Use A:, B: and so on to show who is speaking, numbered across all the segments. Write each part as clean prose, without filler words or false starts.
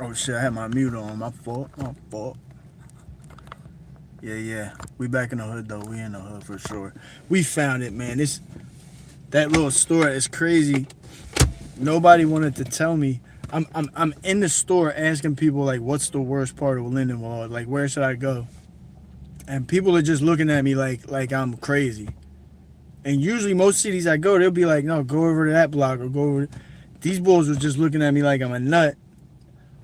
A: Oh shit, I had my mute on. My fault. My fault. Yeah. We back in the hood though. We in the hood for sure. We found it, man. This that little store is crazy. Nobody wanted to tell me. I'm in the store asking people like, what's the worst part of Lindenwold? Like, where should I go? And people are just looking at me like I'm crazy. And usually most cities I go, they'll be like, no, go over to that block or go over. These bulls were just looking at me like I'm a nut.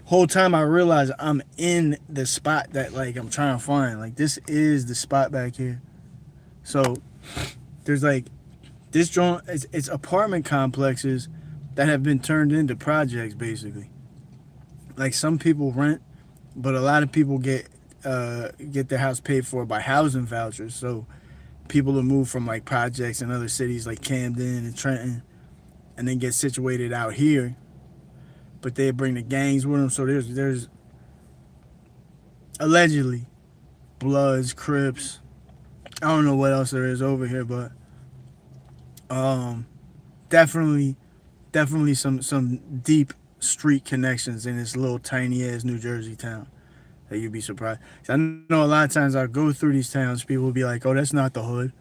A: Whole time I realized I'm in the spot that like I'm trying to find. Like this is the spot back here. So there's like this joint. It's apartment complexes that have been turned into projects basically. Like some people rent, but a lot of people get their house paid for by housing vouchers. So people will move from like projects in other cities like Camden and Trenton, and then get situated out here. But they bring the gangs with them. So there's allegedly Bloods, Crips. I don't know what else there is over here, but um, definitely, definitely some deep street connections in this little tiny ass New Jersey town that you'd be surprised. I know a lot of times I go through these towns, people will be like, "Oh, that's not the hood.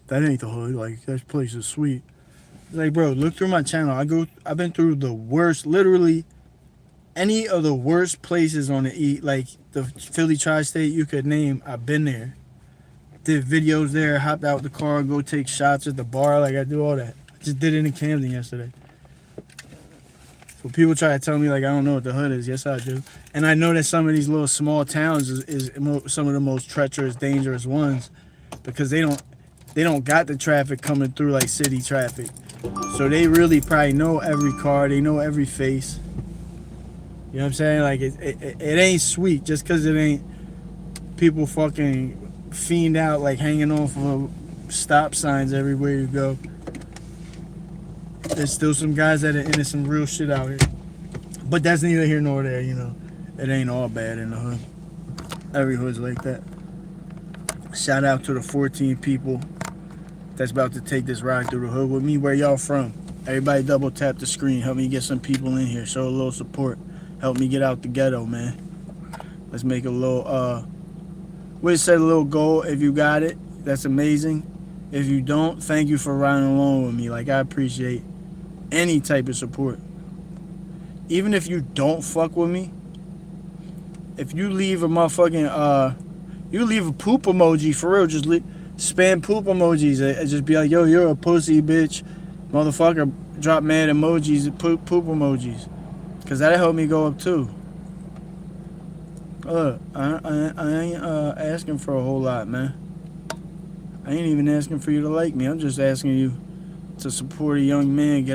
A: That ain't the hood. Like that place is sweet." It's like, bro, look through my channel. I've been through the worst, literally any of the worst places on the like the Philly tri-state you could name. I've been there. Did videos there. Hopped out the car, go take shots at the bar. Like I do all that. I just did it in Camden yesterday. So people try to tell me like I don't know what the hood is. Yes, I do. And I know that some of these little small towns is some of the most treacherous, dangerous ones because they don't got the traffic coming through like city traffic. So they really probably know every car. They know every face. You know what I'm saying? Like it ain't sweet just because it ain't people fucking fiend out like hanging off of stop signs everywhere you go. There's still some guys that are into some real shit out here. But that's neither here nor there, you know. It ain't all bad in the hood. Every hood's like that. Shout out to the 14 people that's about to take this ride through the hood with me. Where y'all from? Everybody double tap the screen. Help me get some people in here. Show a little support. Help me get out the ghetto, man. Let's make a little, we set a little goal. If you got it, that's amazing. If you don't, thank you for riding along with me. Like, I appreciate any type of support. Even if you don't fuck with me, if you leave a motherfucking, you leave a poop emoji, for real, just spam poop emojis. And just be like, yo, you're a pussy, bitch. Motherfucker, drop mad emojis, poop emojis. Because that'll help me go up, too. I ain't asking for a whole lot, man. I ain't even asking for you to like me. I'm just asking you to support a young man,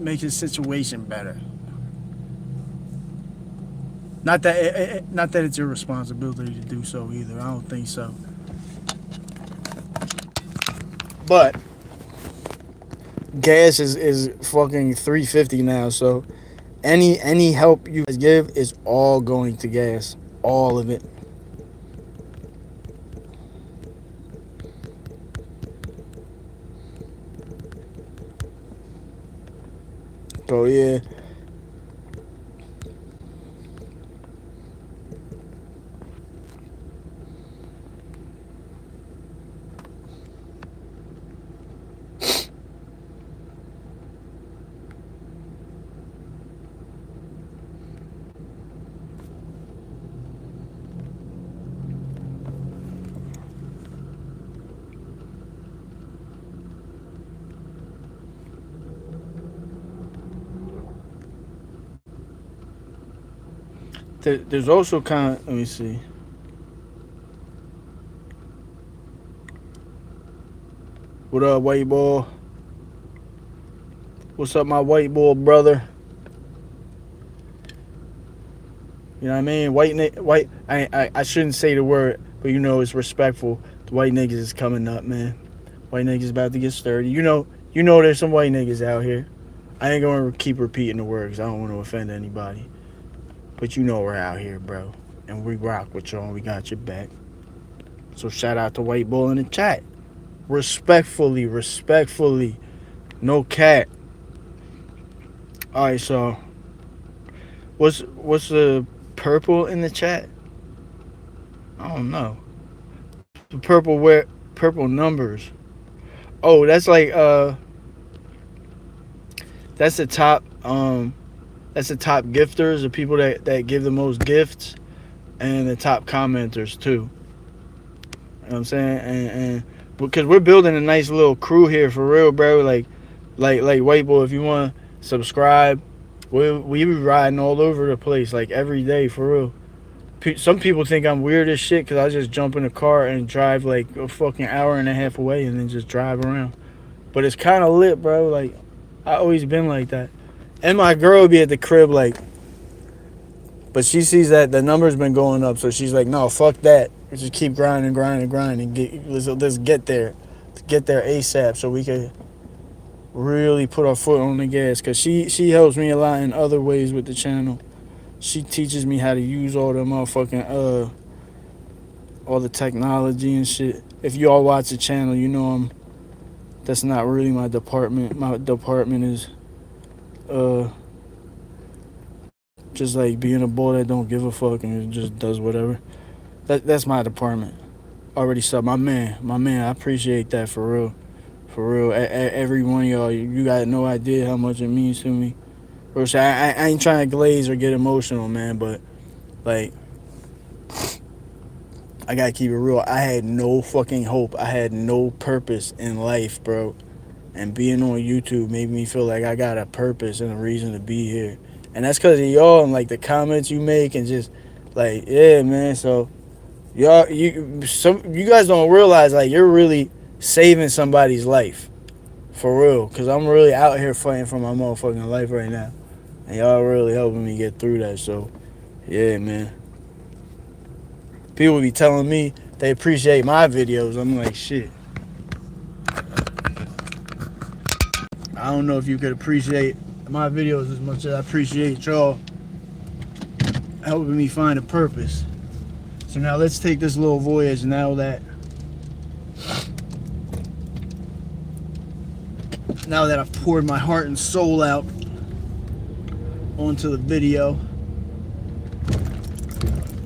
A: make his situation better. Not that it's your responsibility to do so either. I don't think so. But gas is fucking $3.50 now, so any help you guys give is all going to gas, all of it. So yeah. There's also kind of, let me see. What up, white boy? What's up, my white boy brother? You know what I mean? White. I shouldn't say the word, but you know it's respectful. The white niggas is coming up, man. White niggas about to get sturdy. You know there's some white niggas out here. I ain't gonna keep repeating the word because I don't want to offend anybody. But you know we're out here, bro. And we rock with y'all and we got your back. So shout out to White Bull in the chat. Respectfully. No cat. Alright, so What's the purple in the chat? I don't know. The purple numbers. Oh, that's the top that's the top gifters, the people that give the most gifts, and the top commenters too. You know what I'm saying? And because we're building a nice little crew here for real, bro. Like White Boy, if you want to subscribe, we be riding all over the place like every day for real. Some people think I'm weird as shit because I just jump in a car and drive like a fucking hour and a half away and then just drive around. But it's kind of lit, bro. Like, I always been like that. And my girl be at the crib, like, but she sees that the number's been going up, so she's like, no, fuck that. Let's just keep grinding. Let's get there. Let's get there ASAP so we can really put our foot on the gas. Because she helps me a lot in other ways with the channel. She teaches me how to use all the motherfucking, all the technology and shit. If you all watch the channel, you know that's not really my department. My department is just like being a boy that don't give a fuck and just does whatever. That's my department. Already said, my man. I appreciate that for real. For real. Every one of y'all, you got no idea how much it means to me. I ain't trying to glaze or get emotional, man, but like, I gotta keep it real. I had no fucking hope. I had no purpose in life, bro. And being on YouTube made me feel like I got a purpose and a reason to be here. And that's because of y'all and like the comments you make and just like, yeah, man. So you guys don't realize like you're really saving somebody's life for real. Because I'm really out here fighting for my motherfucking life right now. And y'all really helping me get through that. So yeah, man. People be telling me they appreciate my videos. I'm like, shit. I don't know if you could appreciate my videos as much as I appreciate y'all helping me find a purpose. So now let's take this little voyage now that I've poured my heart and soul out onto the video.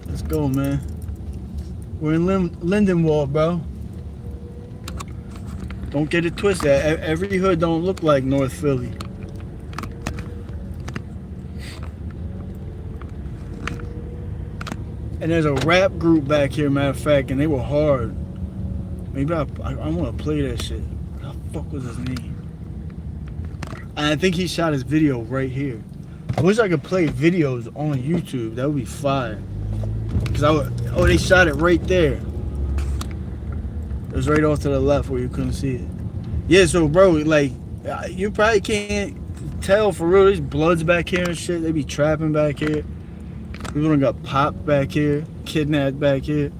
A: Let's go, man. We're in Lindenwold, bro. Don't get it twisted. Every hood don't look like North Philly. And there's a rap group back here, matter of fact, and they were hard. Maybe I want to play that shit. How the fuck was his name? And I think he shot his video right here. I wish I could play videos on YouTube. That would be fire. Oh, they shot it right there. It was right off to the left where you couldn't see it. Yeah, so bro, like, you probably can't tell for real. There's bloods back here and shit. They be trapping back here. People done got popped back here, kidnapped back here.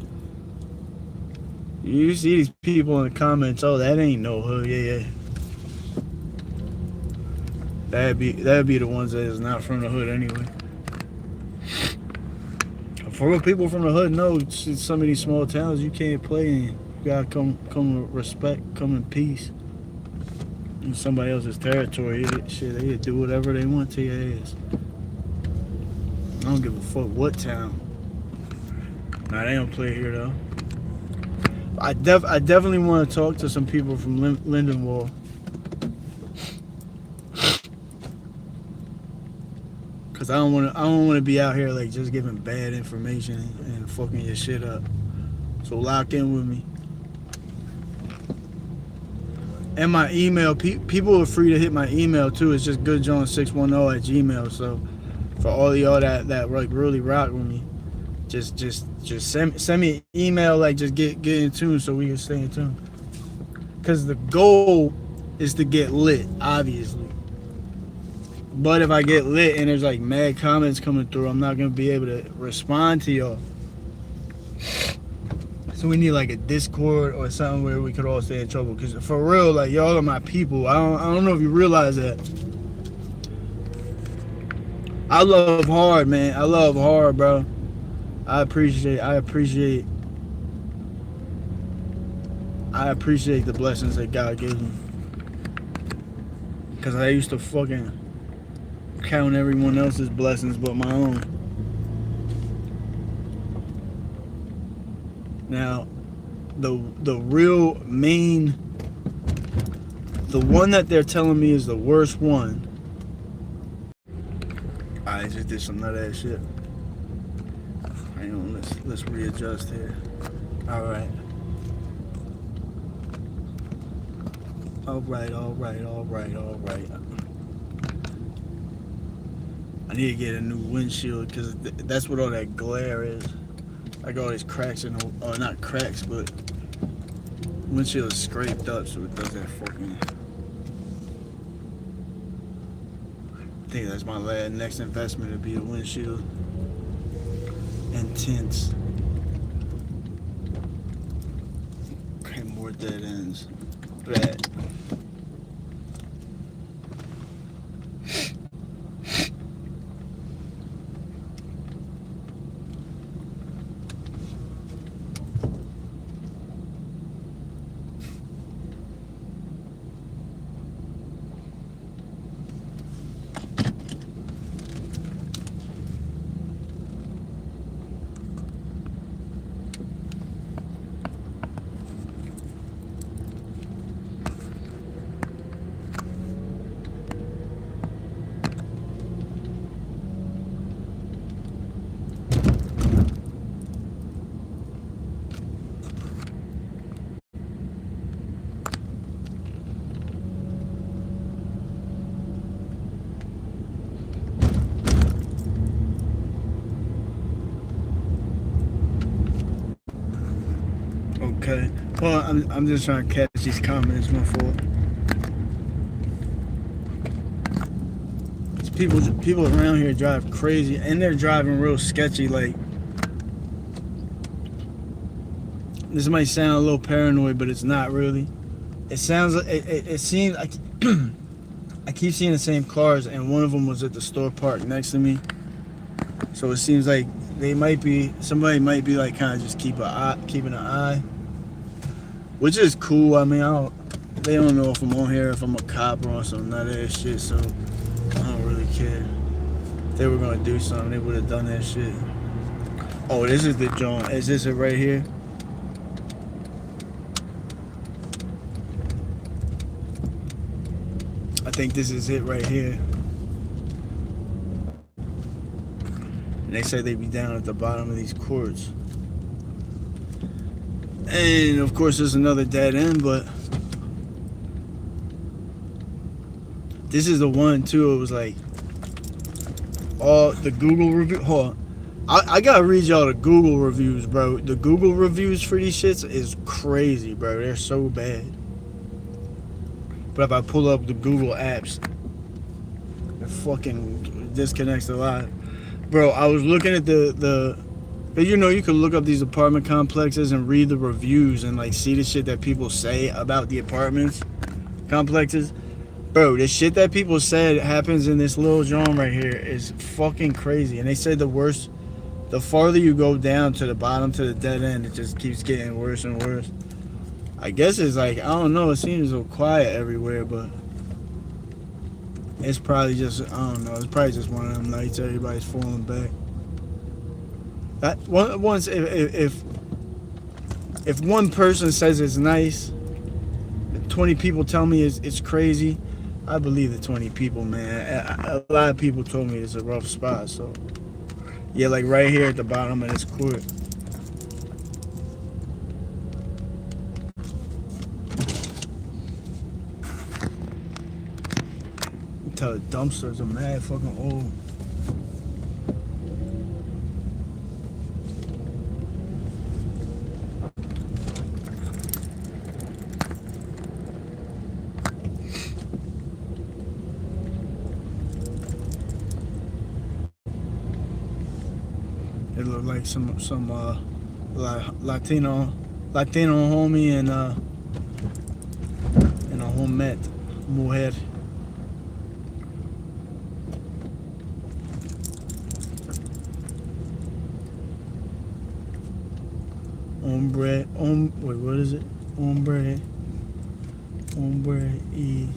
A: You see these people in the comments, oh, that ain't no hood. Yeah. That'd be the ones that is not from the hood anyway. For real, people from the hood know some of these small towns you can't play in. You gotta come with respect, come in peace. In somebody else's territory, shit, they do whatever they want to your ass. I don't give a fuck what town. Nah, they don't play here though. I definitely want to talk to some people from Lindenwold. Cause I don't want to be out here like just giving bad information and fucking your shit up. So lock in with me. And my email, people are free to hit my email too. It's just goodjones610@gmail. So for all of y'all that like really rock with me, just send me an email. Like just get in tune so we can stay in tune. Cause the goal is to get lit, obviously. But if I get lit and there's like mad comments coming through, I'm not gonna be able to respond to y'all. So we need like a Discord or something where we could all stay in trouble. Cause for real, like y'all are my people. I don't know if you realize that. I love hard, man. I love hard, bro. I appreciate the blessings that God gave me. Cause I used to fucking count everyone else's blessings but my own. Now, the real main, the one that they're telling me is the worst one. I just did some nut ass shit. Hang on, let's readjust here. All right. All right. I need to get a new windshield because that's what all that glare is. Like all these cracks in the, or not cracks, but windshield is scraped up, so it does that fucking. I think that's my next investment to be a windshield and tints. Okay, more dead ends. Bad. Okay. Well, I'm just trying to catch these comments, my fault. People around here drive crazy, and they're driving real sketchy. Like, this might sound a little paranoid, but it's not really. It sounds like it seems like I keep seeing the same cars, and one of them was at the store park next to me. So it seems like somebody might be like kind of just keeping an eye. Which is cool. I mean, they don't know if I'm on here, if I'm a cop or on some nut ass shit, so I don't really care. If they were gonna do something, they would have done that shit. Oh, this is the joint. Is this it right here? I think this is it right here. And they say they be down at the bottom of these courts. And of course there's another dead end, but this is the one too. It was like all the Google review. Hold on. I gotta read y'all the Google reviews, bro. The Google reviews for these shits is crazy, bro. They're so bad. But if I pull up the Google apps, it fucking disconnects a lot. Bro, I was looking at but you know, you can look up these apartment complexes and read the reviews and like see the shit that people say about the apartments complexes. Bro, the shit that people said happens in this little zone right here is fucking crazy. And they said the farther you go down to the bottom to the dead end, it just keeps getting worse and worse. I guess it's like, I don't know, it seems so quiet everywhere, but it's probably just, I don't know, it's probably just one of them nights everybody's falling back. Once if one person says it's nice, 20 people tell me it's crazy, I believe the 20 people, man. A lot of people told me it's a rough spot, so yeah, like right here at the bottom of this court. Tell the dumpsters are mad fucking old. It looked like some Latino homie and a homette mujer. Wait, what is it? Hombre y.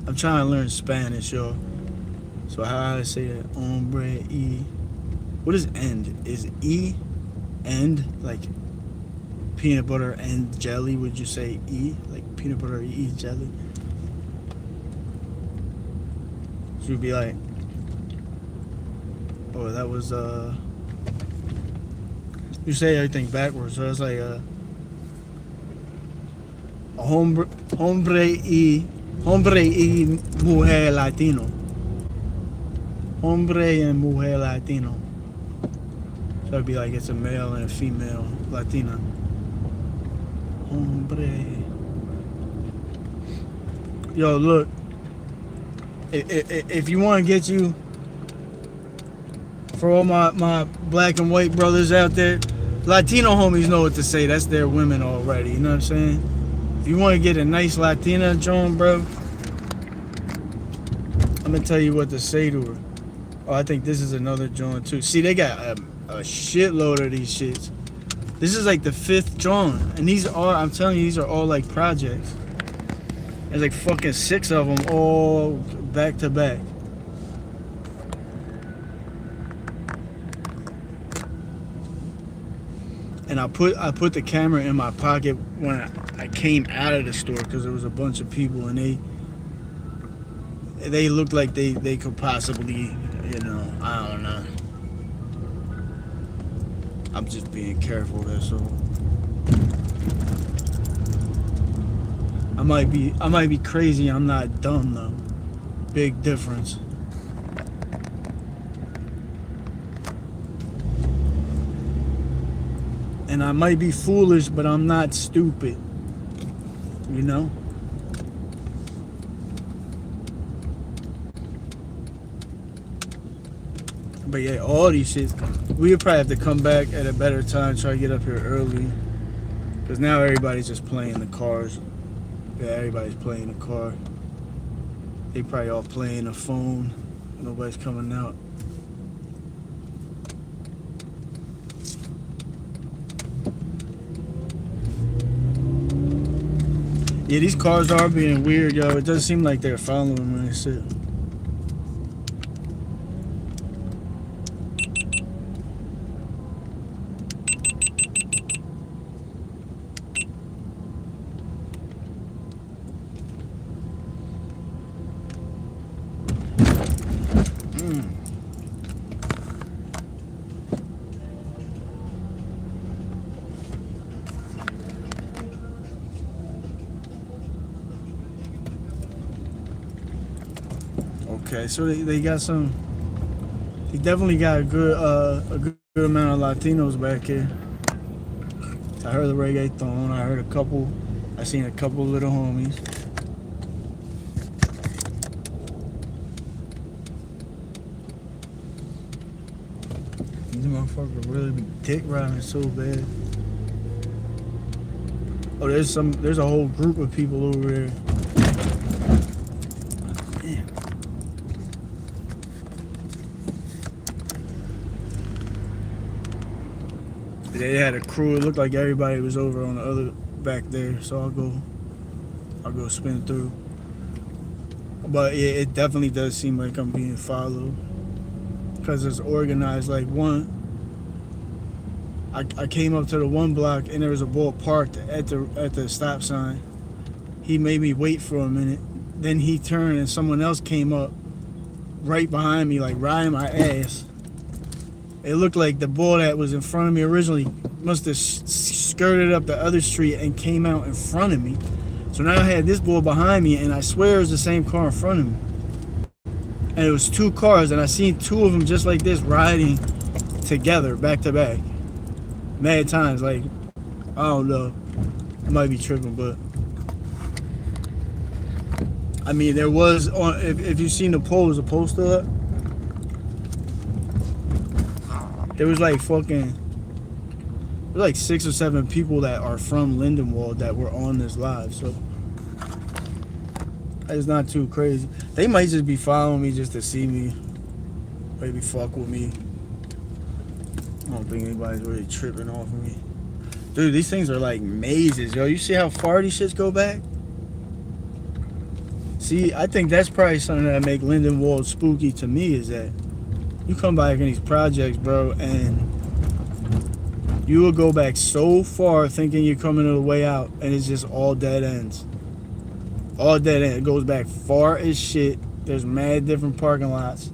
A: I'm trying to learn Spanish, y'all. So how I say that? Ombre e. What is end? Is e end like peanut butter and jelly? Would you say e like peanut butter e jelly? So you'd be like, oh, that was You say everything backwards. So it's like a hombre y mujer latino. Hombre and mujer latino. So it'd be like it's a male and a female Latina. Hombre. Yo, look. If you want to get you, for all my black and white brothers out there, Latino homies know what to say. That's their women already. You know what I'm saying? If you want to get a nice Latina Joan, bro, I'm going to tell you what to say to her. Oh, I think this is another Joan, too. See, they got a shitload of these shits. This is like the 5th Joan. And these are, I'm telling you, these are all like projects. There's like fucking 6 of them all back to back. And I put the camera in my pocket when I came out of the store because there was a bunch of people and they looked like they could possibly, you know, I don't know. I'm just being careful, that's all. I might be crazy, I'm not dumb though. Big difference. And I might be foolish, but I'm not stupid. You know? But yeah, all these shits, we'll probably have to come back at a better time, try to get up here early. Because now everybody's just playing the cars. Yeah, everybody's playing the car. They probably all playing the phone. Nobody's coming out. Yeah, these cars are being weird, yo. It does seem like they're following when they sit. Okay, so they got some. They definitely got a good amount of Latinos back here. I heard the reggaeton. I heard a couple. I seen a couple little homies. These motherfuckers really be dick riding so bad. Oh, there's a whole group of people over there. They had a crew. It looked like everybody was over on the other back there. So I'll go spin through. But yeah, it definitely does seem like I'm being followed because it's organized. Like one, I came up to the one block and there was a bull parked at the stop sign. He made me wait for a minute. Then he turned and someone else came up right behind me, like riding my ass. It looked like the bull that was in front of me originally must have skirted up the other street and came out in front of me. So now I had this bull behind me, and I swear it was the same car in front of me. And it was 2 cars, and I seen 2 of them just like this riding together, back to back. Mad times, like, I don't know. I might be tripping, but I mean, there was, if you've seen the pole, there's a poster up. There was like fucking, there was like 6 or 7 people that are from Lindenwold that were on this live, so it's not too crazy. They might just be following me just to see me, maybe fuck with me. I don't think anybody's really tripping off of me. Dude, these things are like mazes, yo. You see how far these shits go back? See, I think that's probably something that make Lindenwold spooky to me is that you come back in these projects, bro, and you will go back so far thinking you're coming to the way out, and it's just all dead ends. All dead ends. It goes back far as shit. There's mad different parking lots,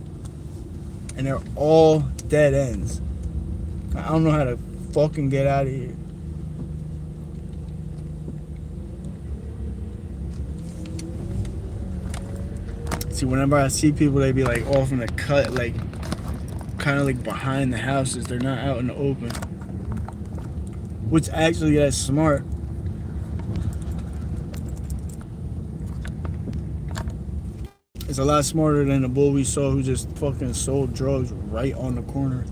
A: and they're all dead ends. I don't know how to fucking get out of here. See, whenever I see people, they be like off in the cut, like kind of like behind the houses. They're not out in the open. Which actually, that's smart. It's a lot smarter than the bull we saw who just fucking sold drugs right on the corner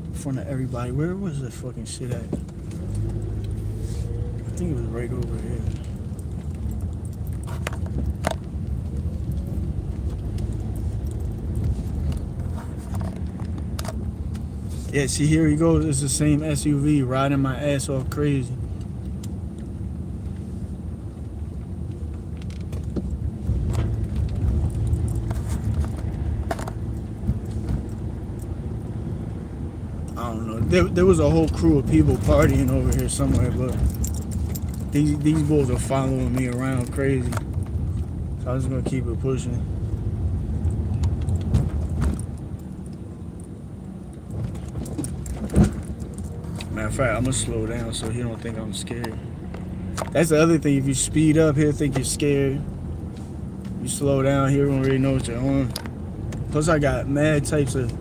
A: in front of everybody. Where was the fucking shit at? I think it was right over here. Yeah, see, here he goes. It's the same SUV riding my ass off crazy. I don't know. There was a whole crew of people partying over here somewhere, but these bulls are following me around crazy. So I'm just gonna keep it pushing. Matter of fact, I'm gonna slow down so he don't think I'm scared. That's the other thing. If you speed up, he'll think you're scared. You slow down, he don't really know what you're on. Plus, I got mad types of.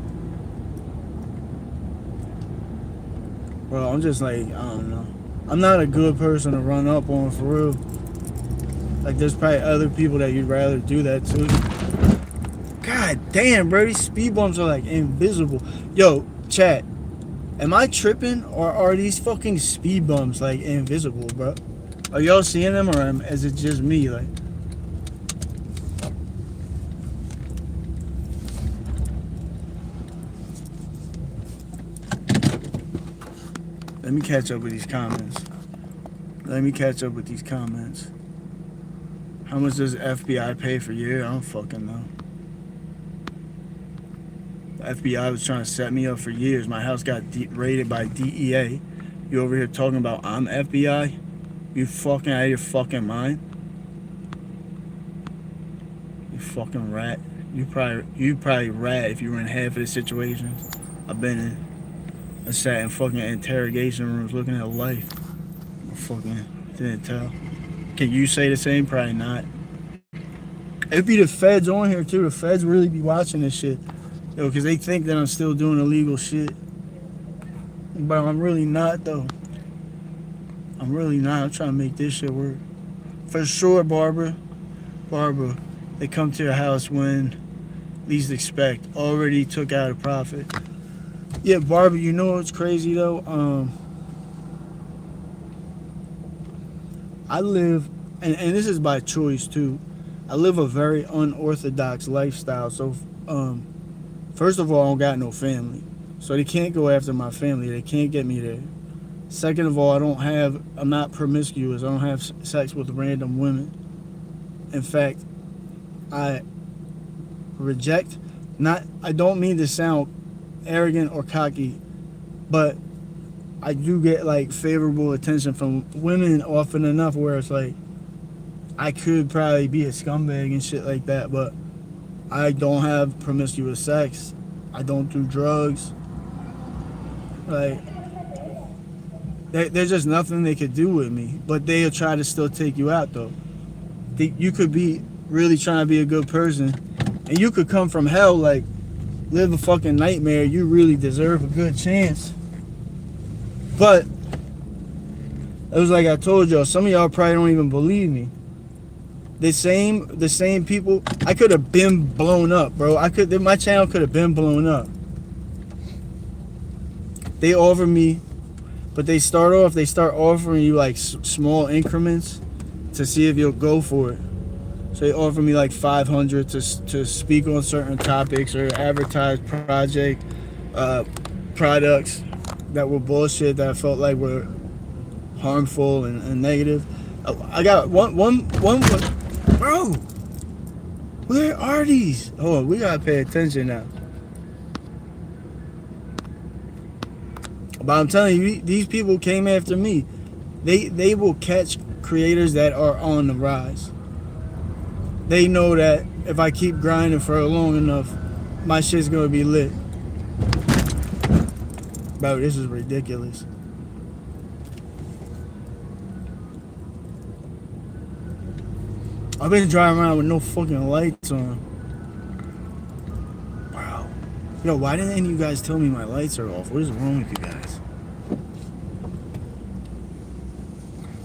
A: Bro, I'm just like, I don't know. I'm not a good person to run up on for real. Like, there's probably other people that you'd rather do that to. God damn, bro, these speed bumps are like invisible. Yo, chat. Am I tripping, or are these fucking speed bumps like invisible, bro? Are y'all seeing them, or is it just me? Like, let me catch up with these comments. How much does FBI pay for you? I don't fucking know. The FBI was trying to set me up for years. My house got raided by DEA. You over here talking about I'm FBI? You fucking out of your fucking mind? You fucking rat. You probably rat if you were in half of the situations I've been in. I sat in fucking interrogation rooms looking at life. I fucking didn't tell. Can you say the same? Probably not. It'd be the feds on here too. The feds really be watching this shit. Yo, because they think that I'm still doing illegal shit. But I'm really not, though. I'm really not. I'm trying to make this shit work. For sure, Barbara. Barbara, they come to your house when least expect. Already took out a profit. Yeah, Barbara, you know what's crazy, though? I live, and this is by choice, too. I live a very unorthodox lifestyle. So, first of all, I don't got no family. So they can't go after my family. They can't get me there. Second of all, I'm not promiscuous. I don't have sex with random women. In fact, I reject, I don't mean to sound arrogant or cocky, but I do get like favorable attention from women often enough where it's like, I could probably be a scumbag and shit like that, but I don't have promiscuous sex. I don't do drugs. Like, there's just nothing they could do with me. But they'll try to still take you out, though. You could be really trying to be a good person, and you could come from hell, like, live a fucking nightmare. You really deserve a good chance. But, it was like I told y'all, some of y'all probably don't even believe me. The same people, I could have been blown up, bro. My channel could have been blown up. They offer me, but they start offering you like small increments to see if you'll go for it. So they offer me like $500 to speak on certain topics or advertise products that were bullshit that I felt like were harmful and negative. I got one Bro, where are these? Oh, we gotta pay attention now. But I'm telling you, these people came after me. They will catch creators that are on the rise. They know that if I keep grinding for long enough, my shit's gonna be lit. Bro, this is ridiculous. I've been driving around with no fucking lights on. Wow. Yo, why didn't any of you guys tell me my lights are off? What is wrong with you guys?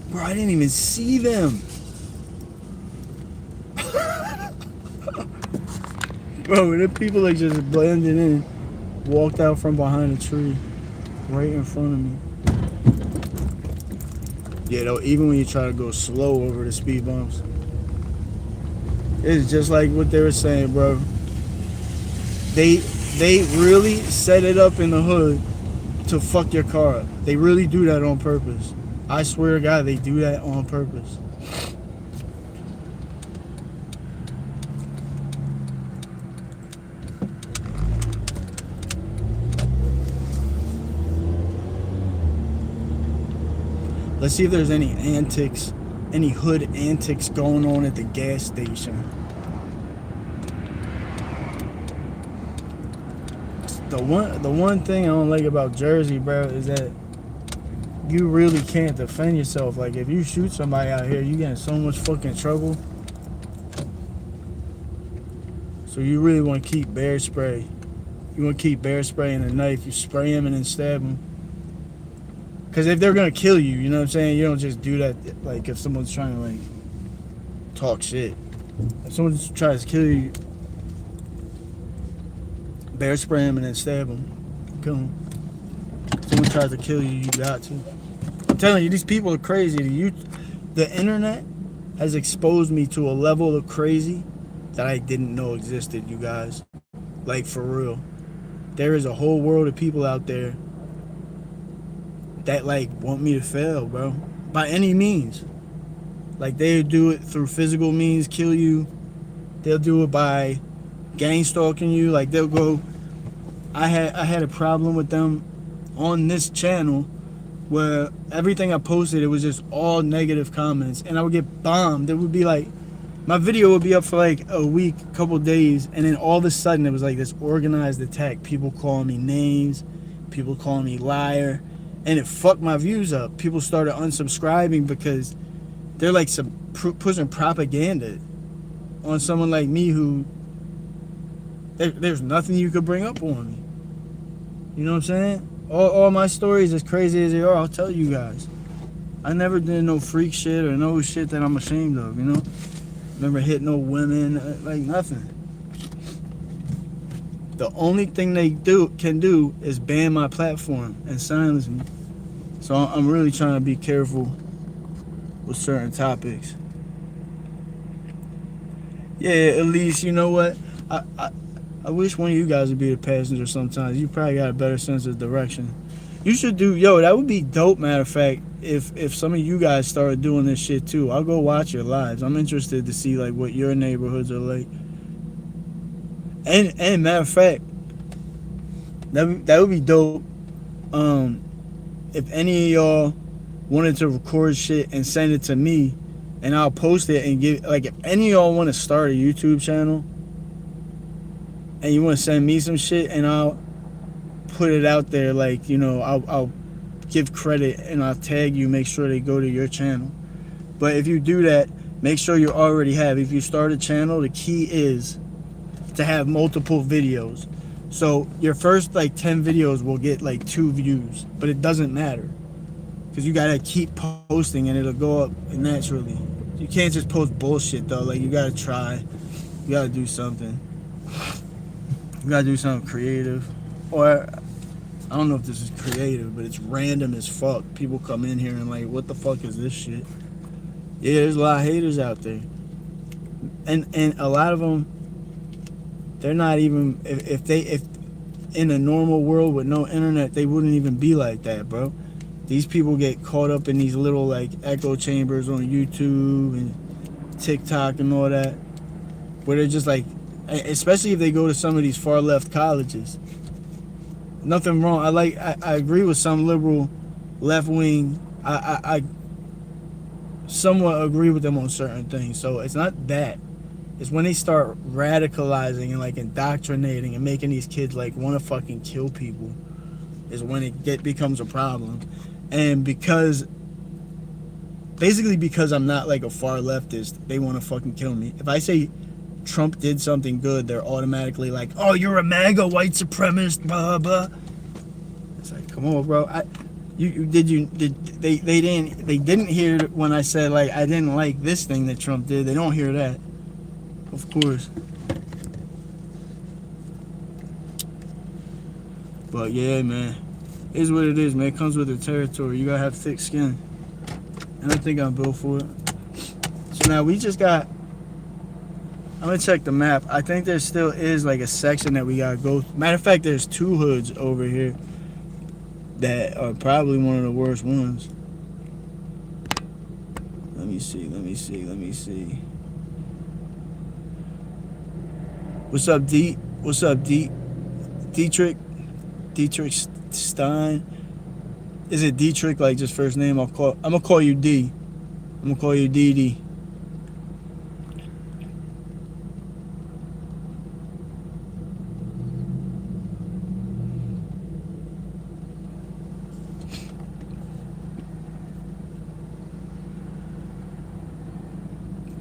A: Bro, I didn't even see them. Bro, the people like just blended in. Walked out from behind a tree. Right in front of me. Yeah, though, even when you try to go slow over the speed bumps. It's just like what they were saying, bro. They really set it up in the hood to fuck your car up. They really do that on purpose. I swear to God, they do that on purpose. Let's see if there's any antics, any hood antics going on at the gas station. The one thing I don't like about Jersey, bro, is that you really can't defend yourself. Like, if you shoot somebody out here, you get in so much fucking trouble. So you really want to keep bear spray. You want to keep bear spray and a knife. You spray them and then stab them. Because if they're going to kill you, you know what I'm saying? You don't just do that, like, if someone's trying to, like, talk shit. If someone just tries to kill you, bear spray them and then stab them. Kill them. If someone tries to kill you, you got to. I'm telling you, these people are crazy. The internet has exposed me to a level of crazy that I didn't know existed, you guys. Like, for real. There is a whole world of people out there that, like, want me to fail, bro. By any means. Like, they do it through physical means, kill you. They'll do it by gang stalking you. Like, they'll go... I had a problem with them on this channel where everything I posted, it was just all negative comments. And I would get bombed. It would be like... My video would be up for like a week, couple days, and then all of a sudden it was like this organized attack. People calling me names, people calling me liar, and it fucked my views up. People started unsubscribing because they're like pushing propaganda on someone like me who there's nothing you could bring up on me. You know what I'm saying? All my stories, as crazy as they are, I'll tell you guys. I never did no freak shit or no shit that I'm ashamed of, you know? Never hit no women, like nothing. The only thing they can do is ban my platform and silence me. So I'm really trying to be careful with certain topics. Yeah, at least, you know what? I wish one of you guys would be the passenger sometimes. You probably got a better sense of direction. You should do, that would be dope, matter of fact, if some of you guys started doing this shit too. I'll go watch your lives. I'm interested to see like what your neighborhoods are like. And matter of fact, that would be dope. If any of y'all wanted to record shit and send it to me, and I'll post it and give, like, if any of y'all want to start a YouTube channel and you want to send me some shit, and I'll put it out there, like, you know, I'll give credit and I'll tag you, make sure they go to your channel. But if you do that, make sure you already have, if you start a channel, the key is to have multiple videos. So your first like 10 videos will get like 2 views, but it doesn't matter because you gotta keep posting and it'll go up naturally. You can't just post bullshit though. Like, you gotta try, you gotta do something. You gotta do something creative, or I don't know if this is creative, but it's random as fuck. People come in here and like, what the fuck is this shit? Yeah, there's a lot of haters out there, and a lot of them, they're not even, if in a normal world with no internet, they wouldn't even be like that, bro. These people get caught up in these little like echo chambers on YouTube, and TikTok and all that, where they're just like, especially if they go to some of these far left colleges. Nothing wrong. I agree with some liberal left wing. I somewhat agree with them on certain things. So it's not that. It's when they start radicalizing and like indoctrinating and making these kids like want to fucking kill people, is when it becomes a problem. And because I'm not like a far leftist, they want to fucking kill me. If I say Trump did something good, they're automatically like, oh, you're a MAGA white supremacist, blah blah. It's like, come on, bro. They didn't hear when I said like I didn't like this thing that Trump did. They don't hear that, of course. But yeah, man, it is what it is, man. It comes with the territory. You gotta have thick skin, and I think I'm built for it. So now we just got. I'm gonna check the map. I think there still is like a section that we gotta go. Matter of fact, there's 2 hoods over here that are probably one of the worst ones. Let me see. What's up, D? What's up, D? Dietrich Stein. Is it Dietrich, like just first name? I'm gonna call you D. I'm gonna call you DD.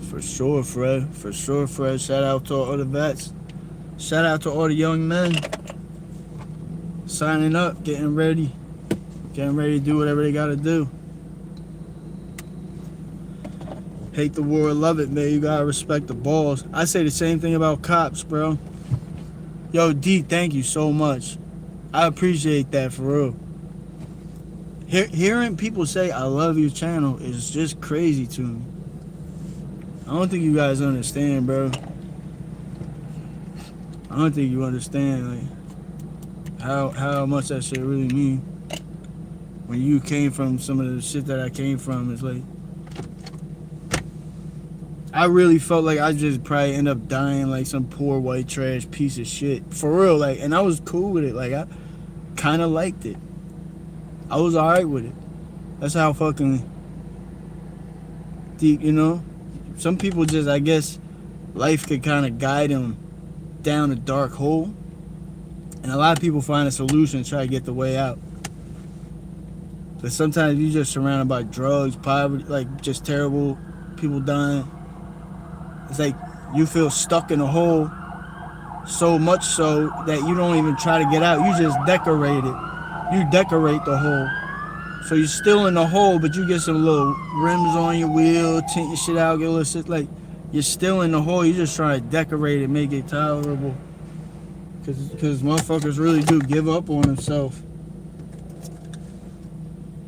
A: For sure, Fred. For sure, Fred. Shout out to all the vets. Shout out to all the young men signing up, getting ready to do whatever they gotta do. Hate the war, love it, man. You gotta respect the balls. I say the same thing about cops, bro. Yo, D, thank you so much. I appreciate that, for real. Hearing people say I love your channel is just crazy to me. I don't think you guys understand, bro. I don't think you understand like how much that shit really mean. When you came from some of the shit that I came from, it's like I really felt like I just probably end up dying like some poor white trash piece of shit. For real, like, and I was cool with it. Like, I kind of liked it. I was alright with it. That's how fucking deep, you know? Some people just, I guess, life could kind of guide them down a dark hole. And a lot of people find a solution and try to get the way out. But sometimes you just surrounded by drugs, poverty, like just terrible people dying. It's like you feel stuck in a hole so much so that you don't even try to get out. You just decorate it. You decorate the hole. So you're still in the hole, but you get some little rims on your wheel, tint your shit out, get a little shit. Like, you're still in the hole. You're just trying to decorate it, make it tolerable. Because motherfuckers really do give up on themselves.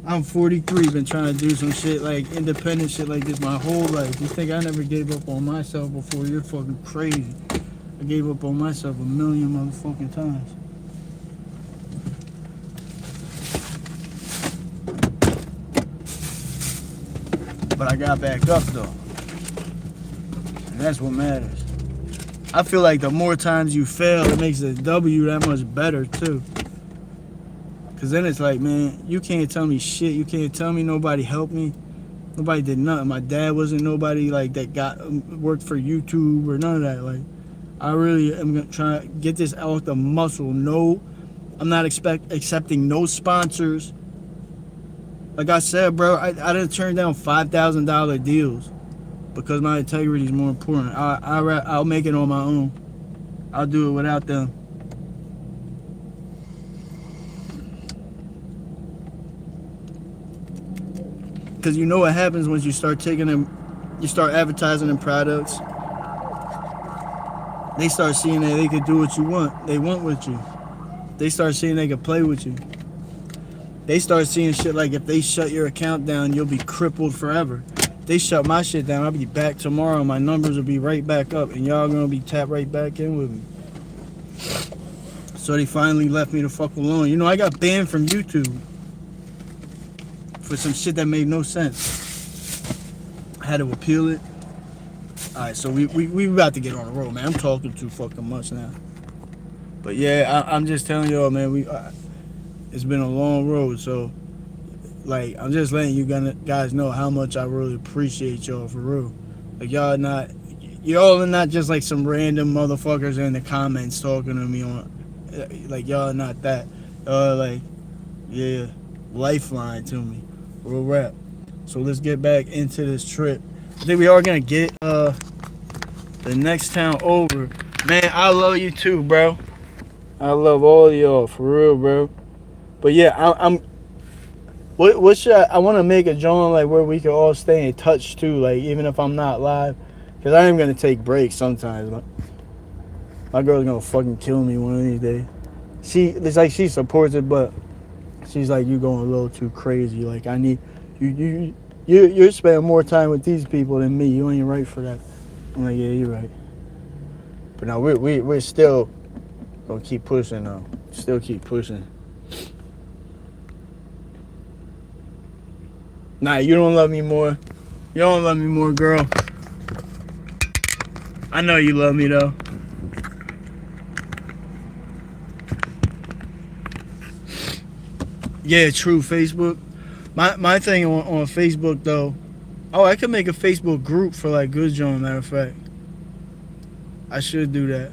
A: I'm 43, been trying to do some shit like independent shit like this my whole life. You think I never gave up on myself before? You're fucking crazy. I gave up on myself a million motherfucking times. But I got back up though. And that's what matters. I feel like the more times you fail, it makes the W that much better too. Cause then it's like, man, you can't tell me shit. You can't tell me nobody helped me. Nobody did nothing. My dad wasn't nobody like that worked for YouTube or none of that. Like, I really am gonna try to get this out the muscle. No, I'm not accepting no sponsors. Like I said, bro, I done turned down $5,000 deals because my integrity is more important. I'll make it on my own. I'll do it without them. Because you know what happens once you start taking them, you start advertising them products. They start seeing that they could do what you want. They want with you. They start seeing they can play with you. They start seeing shit like if they shut your account down, you'll be crippled forever. They shut my shit down, I'll be back tomorrow. My numbers will be right back up, and y'all gonna be tapped right back in with me. So they finally left me the fuck alone. You know, I got banned from YouTube for some shit that made no sense. I had to appeal it. All right, so we about to get on the road, man. I'm talking too fucking much now. But yeah, I'm just telling y'all, man. It's been a long road, so like I'm just letting you guys know how much I really appreciate y'all for real. Like y'all are not just like some random motherfuckers in the comments talking to me on, like y'all are not that. Y'all are like, yeah, lifeline to me, real rap. So let's get back into this trip. I think we are gonna get the next town over. Man, I love you too, bro. I love all of y'all for real, bro. But yeah, I'm what should I want to make a joint like where we can all stay in touch too, like even if I'm not live, because I am gonna take breaks sometimes. My girl's gonna fucking kill me one of these days. It's like she supports it, but she's like, you going a little too crazy. Like I need you're spending more time with these people than me. You ain't right for that. I'm like, yeah, you're right. But now we're still gonna keep pushing though. Still keep pushing. Nah, you don't love me more. You don't love me more, girl. I know you love me though. Yeah, true. Facebook. My thing on Facebook though. Oh, I could make a Facebook group for like Good John. Matter of fact, I should do that.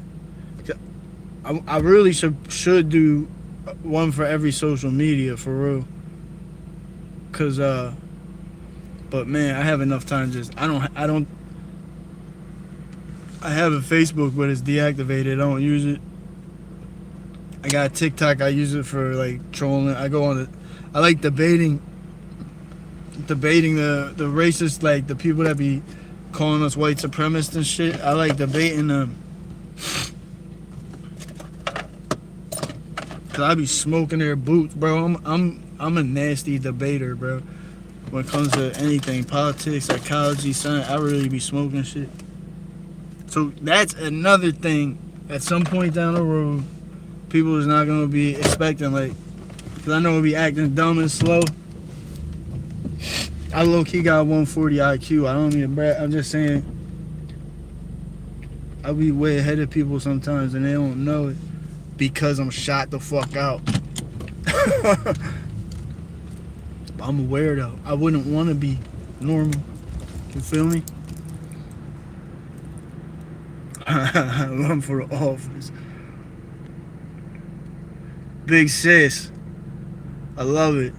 A: I really should do one for every social media for real. Cause but man, I have enough time. I have a Facebook, but it's deactivated. I don't use it. I got TikTok. I use it for like trolling. I like debating the racist, like the people that be calling us white supremacists and shit. I like debating them. Cause I be smoking their boots, bro. I'm a nasty debater, bro. When it comes to anything, politics, psychology, science, I really be smoking shit. So that's another thing. At some point down the road, people is not gonna be expecting, like, cause I know we'll be acting dumb and slow. I low-key got 140 IQ. I don't mean to brag. I'm just saying I be way ahead of people sometimes and they don't know it because I'm shot the fuck out. I'm aware though. I wouldn't want to be normal. You feel me? Run for the office. Big sis. I love it.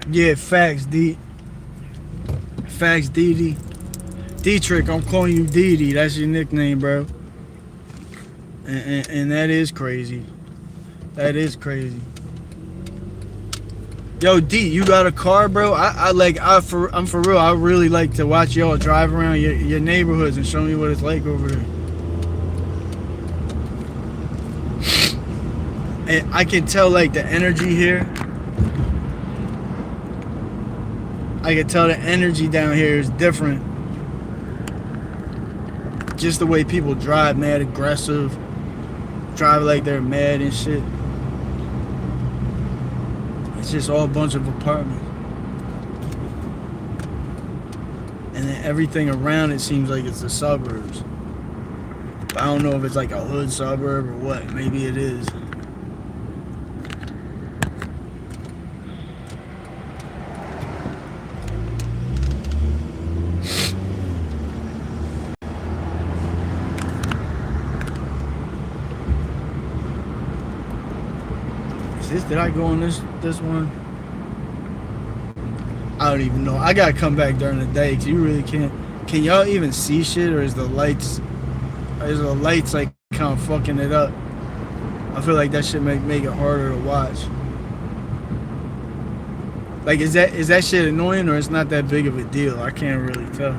A: Yeah, facts, D. Facts, DD. D-Trick, I'm calling you DD. That's your nickname, bro. And that is crazy. That is crazy. Yo, D, you got a car, bro? I'm for real. I really like to watch y'all drive around your neighborhoods and show me what it's like over there. And I can tell, like, the energy here. I can tell the energy down here is different. Just the way people drive, mad aggressive. Drive like they're mad and shit. It's just all a bunch of apartments. And then everything around it seems like it's the suburbs. But I don't know if it's like a hood suburb or what. Maybe it is. Did I go on this one? I don't even know. I gotta come back during the day because you really can't. Can y'all even see shit, or is the lights like kind of fucking it up? I feel like that shit make it harder to watch. Like, is that shit annoying, or it's not that big of a deal? I can't really tell.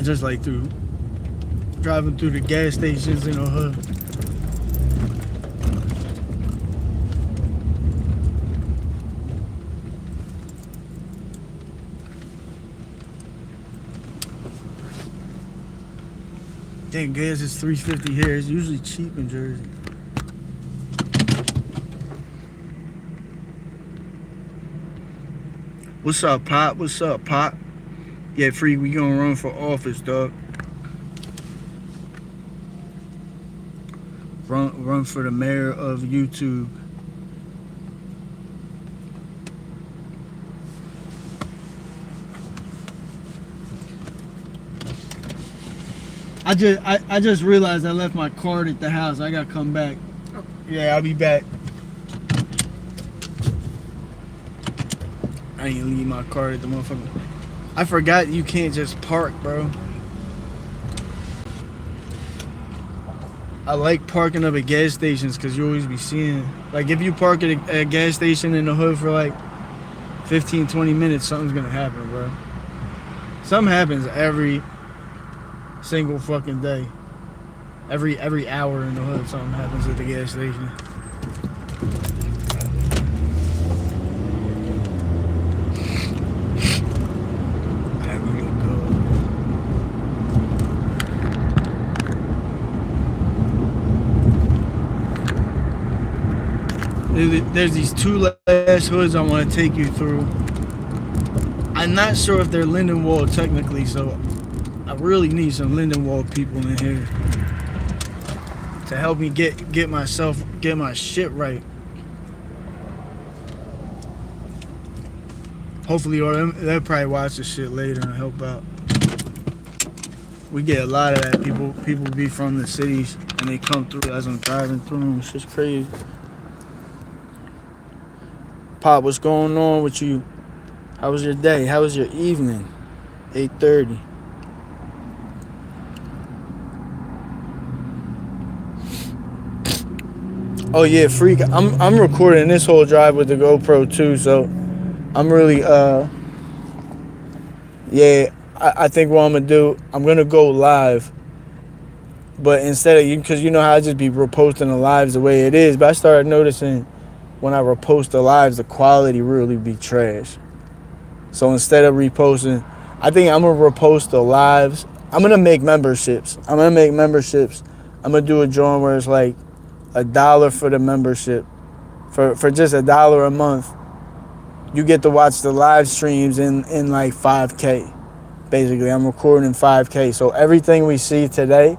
A: Just like driving through the gas stations in the hood. Damn, gas is $3.50 here. It's usually cheap in Jersey. What's up, Pop? What's up, Pop? Yeah, Free, we gonna run for office, dog. Run for the mayor of YouTube. I just realized I left my card at the house. I gotta come back. Yeah, I'll be back. I ain't leave my card at the motherfucker. I forgot you can't just park, bro. I like parking up at gas stations because you always be seeing, like, if you park at a gas station in the hood for like 15, 20 minutes, something's gonna happen, bro. Something happens every single fucking day. Every hour in the hood, something happens at the gas station. There's these two last hoods I want to take you through. I'm not sure if they're Lindenwold technically, so I really need some Lindenwold people in here to help me get my shit right. Hopefully, or they'll probably watch this shit later and help out. We get a lot of that. People be from the cities and they come through as I'm driving through them. It's just crazy. Pop, what's going on with you? How was your day? How was your evening? 8:30. Oh yeah, freak. I'm recording this whole drive with the GoPro too, so I'm really yeah. I think what I'm gonna do, I'm gonna go live, but instead of you, because you know how I just be reposting the lives the way it is, but I started noticing when I repost the lives, the quality really be trash. So instead of reposting, I think I'm gonna repost the lives. I'm gonna make memberships. I'm gonna do a drawing where it's like $1 for the membership. For just $1 a month, you get to watch the live streams in like 5K. Basically, I'm recording in 5K. So everything we see today,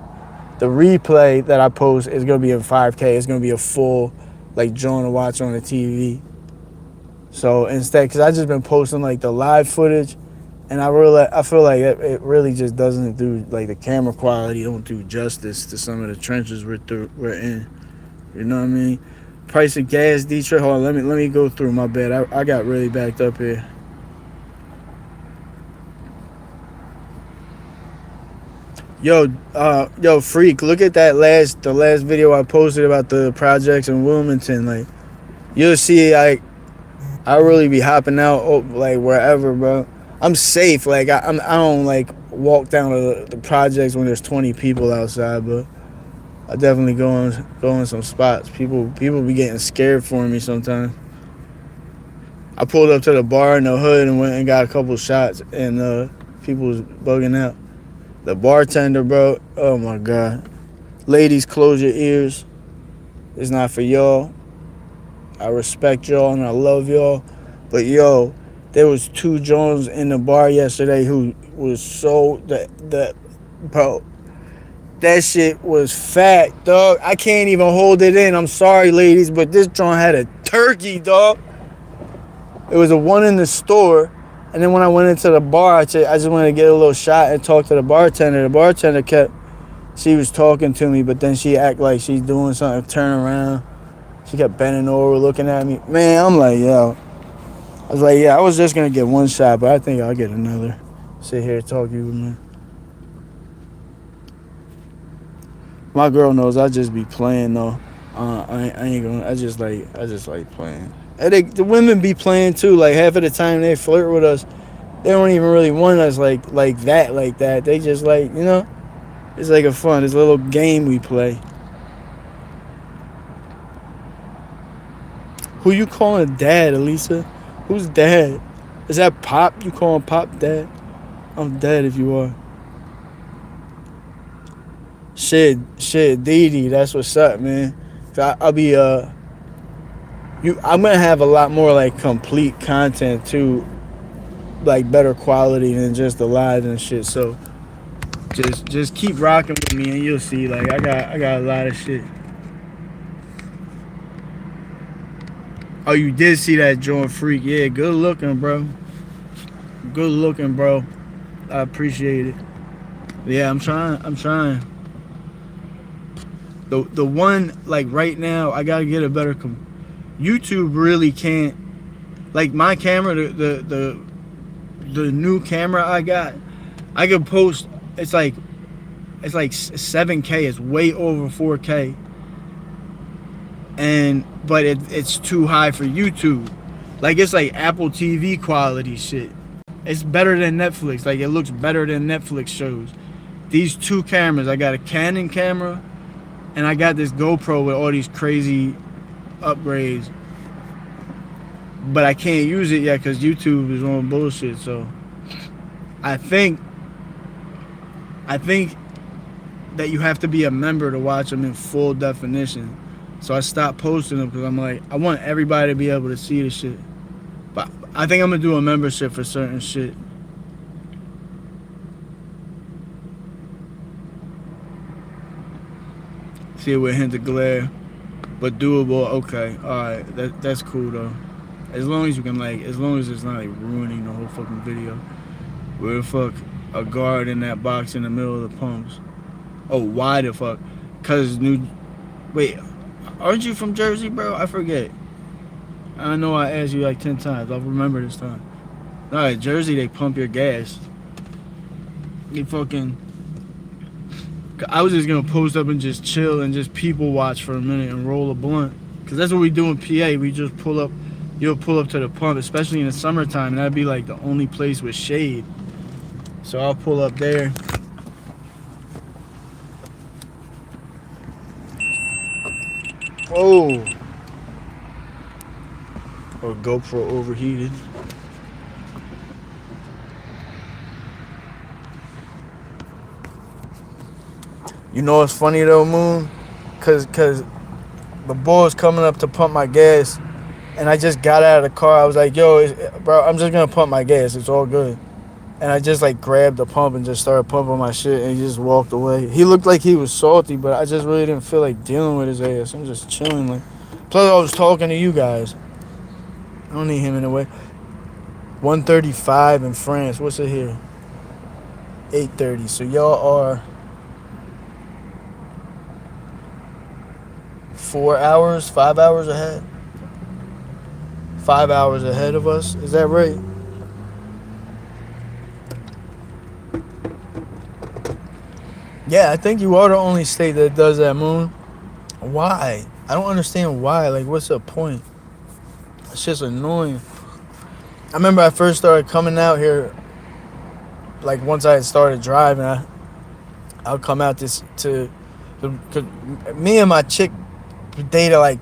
A: the replay that I post is gonna be in 5K. It's gonna be a full like drawing to watch on the TV. So instead, because I just been posting like the live footage, and I feel like it really just doesn't do, like, the camera quality don't do justice to some of the trenches we're in. You know what I mean? Price of gas, Detroit. Hold on, let me go through. My bad. I got really backed up here. Yo, freak! Look at the last video I posted about the projects in Wilmington. Like, you'll see, like, I really be hopping out like wherever, bro. I'm safe. Like I don't like walk down to the projects when there's 20 people outside, but I definitely go in some spots. People be getting scared for me sometimes. I pulled up to the bar in the hood and went and got a couple shots, and people was bugging out. The bartender, bro. Oh my god. Ladies, close your ears. It's not for y'all. I respect y'all and I love y'all. But yo, there was 2 Jones in the bar yesterday who was so bro, that shit was fat, dog. I can't even hold it in. I'm sorry, ladies, but this joint had a turkey, dog. It was a one in the store, and then when I went into the bar, I just wanted to get a little shot and talk to the bartender. The bartender she was talking to me, but then she act like she's doing something, turn around. She kept bending over, looking at me. Man, I'm like, yo. I was like, yeah, I was just going to get one shot, but I think I'll get another. Sit here and talk to you, man. My girl knows I just be playing, though. I ain't going to. I just like playing. And the women be playing, too. Like, half of the time they flirt with us, they don't even really want us like that. They just like, you know, it's like it's a little game we play. Who you calling dad, Elisa? Who's dad? Is that Pop? You calling Pop dad? I'm dead if you are. Shit, Didi, that's what's up, man. So I'll be I'm gonna have a lot more like complete content too, like better quality than just the live and shit. So just keep rocking with me and you'll see. Like I got a lot of shit. Oh, you did see that joint freak? Yeah, good looking, bro. Good looking, bro. I appreciate it. Yeah, I'm trying. I'm trying. The one like right now, I gotta get a better. YouTube really can't. Like my camera, the new camera I got, I could post. It's like 7K. It's way over 4K. But it's too high for YouTube. Like it's like Apple TV quality shit. It's better than Netflix. Like it looks better than Netflix shows. These two cameras, I got a Canon camera and I got this GoPro with all these crazy upgrades. But I can't use it yet because YouTube is on bullshit. So I think that you have to be a member to watch them in full definition. So I stopped posting them because I'm like, I want everybody to be able to see the shit. But I think I'm gonna do a membership for certain shit. See it with a hint of glare, but doable. Okay, all right, that's cool though. As long as you can as long as it's not like ruining the whole fucking video. Where the fuck a guard in that box in the middle of the pumps? Oh, why the fuck? Cause wait, aren't you from Jersey, bro? I forget. I know I asked you like 10 times. I'll remember this time. All right, Jersey, they pump your gas. They fucking. I was just gonna post up and just chill and just people watch for a minute and roll a blunt. Cause that's what we do in PA. We just pull up. You'll pull up to the pump, especially in the summertime, and that'd be like the only place with shade. So I'll pull up there. Oh. Or GoPro overheated. You know what's funny though, Moon? Cause the boy's coming up to pump my gas, and I just got out of the car. I was like, yo, bro, I'm just gonna pump my gas. It's all good. And I just like grabbed the pump and just started pumping my shit, and he just walked away. He looked like he was salty, but I just really didn't feel like dealing with his ass. I'm just chilling. Like, plus I was talking to you guys. I don't need him in the way. 1:35 in France. What's it here? 8:30. So y'all are 4 hours, 5 hours ahead. 5 hours ahead of us. Is that right? Yeah, I think you are the only state that does that, Moon. Why? I don't understand why. Like, what's the point? It's just annoying. I remember I first started coming out here, like once I had started driving, I'll come out cause me and my chick dated like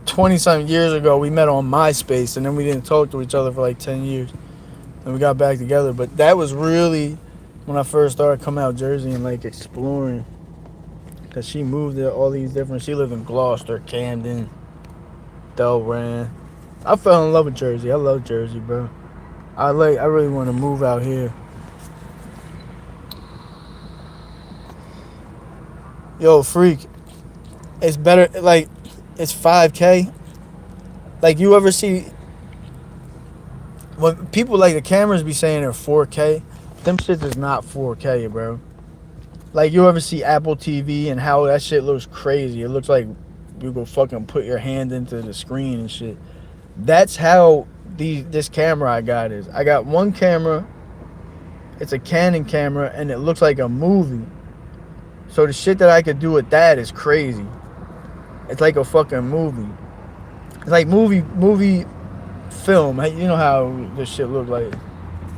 A: 20-something years ago. We met on MySpace, and then we didn't talk to each other for like 10 years. And we got back together. But that was really when I first started coming out Jersey and like exploring. Because she moved to all these different, she lived in Gloucester, Camden, Delran. I fell in love with Jersey. I love Jersey, bro. I really want to move out here. Yo, freak. It's better, like, it's 5K. Like, you ever see, when people, like, the cameras be saying they're 4K, them shit is not 4K, bro. Like, you ever see Apple TV and how that shit looks crazy? It looks like you go fucking put your hand into the screen and shit. That's how this camera I got is. I got one camera. It's a Canon camera, and it looks like a movie. So the shit that I could do with that is crazy. It's like a fucking movie. It's like movie film. You know how this shit look like.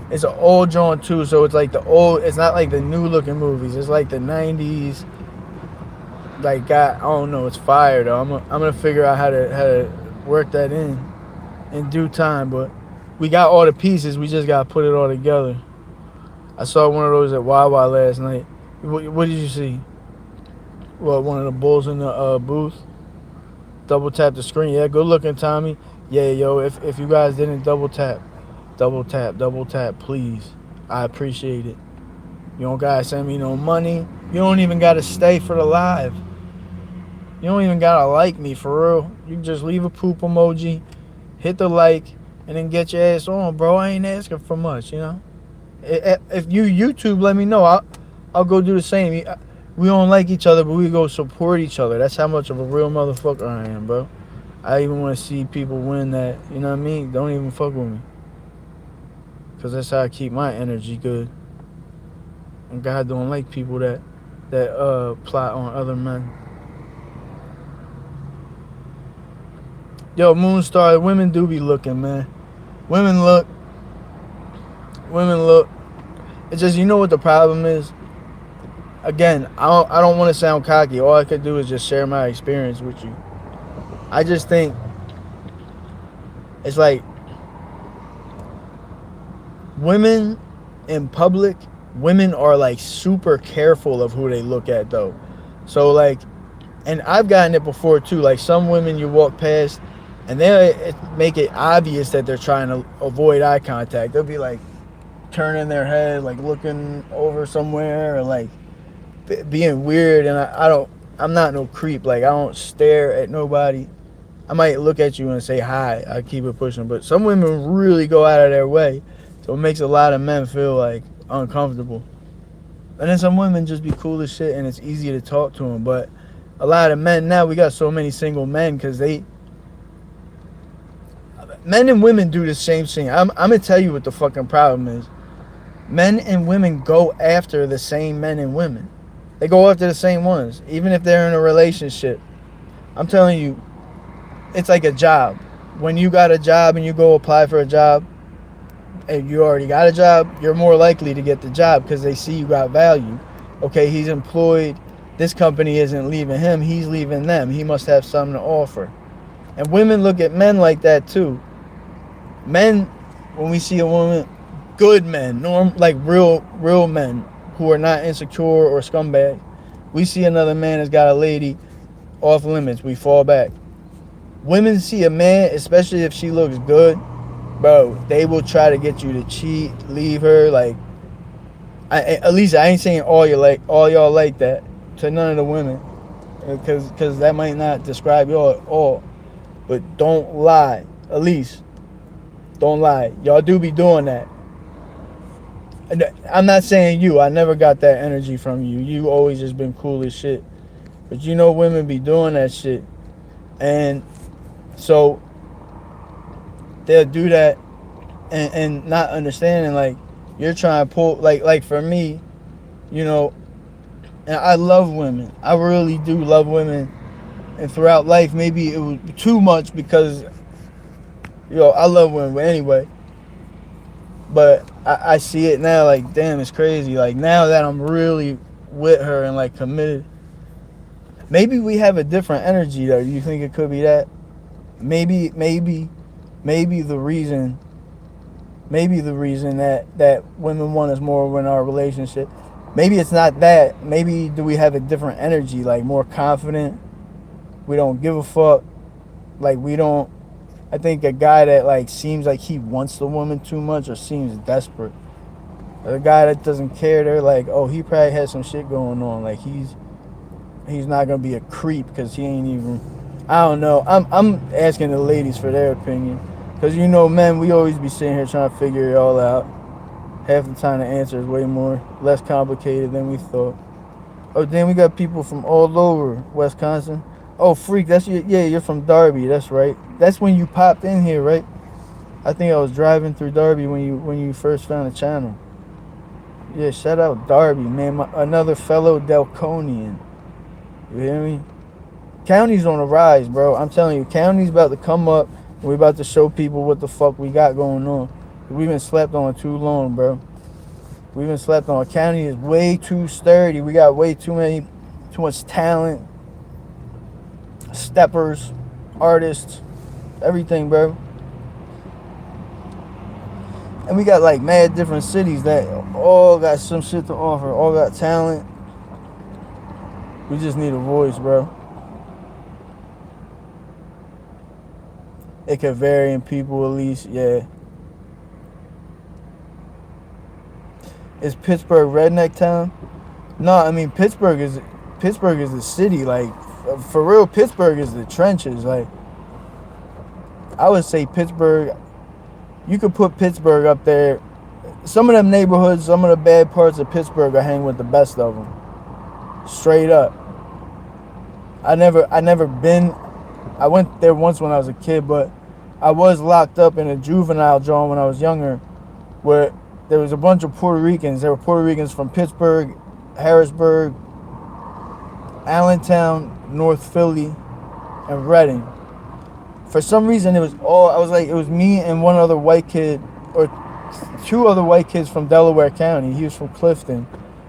A: It's an old joint too, so it's like it's not like the new looking movies. It's like the 90s. Like, I don't know, it's fire though. I'm gonna figure out how to work that in due time, but we got all the pieces, we just gotta put it all together. I saw one of those at Wawa last night. What did you see? What, one of the bulls in the booth? Double tap the screen. Yeah, good looking, Tommy. Yeah, yo, if you guys didn't double tap, please. I appreciate it. You don't gotta send me no money. You don't even gotta stay for the live. You don't even gotta like me for real. You can just leave a poop emoji, hit the like, and then get your ass on, bro. I ain't asking for much, you know. If you YouTube, let me know. I'll go do the same. We don't like each other, but we go support each other. That's how much of a real motherfucker I am, bro. I even want to see people win that. You know what I mean? Don't even fuck with me, cause that's how I keep my energy good. And God don't like people that plot on other men. Yo, Moonstar, women do be looking, man. Women look. Women look. It's just, you know what the problem is? Again, I don't want to sound cocky. All I could do is just share my experience with you. I just think it's like women in public, women are like super careful of who they look at though. So like, and I've gotten it before too. Like some women you walk past and they make it obvious that they're trying to avoid eye contact. They'll be like turning their head, like looking over somewhere, or like being weird. And I'm not no creep. Like I don't stare at nobody. I might look at you and say hi. I keep it pushing. But some women really go out of their way. So it makes a lot of men feel like uncomfortable. And then some women just be cool as shit and it's easy to talk to them. But a lot of men now, we got so many single men because men and women do the same thing. I'm going to tell you what the fucking problem is. Men and women go after the same men and women. They go after the same ones, even if they're in a relationship. I'm telling you, it's like a job. When you got a job and you go apply for a job, and you already got a job, you're more likely to get the job because they see you got value. Okay, he's employed. This company isn't leaving him. He's leaving them. He must have something to offer. And women look at men like that too. Men, when we see a woman, good men, like real men who are not insecure or scumbags, we see another man that's got a lady, off limits, we fall back. Women see a man, especially if she looks good, bro, they will try to get you to cheat, leave her. Like, at least I ain't saying all y'all like that to none of the women, because that might not describe y'all at all. But don't lie. At least don't lie. Y'all do be doing that. I'm not saying you. I never got that energy from you. You always just been cool as shit. But you know women be doing that shit. And so they'll do that and not understanding, like, you're trying to pull, like for me, you know, and I love women. I really do love women. And throughout life, maybe it was too much because, I love women. But anyway, but I see it now, like, damn, it's crazy. Like, now that I'm really with her and, like, committed, maybe we have a different energy, though. You think it could be that? Maybe the reason that women want us more in our relationship, maybe it's not that. Maybe do we have a different energy, like more confident? We don't give a fuck. Like, we don't. I think a guy that, like, seems like he wants the woman too much or seems desperate. A guy that doesn't care, they're like, oh, he probably has some shit going on. Like, he's not gonna be a creep because he ain't even. I don't know. I'm asking the ladies for their opinion. Because, men, we always be sitting here trying to figure it all out. Half the time the answer is way less complicated than we thought. Oh, then we got people from all over Wisconsin. Oh, freak, you're from Darby, that's right. That's when you popped in here, right? I think I was driving through Darby when you first found the channel. Yeah, shout out Darby, man. Another fellow Delconian. You hear me? County's on the rise, bro. I'm telling you, county's about to come up. We're about to show people what the fuck we got going on. We've been slept on too long, bro. We've been slept on. County is way too sturdy. We got way too much talent. Steppers, artists, everything, bro. And we got like mad different cities that all got some shit to offer. All got talent. We just need a voice, bro. It could vary in people at least, yeah. Is Pittsburgh redneck town? No, I mean Pittsburgh is the city. Like for real, Pittsburgh is the trenches. Like I would say Pittsburgh. You could put Pittsburgh up there. Some of them neighborhoods, some of the bad parts of Pittsburgh, I hang with the best of them. Straight up. I never been. I went there once when I was a kid, but I was locked up in a juvenile jail when I was younger, where there was a bunch of Puerto Ricans. There were Puerto Ricans from Pittsburgh, Harrisburg, Allentown, North Philly, and Reading. For some reason, it was all, I was like, it was me and one other white kid, or two other white kids from Delaware County. He was from Clifton,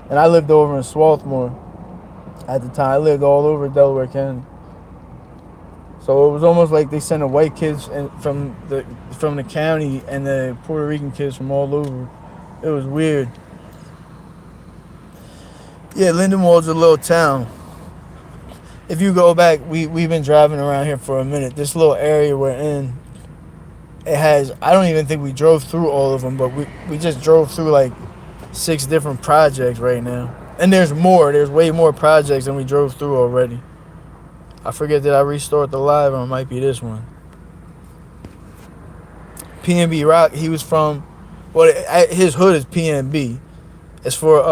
A: and I lived over in Swarthmore at the time. I lived all over Delaware County. So it was almost like they sent the white kids from the county and the Puerto Rican kids from all over. It was weird. Yeah, Lindenwold's a little town. If you go back, we've been driving around here for a minute. This little area we're in, it has, I don't even think we drove through all of them, but we just drove through like 6 different projects right now. And there's more. There's way more projects than we drove through already. I forget, did I restart the live, or it might be this one. PNB Rock, he was from, well, his hood is PNB. It's for,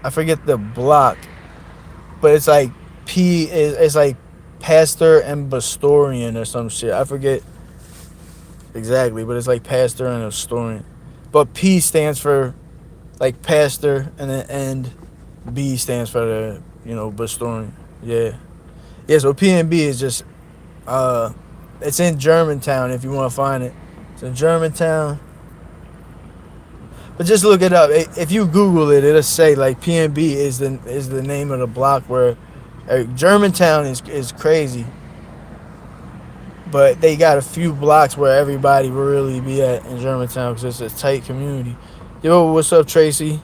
A: I forget the block, but it's like it's like Pastor and Bastorian or some shit. I forget exactly, but it's like Pastor and Bastorian. But P stands for like Pastor, and then B stands for the, Bastorian. Yeah. Yeah, so PNB is just, it's in Germantown if you want to find it. It's in Germantown. But just look it up. If you Google it, it'll say like PNB is the name of the block where Germantown is crazy. But they got a few blocks where everybody will really be at in Germantown because it's a tight community. Yo, what's up, Tracy?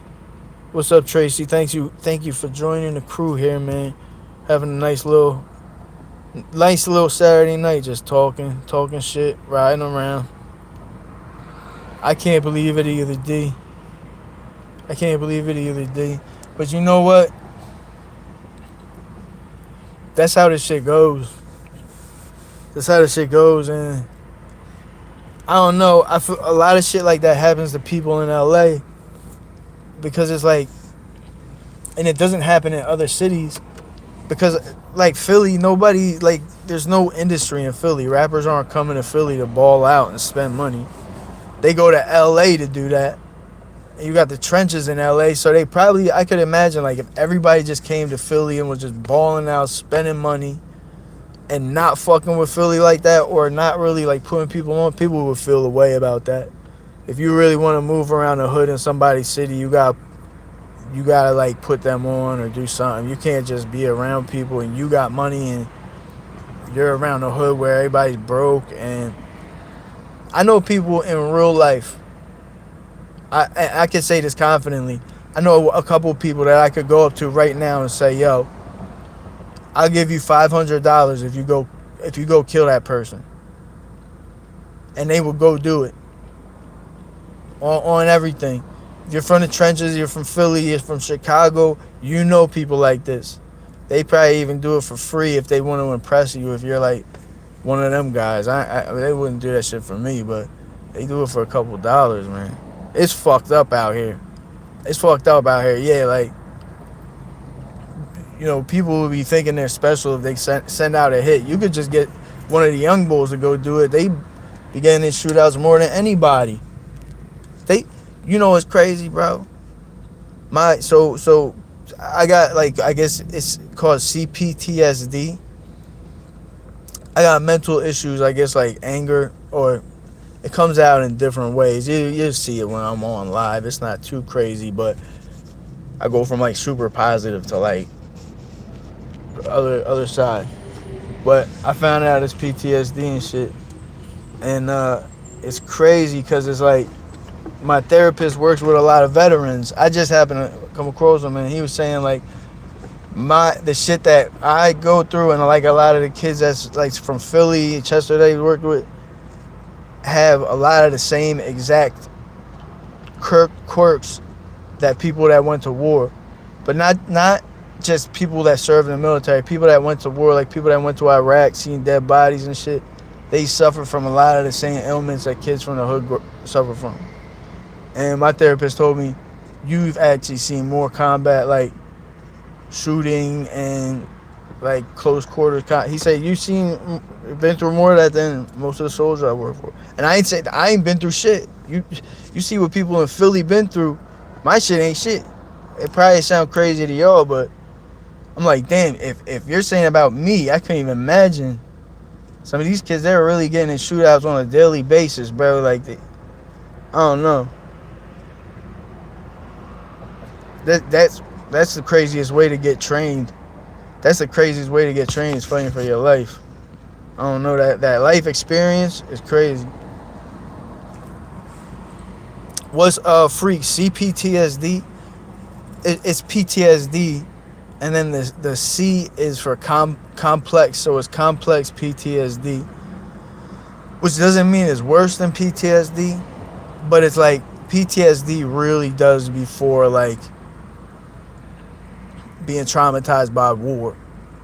A: What's up, Tracy? Thank you for joining the crew here, man. Having a nice little Saturday night, just talking shit, riding around. I can't believe it either, D. I can't believe it either, D. But you know what? That's how this shit goes. That's how this shit goes, and I don't know. I feel a lot of shit like that happens to people in LA because it's like, and it doesn't happen in other cities because, like Philly, nobody, like, there's no industry in Philly. Rappers aren't coming to Philly to ball out and spend money. They go to LA to do that. And you got the trenches in LA, so they probably, I could imagine, like, if everybody just came to Philly and was just balling out, spending money, and not fucking with Philly like that, or not really, like, putting people on, people would feel a way about that. If you really want to move around the hood in somebody's city, you gotta like put them on or do something. You can't just be around people and you got money and you're around the hood where everybody's broke. And I know people in real life, I can say this confidently, I know a couple of people that I could go up to right now and say, yo, I'll give you $500 if you go kill that person. And they will go do it. On everything. If you're from the trenches, you're from Philly, you're from Chicago, you know people like this. They probably even do it for free if they want to impress you, if you're like one of them guys. They wouldn't do that shit for me, but they do it for a couple dollars, man. It's fucked up out here. It's fucked up out here. Yeah, like, people will be thinking they're special if they send out a hit. You could just get one of the young bulls to go do it. They be getting in shootouts more than anybody. It's crazy, bro. So I got, like, I guess it's called CPTSD. I got mental issues, I guess, like anger, or it comes out in different ways. You see it when I'm on live. It's not too crazy, but I go from like super positive to like other side. But I found out it's PTSD and shit, and it's crazy because it's like my therapist works with a lot of veterans. I just happened to come across him, and he was saying like the shit that I go through, and like a lot of the kids that's like from Philly, Chester, they worked with, have a lot of the same exact quirks that people that went to war, but not just people that served in the military. People that went to war, like people that went to Iraq, seeing dead bodies and shit, they suffer from a lot of the same ailments that kids from the hood suffer from. And my therapist told me, you've actually seen more combat, like shooting and like close quarters. He said been through more of that than most of the soldiers I work for. And I ain't been through shit. You see what people in Philly been through. My shit ain't shit. It probably sound crazy to y'all, but I'm like, damn, if you're saying about me, I couldn't even imagine. Some of these kids, they were really getting in shootouts on a daily basis, bro. Like, I don't know. That's the craziest way to get trained. That's the craziest way to get trained, is fighting for your life. I don't know, that life experience is crazy. What's freak? CPTSD? It's PTSD, and then the C is for complex, so it's complex PTSD, which doesn't mean it's worse than PTSD, but it's like PTSD really does before like being traumatized by war.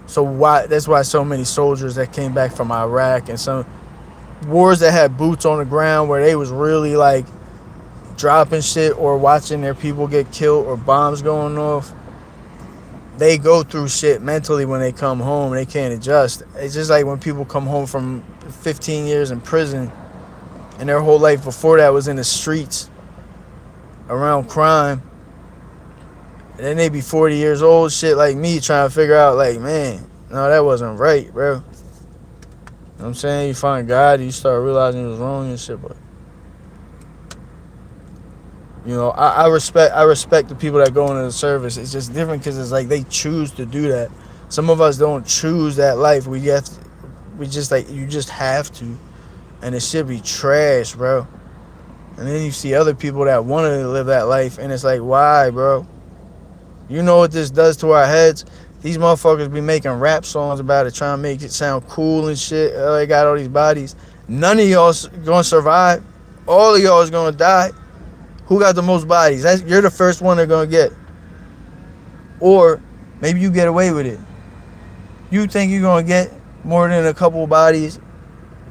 A: So that's why so many soldiers that came back from Iraq and some wars that had boots on the ground where they was really like dropping shit or watching their people get killed or bombs going off, they go through shit mentally when they come home. They can't adjust. It's just like when people come home from 15 years in prison and their whole life before that was in the streets around crime. And then they be 40 years old, shit like me, trying to figure out, like, man, no, that wasn't right, bro. You know what I'm saying? You find God, you start realizing it was wrong and shit, but you know, I respect the people that go into the service. It's just different because it's like they choose to do that. Some of us don't choose that life. We just like, you just have to, and it should be trash, bro. And then you see other people that want to live that life, and it's like, why, bro? You know what this does to our heads? These motherfuckers be making rap songs about it, trying to make it sound cool and shit. Oh, they got all these bodies. None of y'all's gonna survive. All of y'all is gonna die. Who got the most bodies? You're the first one they're gonna get. Or maybe you get away with it. You think you're gonna get more than a couple bodies?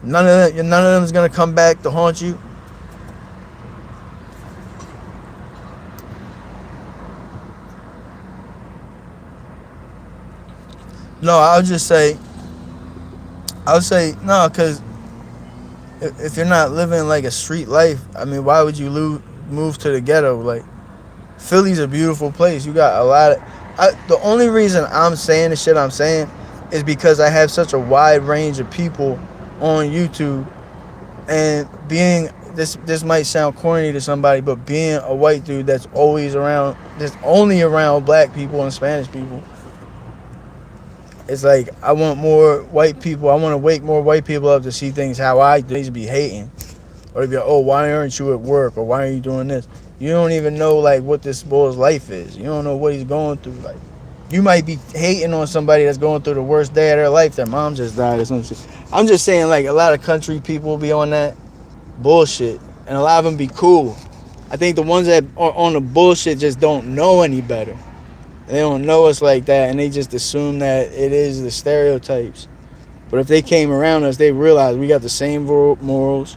A: None of them is gonna come back to haunt you. No, I would say no, because if you're not living like a street life, I mean, why would you move to the ghetto? Like, Philly's a beautiful place. You got a lot of... the only reason I'm saying the shit I'm saying is because I have such a wide range of people on YouTube, and being... This might sound corny to somebody, but being a white dude that's only around black people and Spanish people, it's like, I want more white people. I want to wake more white people up to see things how I do. They be hating. Or be like, oh, why aren't you at work? Or why are you doing this? You don't even know, like, what this boy's life is. You don't know what he's going through. Like, you might be hating on somebody that's going through the worst day of their life. Their mom just died or something. I'm just saying, like, a lot of country people be on that bullshit. And a lot of them be cool. I think the ones that are on the bullshit just don't know any better. They don't know us like that, and they just assume that it is the stereotypes. But if they came around us, they realize we got the same morals.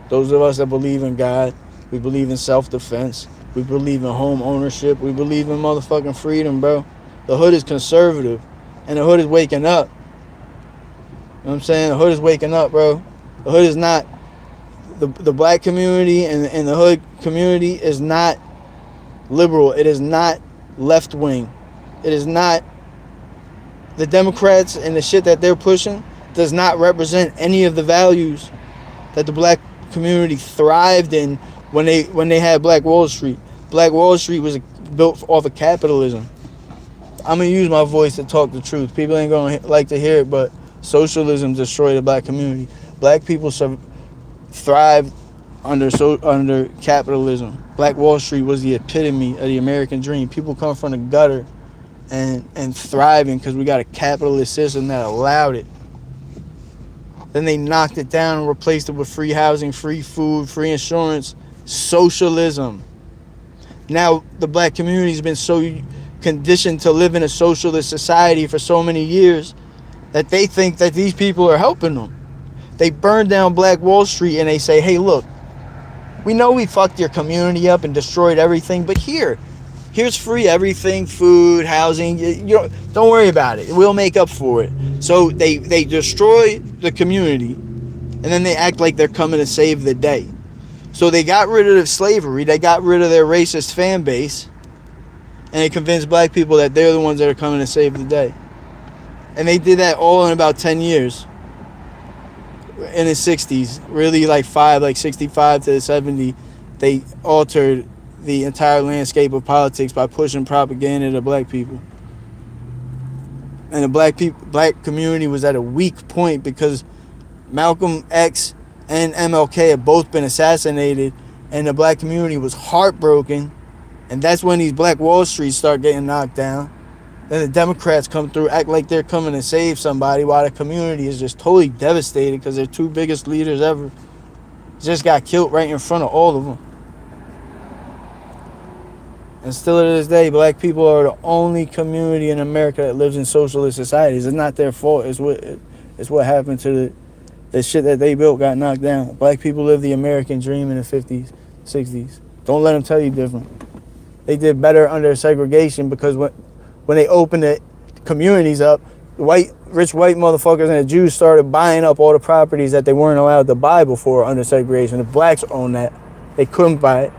A: Those of us that believe in God, we believe in self-defense. We believe in home ownership. We believe in motherfucking freedom, bro. The hood is conservative, and the hood is waking up. You know what I'm saying? The hood is waking up, bro. The hood is not... The black community and the hood community is not liberal. It is not left-wing. It is not... The Democrats and the shit that they're pushing does not represent any of the values that the black community thrived in when they had Black Wall Street. Black Wall Street was built off of capitalism. I'm going to use my voice to talk the truth. People ain't going to like to hear it, but socialism destroyed the black community. Black people thrived under capitalism. Black Wall Street was the epitome of the American dream. People come from the gutter and thriving because we got a capitalist system that allowed it. Then they knocked it down and replaced it with free housing, free food, free insurance, socialism. Now the black community has been so conditioned to live in a socialist society for so many years that they think that these people are helping them. They burn down Black Wall Street and they say, hey, look, we know we fucked your community up and destroyed everything, but here's free everything, food, housing. Don't worry about it. We'll make up for it. So they destroy the community, and then they act like they're coming to save the day. So they got rid of slavery. They got rid of their racist fan base, and they convinced black people that they're the ones that are coming to save the day. And they did that all in about 10 years. In the 60s, really like 65 to the 70s, they altered the entire landscape of politics by pushing propaganda to black people. And the black community was at a weak point because Malcolm X and MLK had both been assassinated, and the black community was heartbroken. And that's when these Black Wall Streets start getting knocked down. Then the Democrats come through, act like they're coming to save somebody, while the community is just totally devastated because their two biggest leaders ever just got killed right in front of all of them. And still to this day, black people are the only community in America that lives in socialist societies. It's not their fault. It's what happened to the shit that they built got knocked down. Black people live the American dream in the 50s, 60s. Don't let them tell you different. They did better under segregation because when they opened the communities up, rich white motherfuckers and the Jews started buying up all the properties that they weren't allowed to buy before under segregation. The blacks owned that. They couldn't buy it.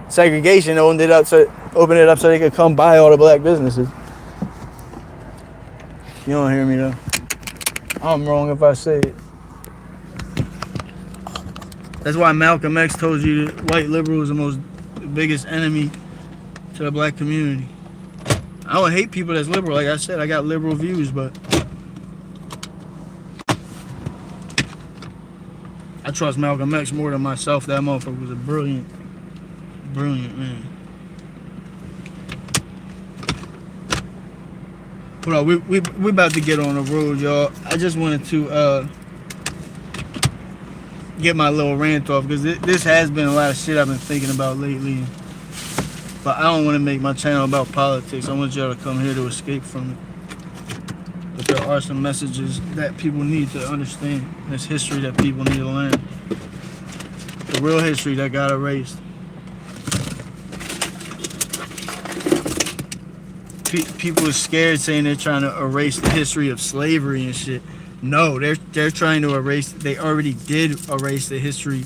A: Segregation opened it up so they could come buy all the black businesses. You don't hear me though. I'm wrong if I say it. That's why Malcolm X told you that white liberal is the biggest enemy to the black community. I don't hate people that's liberal. Like I said, I got liberal views, but I trust Malcolm X more than myself. That motherfucker was a brilliant man. Hold on, we about to get on the road, y'all. I just wanted to get my little rant off because this has been a lot of shit I've been thinking about lately. But I don't want to make my channel about politics. I want y'all to come here to escape from it. But there are some messages that people need to understand. There's history that people need to learn. The real history that got erased. People are scared saying they're trying to erase the history of slavery and shit. No, they're trying to erase. They already did erase the history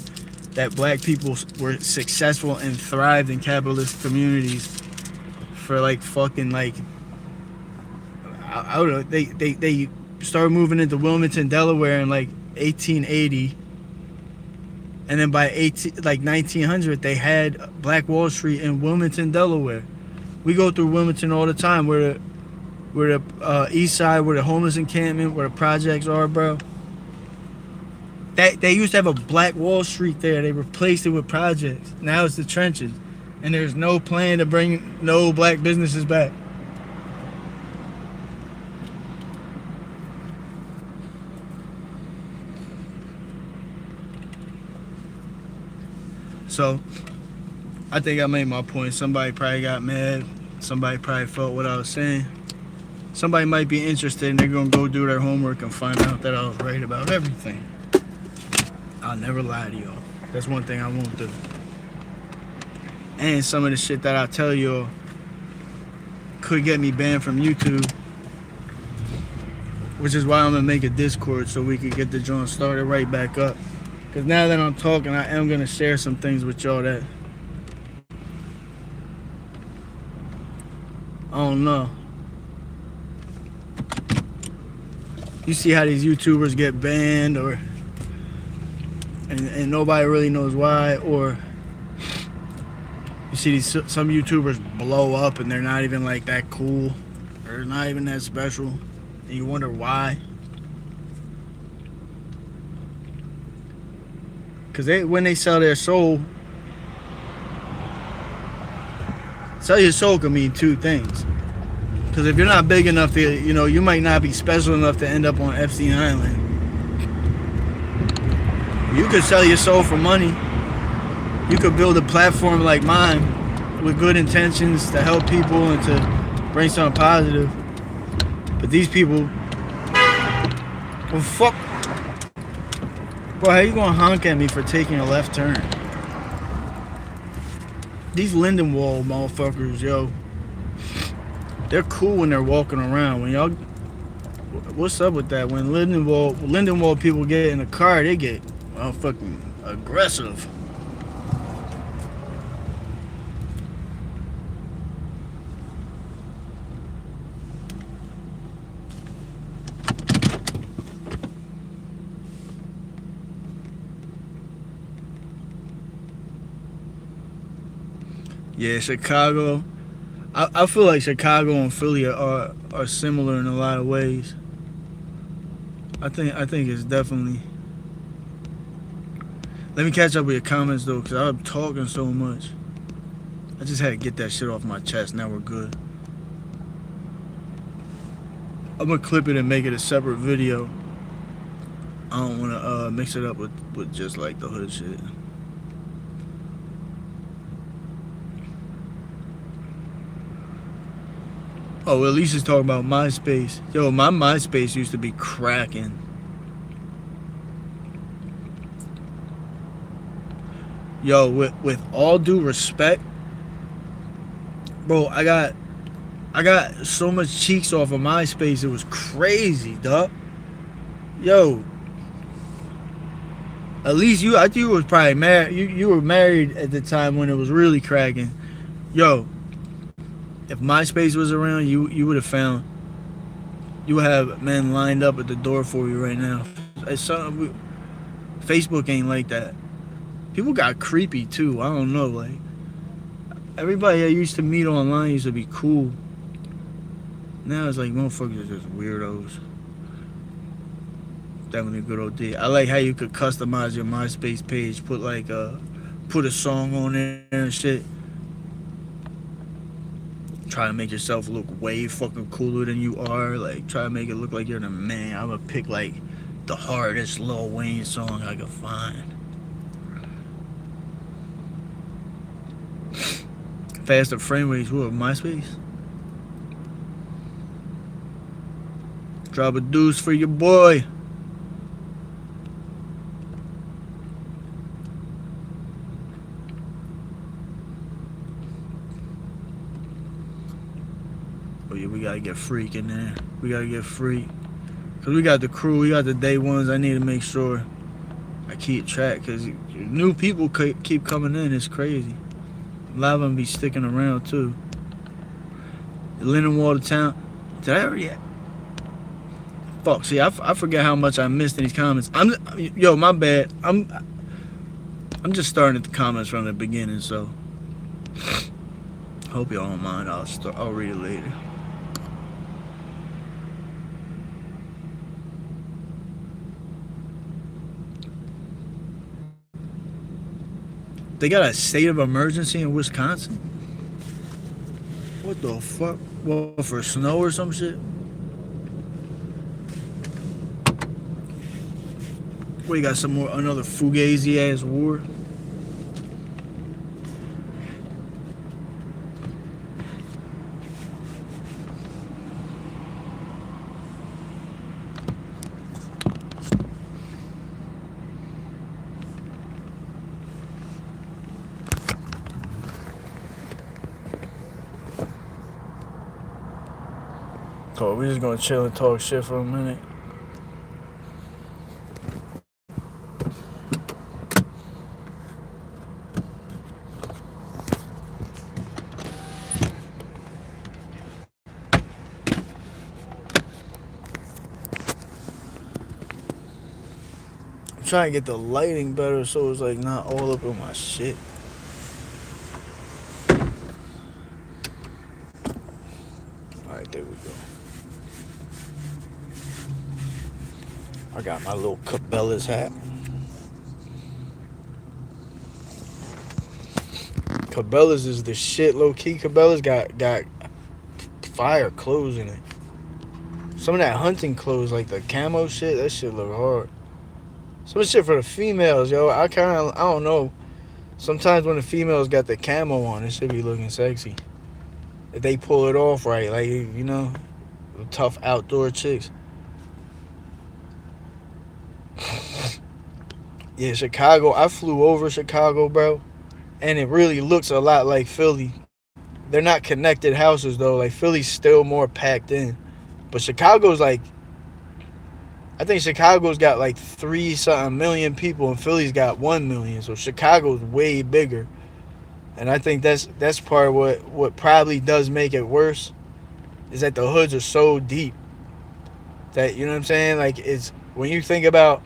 A: that black people were successful and thrived in capitalist communities for like fucking like I don't know. They started moving into Wilmington, Delaware in like 1880, and then by 1900 they had Black Wall Street in Wilmington, Delaware. We go through Wilmington all the time, where the east side, where the homeless encampment, where the projects are, bro. They used to have a Black Wall Street there. They replaced it with projects. Now it's the trenches. And there's no plan to bring no black businesses back. So, I think I made my point. Somebody probably got mad. Somebody probably felt what I was saying. Somebody might be interested and they're going to go do their homework and find out that I was right about everything. I'll never lie to y'all. That's one thing I won't do. And some of the shit that I tell y'all could get me banned from YouTube. Which is why I'm going to make a Discord so we could get the joint started right back up. Because now that I'm talking, I am going to share some things with y'all that I don't know. You see how these YouTubers get banned and nobody really knows why, or you see some YouTubers blow up and they're not even like that cool or not even that special, and you wonder why. Because when they sell their soul, sell your soul can mean two things. Because if you're not big enough to, you might not be special enough to end up on Epstein Island. You could sell your soul for money. You could build a platform like mine with good intentions to help people and to bring something positive. But these people, well, fuck. Bro, how you gonna honk at me for taking a left turn? These Lindenwold motherfuckers, yo, they're cool when they're walking around. When y'all, what's up with that? When Lindenwold people get in the car, they get fucking aggressive. Yeah, Chicago. I feel like Chicago and Philly are similar in a lot of ways. I think it's definitely. Let me catch up with your comments though, because I'm talking so much. I just had to get that shit off my chest. Now we're good. I'm gonna clip it and make it a separate video. I don't want to mix it up with just like the hood shit. Oh, well, at least it's talking about MySpace. Yo, my MySpace used to be cracking. Yo, with all due respect, bro, I got so much cheeks off of MySpace, it was crazy, dog. Yo, at least I think you was probably married. You were married at the time when it was really cracking. Yo, if MySpace was around, you would have found. You would have men lined up at the door for you right now. It's something. Facebook ain't like that. People got creepy too. I don't know. Like everybody I used to meet online used to be cool. Now it's like motherfuckers are just weirdos. Definitely a good old day. I like how you could customize your MySpace page. Put like put a song on there and shit. Try to make yourself look way fucking cooler than you are. Like try to make it look like you're the man. I'm gonna pick like the hardest Lil Wayne song I could find. Faster frame rates. What, MySpace? Drop a deuce for your boy. Oh yeah, we gotta get freak in there. We gotta get freak. Cause we got the crew, we got the day ones. I need to make sure I keep track. Cause new people keep coming in. It's crazy. A lot of them be sticking around too. Lindenwold town. Did I already? Fuck. See, I forget how much I missed in these comments. Yo, my bad. I'm just starting at the comments from the beginning, so hope y'all don't mind. I'll read it later. They got a state of emergency in Wisconsin? What the fuck? What, for snow or some shit? We got another fugazi ass war? So we're just gonna chill and talk shit for a minute. I'm trying to get the lighting better so it's like not all up in my shit. Alright, there we go. I got my little Cabela's hat. Cabela's is the shit, low key. Cabela's got fire clothes in it. Some of that hunting clothes, like the camo shit, that shit look hard. Some shit for the females, yo. I don't know. Sometimes when the females got the camo on, it should be looking sexy. If they pull it off right, like, tough outdoor chicks. Yeah, Chicago. I flew over Chicago, bro, and it really looks a lot like Philly. They're not connected houses though. Like Philly's still more packed in, but Chicago's like, I think Chicago's got like 3 something million people, and Philly's got 1 million. So Chicago's way bigger, and I think that's part of what probably does make it worse is that the hoods are so deep that, you know what I'm saying. Like, it's when you think about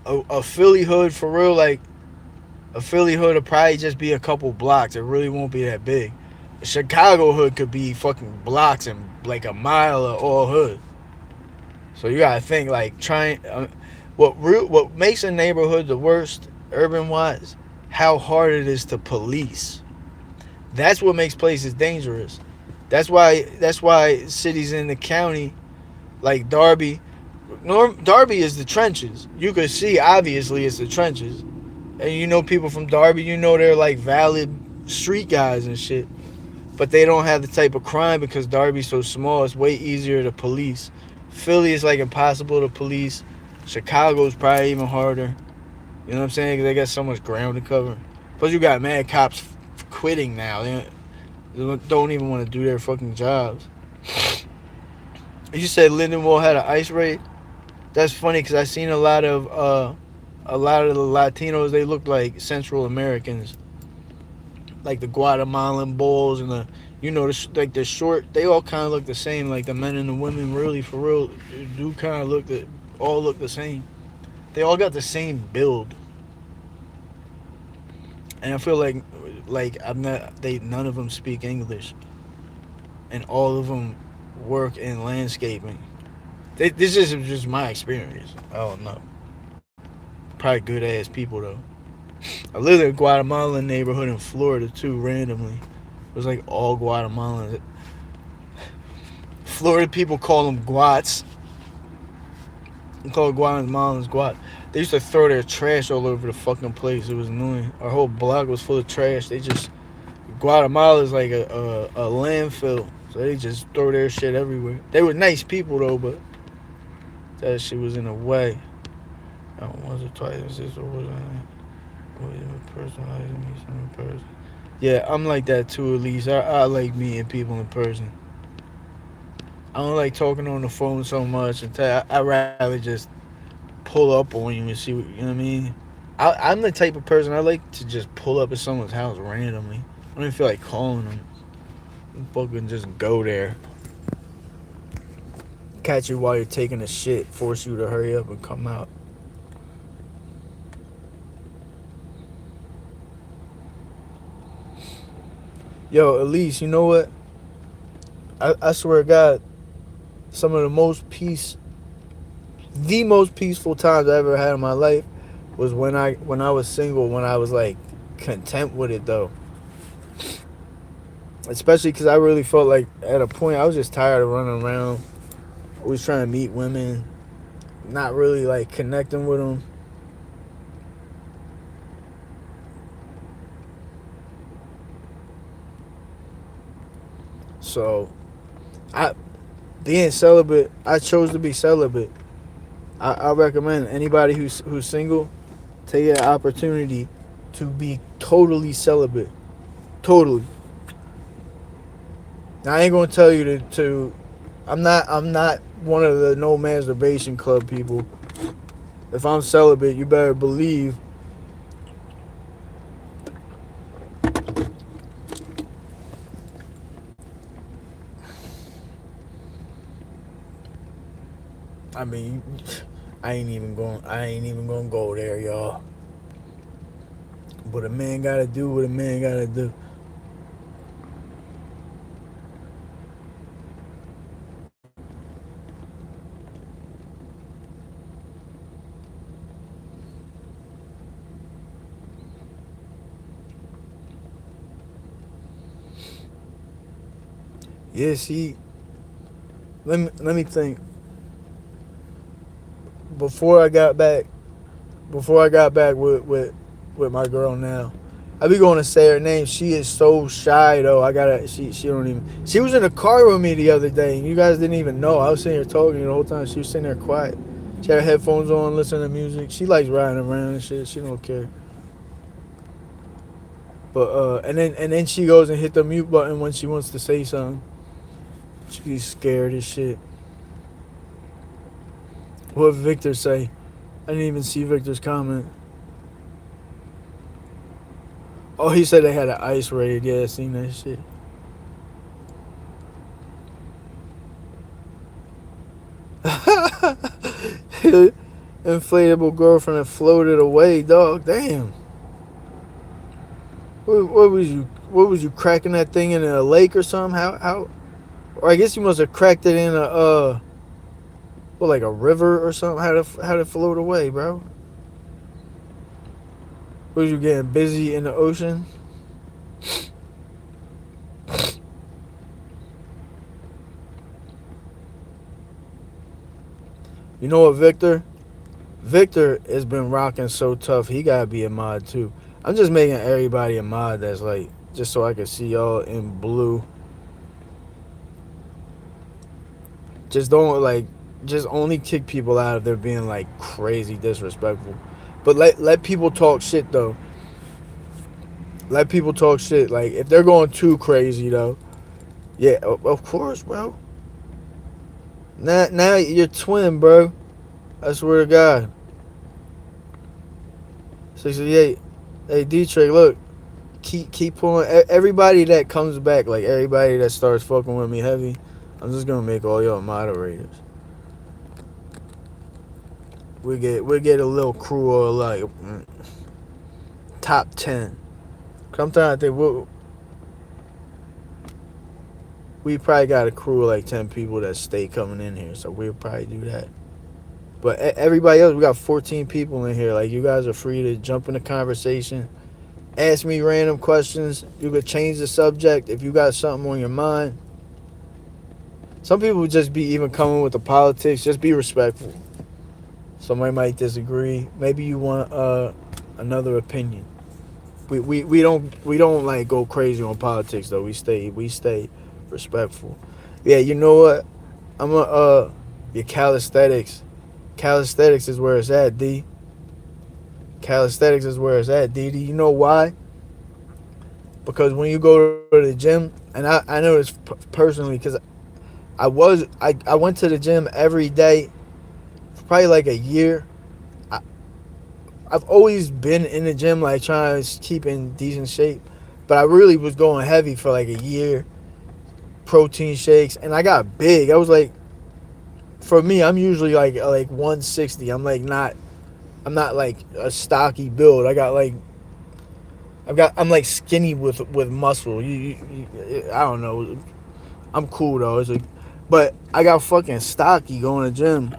A: a Philly hood for real, like a Philly hood will probably just be a couple blocks. It really won't be that big. A Chicago hood could be fucking blocks and like a mile of all hood. So you gotta think like trying. What makes a neighborhood the worst, urban wise, how hard it is to police. That's what makes places dangerous. That's why cities in the county like Darby. Darby is the trenches. You could see obviously it's the trenches, and you know people from Darby. You know they're like valid street guys and shit, but they don't have the type of crime because Darby's so small. It's way easier to police. Philly is like impossible to police. Chicago's probably even harder. You know what I'm saying? Because they got so much ground to cover. Plus, you got mad cops quitting now. They don't even want to do their fucking jobs. You said Lindenwold had an ice raid. That's funny because I seen a lot of the Latinos. They look like Central Americans, like the Guatemalan bulls and like the short. They all kind of look the same. Like the men and the women, really for real, do kind of all look the same. They all got the same build, and I feel like I'm not. They none of them speak English, and all of them work in landscaping. This is just my experience. I don't know. Probably good ass people though. I lived in a Guatemalan neighborhood in Florida too, randomly. It was like all Guatemalans. Florida people call them Guats. They call Guatemalans Guat. They used to throw their trash all over the fucking place. It was annoying. Our whole block was full of trash. Guatemala is like a landfill. So they just throw their shit everywhere. They were nice people though, but that shit was in the way. I once or twice, sister was personalizing me in person. Yeah, I'm like that too. At least I like meeting people in person. I don't like talking on the phone so much. I rather just pull up on you and see what, you know what I mean. I'm the type of person I like to just pull up at someone's house randomly. I don't even feel like calling them. Fucking just go there. Catch you while you're taking a shit. Force you to hurry up and come out. Yo, Elise, you know what? I swear to God, some of the most peaceful times I ever had in my life was when I was single, when I was like content with it though. Especially because I really felt like at a point I was just tired of running around, always trying to meet women, not really like connecting with them. So, I being celibate, I chose to be celibate. I recommend anybody who's single take an opportunity to be totally celibate, totally. Now, I ain't gonna tell you to. I'm not one of the no masturbation club people. If I'm celibate, you better believe. I mean, I ain't even gonna go there, y'all. But a man gotta do what a man gotta do. Yeah, she. Let me think. Before I got back, before I got back with my girl now, I be going to say her name. She is so shy though. I gotta. She don't even. She was in the car with me the other day, and you guys didn't even know. I was sitting here talking the whole time. She was sitting there quiet. She had her headphones on, listening to music. She likes riding around and shit. She don't care. But and then she goes and hit the mute button when she wants to say something. She's scared as shit. What did Victor say? I didn't even see Victor's comment. Oh, he said they had an ice raid. Yeah, I seen that shit. Inflatable girlfriend that floated away, dog. Damn. What was you? What was you cracking that thing in a lake or something? How? Or I guess you must have cracked it in a well, like a river or something. How to float away, bro? Was you getting busy in the ocean? You know what, Victor? Victor has been rocking so tough. He gotta be a mod too. I'm just making everybody a mod that's like just so I can see y'all in blue. Just don't like just only kick people out if they're being like crazy disrespectful. But let people talk shit though. Let people talk shit. Like if they're going too crazy though. Yeah, of course, bro. Now you're twin, bro. I swear to God. 68. Hey, D-Trick, look. Keep pulling. Everybody that comes back, like everybody that starts fucking with me heavy, I'm just gonna make all y'all moderators. We get a little crew or like top 10. I'm trying to think. We probably got a crew of like 10 people that stay coming in here, so we'll probably do that. But everybody else, we got 14 people in here. Like, you guys are free to jump in the conversation. Ask me random questions. You could change the subject if you got something on your mind. Some people just be even coming with the politics. Just be respectful. Somebody might disagree. Maybe you want another opinion. We don't like go crazy on politics though. We stay respectful. Yeah, you know what? I'm your calisthenics. Calisthenics is where it's at, D. Calisthenics is where it's at, D. Do you know why? Because when you go to the gym, and I know this personally because I went to the gym every day for probably like a year. I've always been in the gym like trying to keep in decent shape, but I really was going heavy for like a year. Protein shakes, and I got big. I was like, for me, I'm usually like 160. I'm not like a stocky build. I'm like skinny with muscle. I don't know. I'm cool though. But I got fucking stocky going to gym.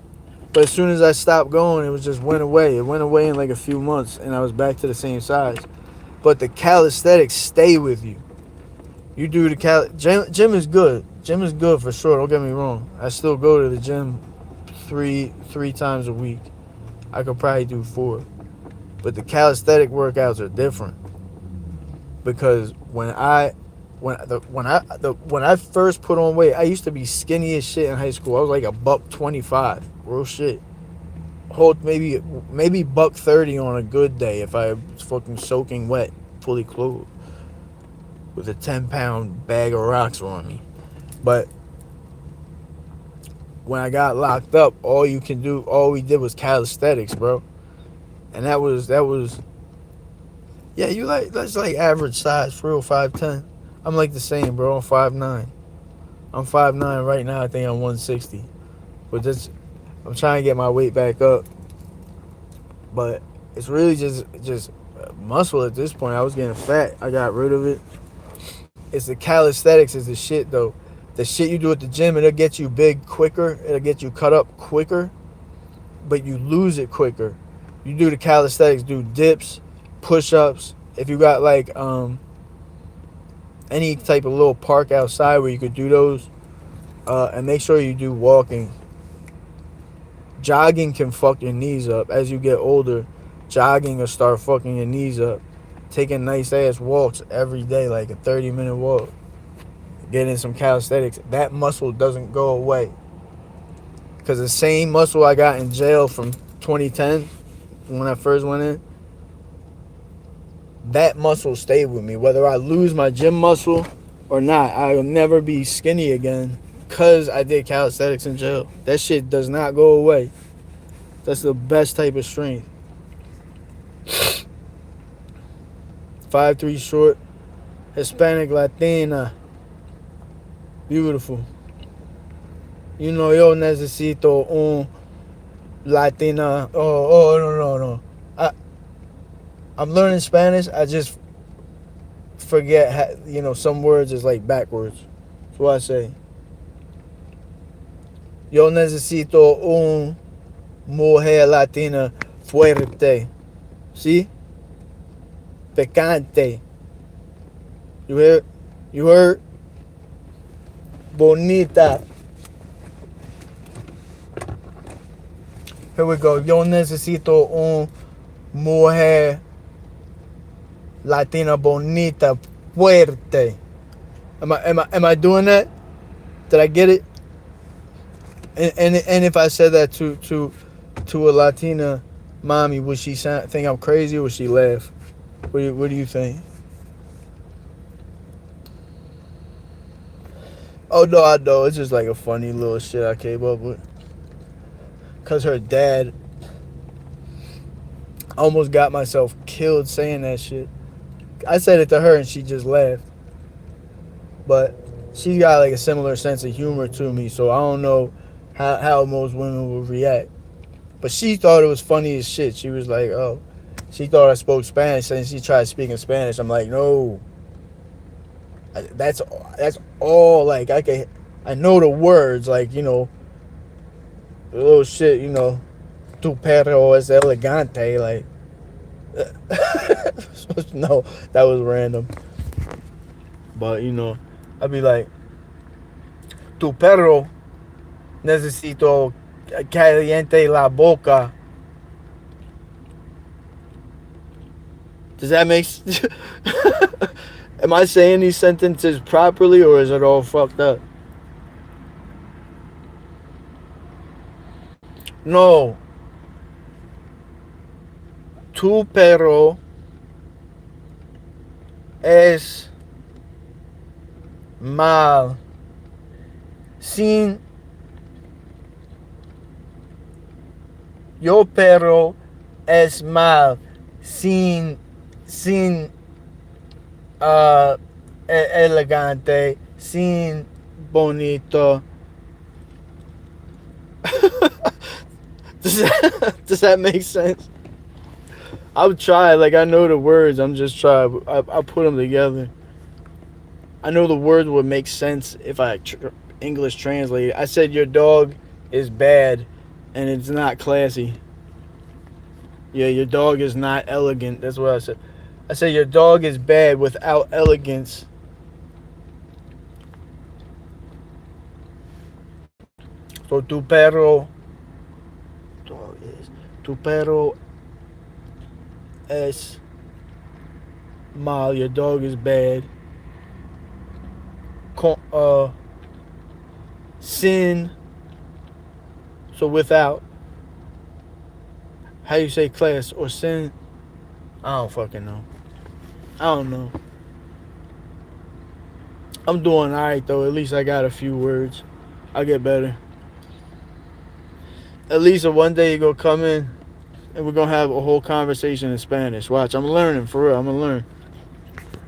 A: But as soon as I stopped going, it was just went away. It went away in like a few months, and I was back to the same size. But the calisthenics stay with you. You do the gym is good. Gym is good for sure. Don't get me wrong. I still go to the gym three times a week. I could probably do 4. But the calisthenic workouts are different because when I first put on weight, I used to be skinny as shit in high school. I was like a $125, real shit. Hold maybe $130 on a good day if I was fucking soaking wet, fully clothed, with a 10-pound bag of rocks on me. But when I got locked up, all we did was calisthenics, bro. And that was yeah, that's like average size for real, 5'10". I'm like the same, bro. I'm 5'9". I'm 5'9" right now. I think I'm 160. But I'm trying to get my weight back up. But it's really just muscle at this point. I was getting fat. I got rid of it. It's the calisthenics is the shit though. The shit you do at the gym, it'll get you big quicker. It'll get you cut up quicker. But you lose it quicker. You do the calisthenics, do dips, push-ups. If you got like any type of little park outside where you could do those. And make sure you do walking. Jogging can fuck your knees up as you get older. Jogging will start fucking your knees up. Taking nice ass walks every day, like a 30-minute walk. Getting some calisthenics. That muscle doesn't go away. Because the same muscle I got in jail from 2010 when I first went in, that muscle stayed with me. Whether I lose my gym muscle or not, I'll never be skinny again because I did calisthenics in jail. That shit does not go away. That's the best type of strength. 5'3" short, Hispanic, Latina. Beautiful. You know, yo necesito un Latina. No. I'm learning Spanish. I just forget, some words is like backwards. That's what I say. Yo necesito un mujer latina fuerte. See? Picante. You hear? You heard? Bonita. Here we go. Yo necesito un mujer latina bonita fuerte. Am I doing that? Did I get it? And if I said that to a Latina mommy, would she think I'm crazy or would she laugh? What do you think? Oh no, I know. It's just like a funny little shit I came up with. Cause her dad almost got myself killed saying that shit. I said it to her and she just laughed. But she got like a similar sense of humor to me, so I don't know how most women would react. But she thought it was funny as shit. She was like, oh, she thought I spoke Spanish, and she tried speaking Spanish. I'm like, no. That's all, like, I know the words, like, the little shit, tu perro es elegante, like, no, that was random. But, I'd be like, tu perro necesito caliente la boca. Does that make sense? Am I saying these sentences properly or is it all fucked up? No. Tu perro es mal. Sin yo perro es mal. Sin elegante, sin bonito. Does that make sense? I'll try. Like, I know the words. I'm just trying. I put them together. I know the words would make sense if I English translate it. I said your dog is bad and it's not classy. Yeah, your dog is not elegant. That's what I said. I said your dog is bad without elegance. So tu perro es mal. Your dog is bad. Sin. So without. How you say class or sin? I don't fucking know. I don't know. I'm doing alright though. At least I got a few words. I'll get better. At least one day you're gonna come in and we're gonna have a whole conversation in Spanish. Watch, I'm learning for real. I'm gonna learn.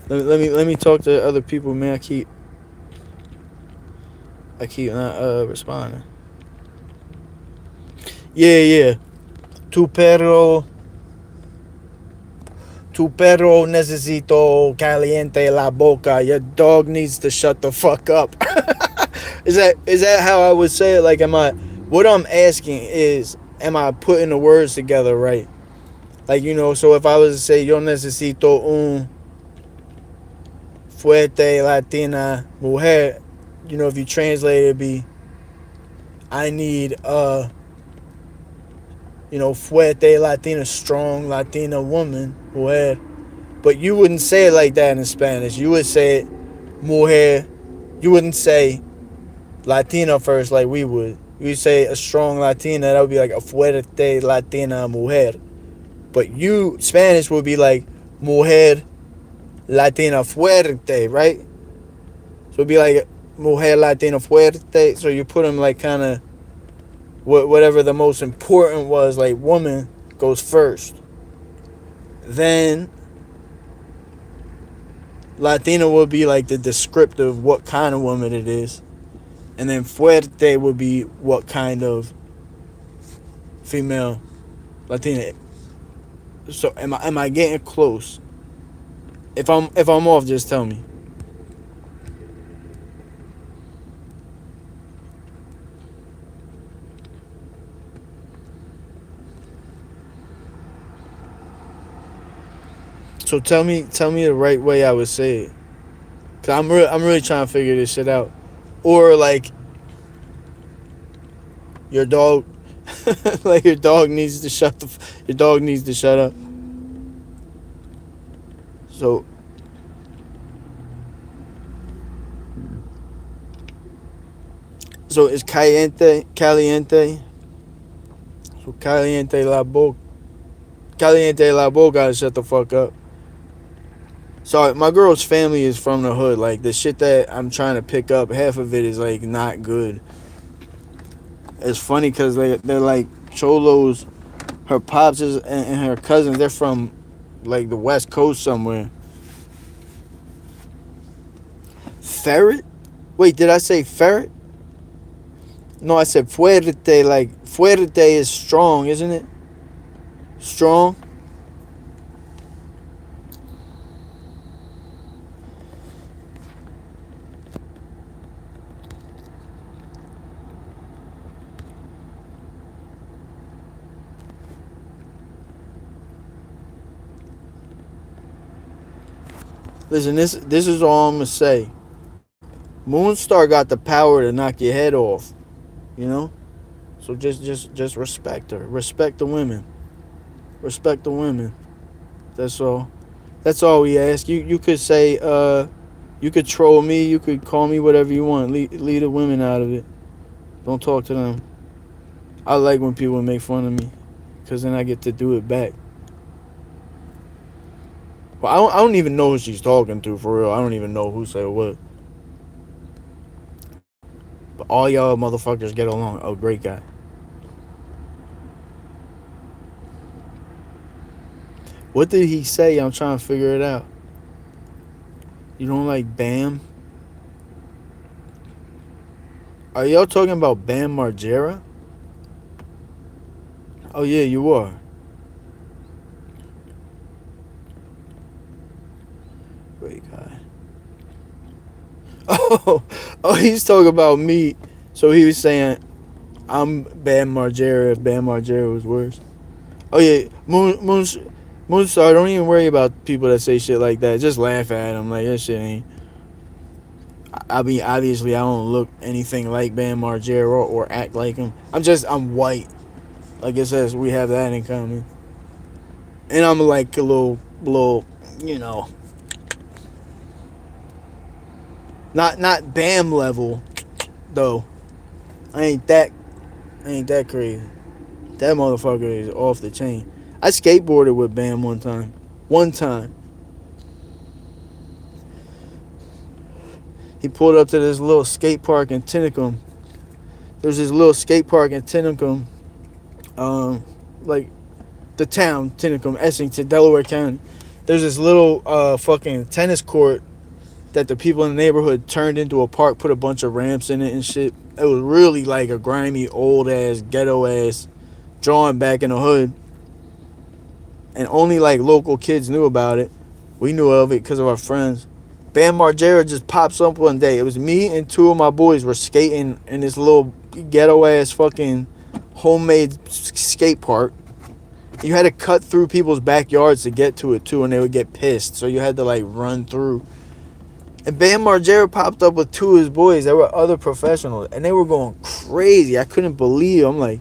A: Let me talk to other people, man. I keep not responding. Yeah. Tu perro necesito caliente la boca. Your dog needs to shut the fuck up. Is that how I would say it? Like, what I'm asking is, am I putting the words together right? Like, so if I was to say, yo necesito un fuerte Latina mujer. If you translate it, it'd be I need fuerte Latina, strong Latina woman, mujer. But you wouldn't say it like that in Spanish. You would say it mujer. You wouldn't say Latina first like we would. You say a strong Latina, that would be like a fuerte Latina mujer. But Spanish would be like mujer Latina fuerte, right? So it'd be like mujer Latina fuerte. So you put them like kind of whatever the most important was, like woman goes first. Then Latina would be like the descriptive what kind of woman it is. And then fuerte would be what kind of female Latina. So am I getting close? If I'm off, just tell me. So tell me the right way I would say it. Cause I'm really trying to figure this shit out. Or like your dog, like your dog needs to shut up. So it's caliente. So caliente la boca. Shut the fuck up. Sorry, my girl's family is from the hood. Like the shit that I'm trying to pick up, half of it is like not good. It's funny because they're like cholos. Her pops and her cousins. They're from like the West Coast somewhere. Ferret? Wait, did I say ferret? No, I said fuerte. Like fuerte is strong, isn't it? Strong. Listen, this is all I'm gonna say. Moonstar got the power to knock your head off, you know. So just respect her. Respect the women. Respect the women. That's all. That's all we ask. You could say you could troll me. You could call me whatever you want. Leave the women out of it. Don't talk to them. I like when people make fun of me, cause then I get to do it back. Well, I don't even know who she's talking to for real. I don't even know who said what. But all y'all motherfuckers get along. Oh, great guy. What did he say? I'm trying to figure it out. You don't like Bam? Are y'all talking about Bam Margera? Oh yeah, you are. Great guy. Oh, he's talking about me. So he was saying I'm Bam Margera if Bam Margera was worse. Oh yeah, Moonstar, don't even worry about people that say shit like that. Just laugh at them like that shit ain't. I mean, obviously, I don't look anything like Bam Margera or act like him. I'm white. Like it says, we have that in common. And I'm like a little, you know, not Bam level, though. I ain't that crazy. That motherfucker is off the chain. I skateboarded with Bam one time. One time. He pulled up to this little skate park in Tinicum. There's this little skate park in Tinicum. Like the town, Tinicum, Essington, Delaware County. There's this little fucking tennis court that the people in the neighborhood turned into a park, put a bunch of ramps in it and shit. It was really like a grimy, old ass, ghetto ass drawing back in the hood. And only like local kids knew about it. We knew of it because of our friends. Bam Margera just pops up one day. It was me and two of my boys were skating in this little ghetto ass fucking homemade skate park. You had to cut through people's backyards to get to it too, and they would get pissed. So you had to like run through.
B: And Bam Margera popped up with two of his boys. There were other professionals, and they were going crazy. I couldn't believe. I'm like,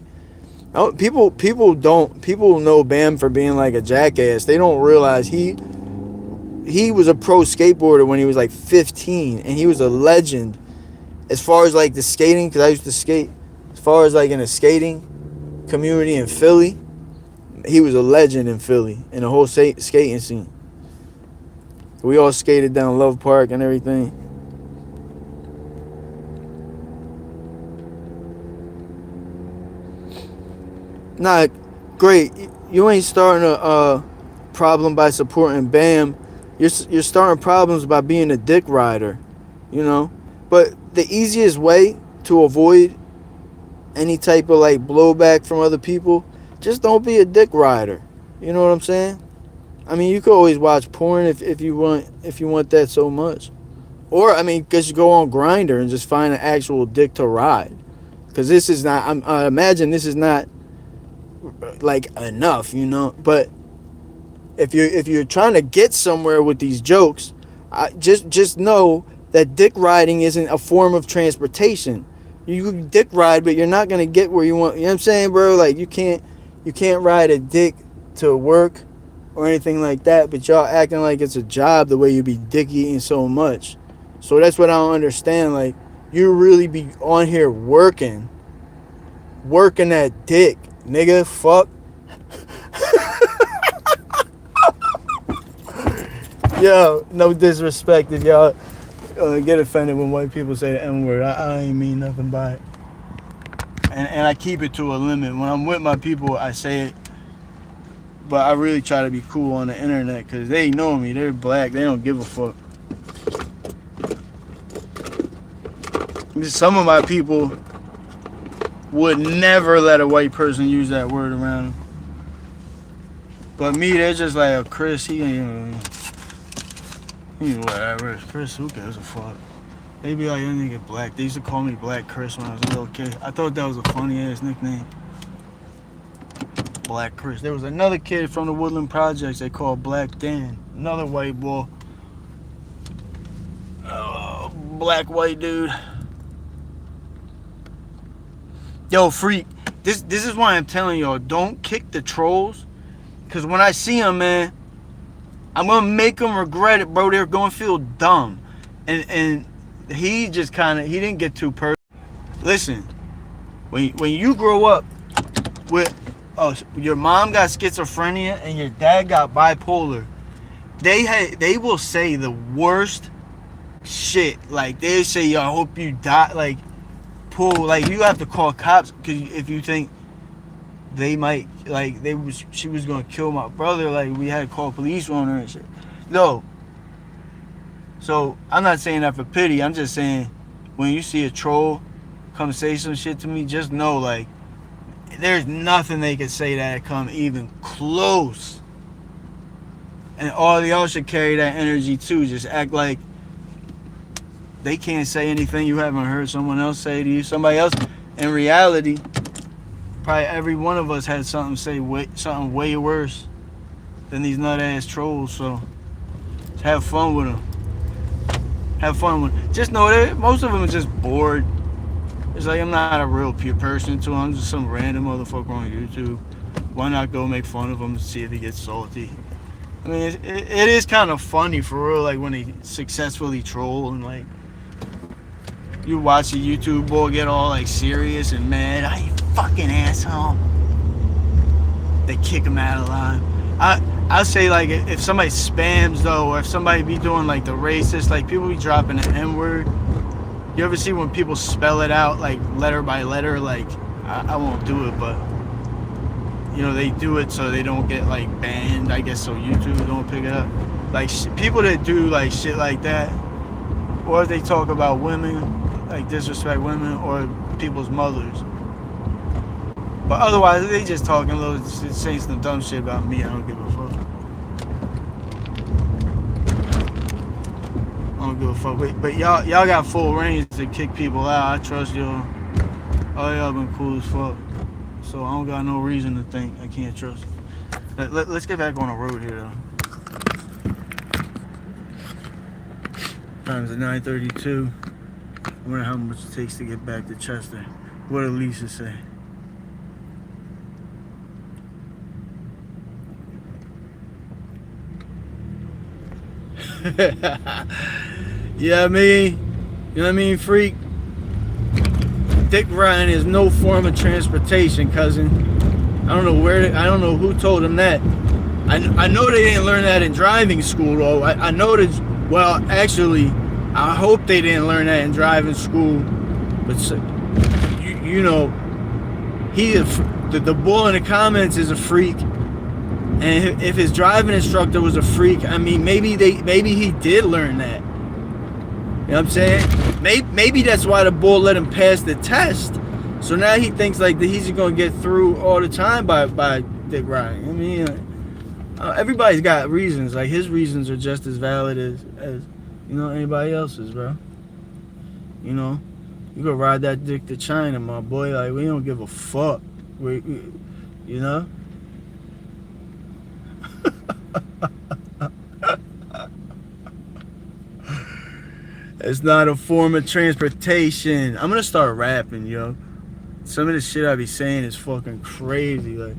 B: oh, people know Bam for being like a jackass. They don't realize he was a pro skateboarder when he was like 15, and he was a legend as far as like the skating, because I used to skate. As far as like in the skating community in Philly, he was a legend in Philly in the whole skating scene. We all skated down Love Park and everything. Nah, great. You ain't starting a problem by supporting Bam. You're starting problems by being a dick rider, you know. But the easiest way to avoid any type of like blowback from other people, just don't be a dick rider. You know what I'm saying? I mean, you could always watch porn if you want that so much, or I mean, just go on Grindr and just find an actual dick to ride. Because this is not. I imagine this is not like enough, you know. But if you're trying to get somewhere with these jokes, just know that dick riding isn't a form of transportation. You can dick ride, but you're not gonna get where you want. You know what I'm saying, bro? Like you can't ride a dick to work or anything like that. But y'all acting like it's a job the way you be dick eating so much. So that's what I don't understand. Like you really be on here working that dick, nigga. Fuck. Yo, no disrespect if y'all get offended when white people say the N-word. I ain't mean nothing by it. And I keep it to a limit. When I'm with my people, I say it. But I really try to be cool on the internet because they know me. They're black. They don't give a fuck. Some of my people would never let a white person use that word around them. But me, they're just like, oh, Chris, he ain't... whatever. Chris, who gives a fuck? They be like, that nigga black. They used to call me Black Chris when I was a little kid. I thought that was a funny ass nickname. Black Chris. There was another kid from the Woodland Projects they called Black Dan. Another white boy. Black white dude. Yo, freak. This is why I'm telling y'all, don't kick the trolls. Because when I see them, man, I'm going to make them regret it, bro. They're going to feel dumb. And he just kind of, he didn't get too personal. Listen, when you grow up with, your mom got schizophrenia and your dad got bipolar, they will say the worst shit. Like, they say, yo, I hope you die. Like, like, you have to call cops because if you think they might, like, she was gonna kill my brother, like, we had to call police on her and shit. No. So I'm not saying that for pity. I'm just saying when you see a troll come say some shit to me, just know, like, there's nothing they could say that come even close. And all y'all should carry that energy too. Just act like they can't say anything you haven't heard someone else say to you. Somebody else, in reality, probably every one of us had something something way worse than these nut ass trolls. So have fun with them. Have fun with them. Just know that most of them are just bored. It's like, I'm not a real person to them. I'm just some random motherfucker on YouTube. Why not go make fun of him and see if he gets salty? I mean, it is kind of funny for real, like when they successfully troll and like you watch a YouTube boy get all like serious and mad. Oh, you fucking asshole. They kick him out of line. I say, like, if somebody spams though, or if somebody be doing like the racist, like people be dropping the N-word. You ever see when people spell it out like letter by letter? Like, I won't do it, but you know, they do it so they don't get like banned, I guess, so YouTube don't pick it up. Like people that do like shit like that, or if they talk about women, like disrespect women or people's mothers. But otherwise, they just talking a little, saying some dumb shit about me. I don't give a fuck. I don't give a fuck. But y'all got full range to kick people out. I trust y'all. All y'all been cool as fuck. So I don't got no reason to think I can't trust. Let's get back on the road here, though.
A: Times at 9:32. I wonder how much it takes to get back to Chester. What did Lisa say? Yeah, you know what I mean, freak? Dick riding is no form of transportation, cousin. I don't know who told him that. I know they didn't learn that in driving school, though. I know that, well, actually, I hope they didn't learn that in driving school. But, you know, the bull in the comments is a freak. And if his driving instructor was a freak, I mean, maybe he did learn that. You know what I'm saying? Maybe that's why the bull let him pass the test. So now he thinks like that he's gonna get through all the time by dick riding. I mean, everybody's got reasons. Like his reasons are just as valid as you know anybody else's, bro. You know, you go ride that dick to China, my boy. Like we don't give a fuck. You know. It's not a form of transportation. I'm gonna start rapping, yo. Some of the shit I be saying is fucking crazy. Like,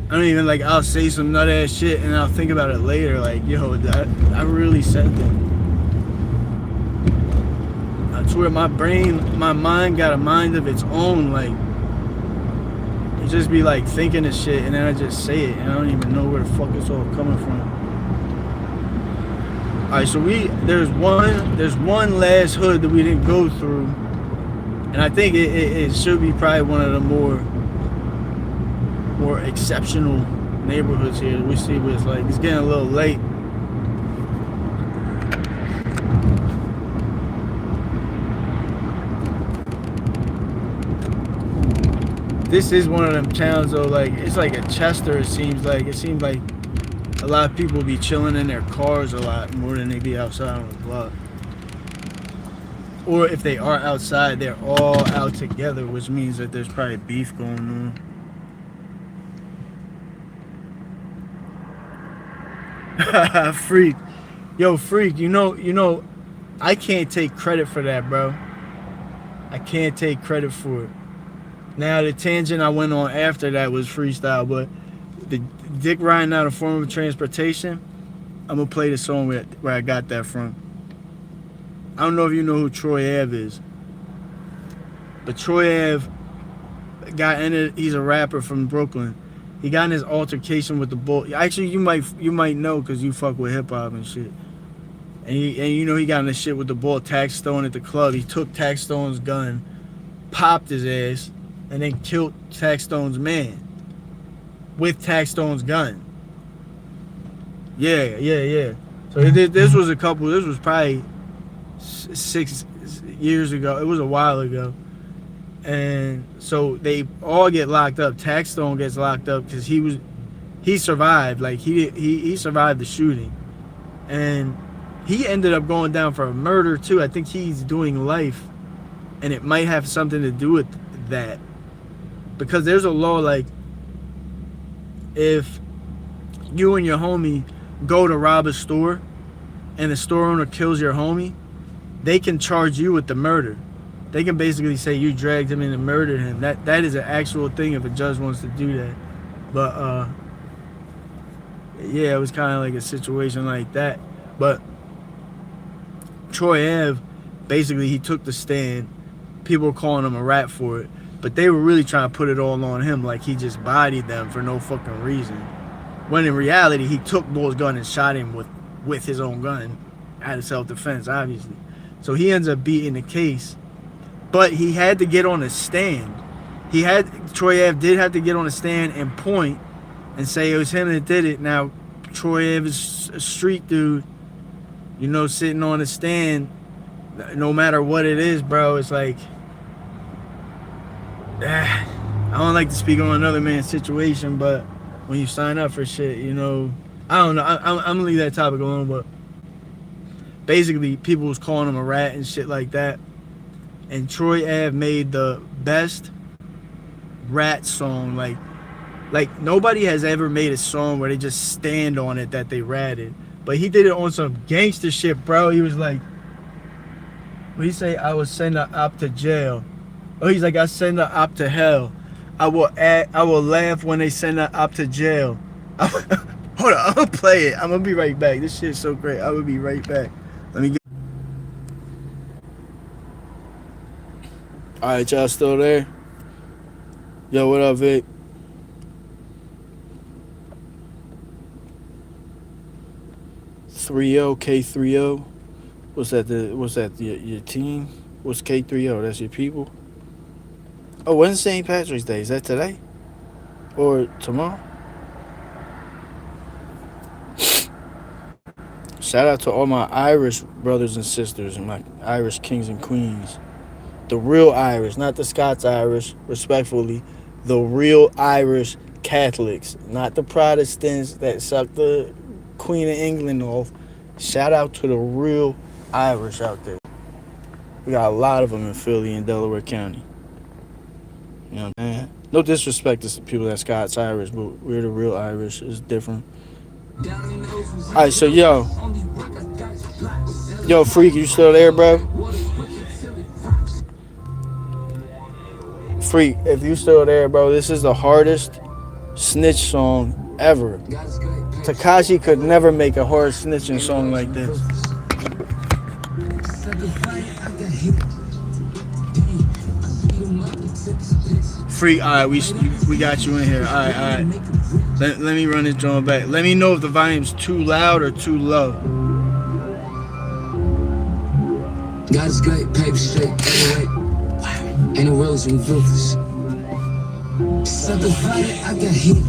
A: I don't even like. I'll say some nut ass shit and I'll think about it later. Like, yo, I really said that. I swear, my mind got a mind of its own. Like, it just be like thinking of shit and then I just say it and I don't even know where the fuck it's all coming from. Alright, so there's one last hood that we didn't go through, and I think it should be probably one of the more exceptional neighborhoods here. We see what it's like. It's getting a little late. This is one of them towns though, like it's like a Chester. It seems like a lot of people be chilling in their cars a lot more than they be outside on the block. Or if they are outside, they're all out together, which means that there's probably beef going on. Freak. Yo, freak, you know, I can't take credit for that, bro. I can't take credit for it. Now, the tangent I went on after that was freestyle, but the dick riding out a form of transportation, I'm gonna play the song where I got that from. I don't know if you know who Troy Ave is, but Troy Ave he's a rapper from Brooklyn. He got in his altercation with the bull. Actually, you might know because you fuck with hip hop and shit. And you know he got in this shit with the bull Tax Stone at the club. He took Tax Stone's gun, popped his ass, and then killed Tax Stone's man with Tax Stone's gun. Yeah. So this was probably 6 years ago. It was a while ago. And so they all get locked up. Tax Stone gets locked up because he survived. Like he survived the shooting. And he ended up going down for a murder too. I think he's doing life. And it might have something to do with that. Because there's a law like if you and your homie go to rob a store and the store owner kills your homie, they can charge you with the murder. They can basically say you dragged him in and murdered him. That is an actual thing if a judge wants to do that. But yeah, it was kind of like a situation like that. But Troy Ave, basically he took the stand. People were calling him a rat for it. But they were really trying to put it all on him, like he just bodied them for no fucking reason. When in reality, he took Bull's gun and shot him with his own gun out of self-defense, obviously. So he ends up beating the case. But he had to get on a stand. Troy Ave did have to get on a stand and point and say it was him that did it. Now, Troy Ave is a street dude, you know, sitting on a stand, no matter what it is, bro, it's like, I don't like to speak on another man's situation, but when you sign up for shit, you know, I don't know. I'm gonna leave that topic alone, but basically, people was calling him a rat and shit like that. And Troy Ave made the best rat song. Like nobody has ever made a song where they just stand on it that they ratted. but he did it on some gangster shit, bro. He was like, what he say? I will send her op to jail. Oh, he's like, I send her op to hell. I will laugh when they send her op to jail. Hold on, I'm gonna play it. I'm gonna be right back. This shit's so great. I will be right back. Let me get. All right, y'all still there? Yo, what up, Vic? K3O. What's that? Your team? What's K3O? That's your people. Oh, when's St. Patrick's Day? Is that today or tomorrow? Shout out to all my Irish brothers and sisters and my Irish kings and queens. The real Irish, not the Scots Irish, respectfully. The real Irish Catholics, not the Protestants that suck the Queen of England off. Shout out to the real Irish out there. We got a lot of them in Philly and Delaware County. You know what I'm saying? No disrespect to people that Scots Irish, but we're the real Irish. It's different. Alright, so yo, Freak, you still there, bro? Freak, if you still there, bro, this is the hardest snitch song ever. Tekashi could never make a hard snitching song like this. Freak, all right, we got you in here. All right. Let me run this drum back. Let me know if the volume's too loud or too low.
C: God is great, paper straight, anyway. Ain't no roads when you ruthless. Sucker fighter, I got hit.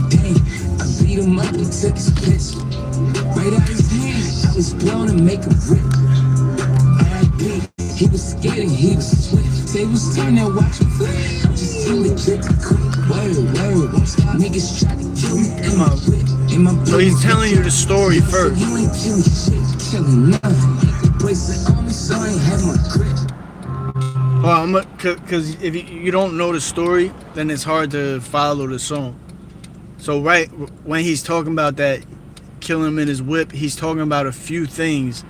C: Dang, I beat him up and took his piss. Right out his hand, I was blown and make him rip. R.I.P. He was scared and he was swift. They was turning there watching flip. I'm just too legit to quit. Word. Niggas try to kill me in my whip.
A: So he's telling you the story first.
C: You ain't killing shit, killing nothing. Bracelet on me, so I ain't have my grip.
A: Well, cause if you don't know the story, then it's hard to follow the song. So right when he's talking about that, killing him in his whip, he's talking about a few things,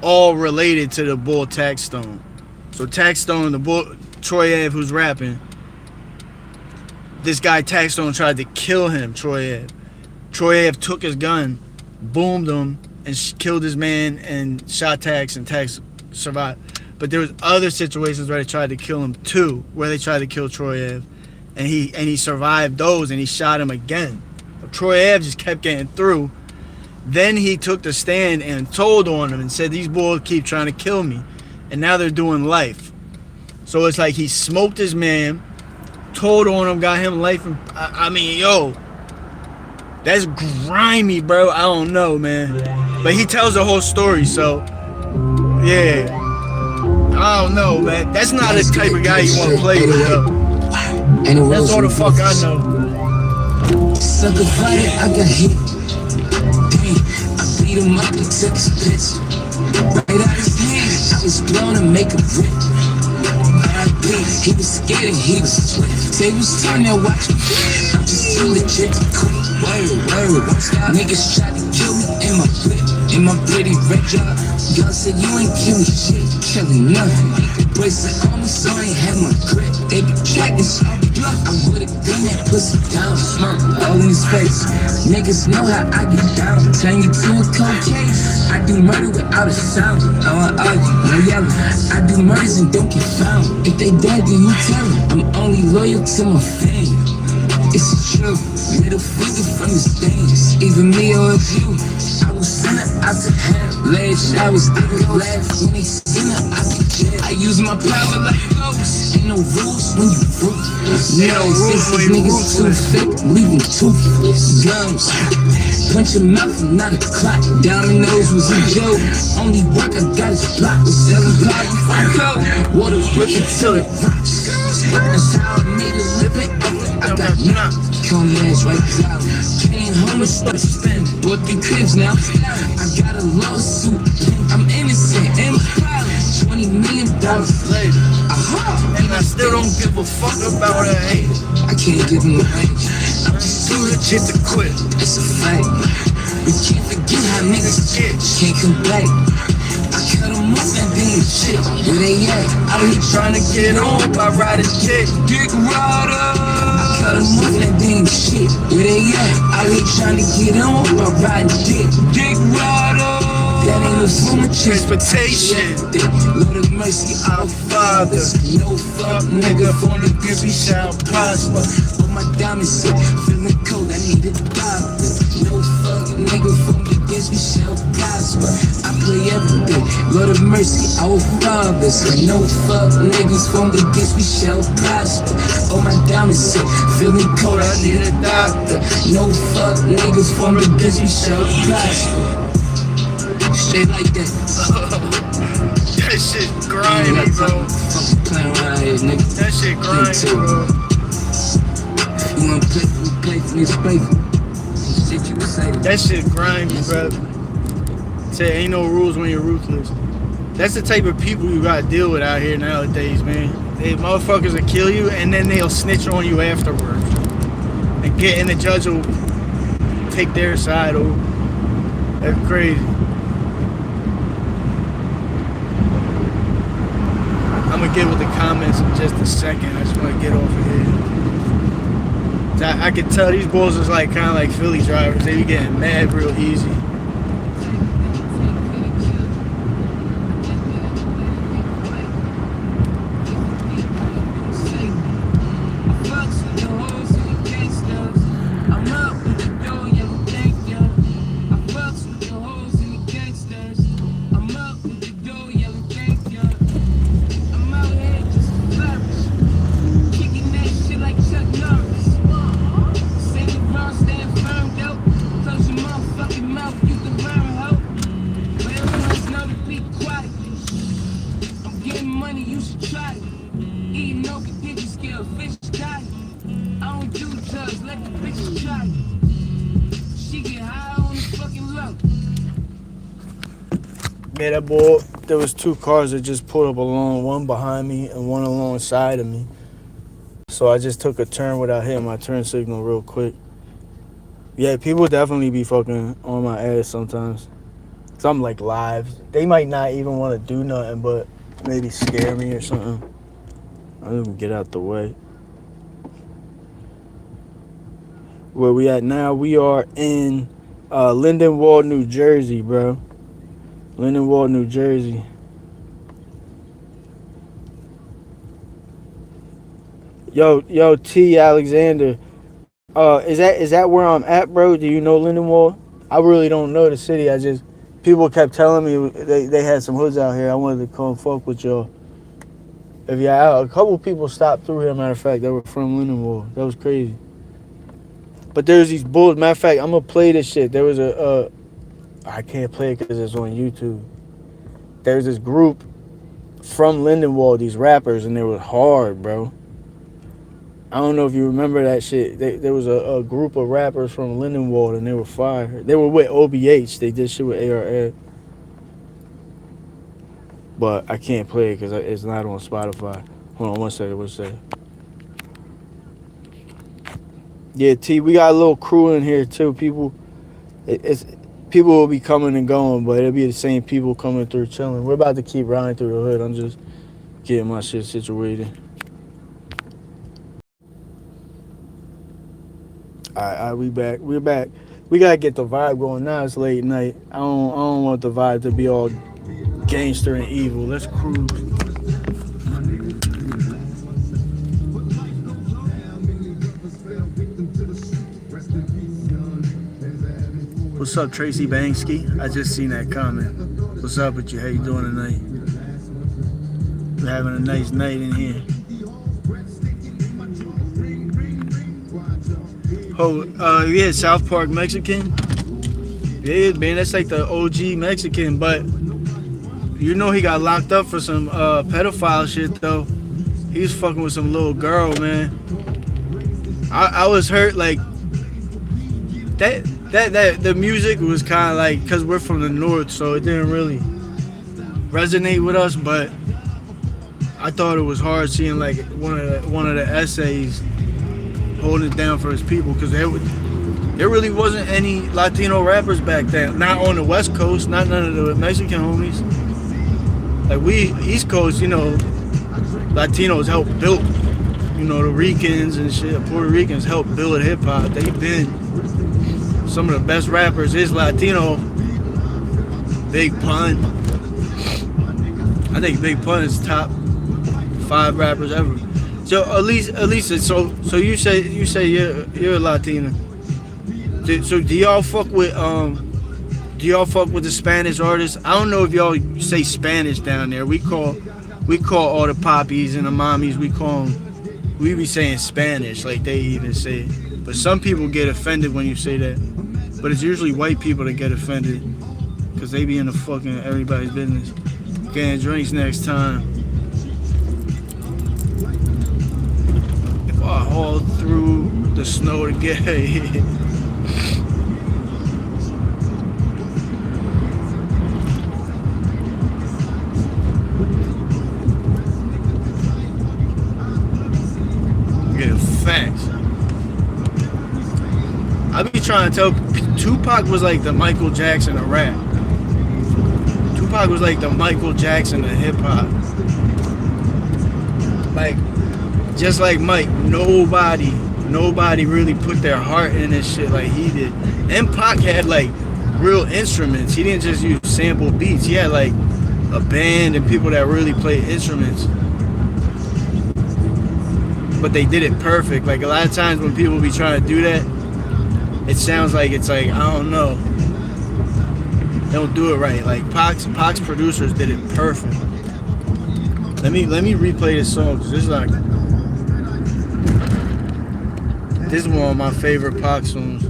A: all related to the bull Taxstone. So Taxstone, the bull Troy Ave, who's rapping, this guy Taxstone tried to kill him. Troy Ave took his gun, boomed him, and killed his man and shot Tax, and Tax survived. But there was other situations where they tried to kill him too, where they tried to kill Troy Ave, and he survived those, and he shot him again. But Troy Ave just kept getting through. Then he took the stand and told on him and said, these boys keep trying to kill me, and now they're doing life. So it's like he smoked his man, told on him, got him life. And I mean, yo, that's grimy, bro. I don't know, man. But he tells the whole story, so yeah. I don't know, man. That's not the type of guy you want to play with, though. That's all the fuck I know.
C: Sucker fighter, I got hit. Dang, I beat him up and took his piss. Right out his hand, I was blown and make him rip. R.I.P. He was scared and he was swift. They was turning there watching. I'm just too legit to quit. Word. Niggas tried to kill me in my whip. In my pretty red job. God said you ain't killing shit, killing nothing. Bracelet on me, so I ain't have my grip. They be tracking, so I be bluff. I would've done that pussy down, smoke all in his face. Niggas know how I get down, turn you to a cocaine. I do murder without a sound. I don't argue, no yelling. I do murders and don't get found. If they dead, then you tell them. I'm only loyal to my fame. It's true, middle finger from the stains. Either me or you, I will send her out to hell. Last I was giving laughs when they send her out to jail. I use my power like ghosts. Ain't no rules when you ruthless.
A: Ain't no rules when you
C: niggas too thick, leaving toothless. Gums, punch your mouth and not a clock. Down the nose was a joke. Only work I got is block. Selling block, water dripping till it rocks. That's how I made it living. I got knocked, come ass right down. Came home and started spending. Bought 3 cribs now. I got a lawsuit. I'm innocent and proud. $20 million later.
A: And I still don't give a fuck about a hate.
C: I can't give him a hate. I'm just
A: Too legit to quit.
C: It's a fact. We can't forget how niggas can't come back. I cut them off and being shit. Where they at? Out here trying to get on by riding dick. Dick rider. I cut them off and being shit. Where they at? Out here trying to get on by riding dick. Dick rider. That ain't no form of transportation. Lord of mercy, our Father. No fuck nigga from the grippy shall prosper. But my diamonds feeling cold, I need a doctor. No fuck nigga from the grippy shall prosper. I play everything. Lord of mercy, our Father. So no fuck niggas from the grippy shall prosper. Oh my diamonds feeling cold, I need a doctor. No fuck niggas from the grippy shall prosper. Straight like that.
B: That shit grimy, bro.
C: Fucking playing around here, nigga.
B: That shit grimy, bro.
C: You wanna play for me, play for me. Shit you say.
B: That shit grimy, bro. Say ain't no rules when you're ruthless. That's the type of people you gotta deal with out here nowadays, man. They motherfuckers will kill you and then they'll snitch on you afterwards. And the judge will take their side over. That's crazy. I'm gonna get with the comments in just a second. I just want to get off of here. I can tell these bulls is like kind of like Philly drivers. They be getting mad real easy. Yeah, that boy, there was two cars that just pulled up along, one behind me and one alongside of me. So I just took a turn without hitting my turn signal real quick. Yeah, people definitely be fucking on my ass sometimes. Cause I'm like live. They might not even want to do nothing but maybe scare me or something. I'm gonna get out the way. Where we at now? We are in Lindenwold, New Jersey, bro. Lindenwold, New Jersey. Yo, T. Alexander. Is that where I'm at, bro? Do you know Lindenwold? I really don't know the city. People kept telling me they had some hoods out here. I wanted to come fuck with y'all. If y'all, a couple people stopped through here. Matter of fact, they were from Lindenwold. That was crazy. But there's these bulls. Matter of fact, I'm gonna play this shit. There was I can't play it because it's on YouTube. There's this group from Lindenwold, these rappers, and they were hard, bro. I don't know if you remember that shit. There was a group of rappers from Lindenwold, and they were fire. They were with OBH. They did shit with ARL. But I can't play it because it's not on Spotify. Hold on one second. Yeah, T, we got a little crew in here, too. People will be coming and going, but it'll be the same people coming through chilling. We're about to keep riding through the hood. I'm just getting my shit situated. All right, we back. We're back. We gotta get the vibe going now. It's late night. I don't want the vibe to be all gangster and evil. Let's cruise. What's up, Tracy Banksky? I just seen that comment. What's up with you? How you doing tonight? We're having a nice night in here. Oh, yeah, South Park Mexican. Yeah, man, that's like the OG Mexican, but you know he got locked up for some pedophile shit though. He was fucking with some little girl, man. I was hurt, like that the music was kind of like, cause we're from the north, so it didn't really resonate with us, but I thought it was hard seeing like one of the essays holding it down for his people, because There really wasn't any Latino rappers back then. Not on the West Coast, not none of the Mexican homies. Like we, East Coast, you know, Latinos helped build, you know, the Ricans and shit. Puerto Ricans helped build hip hop. They've been some of the best rappers is Latino. Big Pun. I think Big Pun is top 5 rappers ever. So at least so you say you're a Latina. So do y'all fuck with the Spanish artists? I don't know if y'all say Spanish down there. We call all the poppies and the mommies, we be saying Spanish like they even say it. But some people get offended when you say that. But it's usually white people that get offended because they be in the fucking everybody's business. Getting drinks next time. If I haul through the snow to get here. Facts. I be trying to tell Tupac was like the Michael Jackson of rap. Tupac was like the Michael Jackson of hip hop. Like, just like Mike, nobody really put their heart in this shit like he did. And Pac had like real instruments. He didn't just use sample beats. He had like a band and people that really played instruments. But they did it perfect. Like a lot of times when people be trying to do that, it sounds like it's like, I don't know. They don't do it right. Like Pac's producers did it perfect. Let me replay this song because this is one of my favorite Pac songs.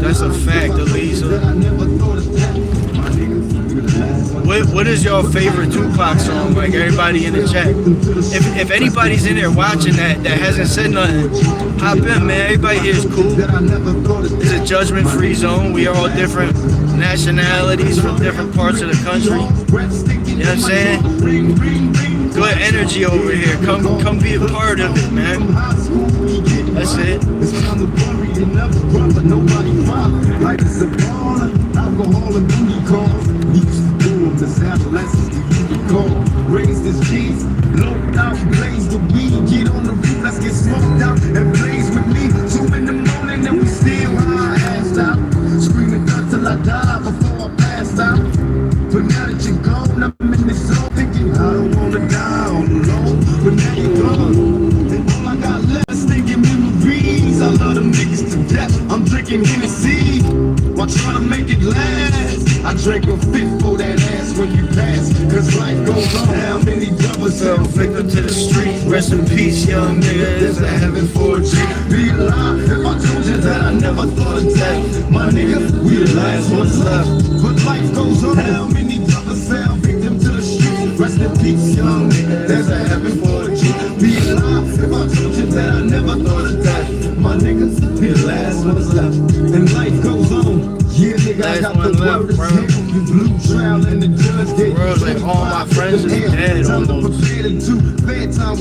B: That's a fact, Elisa. What is your favorite Tupac song? Like everybody in the chat. If anybody's in there watching that hasn't said nothing, hop in, man. Everybody here is cool. It's a judgment-free zone. We are all different nationalities from different parts of the country. You know what I'm saying? Good energy over here. Come be a part of it, man. That's it.
C: Raise this cheese, low out, blaze the weed, get on the roof, let's get smoked out and blaze with me. 2 in the morning and we still high, assed out, screaming until I die before I pass out. But now that you're gone, I'm in this zone thinking I don't wanna die all alone. But now you're gone, and all I got left is thinking memories. I love them niggas to death. I'm drinking Hennessy while trying to make it last. I drank a fifth for that ass when you pass, cause life goes on. How many doubles fell victim to the street? Rest in peace, young nigga. There's a heaven for a G. Be alive if I told you that I never thought of death. My nigga, we the last ones left. But life goes on. How many doubles fell victim to the street? Rest in peace, young nigga. There's a heaven for a G. Be alive if I told you that I never thought of death. My niggas, we the last ones left. And life goes on. Yeah, nigga, I got the word bro. The blue trial and the judge gave
B: bro, like all my friends is dead almost.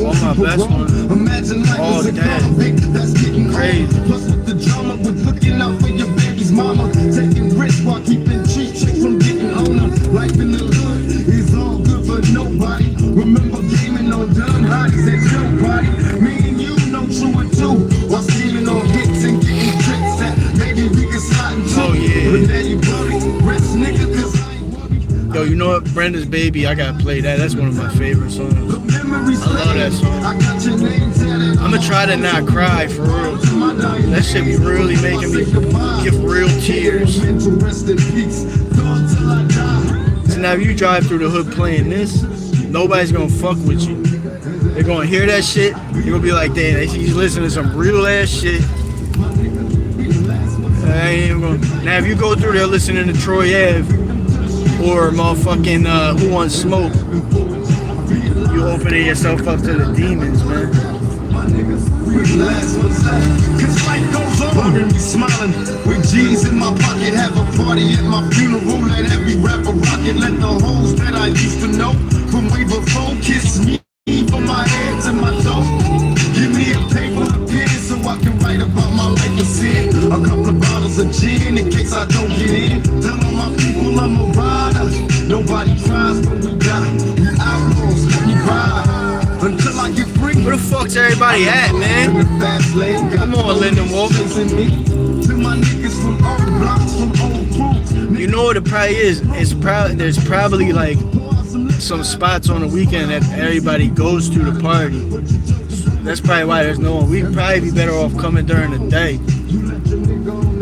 B: All my best ones.
C: Imagine life
B: all
C: as a
B: dead.
C: convict that's getting
B: Crazy.
C: Plus with the drama with looking out for your baby's mama. Taking risks while keeping cheap chicks from getting on her. Life in the hood is all good for nobody. Remember gaming on done hotties at your party. Me and you know true and two. While scheming on hits and getting tricks that maybe we can slide into.
B: Oh yeah. Yo, you know what? Brenda's Baby, I gotta play that. That's one of my favorite songs. I love that song. I'ma try to not cry for real. That shit be really making me give real tears. So now if you drive through the hood playing this, nobody's gonna fuck with you. They're gonna hear that shit. They're gonna be like, damn, he's listening to some real ass shit. I ain't even gonna. Now if you go through there listening to Troy Ave or motherfucking Who Wants Smoke, you opening yourself up to the demons, man.
C: Cause life goes on and we smiling with G's in my pocket. Have a party at my funeral. Let every rapper rock it. Let the hoes that I used to know from way before kiss me from my head to my toe. Give me a paper, a pen,
D: I'm a rider. Nobody tries, but we got it. We outlaws, we ride until I get free.
B: Where the fuck's everybody at, man? Come on, Lindenwold. You know what it probably is? There's probably like some spots on the weekend that everybody goes to the party. That's probably why there's no one. We'd probably be better off coming during the day.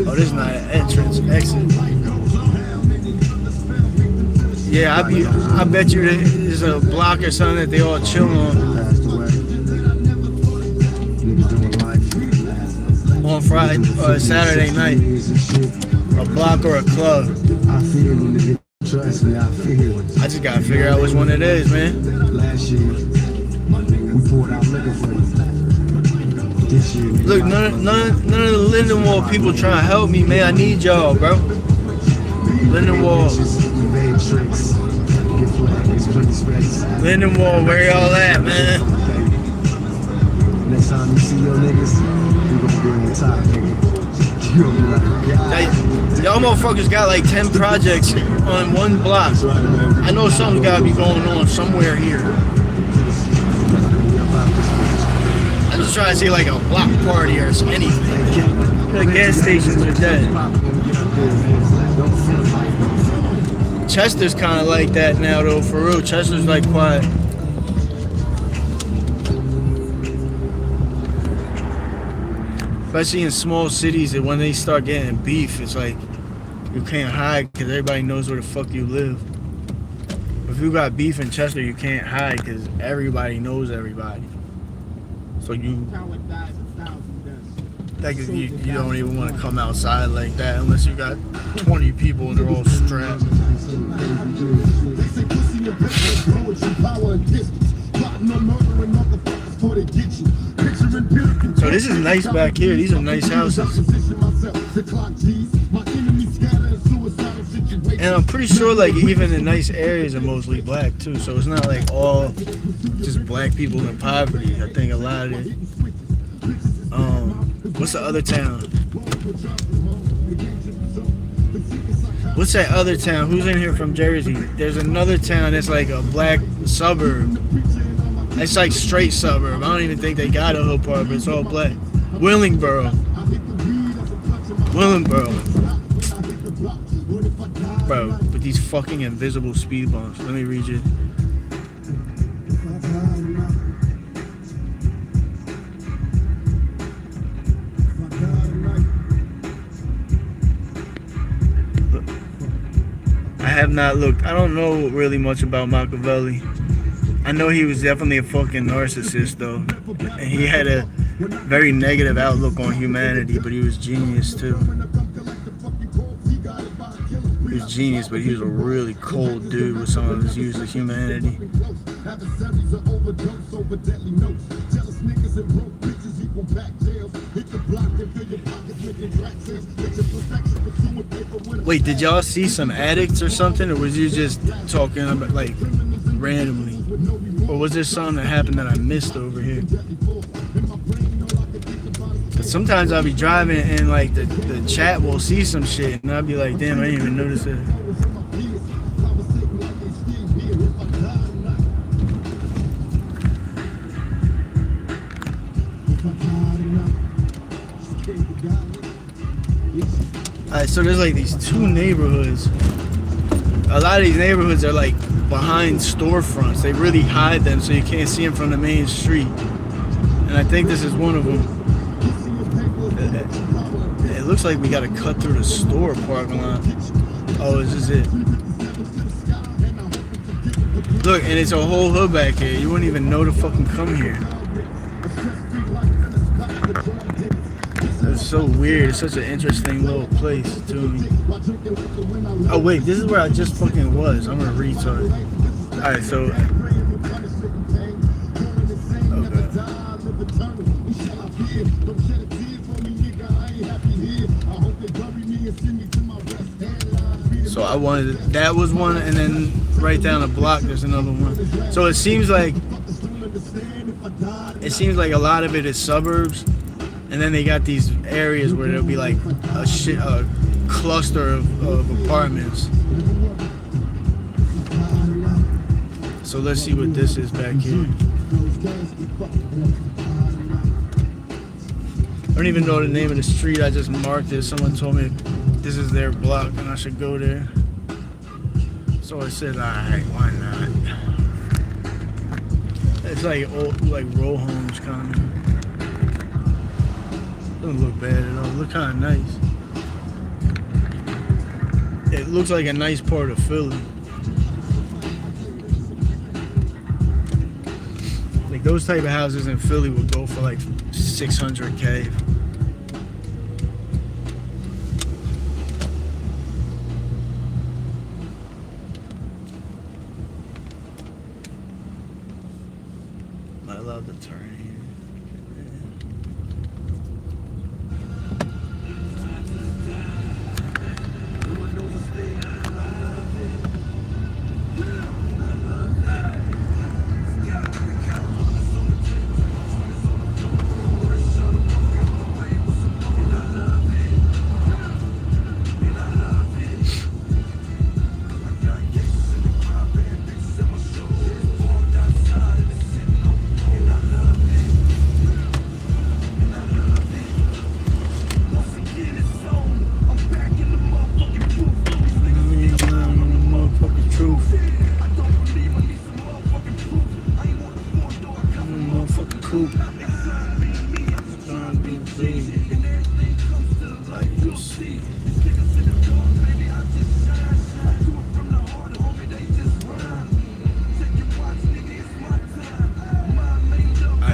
B: Oh, this is not an entrance, exit. Yeah, I bet you there's a block or something that they all chill on Friday or Saturday night. A block or a club. I just gotta figure out which one it is, man. Look, none of the Lindenwold people trying to help me, man. I need y'all, bro. Lindenwold, where y'all at, man?
D: Next time you see your niggas, you gonna be on the top, nigga. You gonna be like,
B: y'all motherfuckers got like 10 projects on one block. I know something's gotta be going on somewhere here. I'm just trying to see like a block party or anything. The gas stations are dead. Chester's kind of like that now, though. For real, Chester's like quiet. Especially in small cities, that when they start getting beef, it's like you can't hide because everybody knows where the fuck you live. If you got beef in Chester, you can't hide because everybody knows everybody. So you don't even want to come outside like that unless you got 20 people and they're all strapped. So this is nice back here. These are nice houses. And I'm pretty sure like even the nice areas are mostly black too. So it's not like all just black people in poverty. I think a lot of it. What's the other town? What's that other town? Who's in here from Jersey? There's another town that's like a black suburb. It's like straight suburb. I don't even think they got a hood part, but it's all black. Willingboro. Bro, with these fucking invisible speed bumps. Let me read you. I have not looked. I don't know really much about Machiavelli. I know he was definitely a fucking narcissist though. And he had a very negative outlook on humanity, but he was genius too. He was genius, but he was a really cold dude with some of his use of humanity. Wait, did y'all see some addicts or something, or was you just talking about like randomly? Or was there something that happened that I missed over here? Cause sometimes I'll be driving and like the chat will see some shit and I'll be like, damn, I didn't even notice it. Alright, so there's like these two neighborhoods. A lot of these neighborhoods are like behind storefronts. They really hide them so you can't see them from the main street. And I think this is one of them. It looks like we gotta cut through the store parking lot. Oh, this is it. Look, and it's a whole hood back here. You wouldn't even know to fucking come here. It's so weird. It's such an interesting little place too. Oh wait, this is where I just fucking was. I'm a retard. Alright, so so I wanted that was one, and then right down the block there's another one. So it seems like a lot of it is suburbs. And then they got these areas where there'll be like a cluster of apartments.
A: So let's see what this is back here. I don't even know the name of the street. I just marked it. Someone told me this is their block and I should go there. So I said, alright, why not? It's like old, like row homes kind of. Doesn't look bad at all. Look kind of nice. It looks like a nice part of Philly. Like those type of houses in Philly would go for like $600K. Am I allowed to turn here?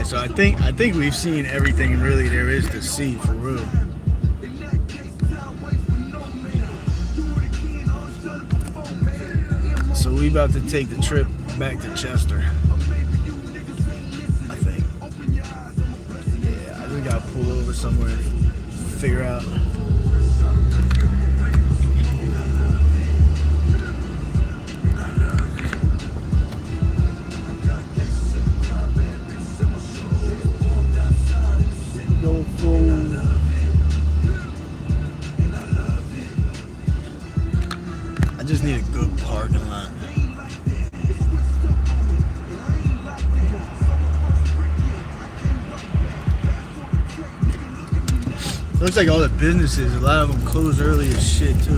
A: So I think we've seen everything really there is to see for real. So we about to take the trip back to Chester. I think. Yeah, I just gotta pull over somewhere and figure out. I just need a good parking lot. Looks like all the businesses, a lot of them close early as shit too.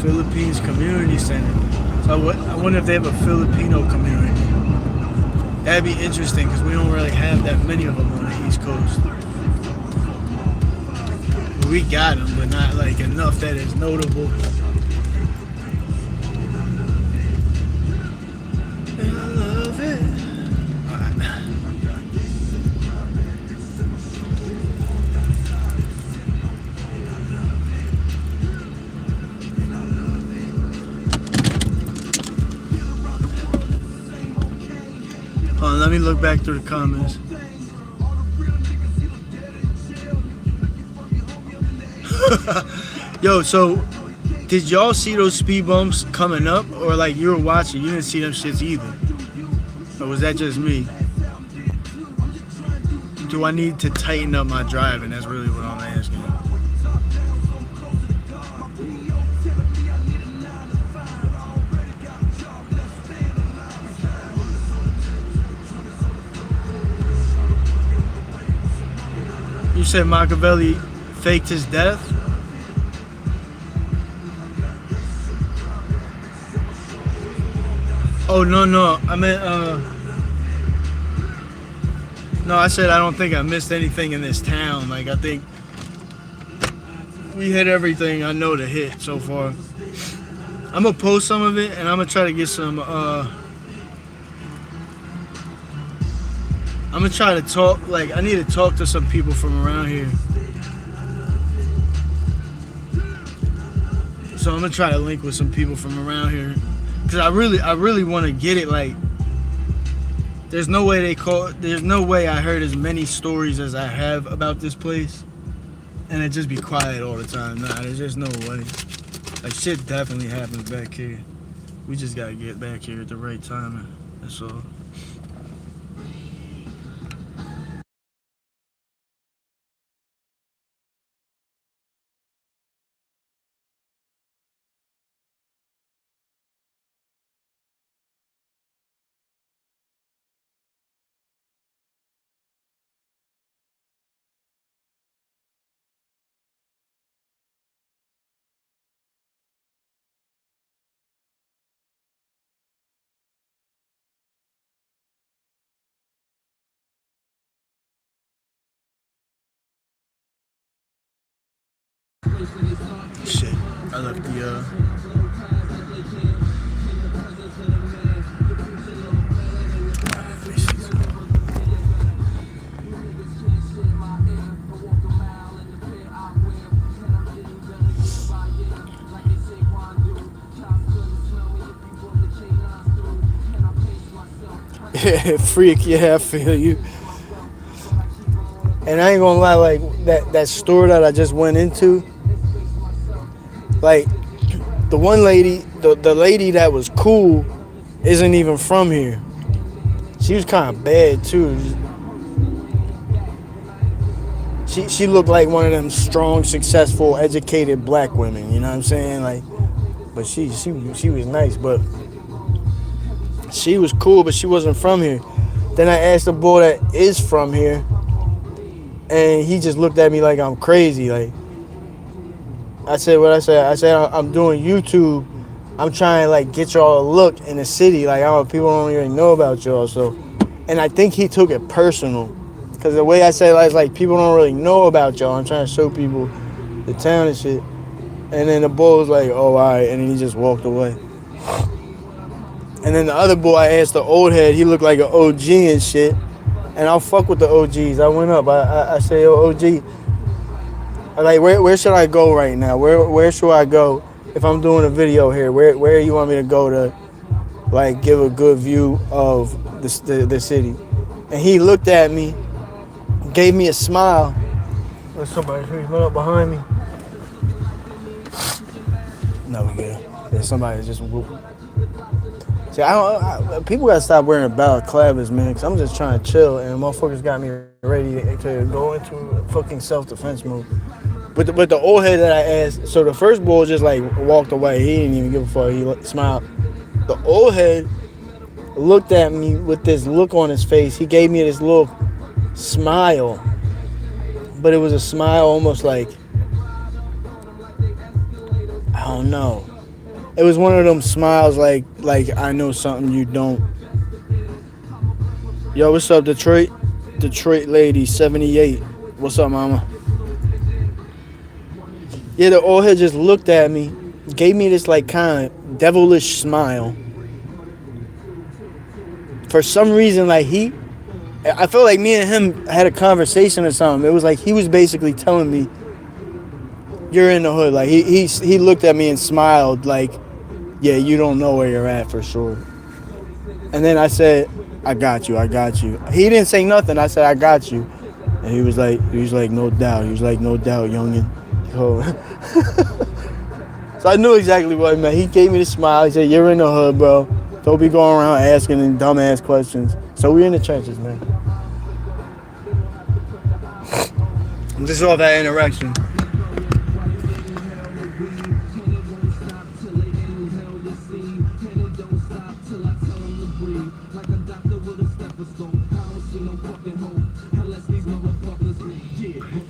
A: Philippines Community Center. So I wonder if they have a Filipino community. That'd be interesting because we don't really have that many of them on the East Coast. We got them, but not like enough that is notable. And I love it. Hold on, let me look back through the comments. Yo, so did y'all see those speed bumps coming up, or like you were watching, you didn't see them shits either? Or was that just me? Do I need to tighten up my driving? That's really what I'm asking. You said Machiavelli faked his death? Oh, no. I meant, no, I said I don't think I missed anything in this town. Like, I think we hit everything I know to hit so far. I'm gonna post some of it, and I'm gonna try to get some, I'm gonna try to talk, like, I need to talk to some people from around here. So I'm gonna try to link with some people from around here. Cause I really want to get it. Like, there's no way I heard as many stories as I have about this place, and it just be quiet all the time. Nah, there's just no way. Like, shit definitely happens back here. We just gotta get back here at the right time. That's all. Shit, I left the freak, yeah, I feel you. And I ain't gonna lie, like that store that I just went into, like the one lady, the lady that was cool, isn't even from here. She was kind of bad too. She looked like one of them strong, successful, educated black women. You know what I'm saying? Like, but she was nice, but she was cool, but she wasn't from here. Then I asked the boy that is from here, and he just looked at me like I'm crazy. Like, I said what I said. I said I'm doing YouTube. I'm trying to like get y'all a look in the city. Like, people don't even know about y'all. So, and I think he took it personal, because the way I said it, like people don't really know about y'all. I'm trying to show people the town and shit. And then the boy was like, "Oh, all right," and then he just walked away. And then the other boy, I asked the old head. He looked like an OG and shit. And I'll fuck with the OGs. I went up. I said, "Yo, OG, like, where should I go right now? Where should I go if I'm doing a video here? Where you want me to go to, like, give a good view of the city?" And he looked at me, gave me a smile. There's somebody who's up behind me. No, we good. There's somebody just whooping. See, people gotta stop wearing balaclavas, man, because I'm just trying to chill, and motherfuckers got me ready to go into a fucking self-defense move. But the old head that I asked, so the first bull just like walked away. He didn't even give a fuck. He smiled. The old head looked at me with this look on his face. He gave me this little smile, but it was a smile almost like, I don't know. It was one of them smiles like I know something you don't. Yo, what's up, Detroit? Detroit lady, 78. What's up, mama? Yeah, the old head just looked at me, gave me this like kind of devilish smile. For some reason, like I felt like me and him had a conversation or something. It was like he was basically telling me, "You're in the hood." Like he looked at me and smiled like, "Yeah, you don't know where you're at for sure." And then I said, I got you. He didn't say nothing. I said, "I got you." And he was like, "No doubt." He was like, "No doubt, youngin." So I knew exactly what he meant. He gave me the smile. He said, "You're in the hood, bro. Don't be going around asking them dumbass questions." So we're in the trenches, man. This is all that interaction.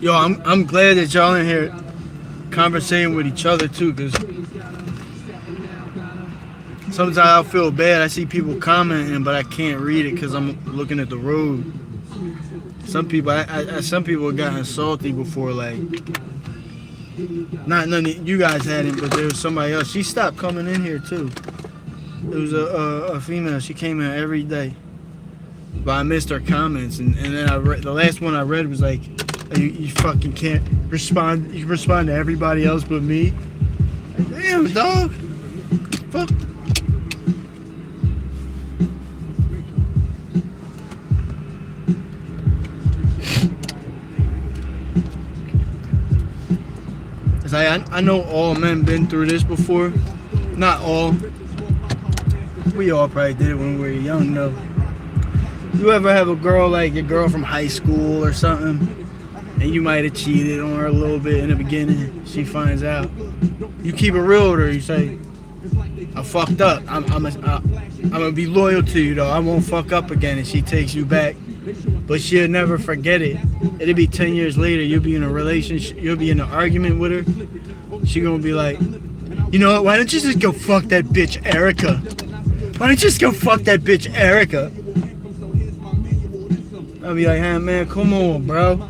A: Yo, I'm glad that y'all in here conversating with each other too, because sometimes I feel bad. I see people commenting, but I can't read it because I'm looking at the road. Some people have gotten salty before, like, not none of you guys hadn't, but there was somebody else. She stopped coming in here too. It was a female. She came in every day, but I missed her comments, and then the last one I read was like, you fucking can't respond. You respond to everybody else but me. Like, damn, dog. Fuck. Cause I know all men been through this before. Not all. We all probably did it when we were young, though. You ever have a girl, like your girl from high school or something, and you might have cheated on her a little bit in the beginning. She finds out. You keep it real with her. You say, "I fucked up. I'm gonna be loyal to you, though. I won't fuck up again." And she takes you back, but she'll never forget it. It'll be 10 years later. You'll be in a relationship. You'll be in an argument with her. She gonna be like, "You know what? Why don't you just go fuck that bitch Erica? Why don't you just go fuck that bitch Erica?" I'll be like, "Hey man, come on, bro.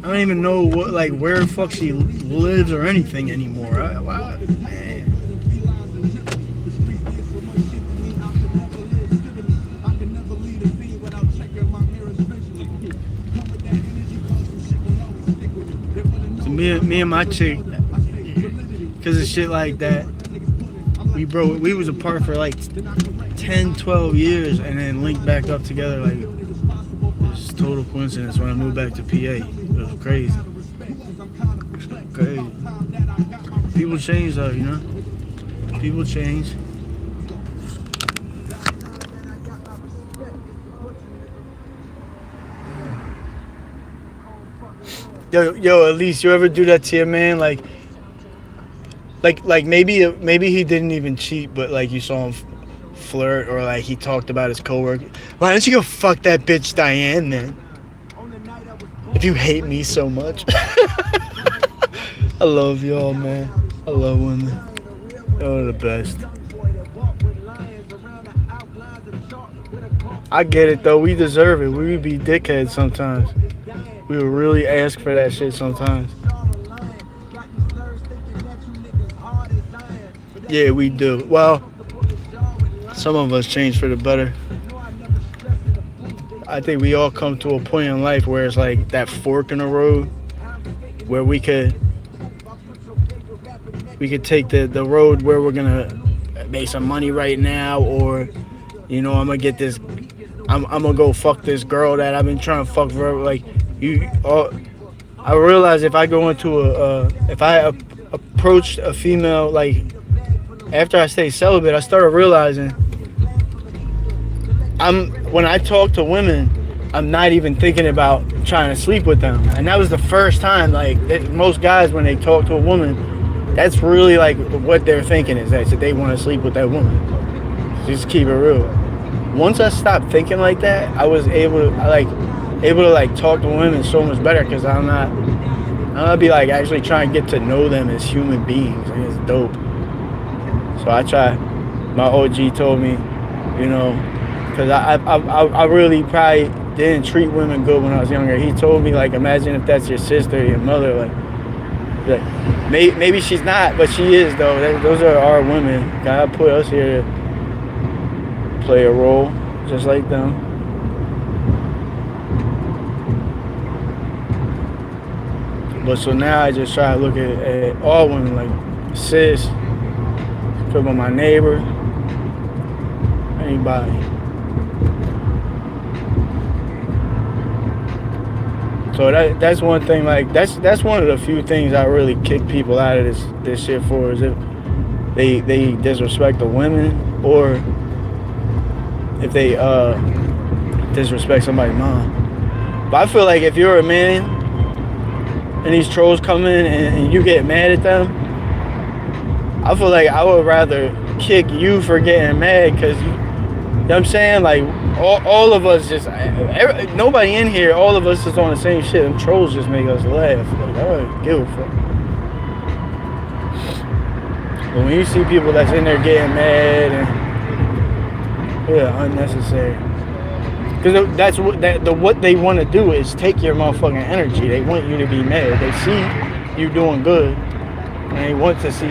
A: I don't even know what, like, where the fuck she lives or anything anymore. Man. So me and my chick, because of shit like that, we was apart for like 10, 12 years and then linked back up together. Like, it's total coincidence when I moved back to PA. It was crazy. Crazy. People change though, you know? People change. Yo, at least you ever do that to your man? Like maybe he didn't even cheat, but like you saw him flirt, or like he talked about his coworker. Why don't you go fuck that bitch Diane then? If you hate me so much. I love y'all, man. I love women. Y'all are the best. I get it though. We deserve it. We would be dickheads sometimes. We would really ask for that shit sometimes. Yeah, we do. Well, some of us change for the better. I think we all come to a point in life where it's like that fork in the road where we could take the road where we're gonna make some money right now, or you know, I'm gonna go fuck this girl that I've been trying to fuck forever. Like I realize if I go into if I approach a female, like after I stay celibate, I started realizing when I talk to women, I'm not even thinking about trying to sleep with them. And that was the first time, like, most guys, when they talk to a woman, that's really like what they're thinking is that they want to sleep with that woman. Just keep it real. Once I stopped thinking like that, I was able to talk to women so much better, because I'm not be like actually trying to get to know them as human beings, and it's dope. So I try. My OG told me, you know, because I really probably didn't treat women good when I was younger. He told me, like, imagine if that's your sister or your mother. Like maybe she's not, but she is, though. Those are our women. God put us here to play a role just like them. But so now I just try to look at all women like sis, could be my neighbor, anybody. So that's one thing. Like that's one of the few things I really kick people out of this shit for, is if they disrespect the women, or if they disrespect somebody's mom. But I feel like if you're a man and these trolls come in and you get mad at them, I feel like I would rather kick you for getting mad, because you know what I'm saying? Like, all of us just, nobody in here, all of us is on the same shit. Them trolls just make us laugh. Like, I don't give a fuck. But when you see people that's in there getting mad, and yeah, unnecessary. Because that's what they want to do is take your motherfucking energy. They want you to be mad. They see you doing good, and they want to see,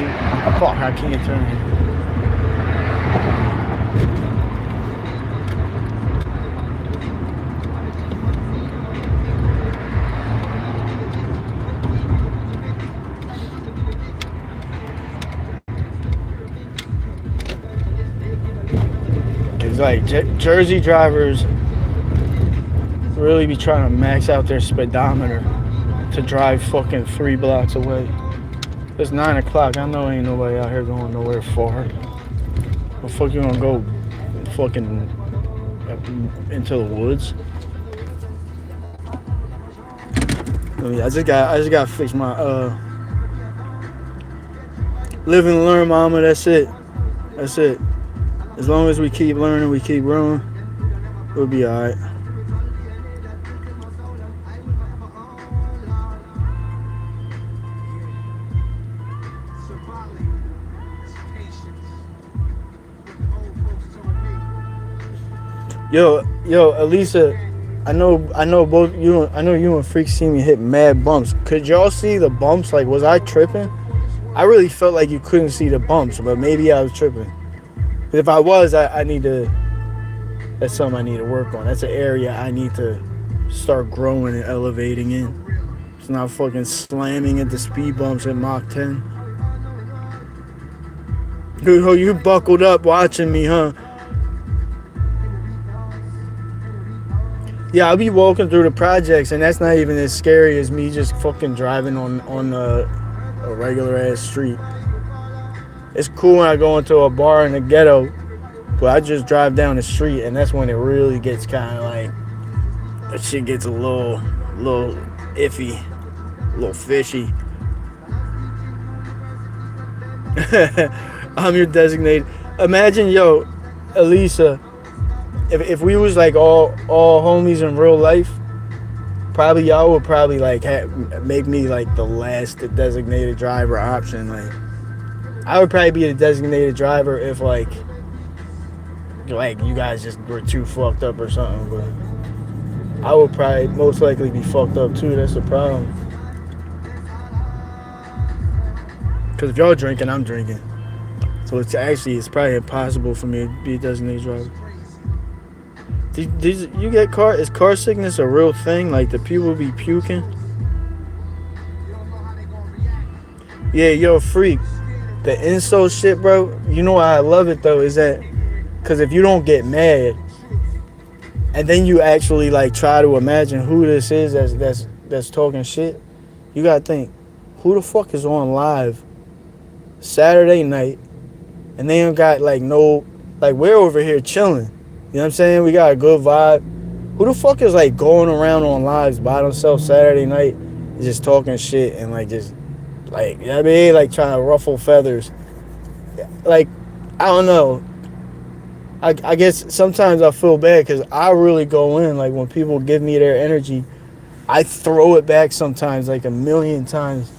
A: fuck, I can't turn it. Like Jersey drivers really be trying to max out their speedometer to drive fucking 3 blocks away. It's 9 o'clock. I know ain't nobody out here going nowhere far. The fuck you gonna go fucking into the woods? I just got to fix my live and learn, mama. That's it. As long as we keep learning, we keep growing, we'll be alright. Yo, Elisa,
B: I know both you. I know you and Freak see me hit mad bumps. Could y'all see the bumps? Like, was I tripping? I really felt like you couldn't see the bumps, but maybe I was tripping. If I was, I need to. That's something I need to work on. That's an area I need to start growing and elevating in. It's not fucking slamming into speed bumps at Mach 10. Dude, oh, you buckled up watching me, huh? Yeah, I'll be walking through the projects, and that's not even as scary as me just fucking driving on a regular ass street. It's cool when I go into a bar in the ghetto, but I just drive down the street, and that's when it really gets kind of like that shit gets a little iffy, a little fishy. I'm your designated. Imagine, yo, Elisa, if we was like all homies in real life, probably y'all would probably like make me like the last designated driver option. Like, I would probably be the designated driver if like you guys just were too fucked up or something. But I would probably most likely be fucked up too. That's the problem. Because if y'all drinking, I'm drinking. So it's probably impossible for me to be a designated driver. Did you get is car sickness a real thing? Like, the people be puking? Yeah, yo, Freak. The insult shit, bro. You know why I love it though is that because if you don't get mad, and then you actually like try to imagine who this is that's talking shit, you gotta think, who the fuck is on live Saturday night, and they don't got like no, like, we're over here chilling. You know what I'm saying? We got a good vibe. Who the fuck is like going around on lives by themselves Saturday night, just talking shit and like just like, you know what I mean, like trying to ruffle feathers? Like, I don't know. I guess sometimes I feel bad because I really go in, like, when people give me their energy, I throw it back sometimes like a million times.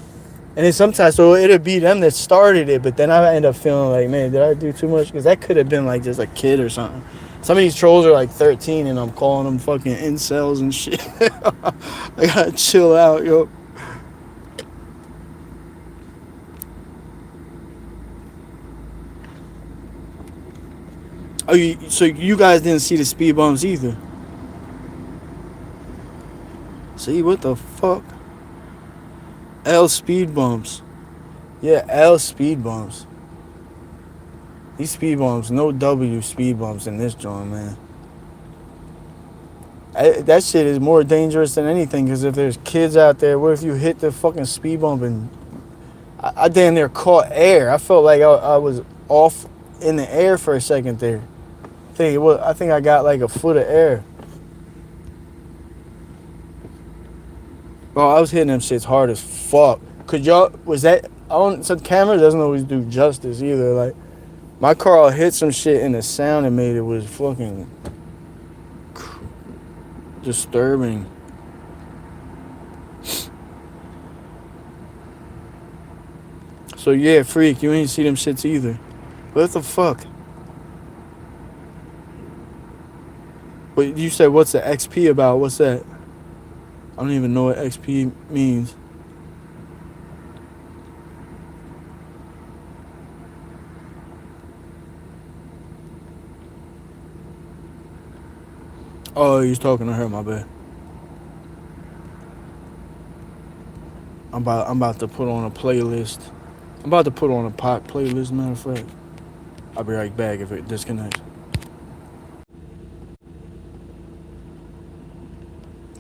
B: And then sometimes, so it'll be them that started it, but then I end up feeling like, man, did I do too much? Because that could have been like just a kid or something. Some of these trolls are like 13 and I'm calling them fucking incels and shit. I gotta chill out, yo. Oh, so you guys didn't see the speed bumps either? See, what the fuck? L speed bumps. Yeah, L speed bumps. These speed bumps, no W speed bumps in this joint, man. That shit is more dangerous than anything, because if there's kids out there, what if you hit the fucking speed bump and I damn near caught air. I felt like I was off in the air for a second there. I think I got like a foot of air. Bro, I was hitting them shits hard as fuck. Could y'all, was that on? So the camera doesn't always do justice either. Like, my car hit some shit and the sound it made, it was fucking disturbing. So yeah, Freak, you ain't see them shits either. What the fuck? But you said, what's the XP about? What's that? I don't even know what XP means. Oh, he's talking to her, my bad. I'm about to put on a playlist. I'm about to put on a Pac playlist, matter of fact. I'll be right back if it disconnects.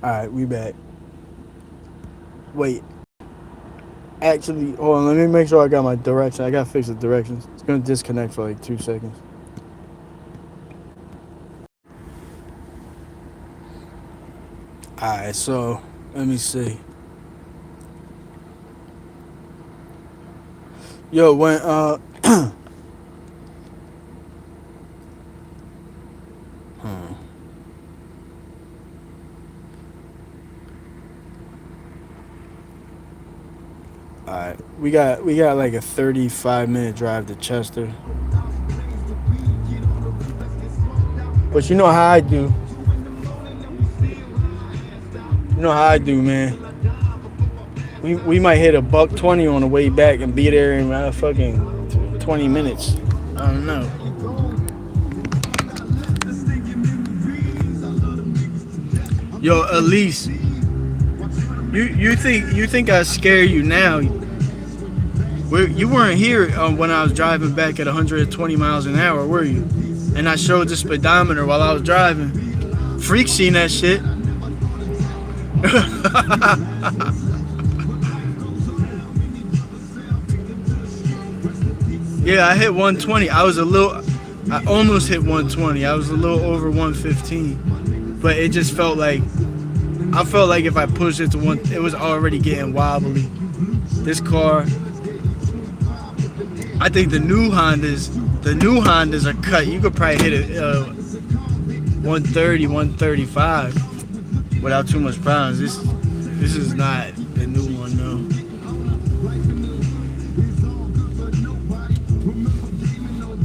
B: Alright, we back. Wait. Actually, hold on, let me make sure I got my direction. I gotta fix the directions. It's gonna disconnect for like 2 seconds. Alright, so let me see. Yo, when Alright, we got like a 35-minute drive to Chester. But you know how I do. You know how I do, man. We might hit a $120 on the way back and be there in fucking 20 minutes. I don't know. Yo, Elise, you think I scare you now? You weren't here when I was driving back at 120 miles an hour, were you? And I showed the speedometer while I was driving. Freak seen that shit. Yeah, I hit 120. I almost hit 120. I was a little over 115. But it just felt like, I felt like if I pushed it to one, it was already getting wobbly. This car, I think the new Hondas are cut. You could probably hit it 130, 135 without too much problems. This is not the new one, though.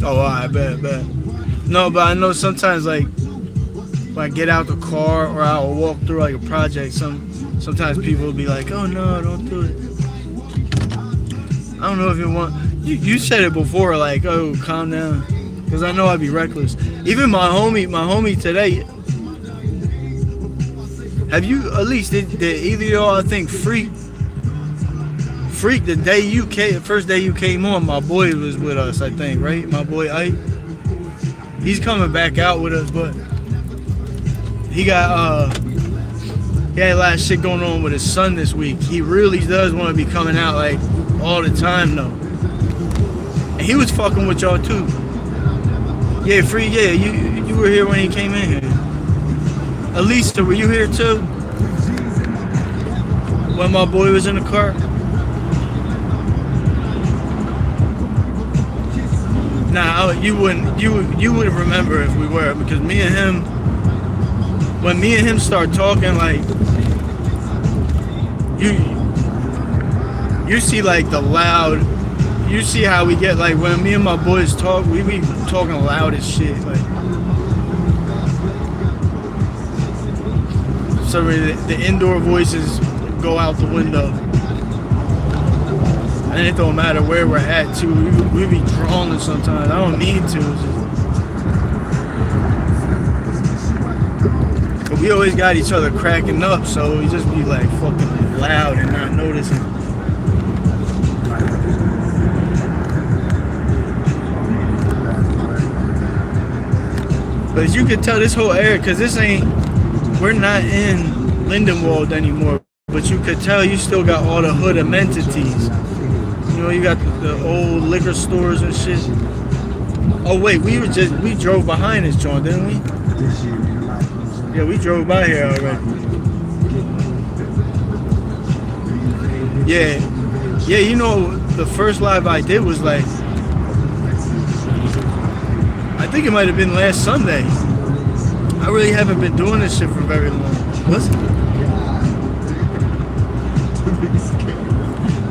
B: Oh, I bet. No, but I know sometimes, like, when I get out the car or I'll walk through like a project, sometimes people will be like, "Oh no, don't do it." I don't know if you want. You said it before, like, "Oh, calm down," because I know I'd be reckless. Even my homie today. Have you at least did either of y'all? I think Freak the day you came, first day you came on, my boy was with us. I think, right? My boy Ike. He's coming back out with us, but. He had a lot of shit going on with his son this week. He really does want to be coming out like all the time though. And he was fucking with y'all too. Yeah, Free, yeah, you were here when he came in here. Elisa, were you here too? When my boy was in the car? Nah, you wouldn't remember if we were, because me and him, when me and him start talking, like, you see like the loud, you see how we get, like, when me and my boys talk, we be talking loud as shit, like. So the indoor voices go out the window. And it don't matter where we're at too, we be drawing sometimes. I don't mean to. We always got each other cracking up, so we just be like fucking loud and not noticing. But as you can tell, this whole area, because we're not in Lindenwold anymore, but you could tell you still got all the hood amenities. You know, you got the old liquor stores and shit. Oh wait, we drove behind this joint, didn't we? Yeah, we drove by here already. Yeah, you know, the first live I did was like, I think it might have been last Sunday. I really haven't been doing this shit for very long. What's it?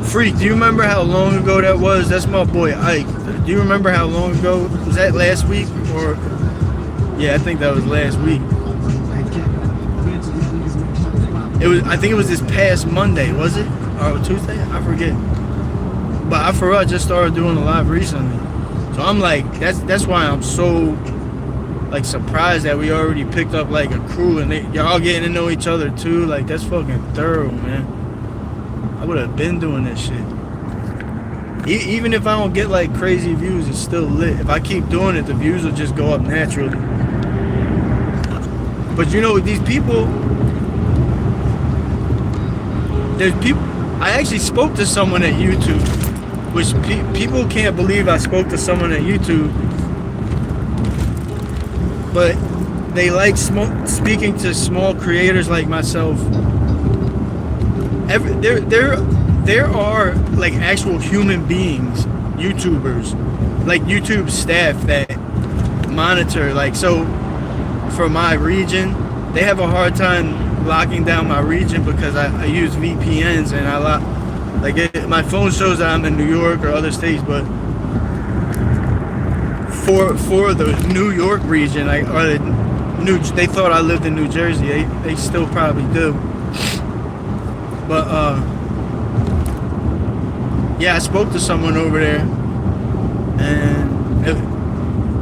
B: Freak, do you remember how long ago that was? That's my boy Ike. Do you remember how long ago? Was that last week? Or, yeah, I think that was last week. I think it was this past Monday, was it? Or Tuesday? I forget. But I forgot, I just started doing a live recently. So I'm like, that's why I'm so like surprised that we already picked up like a crew and y'all getting to know each other too. Like, that's fucking thorough, man. I would have been doing this shit. Even if I don't get like crazy views, it's still lit. If I keep doing it, the views will just go up naturally. But you know, these people, I actually spoke to someone at YouTube, which people can't believe I spoke to someone at YouTube, but they like speaking to small creators like myself. There are like actual human beings, YouTubers, like YouTube staff that monitor, like, so for my region, they have a hard time locking down my region because I use VPNs and my phone shows that I'm in New York or other states, but for the New York region, they thought I lived in New Jersey. They still probably do.
A: But yeah, I spoke to someone over there, and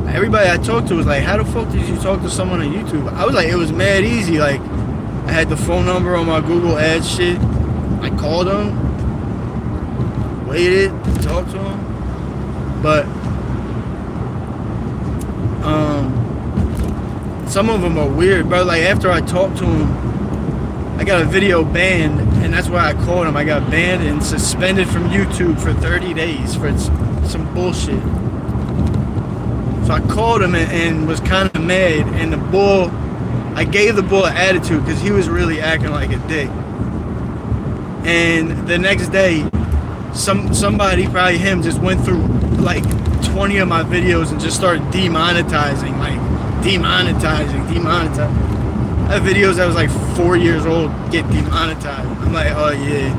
A: everybody I talked to was like, "How the fuck did you talk to someone on YouTube?" I was like, "It was mad easy. Like, I had the phone number on my Google Ads shit. I called them, waited, talked to them, but some of them are weird, bro. Like after I talked to them, I got a video banned, and that's why I called him. I got banned and suspended from YouTube for 30 days for some bullshit. So I called him and was kind of mad, and I gave the bull an attitude because he was really acting like a dick. And the next day, somebody, probably him, just went through like 20 of my videos and just started demonetizing. I have videos that was like 4 years old get demonetized. I'm like, oh yeah.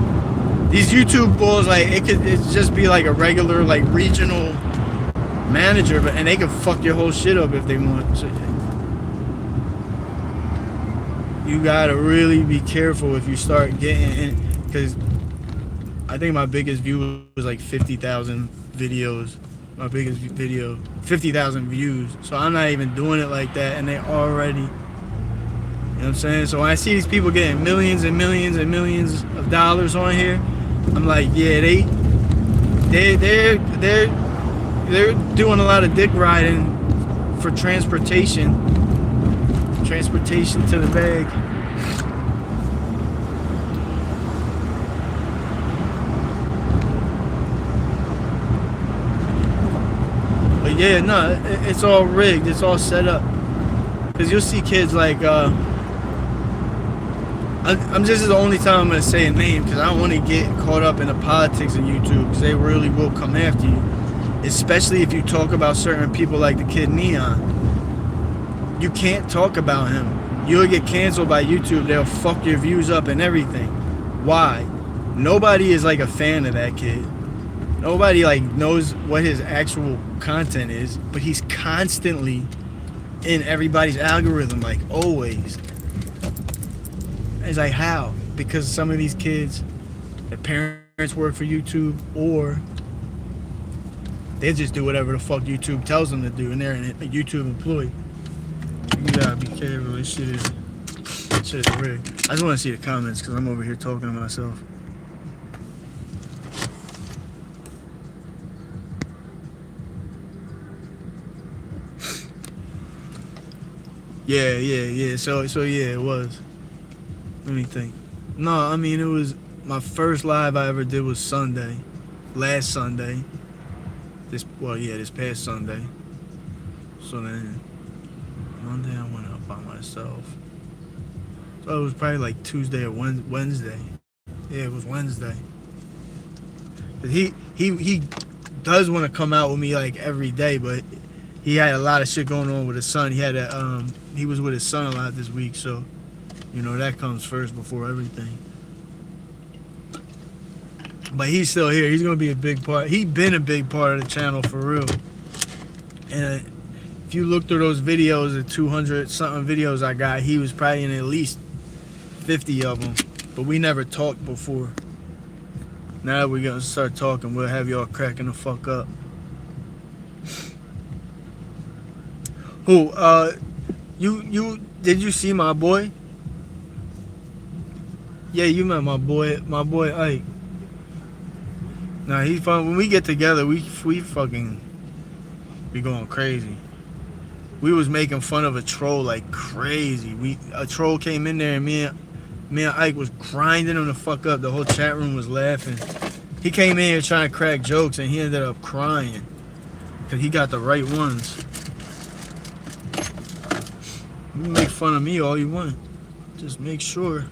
A: These YouTube bulls, like it just be like a regular like regional manager, and they can fuck your whole shit up if they want. So, you gotta really be careful if you start getting in, because I think my biggest view was like 50,000 videos. My biggest video, 50,000 views. So I'm not even doing it like that, and they already, you know what I'm saying? So when I see these people getting millions and millions and millions of dollars on here, I'm like, yeah, they're doing a lot of dick riding for transportation to the bag. But yeah, no, it's all rigged. It's all set up. Because you'll see kids like, this is the only time I'm going to say a name, because I don't want to get caught up in the politics of YouTube, because they really will come after you. Especially if you talk about certain people like the kid Neon. You can't talk about him. You'll get canceled by YouTube. They'll fuck your views up and everything. Why? Nobody is like a fan of that kid. Nobody like knows what his actual content is, but he's constantly in everybody's algorithm, like always. It's like, how? Because some of these kids, their parents work for YouTube, or they just do whatever the fuck YouTube tells them to do, and they're a YouTube employee. You gotta be careful. This shit is rigged. I just want to see the comments because I'm over here talking to myself. Yeah. So yeah, it was. Let me think. No, I mean, it was my first live I ever did was Sunday, last Sunday. This past Sunday. So then Monday I went up by myself. So it was probably like Tuesday or Wednesday. Yeah, it was Wednesday. He does want to come out with me like every day, but he had a lot of shit going on with his son. He was with his son a lot this week, so you know that comes first before everything. But he's still here. He's gonna be a big part. He's been a big part of the channel for real. And if you look through those videos, the 200 something videos I got, he was probably in at least 50 of them. But we never talked before. Now that we're gonna start talking, we'll have y'all cracking the fuck up. Who? You did you see my boy? Yeah, you met my boy Ike. Nah, he's fun. When we get together, we fucking be going crazy. We was making fun of a troll like crazy. A troll came in there and me and Ike was grinding him the fuck up. The whole chat room was laughing. He came in here trying to crack jokes and he ended up crying because he got the right ones. You can make fun of me all you want. Just make sure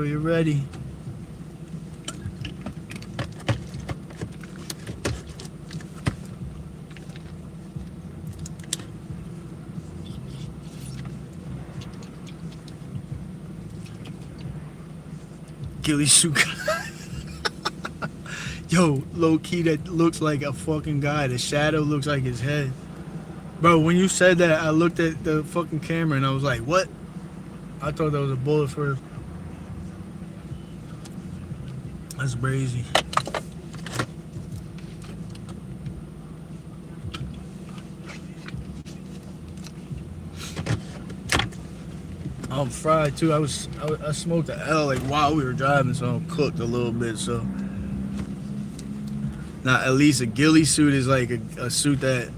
A: you're ready. Gilly Suka. Yo, low key, that looks like a fucking guy. The shadow looks like his head. Bro, when you said that, I looked at the fucking camera and I was like, what? I thought that was a bullet first. That's crazy. I'm fried too. I smoked the L like while we were driving, so I'm cooked a little bit. So now at least a ghillie suit is like a suit that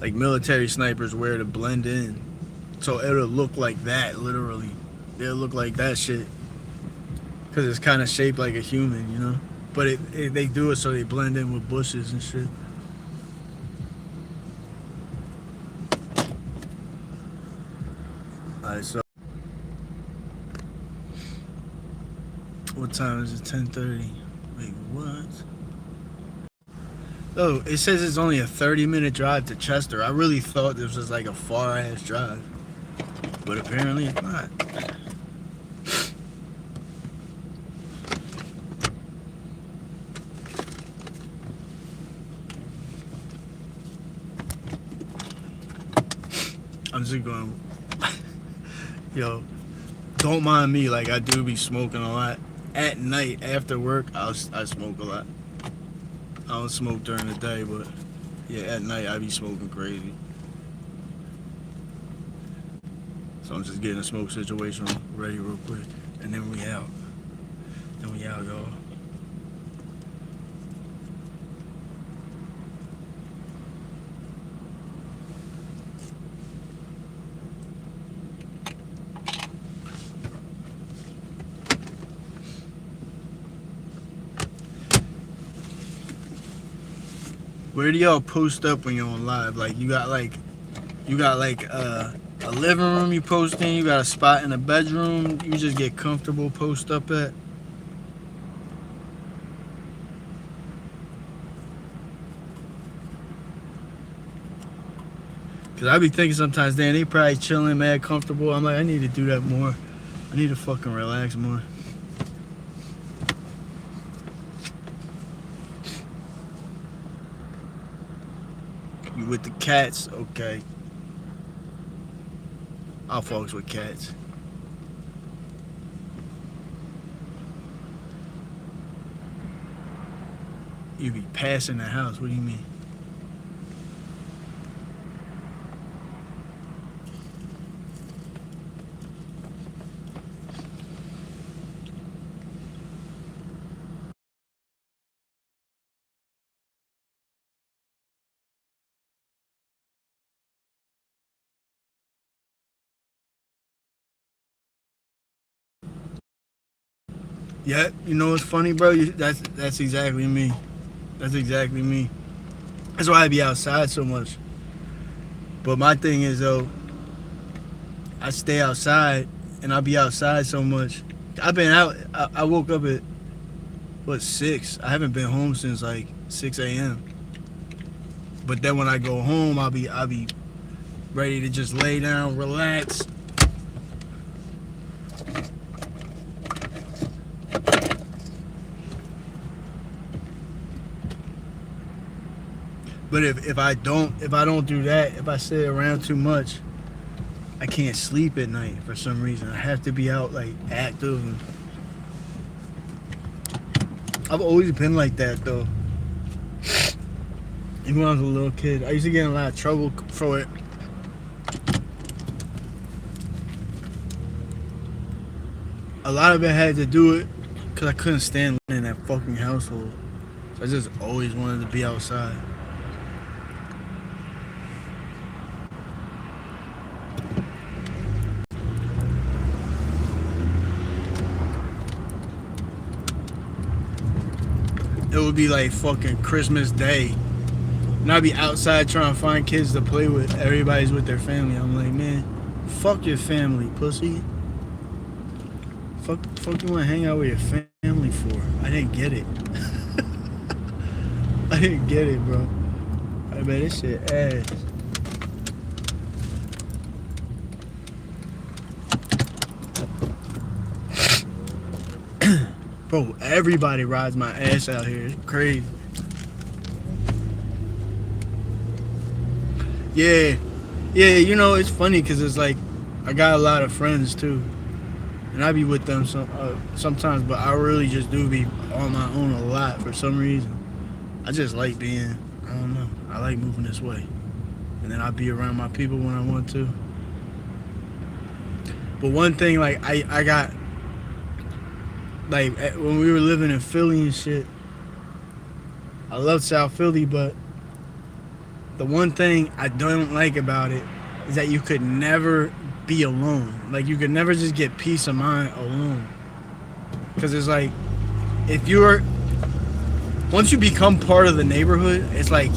A: like military snipers wear to blend in. So it'll look like that, literally. It'll look like that shit. Cause it's kind of shaped like a human, you know. But they do it so they blend in with bushes and shit. Alright, so what time is it? 10:30. Wait, what? Oh, it says it's only a 30-minute drive to Chester. I really thought this was like a far-ass drive. But apparently it's not. I'm just going, yo, don't mind me, like I do be smoking a lot. At night, after work, I smoke a lot. I don't smoke during the day, but yeah, at night I be smoking crazy. So I'm just getting a smoke situation ready real quick, and then we out. Then we out, y'all. Where do y'all post up when you're on live? Like you got like a living room you post in, you got a spot in a bedroom you just get comfortable post up at? Cause I be thinking sometimes, damn, they probably chilling, mad comfortable. I'm like, I need to do that more. I need to fucking relax more. You with the cats? Okay. I'll focus with cats. You be passing the house. What do you mean? Yeah, you know what's funny, bro? That's exactly me. That's exactly me. That's why I be outside so much. But my thing is though, I stay outside and I be outside so much. I've been out. I woke up at what 6? I haven't been home since like 6 a.m. But then when I go home, I'll be ready to just lay down, relax. But if I don't do that, if I sit around too much, I can't sleep at night for some reason. I have to be out like active. And I've always been like that though. Even when I was a little kid, I used to get in a lot of trouble for it. A lot of it had to do it because I couldn't stand living in that fucking household. So I just always wanted to be outside. It would be like fucking Christmas Day. And I'd be outside trying to find kids to play with. Everybody's with their family. I'm like, man, fuck your family, pussy. Fuck you want to hang out with your family for? I didn't get it. I didn't get it, bro. I bet this shit ass. Bro, everybody rides my ass out here. It's crazy. Yeah, you know, it's funny because it's like, I got a lot of friends too. and I be with them sometimes, but I really just do be on my own a lot for some reason. I just like being, I don't know, I like moving this way. And then I be around my people when I want to. But one thing, like, I got, like, when we were living in Philly and shit, I love South Philly, but the one thing I don't like about it is that you could never be alone. Like, you could never just get peace of mind alone. Because it's like, if you're, once you become part of the neighborhood, it's like,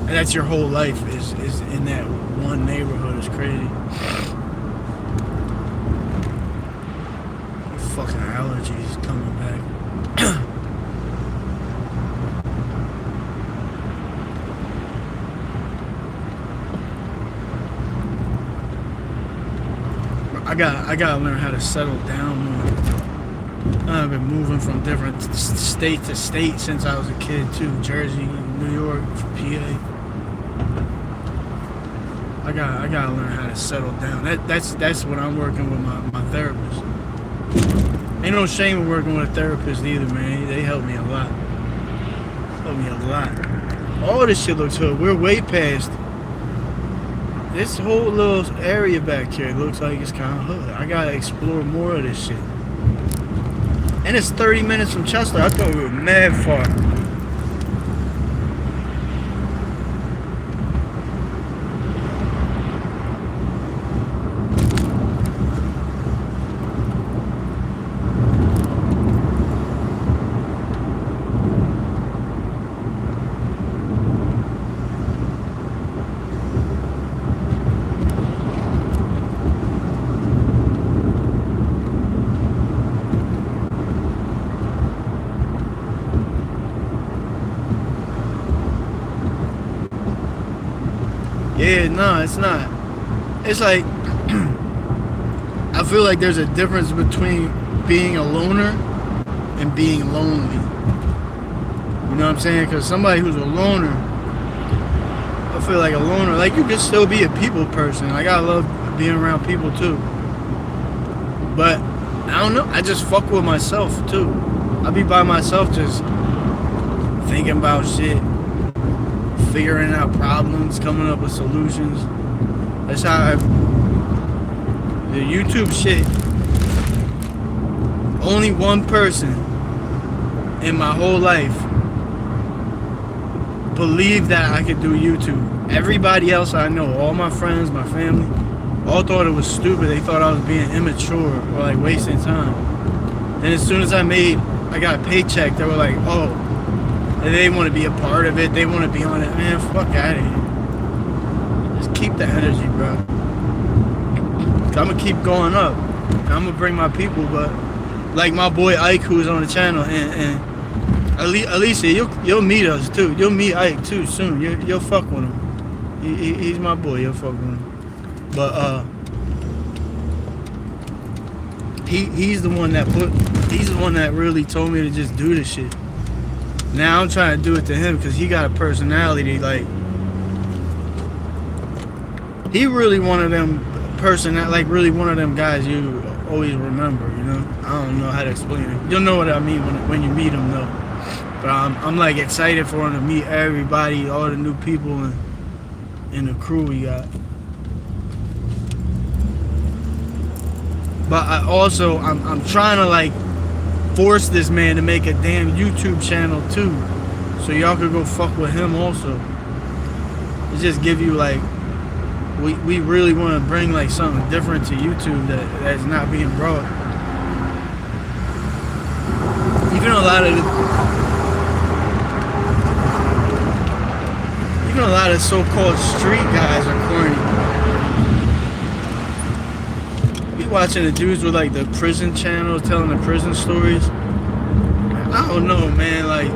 A: that's your whole life is in that one neighborhood. It's crazy. Fucking allergies coming back. I gotta learn how to settle down more. I've been moving from different state to state since I was a kid too. Jersey, New York, PA. I gotta learn how to settle down. That's what I'm working with my therapist. Ain't no shame in working with a therapist either, man. They help me a lot. All this shit looks hood. We're way past. This whole little area back here looks like it's kind of hood. I gotta explore more of this shit. And it's 30 minutes from Chester. I thought we were mad far. Yeah, no, it's not. It's like, I feel like there's a difference between being a loner and being lonely. You know what I'm saying? Because somebody who's a loner, I feel like a loner, like you could still be a people person. Like I love being around people too. But, I don't know, I just fuck with myself too. I be by myself just thinking about shit. Figuring out problems, coming up with solutions. That's how the YouTube shit. Only one person in my whole life believed that I could do YouTube. Everybody else I know, all my friends, my family, all thought it was stupid. They thought I was being immature or like wasting time. And as soon as I got a paycheck, they were like, oh, they want to be a part of it. They want to be on it. Man, fuck out of here. Just keep the energy, bro. I'm going to keep going up. I'm going to bring my people, but like my boy Ike, who's on the channel, and Alicia, you'll meet us too. You'll meet Ike too soon. You'll fuck with him. He's my boy. You'll fuck with him. But he's the one that really told me to just do this shit. Now I'm trying to do it to him because he got a personality. Like, he really one of them really one of them guys you always remember, you know? I don't know how to explain it. You'll know what I mean when you meet him, though. But I'm like excited for him to meet everybody, all the new people and the crew we got. But I'm trying to like force this man to make a damn YouTube channel too, so y'all could go fuck with him also. It just give you like, we really want to bring like something different to YouTube that's not being brought. Even a lot of so-called street guys are corny. Be watching the dudes with like the prison channels telling the prison stories. I don't know, man. Like,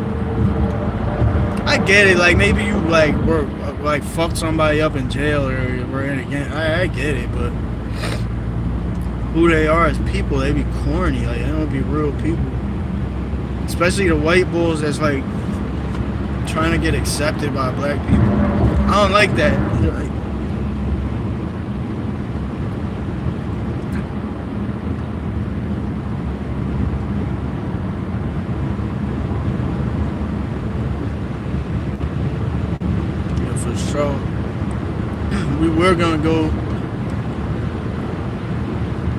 A: I get it. Like, maybe you like were like fucked somebody up in jail or were in a gang. I get it, but who they are as people, they be corny. Like, they don't be real people. Especially the white bulls that's like trying to get accepted by black people. I don't like that. we're gonna go.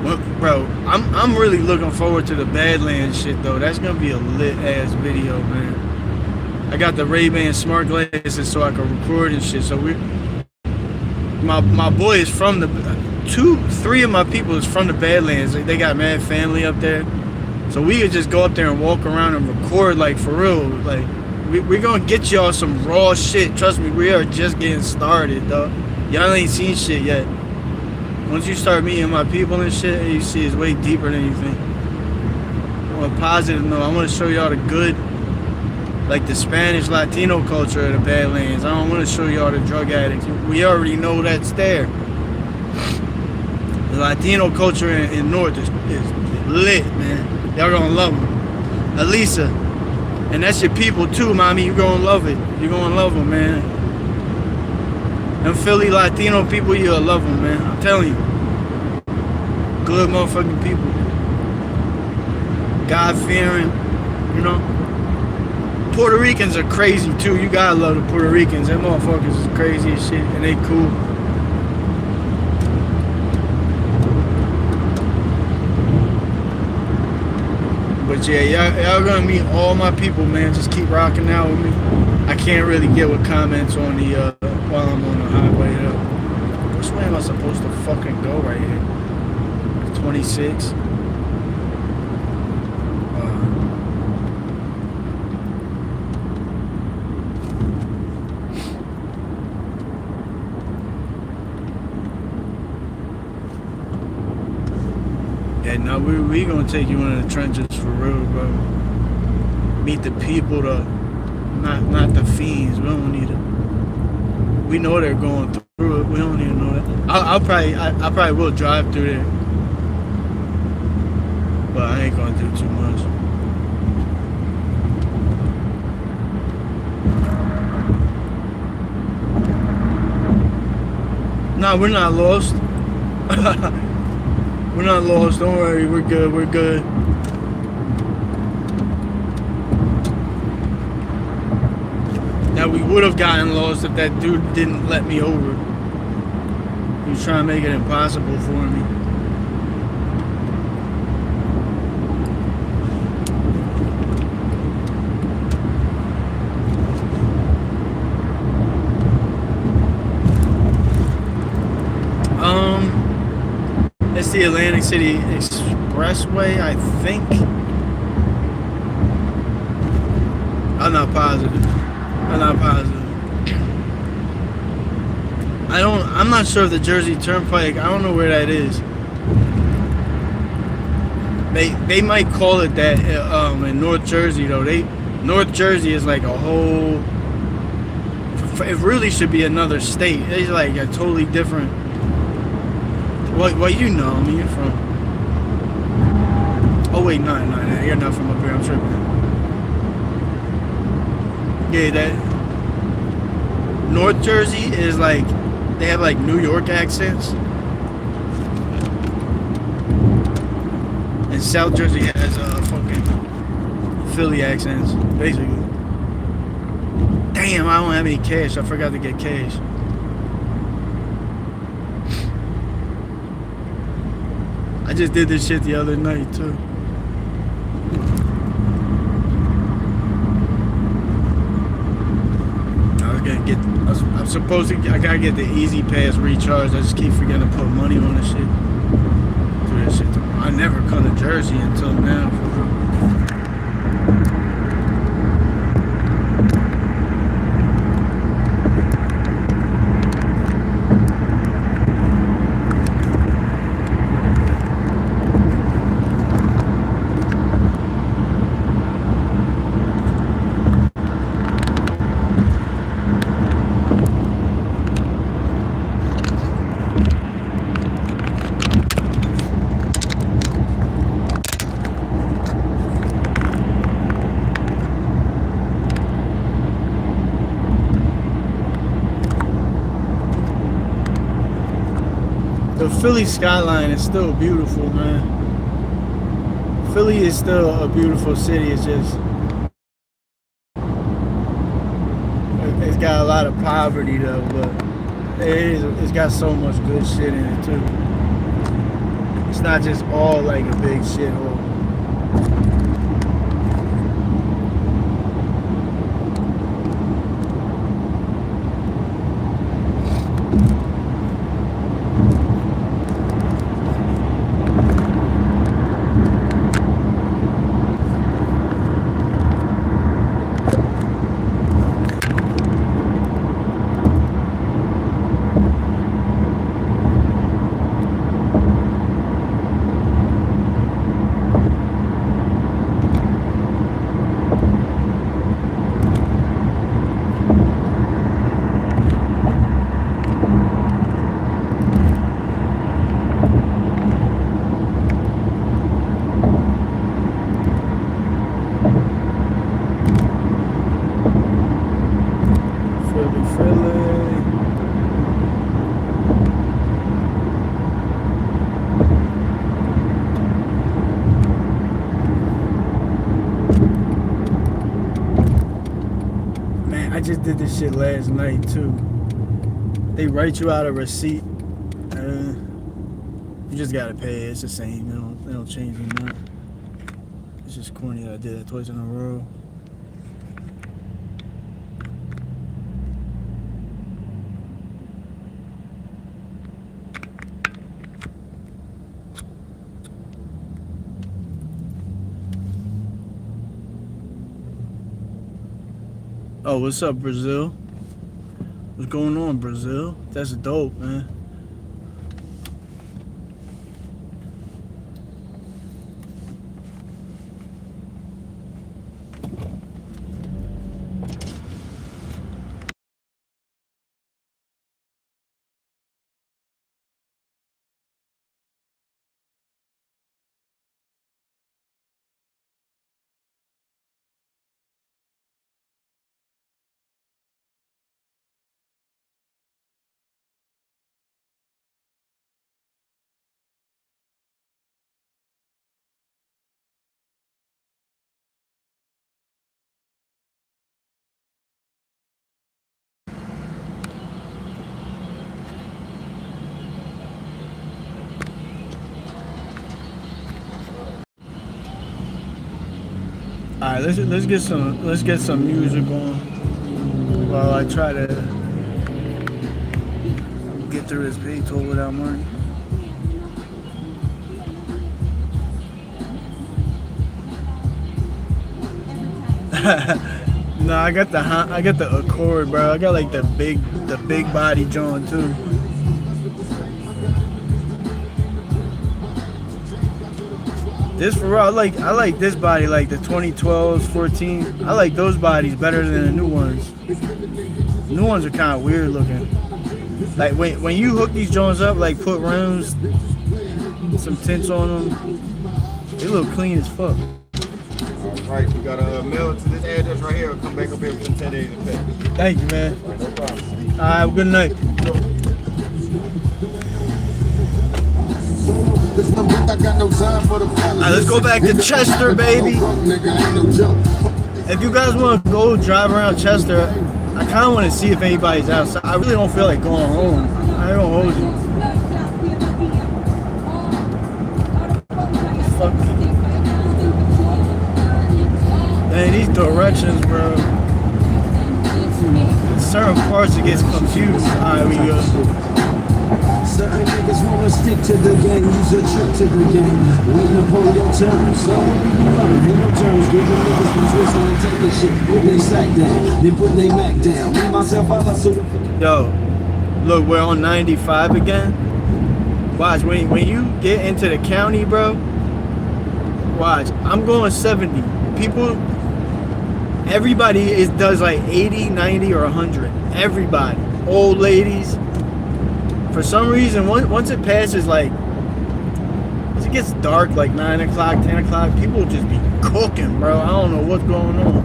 A: Well, bro, I'm really looking forward to the Badlands shit though. That's gonna be a lit ass video, man. I got the Ray-Ban smart glasses so I can record and shit. So my boy is from the three of my people is from the Badlands. They got mad family up there, so we could just go up there and walk around and record like for real. Like we're gonna get y'all some raw shit. Trust me, we are just getting started, though. Y'all ain't seen shit yet. Once you start meeting my people and shit, you see it's way deeper than you think. On a positive note, I want to show y'all the good, like the Spanish Latino culture of the Badlands. I don't want to show y'all the drug addicts. We already know that's there. The Latino culture in North is lit, man. Y'all gonna love them. Elisa, and that's your people too, mommy. You gonna love it. You gonna love them, man. Them Philly Latino people, you'll love them, man. I'm telling you. Good motherfucking people. God-fearing, you know. Puerto Ricans are crazy too. You gotta love the Puerto Ricans. Them motherfuckers is crazy as shit, and they cool. But yeah, y'all gonna meet all my people, man. Just keep rocking out with me. I can't really get with comments on the while I'm on the highway. Which way am I supposed to fucking go right here? 26. Yeah, no, we gonna take you into the trenches for real, bro. Meet the people, not the fiends. We don't need it. We know they're going through it. We don't even know that. I probably will drive through there, but I ain't gonna do too much. Nah, we're not lost. We're not lost. Don't worry. We're good. We're good. Now, we would have gotten lost if that dude didn't let me over. He was trying to make it impossible for me. It's the Atlantic City Expressway, I think. I'm not positive. I'm not sure if the Jersey Turnpike, I don't know where that is. They might call it that in North Jersey though. North Jersey is like a whole, it really should be another state. It's like a totally different. Well, you know, I mean, you're from. Oh wait, no, you're not from up here. I'm tripping. Yeah, that North Jersey is like they have like New York accents, and South Jersey has fucking Philly accents, basically. Damn, I don't have any cash. I forgot to get cash. I just did this shit the other night too. I'm supposed to, I gotta get the Easy Pass recharged. I just keep forgetting to put money on this shit. Do that shit tomorrow. I never come to Jersey until now. The Philly skyline is still beautiful, man. Philly is still a beautiful city. It's just, it's got a lot of poverty though, but It's got so much good shit in it too. It's not just all like a big shithole. I just did this shit last night too. They write you out a receipt. You just gotta pay it. It's the same. They don't change it much. It's just corny that I did that twice in a row. Oh, what's up, Brazil? What's going on, Brazil? That's dope, man. All right, let's get some music on while I try to get through this pay toll without money. No, I got the Accord, bro. I got like the big body joint too. This for real, I like this body, like the 2012s, 14. I like those bodies better than the new ones. New ones are kind of weird looking. Like when you hook these joints up, like put rims, some tints on them, they look clean as fuck.
E: Right, we got a mail it to this address right here. Come back up here within 10 days and pay.
A: Thank you, man.
E: All right, no problem.
A: All right, good night. Alright, let's go back to Chester, baby. If you guys want to go drive around Chester, I kind of want to see if anybody's outside. I really don't feel like going home. I don't hold you. Fuck. Man, these directions, bro. Certain parts it gets confused. Alright, we go.
C: Certain niggas wanna stick to the game, use a trick to the game. Waiting upon your turn, so ain't no terms. Give the niggas some twist and take the shit. Put they sack down, then put they Mac down. Me myself, I hustle.
A: Yo, look, we're on 95 again. Watch, when you get into the county, bro, watch, I'm going 70. People, everybody does like 80, 90, or 100. Everybody. Old ladies. For some reason, once it passes, like, once it gets dark, like 9 o'clock, 10 o'clock, people just be cooking, bro. I don't know what's going on.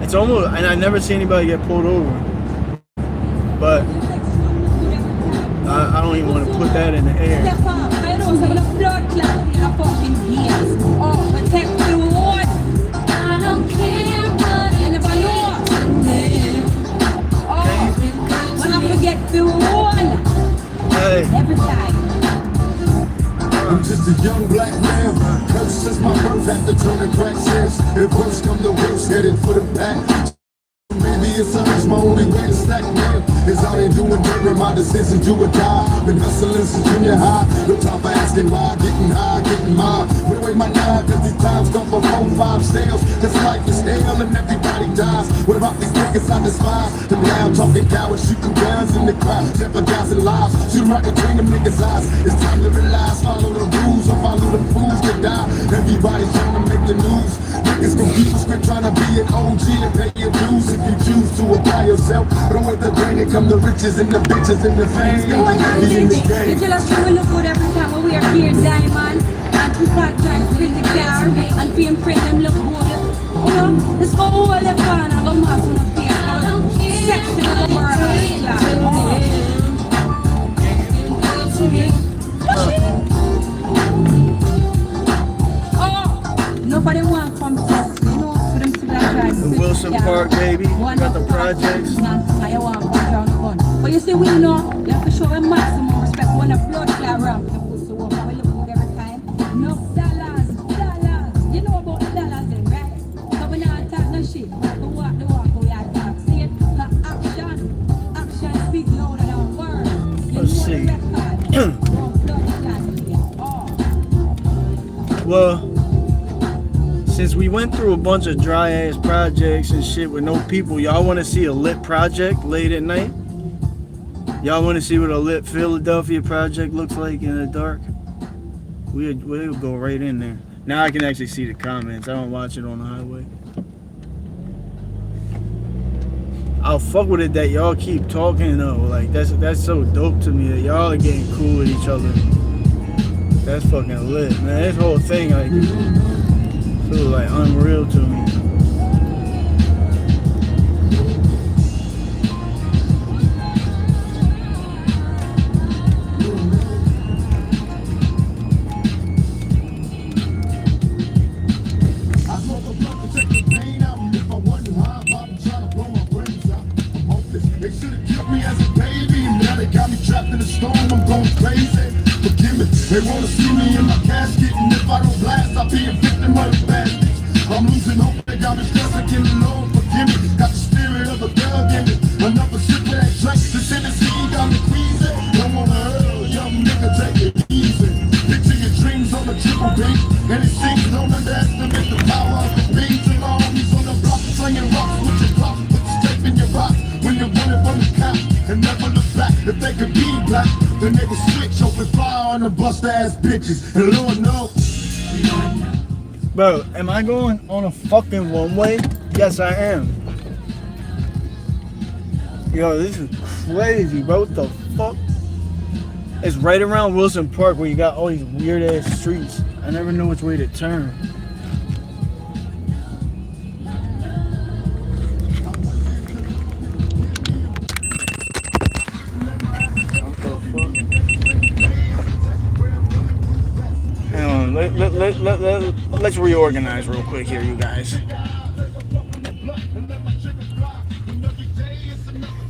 A: It's almost, and I never see anybody get pulled over. But I don't even want to put that in the air.
F: black man. Curse since my birth, had to turn to crack sense. If worse come to worse, headed for the back. Maybe it's honest, my only way to stack man is how they doing dirt. My decision to or die. Been hustling since junior high. No time for asking why. Getting high, getting mine. Put away my nine, cause these times come from 4-5 stales. This life is hell and everybody dies. What about these niggas I despise? The now talking cowards, shooting guns in the crowd, jeopardizing lives. Shoot right between them niggas' eyes. It's time to realize, follow the rules or follow the fools that die. Everybody's trying to make the news. Niggas confused, quit trying to be an OG and pay your dues. If you choose to apply yourself, don't let the brain and come the riches and the bitches and the fame.
G: You tell us we look good every time when we are here, Diamond. And Tupac trying to print the car, and fame print them look good. You know, it's for all the fun and the muscle of fear. Sexy to the world. Nobody want from us, you know, for them to that
A: The Wilson Park, baby. Got the projects.
G: I want to down the gun. But you see, we know, you have to show a maximum respect when a blood clot ramp. The pussy walk, we look good every time. No dollars. You know about the dollars then, right? So we not talk no shit. We walk the walk, we are talk. See it? Action speaks louder than words. You
A: Let's
G: know
A: see.
G: the record.
A: Well, since we went through a bunch of dry ass projects and shit with no people, y'all want to see a lit project late at night? Y'all want to see what a lit Philadelphia project looks like in the dark? We'll go right in there. Now I can actually see the comments. I don't watch it on the highway. I'll fuck with it that y'all keep talking though. Like that's so dope to me that y'all are getting cool with each other. That's fucking lit, man. This whole thing like feels like unreal to me.
F: They wanna see me in my casket, and if I don't blast, I'll be a victim of the bastards. I'm losing hope, they got me stressing, can the Lord forgive me? Got the spirit of a thug in me. Another sip of that drink, the Tennessee got me queasy. Don't wanna hurt, young nigga, take it easy. Picture your dreams on the triple beat, and it seems don't underestimate the power of the beats. And my homies on the block, slinging rocks with your clock, put the tape in your rock. When you're running from the cop, and never look back. If they could be black, then they would switch, open fire on the bust ass bitches. And Lord knows.
A: Bro, am I going on a fucking one way? Yes, I am. Yo, this is crazy, bro. What the fuck? It's right around Wilson Park where you got all these weird ass streets. I never know which way to turn. Let's reorganize real quick here, you guys.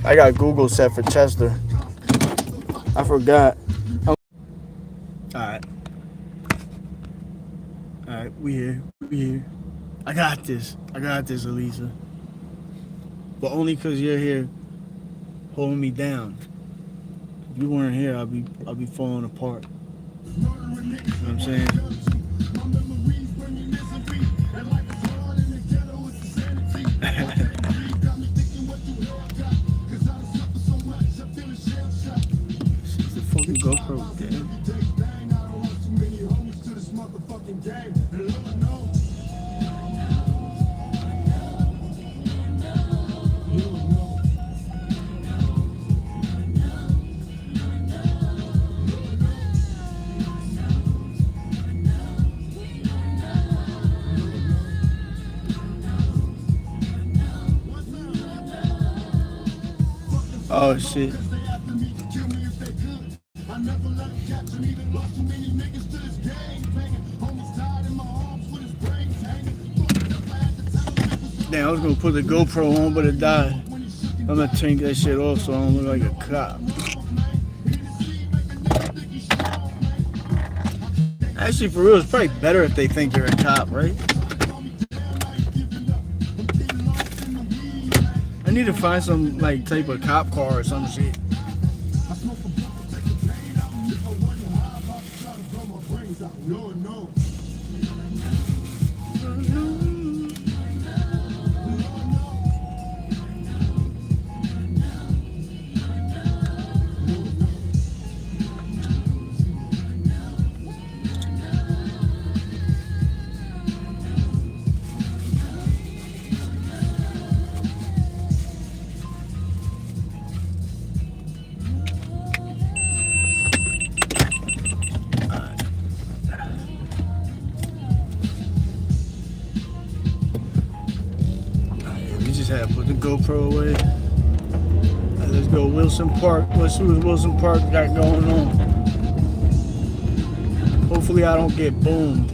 A: I got Google set for Chester. I forgot. Alright, we here. I got this, Elisa. But only because you're here holding me down. If you weren't here, I'll be falling apart. You know what I'm saying? She's the fucking GoPro, damn. Oh shit. Damn, I was gonna put the GoPro on, but it died. I'm gonna take that shit off so I don't look like a cop. Actually, for real, it's probably better if they think you're a cop, right? I need to find some like type of cop car or some shit. We just had to put the GoPro away. Let's go Wilson Park. Let's see what Wilson Park got going on. Hopefully I don't get boomed.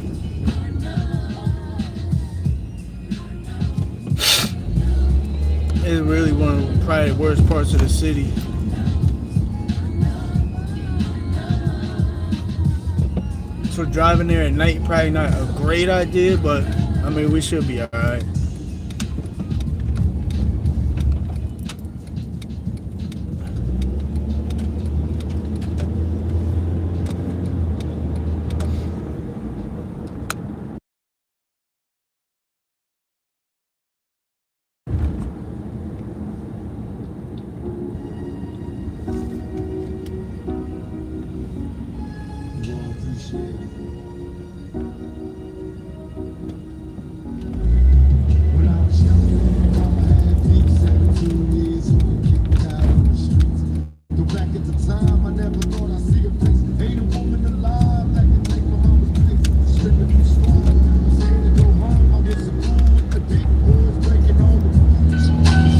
A: It's really one of probably the worst parts of the city. So driving there at night probably not a great idea, but I mean we should be alright.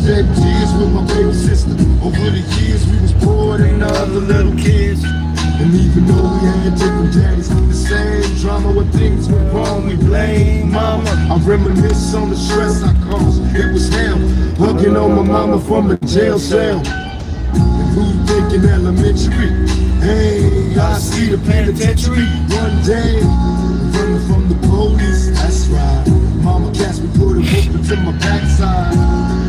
F: Shed tears with my baby sister. Over the years we was poor than other little kids. And even though we had different daddies, the same drama when things went wrong, we blame mama. I reminisce on the stress I caused. It was hell, hugging on my mama from a jail cell. And who thinking elementary? Hey, I see the penitentiary one day. Running from the police, that's right. Mama catch me, put a whoop into my backside.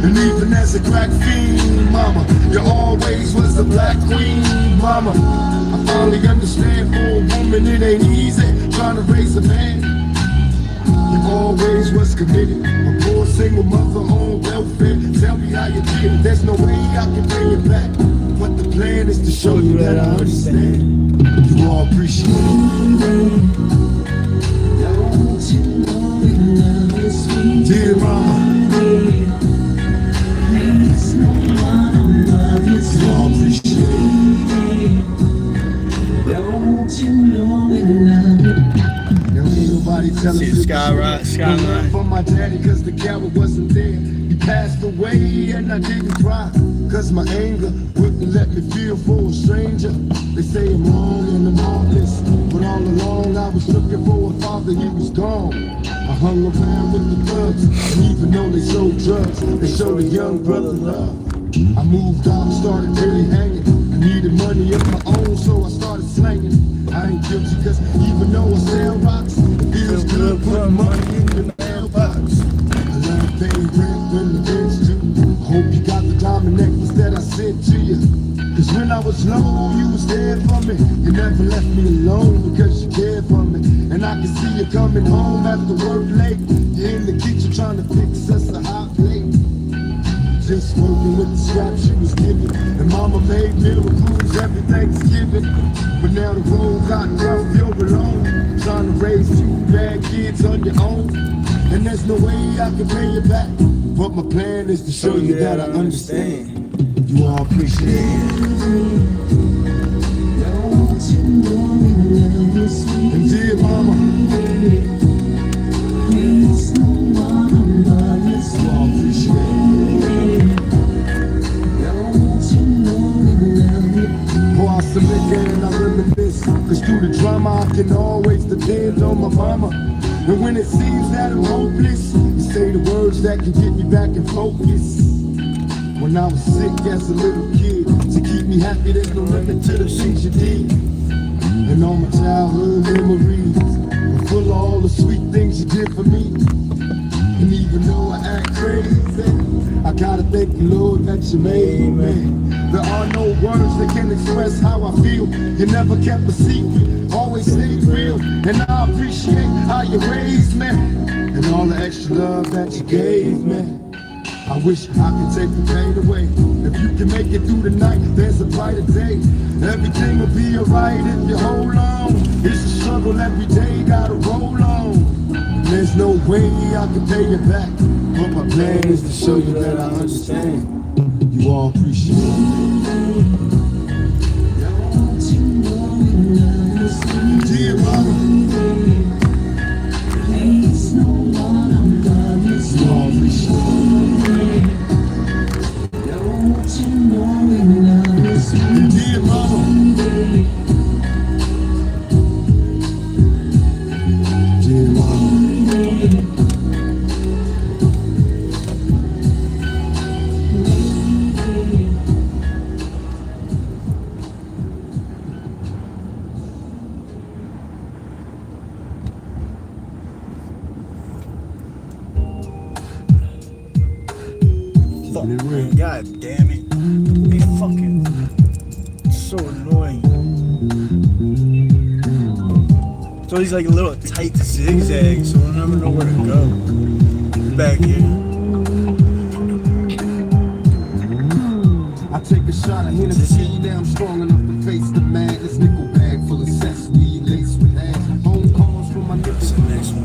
F: And even as a crack fiend, mama, you always was the black queen, mama. I finally understand for a woman it ain't easy trying to raise a man. You always was committed, a poor single mother on welfare. Tell me how you did it, there's no way I can pay you back. But the plan is to show you that I understand. You all appreciate it. Dear mama, you all appreciate it. Now ain't nobody telling
A: See the skyline.
F: from my daddy cause the coward wasn't there. He passed away and I didn't cry cause my anger wouldn't let me feel for a stranger. They say I'm wrong and I'm heartless, but all along I was looking for a father, he was gone. I hung around with the thugs, and even though they sold drugs, they showed a young brother love. I moved out and started really hanging. I needed money of my own, so I started slanging. I ain't guilty cause even though I sell rocks, it feels good putting money in the mailbox. I love paying rent when the rent's due. I hope you got the diamond necklace that I sent to you. Cause when I was low, you was there for me. You never left me alone because you cared for me. And I can see you coming home after work late. You're in the kitchen trying to fix us a hot plate. Just working with the scraps she was giving. And mama made miracles every Thanksgiving. But now the road got rough, you're alone. Trying to raise two bad kids on your own. And there's no way I can pay you back. But my plan is to show you that I understand. You all appreciate it. And dear mama, you all appreciate it. Pour out some liquor and I reminisce. Cause through the drama I can always depend on my mama. And when it seems that I'm hopeless, you say the words that can get me back in focus. When I was sick as a little kid, to keep me happy, there's no limit to the things you did. and all my childhood memories are full of all the sweet things you did for me. And even though I act crazy, I gotta thank the Lord that you made me. There are no words that can express how I feel. You never kept a secret, always stayed real. And I appreciate how you raised me, and all the extra love that you gave me. I wish I could take the pain away. If you can make it through the night, there's a brighter day. Everything will be alright if you hold on. It's a struggle every day, gotta roll on. There's no way I can pay you back, but my plan is to show you that I understand. You all appreciate it. Dear mama, you all appreciate it. Dear mama, dear mama.
A: Fuck, man. God damn it. They fucking so annoying. So he's like a little tight zigzag, so I never know where to go. Back here.
F: I take a shot of Hennessy, now I'm strong enough to face the madness. Nickel bag full of sesame laced with ash. Phone calls from my niggas.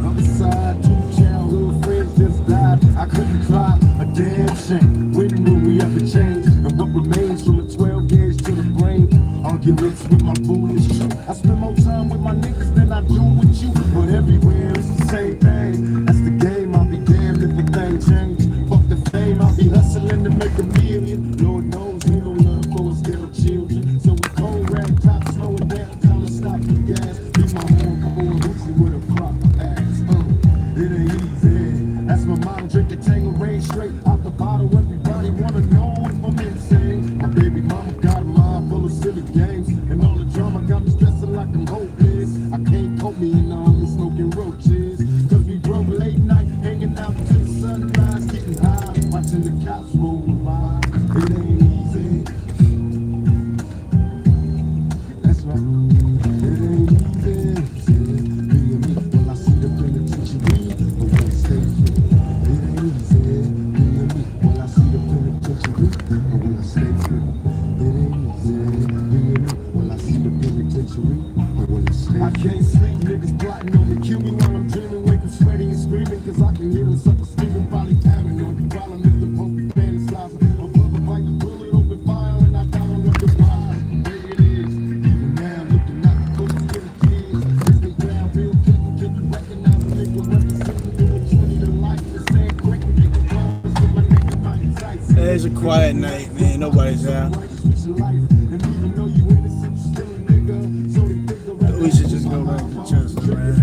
F: Other side, two childhood friends just died. I couldn't cry, a damn shame. When will we ever change? And what remains from the 12 years to the brain? Arguments with my foolish truth. I spend more time with my niggas than I do with you. But everywhere it's the same thing. That's the game, I'll be damned if a thing change. Fuck the fame, I'll be hustling to make a million. Lord knows we don't love for us little children. So we cold rag top, slowing down, time to stop the gas. Be my own boy, Lucy with a proper ass. It ain't easy. That's my mom drinking Tangerine straight out the bottle. Everybody wanna know if I'm insane. My baby mama got a mind full of silly games, and all the drama got me stressing like I'm hopeless. I can't cope me and all me smoking roaches, cause we broke late night, hanging out till the sunrise, getting high, watching the cops roll by. It ain't easy. That's right. It ain't easy. Being me, when I see the penitentiary, I wanna stay free. It ain't easy. Being me, when I see the penitentiary, I wanna stay free. It ain't easy. Being me, when I see the penitentiary, I wanna stay free. I can't sleep, niggas plotting on me, kill me while I'm dreaming, wake up sweating and screaming, cause I can hear them suckers screaming, probably paranoid, while I'm in the post, be fantasizing. I'm brother like a bullet, open fire, and I don't wonder why. There it is, even now, looking at the coast, little kids, listening down, real quick, can you recognize a nigga representing in the 20 to life, the same quick, make a promise with my nigga Mike Tyson.
A: It's a quiet night, man. Nobody's out. We should just go back to chest, man.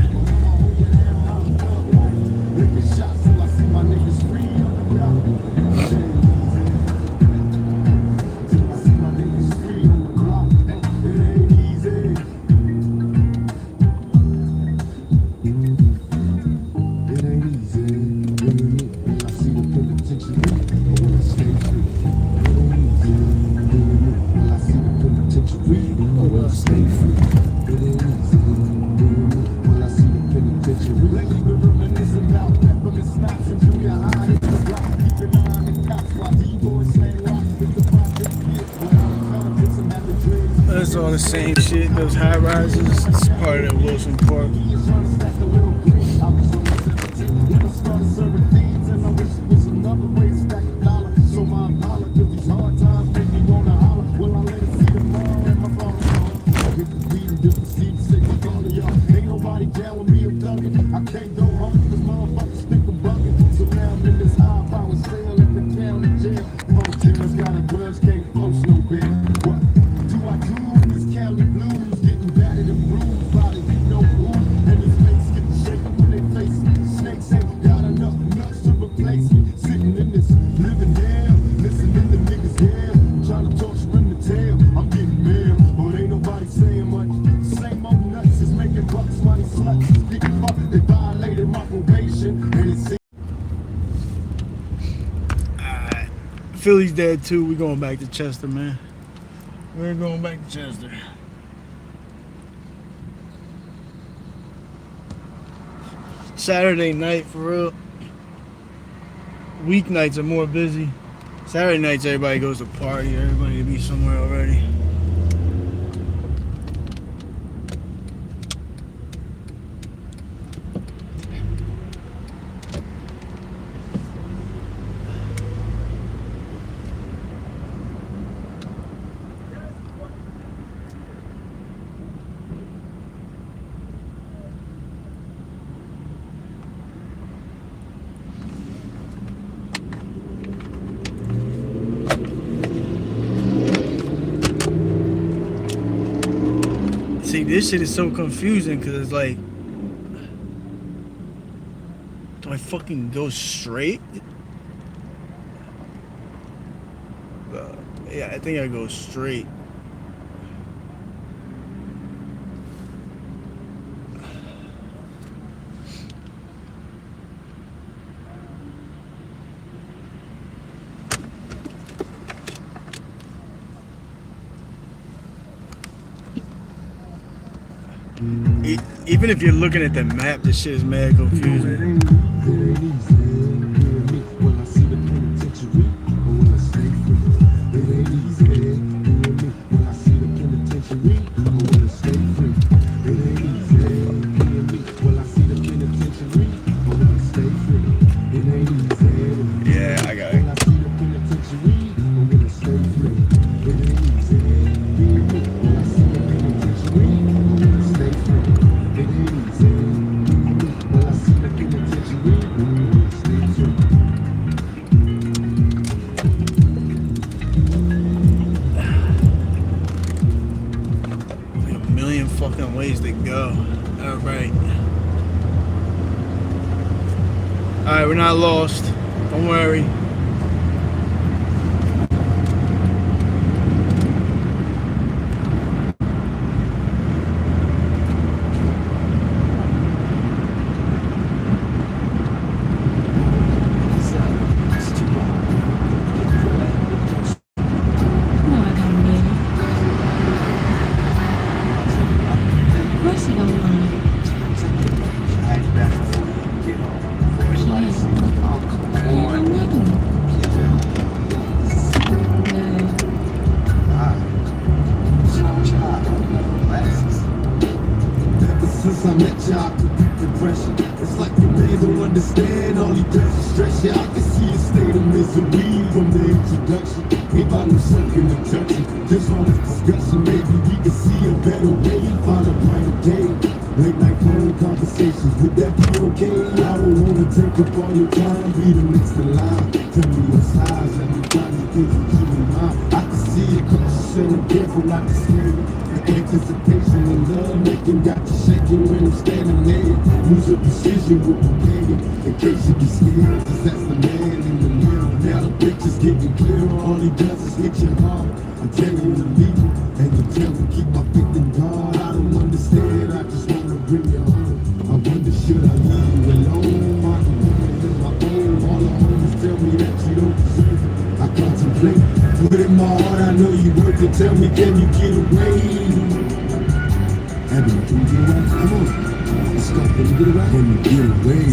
A: It's all the same shit. Those high rises. It's part of Wilson Park.
F: I can't go home because motherfuckers think I'm bugging. So now I'm in this high power sale in the county jail. Montana's got a grudge, can't post no bail. What do I do in these county blues? Getting battered and bruised by the you know who. And these fakes get shaken when they face me. Snakes ain't got enough nuts to replace me. Sitting in this living hell, listening to niggas hell. Trying to torture in the tail. I'm getting mail, but ain't nobody saying much. Same old
A: Philly's dead too. We going back to Chester, man. We're going back to Chester. Saturday night for real. Weeknights are more busy. Saturday nights everybody goes to party. Everybody be somewhere already. See, this shit is so confusing because it's like, do I fucking go straight? Yeah, I think I go straight. Even if you're looking at the map, this shit is mad confusing. Yeah, I got it. Fucking ways to go. Alright. Alright, we're not lost. Don't worry.
F: Since I met y'all, through deep depression, it's like the man don't understand. All he does is stress y'all. I can see a state of misery from the introduction. Ain't about no sucking and touching, just honest discussion. Maybe we can see a better way and find a brighter day. Late night phone conversations, would that be okay? I don't wanna take up all your time, be the next in line. Tell me your size, everybody thinks you keep in mind. I can see it, cause you're so careful not to scare you. The anticipation and love making got you shaking when I'm standing there. Lose your precision with the game, in case you be scared, cause that's the man in the mirror. Now the picture's getting clearer, all he does is hit your heart. I tell you to leave me, and you tell me keep my faith in God. I don't understand, I just wanna bring you home. I wonder should I leave you alone? I can put it in my own. All the homies tell me that you don't deserve it. I contemplate, put in my heart, I know you worth it. Tell me, can you get away? Abby, can you get away? Come on, let's go. Can you get away? Can you get away?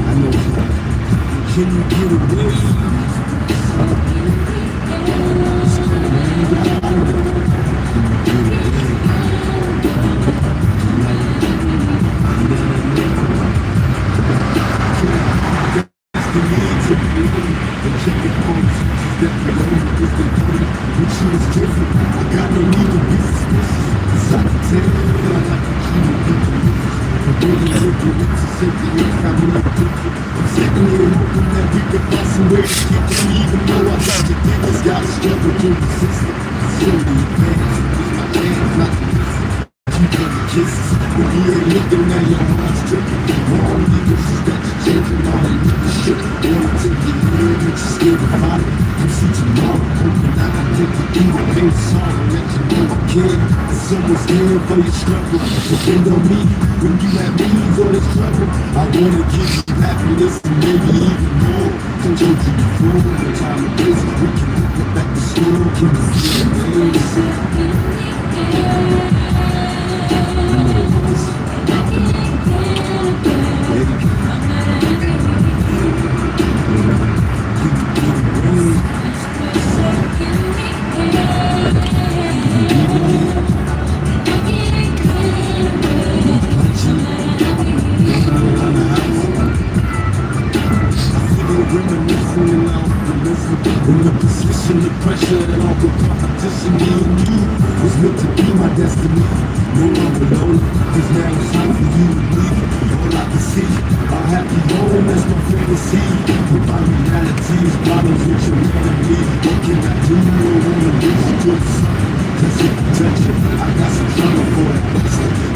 F: I know you. Can you get away? Let's go, man. You got it. Can you get away? I got no need to be suspicious, 'cause I can tell I like to keep it intimate. But baby, if you want to say the end, I'm not addicted. I'm sitting here hoping that we can find some way to keep it, even though I got to think it's got to struggle to resist it. Show me advance, with my hands not to miss it. You get the kisses, when you ain't looking at your heart's tripping. All the wishes that you're changing, all the niggas shit. Wanna take your hand, but you're scared to follow. You see tomorrow, hoping that I take it through the pain, sorry, let you know. care. Someone's here for your struggle. Depend on me when you have needs or there's trouble. I wanna give you happiness and maybe even more. Can go to the floor, the time of this, we can look back to school. Can you feel in the position, the pressure and all the competition, me and you was meant to be my destiny. No longer lonely, cause now it's time for you to leave. All I can see, our happy home, that's my fantasy. But my reality is problems with your enemy. What can I do? I wanna reach to the sun. Cause if you touch it, I got some drama for it.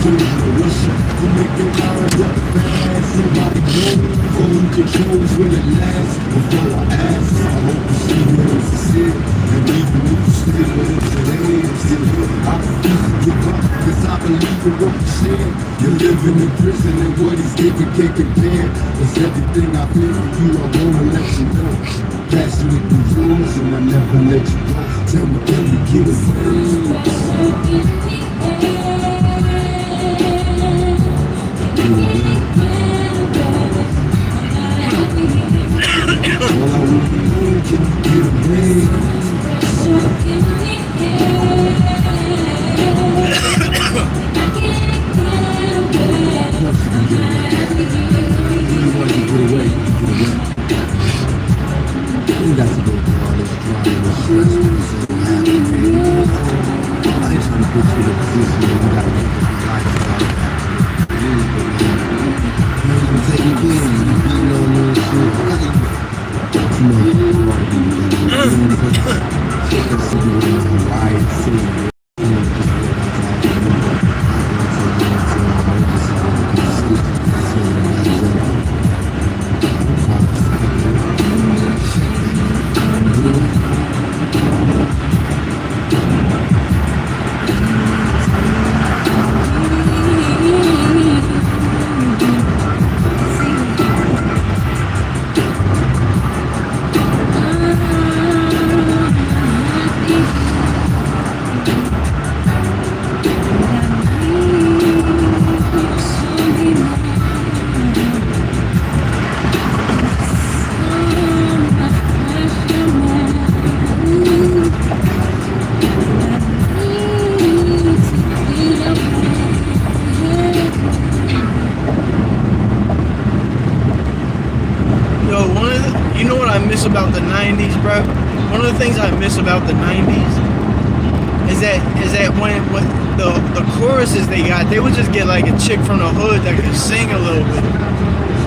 F: Don't wanna rush it, you make your mind up fast. Nobody knows, all you control is when it lasts. Before I ask, I hope you see what I'm sincere. And even if you still with it today, I'm still here. I refuse to give up, cause I believe in what you share. You're living in prison and what he's giving can't compare. Cause everything I feel for you, I wanna let you know. Passionate through yours and I never let you go. Tell me, can we get away?
B: About the 90s, bro. One of the things I miss about the 90s is that when the choruses they got, they would just get like a chick from the hood that could sing a little bit.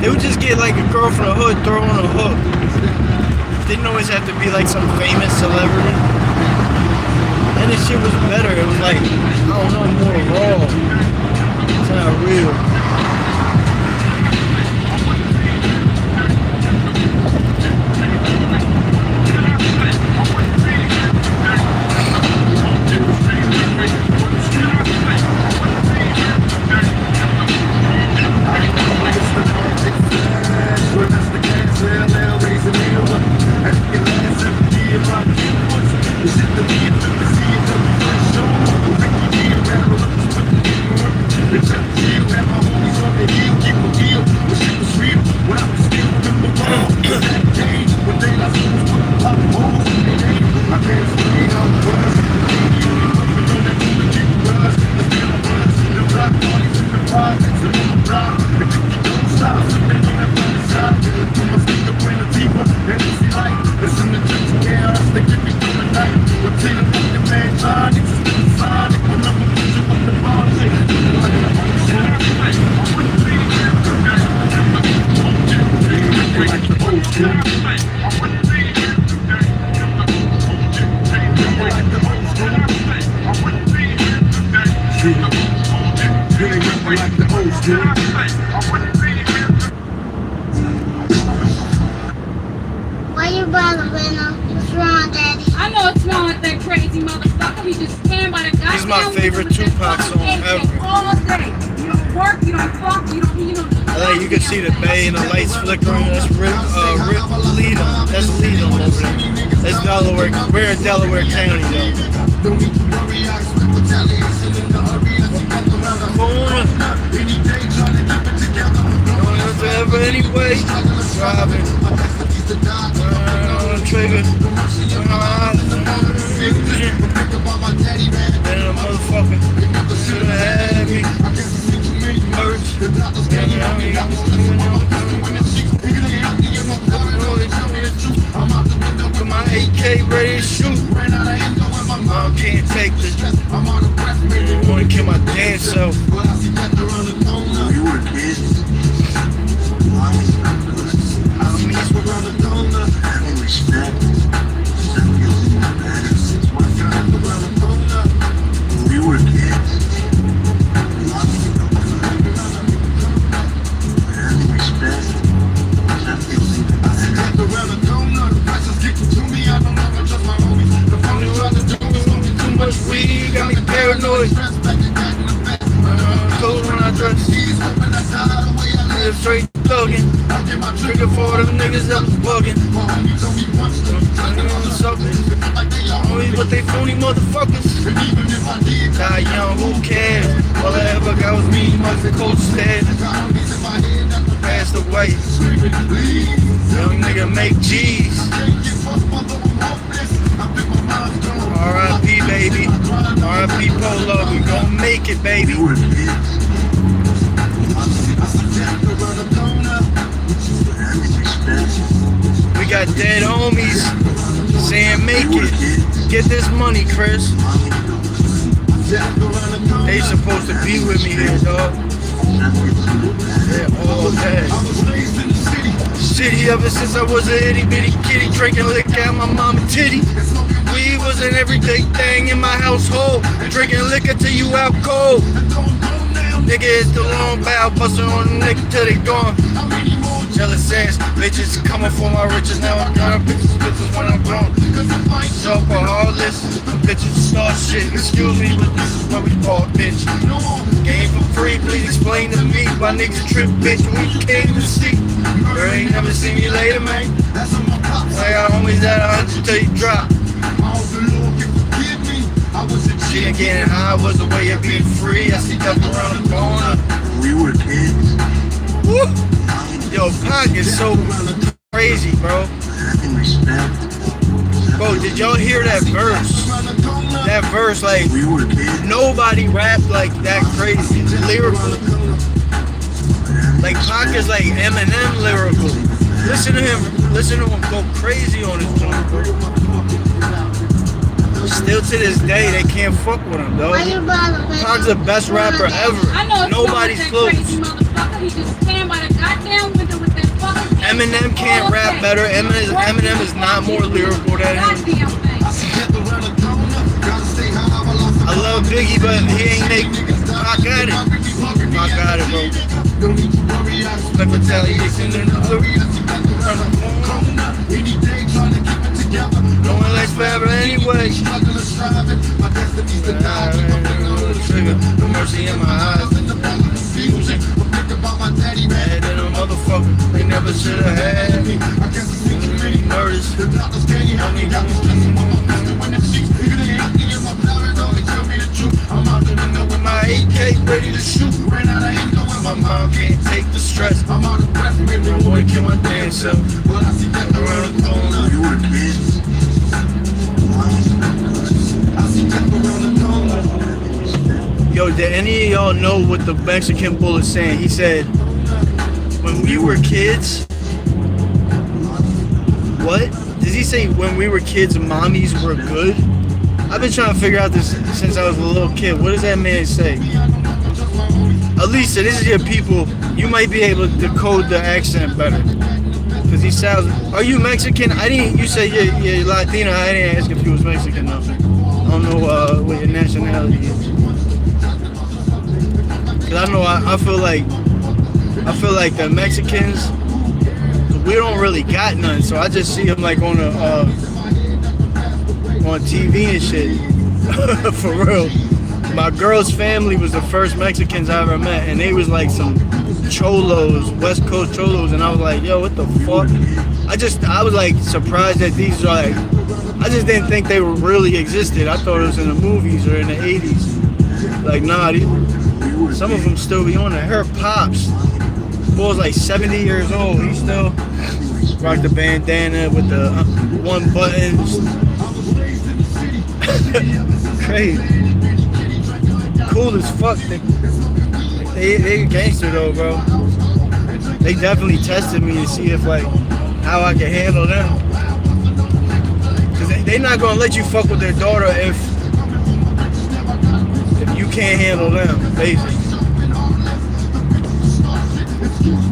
B: They would just get like a girl from the hood, throw on a hook. Didn't always have to be like some famous celebrity. And this shit was better. It was like, I don't know, more raw. It's not real.
F: Listen to the chaos, they give me through the night.
B: He's my favorite Tupac song ever.
G: All day. You don't work, you don't fuck, you don't.
B: Like you can see the bay and the lights flickering. That's Leadham. That's Leadham over there. That's Delaware. We're in Delaware County though. Corner. Forever anyway. Driving. Trigger. And a motherfucker. Should have had me. Merch. My AK ready to shoot. Mom can't take this. I wanna kill my damn self. Too much weed got me paranoid. Cold when I dress. Straight thuggin'. Trigger for them niggas that was bugging. Only but they phony motherfuckers. Die young, who cares? All I ever got was me, mother coach dead. Passed away. Young nigga make G's. R.I.P. baby. R.I.P. Polo. We gon' make it, baby. We got dead homies saying make it. Get this money, Chris. They supposed to be with me here, dog. They're all dead. City ever since I was a itty bitty kitty, drinking liquor out my mama titty. Weed was an everyday thing in my household. Drinking liquor till you out cold. Nigga hit the long bow, bustin' on them niggas till they gone. Jealous ass bitches coming for my riches. Now I'm gonna bitches when I'm grown. So for all this, bitches start shit. Excuse me, but this is what we call bitch. Game for free, please explain to me why niggas trip, bitch. We came to see. Girl ain't never seen me later, man. I got homies that 100 till you drop. She ain't getting high was the way of being free. I see death around the corner.
H: We were kids.
B: Woo! Yo, Pac is so crazy, bro.
H: In respect.
B: Bro, did y'all hear that verse? That verse, like,
H: We were kids.
B: nobody rapped like that crazy. It's lyrical. Like, Pac is like Eminem lyrical. Listen to him go crazy on his joint, bro. Still to this day, they can't fuck with him, though. Pac's the best rapper ever.
G: I know it's
B: Nobody's
G: that
B: close.
G: crazy motherfucker. He just stand by the goddamn window with that fucking thing.
B: Eminem can't rap better. Eminem is not more lyrical than him.
G: Goddamn thing.
B: I love Biggie, but he ain't make Pac got it. Pac got it, bro. Like retaliation in the hood. No one likes forever anyway. Trigger, no mercy in my eyes. Mad than a motherfucker. They never should have had me. Murders. I'm out in the with my AK ready to shoot. My mom can't take the stress. I'm out of breath, maybe I wanna kill my damn self. But I see death around the corner.
H: We were kids.
F: I see death around the corner.
B: Yo, did any of y'all know what the Mexican bull is saying? He said, when we were kids, what? Did he say when we were kids, mommies were good? I've been trying to figure out this since I was a little kid. What does that man say? Alisa, this is your people. You might be able to decode the accent better. Cause he sounds, are you Mexican? You said you're Latino. I didn't ask if you was Mexican though. I don't know what your nationality is. Cause I know I feel like the Mexicans, we don't really got none. So I just see them like on TV and shit.
A: For real. My girl's family was the first Mexicans I ever met, and they was like some cholos, West Coast cholos, and I was like, yo, what the fuck? I was like surprised that these are like, I just didn't think they really existed. I thought it was in the movies or in the 80s. Like, nah, some of them still be on there. Her pops, boy's like 70 years old. He still rock the bandana with the one button. Crazy. Cool as fuck. They gangster though, bro. They definitely tested me to see if like how I can handle them. Cause they not gonna let you fuck with their daughter if you can't handle them, basically.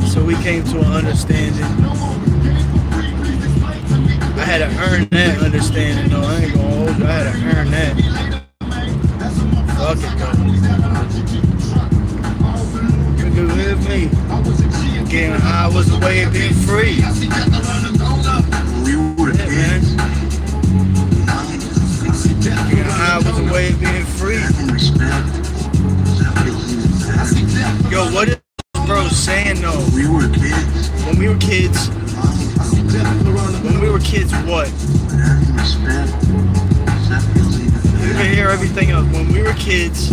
A: So we came to an understanding. I had to earn that understanding though. I ain't gonna hold you. I had to earn that. Fuck it though. You can live me. Getting high was a way of being free.
H: We were
A: Yeah, man.
H: kids.
A: Getting high was a way of being free.
H: Having respect.
A: Yo, what is bro saying though?
H: We were kids.
A: When we were kids, what?
H: But having respect.
A: You can hear everything else. When we were kids,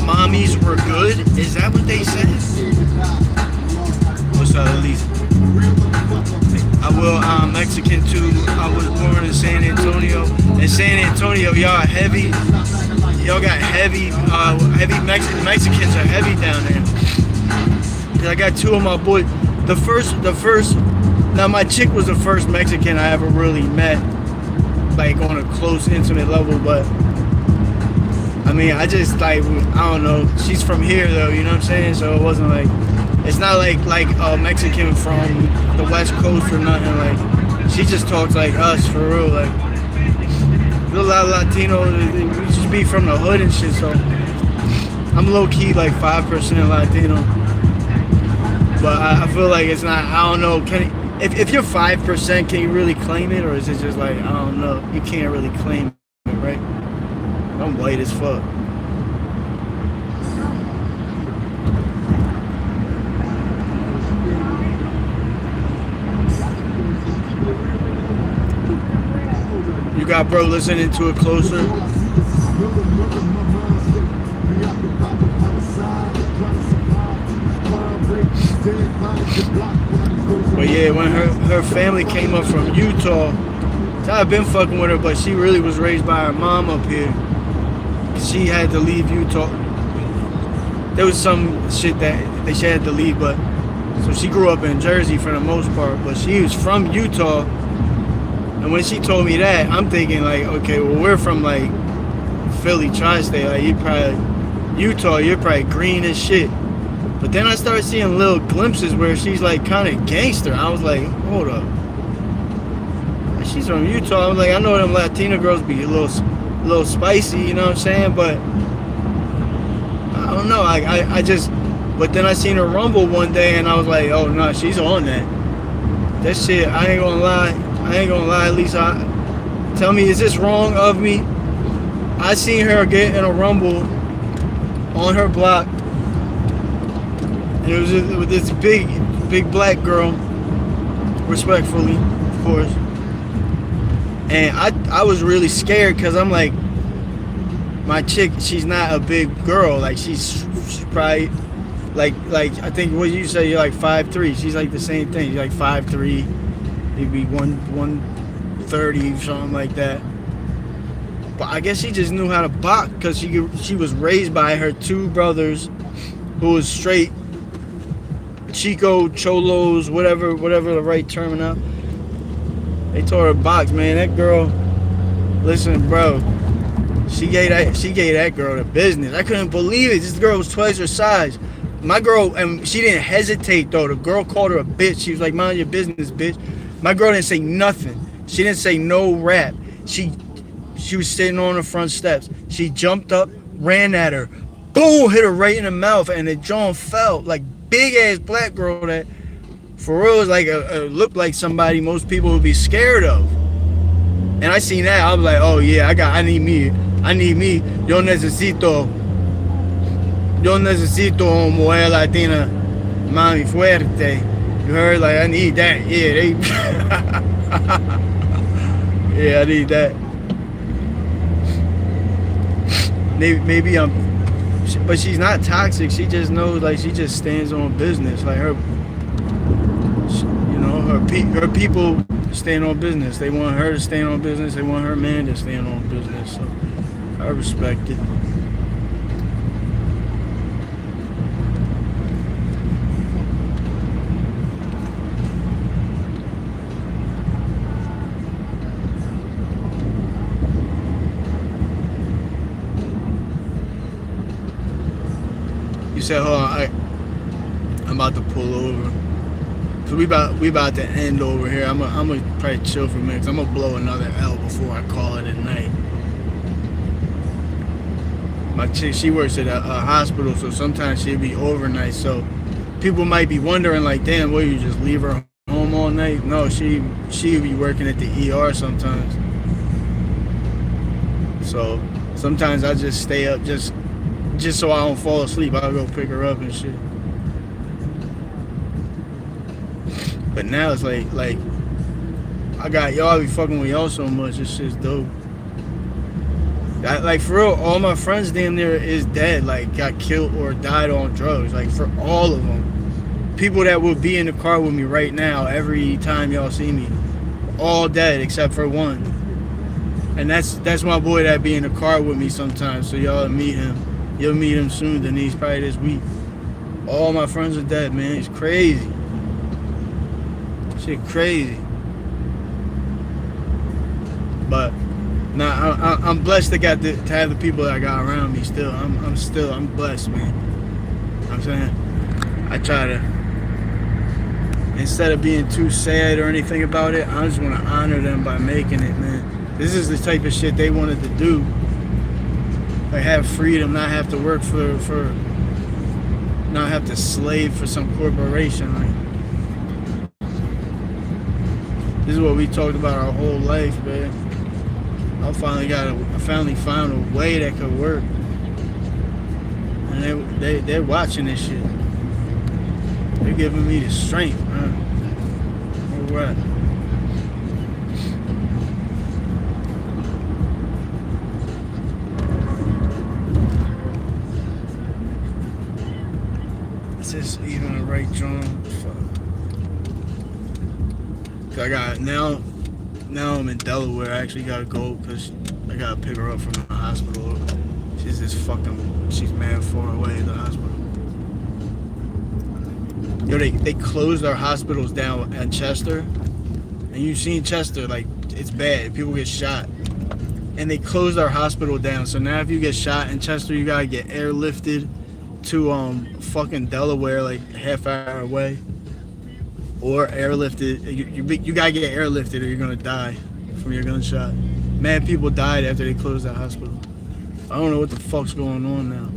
A: mommies were good. Is that what they said? What's up, Elise? I will. I'm Mexican too. I was born in San Antonio. In San Antonio, y'all heavy. Y'all got heavy. Heavy Mexicans are heavy down there. I got two of my boys. The first. Now my chick was the first Mexican I ever really met, like on a close, intimate level. But I mean, I just like, I don't know. She's from here though, you know what I'm saying? So it wasn't like, it's not like a Mexican from the West Coast or nothing. Like, she just talks like us for real. Like, there's a lot of Latinos. We just be from the hood and shit. So I'm low key like 5% Latino. But I feel like it's not, I don't know, if you're 5%, can you really claim it? Or is it just like, I don't know, you can't really claim it, right? I'm white as fuck. You got bro listening to it closer. But yeah, when her family came up from Utah, so I've been fucking with her, but she really was raised by her mom up here. She had to leave Utah. There was some shit that she had to leave, but so she grew up in Jersey for the most part, but she was from Utah. And when she told me that, I'm thinking like, okay, well, we're from like Philly, tri-state, like Utah, you're probably green as shit. But then I started seeing little glimpses where she's like kind of gangster. I was like, hold up. She's from Utah. I was like, I know them Latina girls be a little spicy, you know what I'm saying? But I don't know. I just, but then I seen her rumble one day and I was like, oh no, she's on that. That shit, I ain't gonna lie, at least tell me, is this wrong of me? I seen her get in a rumble on her block. And it was with this big black girl, respectfully, of course. And I was really scared because I'm like, my chick, she's not a big girl. Like she's probably like I think what you say, you're like 5'3". She's like the same thing. She's like 5'3", maybe 130, something like that. But I guess she just knew how to box because she was raised by her two brothers who was straight Chico, Cholos, whatever the right term now. They taught her box, man. That girl, listen, bro. She gave that girl the business. I couldn't believe it. This girl was twice her size. My girl, and she didn't hesitate though. The girl called her a bitch. She was like, mind your business, bitch. My girl didn't say nothing. She didn't say no rap. She was sitting on the front steps. She jumped up, ran at her, boom, hit her right in the mouth, and the jaw fell. Like big ass black girl that for real was like looked like somebody most people would be scared of. And I seen that, I was like, oh yeah, I need me
B: I need me. Yo necesito mujer latina, mami fuerte. You heard? Like, I need that. Yeah, they. Yeah, I need that. Maybe I'm, but she's not toxic. She just knows, like, she just stands on business. Like her, her people stand on business. They want her to stand on business. They want her man to stand on business. So I respect it. You said, hold on, I'm about to pull over. So we about to end over here. I'm gonna probably chill for a minute. 'Cause I'm gonna blow another L before I call it a night. My chick, she works at a hospital, so sometimes she'll be overnight. So people might be wondering, like, damn, what, you just leave her home all night? No, she'll be working at the ER sometimes. So sometimes I just stay up just so I don't fall asleep. I'll go pick her up and shit. But now it's like I got y'all be fucking with y'all so much. This shit's dope. Like, for real, all my friends damn near is dead. Like, got killed or died on drugs. Like, for all of them. People that would be in the car with me right now every time y'all see me, all dead except for one. And that's my boy that be in the car with me sometimes. So y'all meet him. You'll meet him soon, Denise, probably this week. All my friends are dead, man. It's crazy. Shit crazy. But nah, I'm blessed to have the people that I got around me still. I'm blessed, man. I'm saying, I try to, instead of being too sad or anything about it, I just want to honor them by making it, man. This is the type of shit they wanted to do. Like, have freedom, not have to work for not have to slave for some corporation. Like, this is what we talked about our whole life, man. I finally found a way that could work. And they're watching this shit. They're giving me the strength, man. All right. Is this even the right drum? Fuck. I got now I'm in Delaware. I actually gotta go because I gotta pick her up from the hospital. She's mad far away at the hospital. Yo, they closed our hospitals down at Chester, and you've seen Chester, like, it's bad. People get shot, and they closed our hospital down. So now if you get shot in Chester, you gotta get airlifted to fucking Delaware, like half hour away. Or airlifted. You gotta get airlifted or you're gonna die from your gunshot. Mad people died after they closed that hospital. I don't know what the fuck's going on now.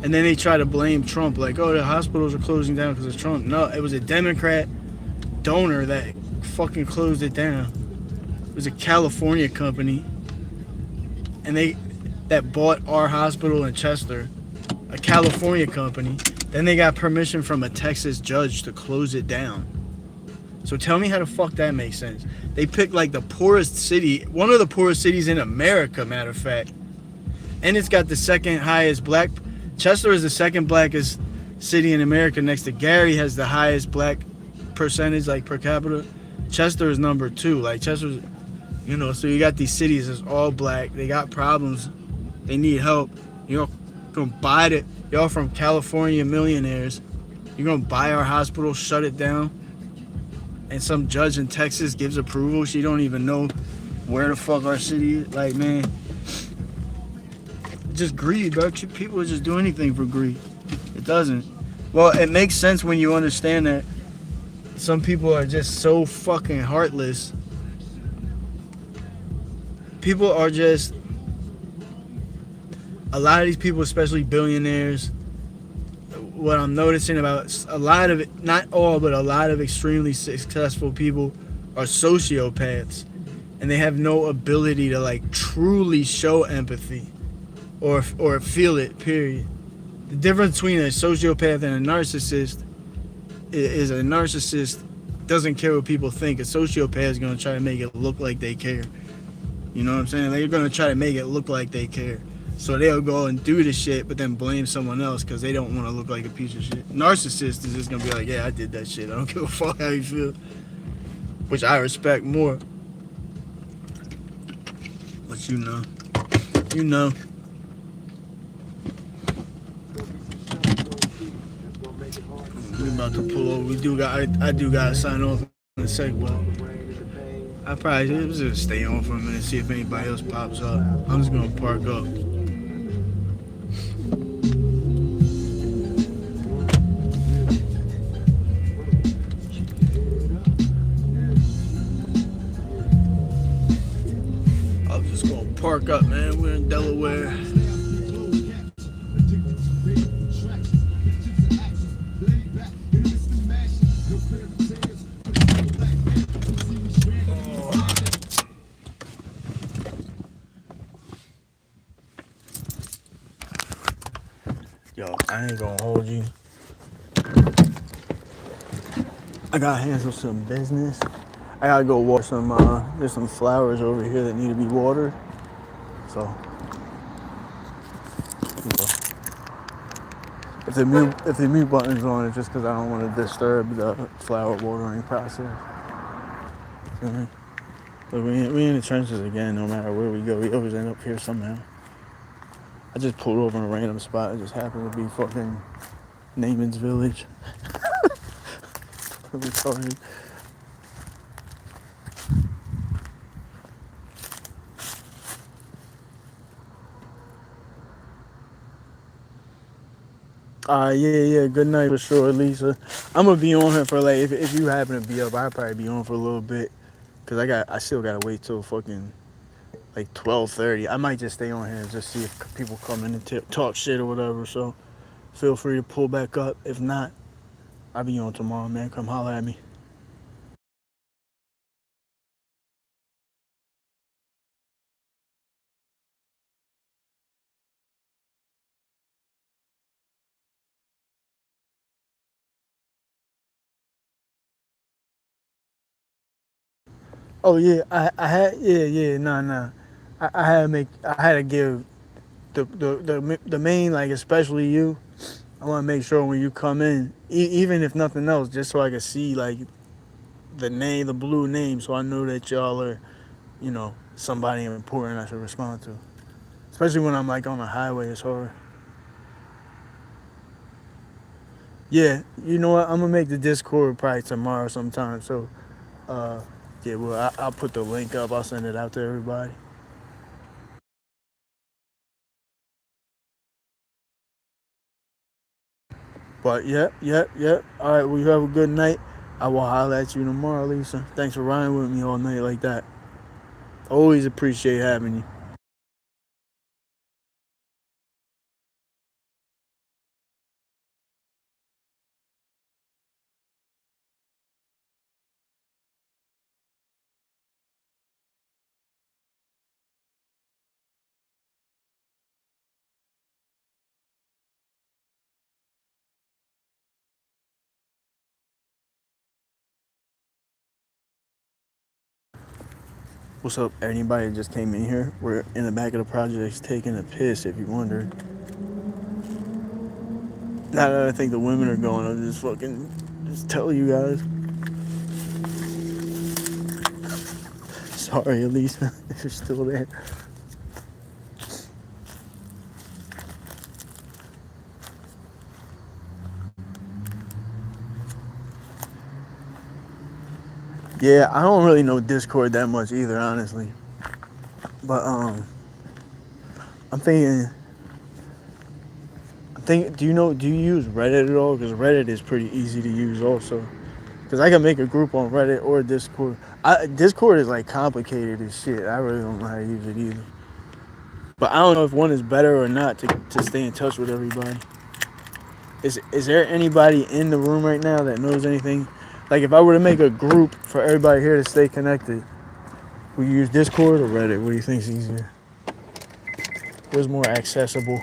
B: And then they try to blame Trump, like, oh, the hospitals are closing down because of Trump. No, it was a Democrat donor that fucking closed it down. It was a California company, and that bought our hospital in Chester, a California company. Then they got permission from a Texas judge to close it down. So tell me how the fuck that makes sense. They picked, like, the poorest city, one of the poorest cities in America, matter of fact. And it's got the second highest black. Chester is the second blackest city in America. Next to Gary has the highest black percentage, like, per capita. Chester is number 2. Like, Chester's, so you got these cities that's all black. They got problems. They need help. You're gonna buy it. Y'all from California millionaires. You're gonna buy our hospital, shut it down, and some judge in Texas gives approval. She don't even know where the fuck our city is. Like, man, just greed, bro. People will just do anything for greed. It doesn't. Well, it makes sense when you understand that some people are just so fucking heartless. People are just, a lot of these people, especially billionaires, what I'm noticing about a lot of it, not all, but a lot of extremely successful people are sociopaths.
A: and they have no ability to like truly show empathy or feel it, period. The difference between a sociopath and a narcissist is a narcissist doesn't care what people think. A sociopath is going to try to make it look like they care. You know what I'm saying? They're going to try to make it look like they care. So they'll go and do the shit, but then blame someone else because they don't want to look like a piece of shit. Narcissist is just going to be like, yeah, I did that shit. I don't give a fuck how you feel. Which I respect more. But you know. You know. We about to pull over. I do got to sign off in a sec, but I probably just stay on for a minute, see if anybody else pops up. I'm just going to park up. I'm just going to park up, man. We're in Delaware. Yo, I ain't gonna hold you. I gotta handle some business. I gotta go water some, there's some flowers over here that need to be watered. So, you know, if the mute button's on, it's just because I don't want to disturb the flower watering process. You know? But we in the trenches again, no matter where we go. We always end up here somehow. I just pulled over in a random spot. It just happened to be fucking Naaman's Village. Retarded. Yeah, good night for sure, Lisa. I'm gonna be on here for like, if you happen to be up, I'll probably be on for a little bit. Cause I still gotta wait till fucking like 12:30. I might just stay on here and just see if people come in and talk shit or whatever. So feel free to pull back up. If not, I'll be on tomorrow, man. Come holler at me. Oh yeah, I had nah. I had to give the main, like, especially you. I want to make sure when you come in, even if nothing else, just so I can see like the name, the blue name, so I know that y'all are, you know, somebody important I should respond to. Especially when I'm like on the highway, it's hard. Yeah, you know what? I'm gonna make the Discord probably tomorrow sometime. So, yeah, well, I'll put the link up. I'll send it out to everybody. But yep. All right, well, you have a good night. I will holler at you tomorrow, Lisa. Thanks for riding with me all night like that. Always appreciate having you. What's up, anybody that just came in here? We're in the back of the projects taking a piss, if you wondered. Now that I think the women are going, I'll just tell you guys. Sorry, Elisa, if you're still there. Yeah, I don't really know Discord that much either, honestly. But I'm thinking, do you use Reddit at all? Because Reddit is pretty easy to use also. Because I can make a group on Reddit or Discord. Discord is like complicated as shit. I really don't know how to use it either. But I don't know if one is better or not to stay in touch with everybody. Is there anybody in the room right now that knows anything? Like, if I were to make a group for everybody here to stay connected, We use Discord or Reddit? What do you think is easier? What's more accessible?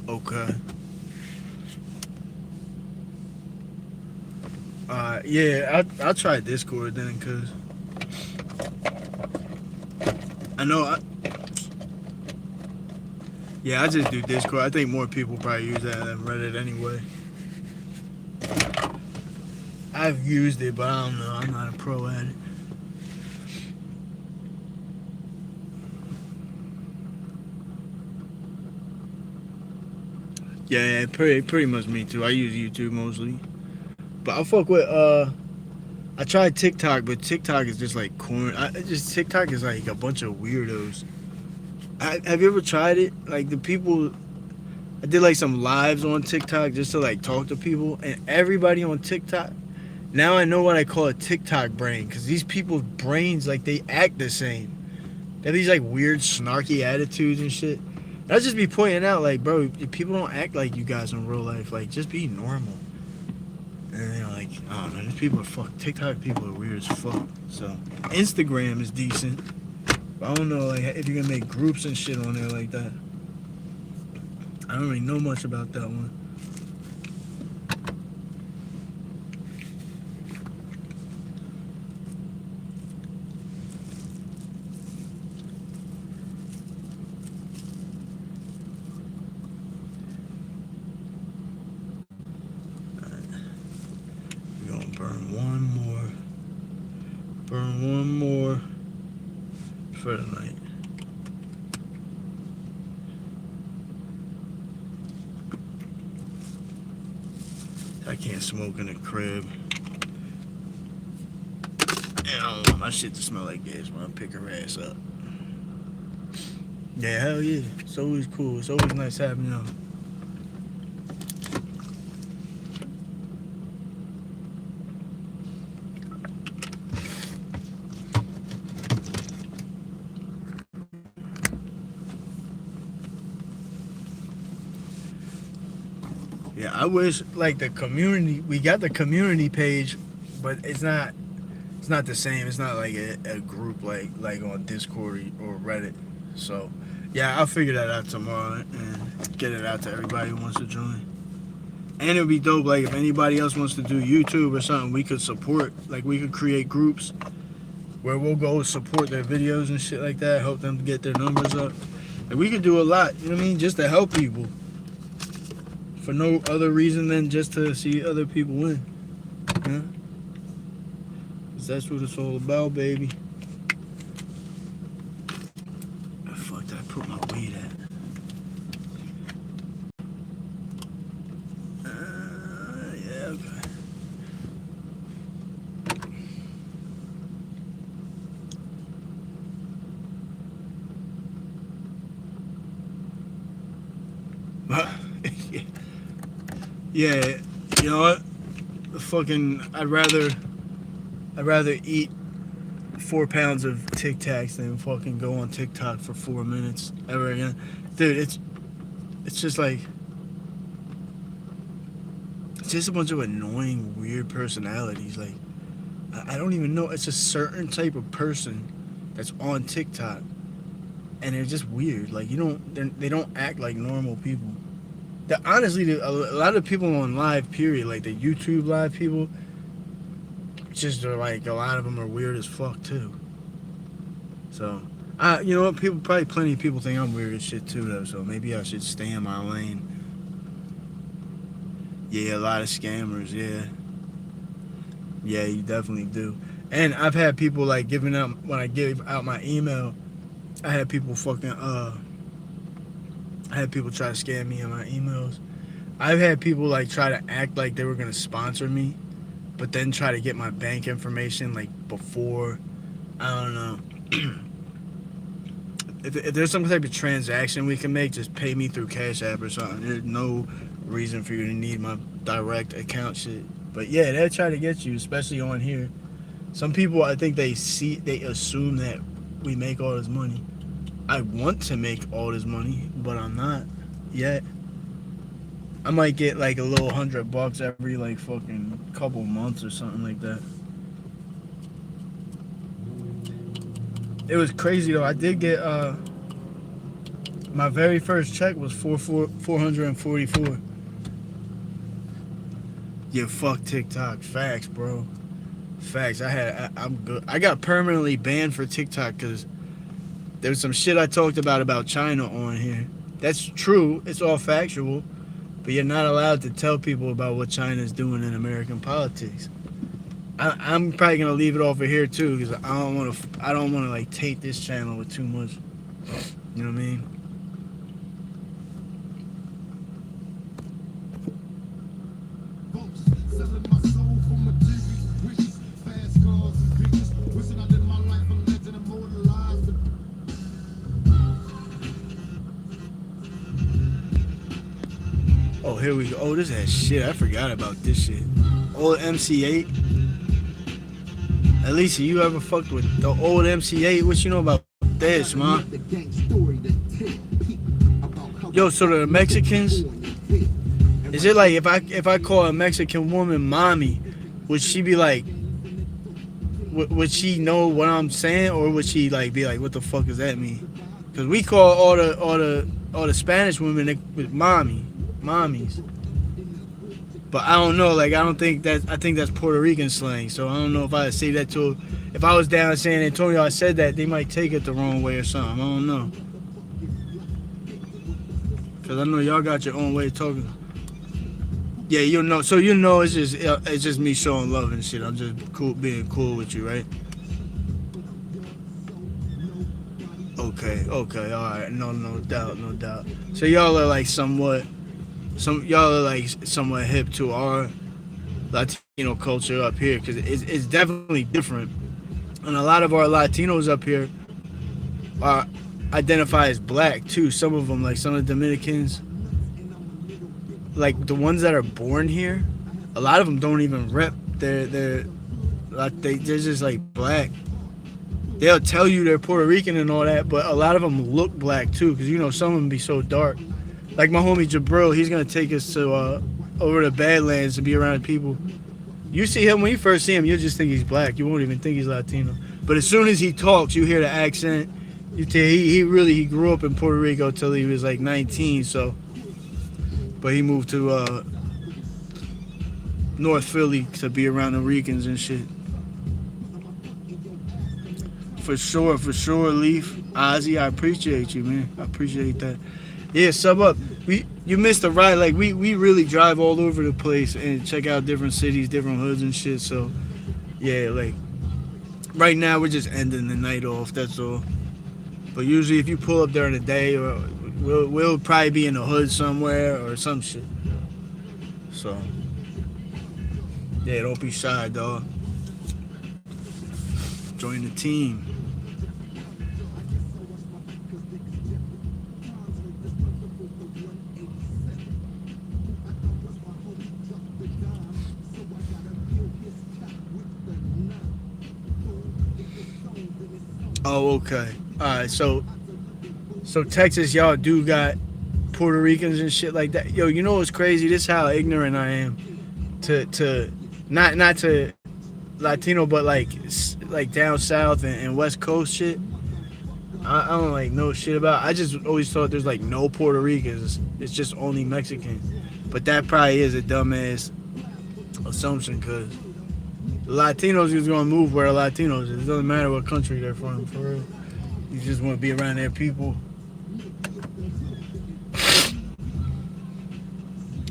A: Okay. Yeah, I'll try Discord then, cause I know. Yeah, I just do Discord. I think more people probably use that than Reddit anyway. I've used it, but I don't know. I'm not a pro at it. Yeah, pretty much me too. I use YouTube mostly, but I fuck with I tried TikTok, but TikTok is just like corn. TikTok is like a bunch of weirdos. Have you ever tried it? Like the people, I did like some lives on TikTok just to like talk to people, and everybody on TikTok. Now I know what I call a TikTok brain, because these people's brains, like, they act the same. They have these like weird snarky attitudes and shit. And I'll just be pointing out, like, bro, people don't act like you guys in real life. Like, just be normal. And they're like, oh man, these people are TikTok people are weird as fuck. So Instagram is decent. But I don't know, like, if you're gonna make groups and shit on there like that. I don't really know much about that one. We're gonna burn one more for the night. I can't smoke in the crib. And I don't want my shit to smell like gas when I pick her ass up. Yeah, hell yeah. It's always cool. It's always nice having you on. Yeah, I wish like the community. We got the community page, but it's not the same. It's not like a group like on Discord or Reddit. So yeah, I'll figure that out tomorrow and get it out to everybody who wants to join. And it'd be dope, like if anybody else wants to do YouTube or something, we could support. Like we could create groups where we'll go support their videos and shit like that, help them get their numbers up. Like we could do a lot. You know what I mean? Just to help people. For no other reason than just to see other people win. Yeah? 'Cause that's what it's all about, baby. Where the fuck did I put my weed at? Yeah, okay. Yeah, you know what? I'd rather eat 4 pounds of Tic Tacs than fucking go on TikTok for 4 minutes ever again. Dude, it's just like, it's just a bunch of annoying, weird personalities. Like, I don't even know. It's a certain type of person that's on TikTok, and they're just weird. Like, they don't act like normal people. Honestly, a lot of people on live, period, like the YouTube live people, just are like, a lot of them are weird as fuck too. So, you know what? Plenty of people think I'm weird as shit too, though. So maybe I should stay in my lane. Yeah, a lot of scammers. Yeah, you definitely do. And I've had people like giving out, when I give out my email, I had people I had people try to scam me in my emails. I've had people like try to act like they were gonna sponsor me, but then try to get my bank information like before. I don't know. If there's some type of transaction we can make, just pay me through Cash App or something. There's no reason for you to need my direct account shit. But yeah, they'll try to get you, especially on here. Some people, I think they assume that we make all this money. I want to make all this money, but I'm not yet. I might get like a little $100 every like fucking couple months or something like that. It was crazy though. I did get my very first check was 444. Yeah, fuck TikTok. Facts, bro. Facts. I'm good. I got permanently banned for TikTok because there was some shit I talked about China on here. That's true. It's all factual. But you're not allowed to tell people about what China's doing in American politics. I'm probably gonna leave it off of here too because I don't want to like taint this channel with too much. You know what I mean? Oh, here we go. Oh, this has shit. I forgot about this shit. Old MC8. At least you ever fucked with the old MC8? What you know about this, man? Yo, so the Mexicans, is it like if I call a Mexican woman mommy, would she be like, would she know what I'm saying, or would she like be like, what the fuck does that mean? Because we call all the Spanish women mommies. But I don't know, like I think that's Puerto Rican slang, so I don't know if I say that to, if I was down in San Antonio, I said that, they might take it the wrong way or something. I don't know. Cause I know y'all got your own way of talking. Yeah, you know, so you know it's just me showing love and shit. I'm just being cool with you, right? Okay, all right, no doubt. So y'all are like somewhat hip to our Latino culture up here, because it's definitely different, and a lot of our Latinos up here are identify as black too. Some of them, like some of the Dominicans, like the ones that are born here, a lot of them don't even rep they're just like black. They'll tell you they're Puerto Rican and all that, but a lot of them look black too, because you know some of them be so dark. Like my homie Jabril, he's gonna take us to over to Badlands to be around people. You see him, when you first see him, you'll just think he's black. You won't even think he's Latino. But as soon as he talks, you hear the accent. You tell he grew up in Puerto Rico till he was like 19. So, but he moved to North Philly to be around the Ricans and shit. For sure, Leaf, Ozzy, I appreciate you, man. I appreciate that. Yeah, sub up. You missed a ride. Like we really drive all over the place and check out different cities, different hoods and shit. So yeah, like right now we're just ending the night off. That's all. But usually if you pull up during the day, or we'll probably be in the hood somewhere or some shit. So yeah, don't be shy, dog. Join the team. Oh, okay. All right. So Texas, y'all do got Puerto Ricans and shit like that. Yo, you know what's crazy? This is how ignorant I am to not to Latino, but like down south and West Coast shit. I don't like know shit about. I just always thought there's like no Puerto Ricans. It's just only Mexican. But that probably is a dumbass assumption, because the Latinos is gonna move where the Latinos is. It doesn't matter what country they're from, for real. You just want to be around their people.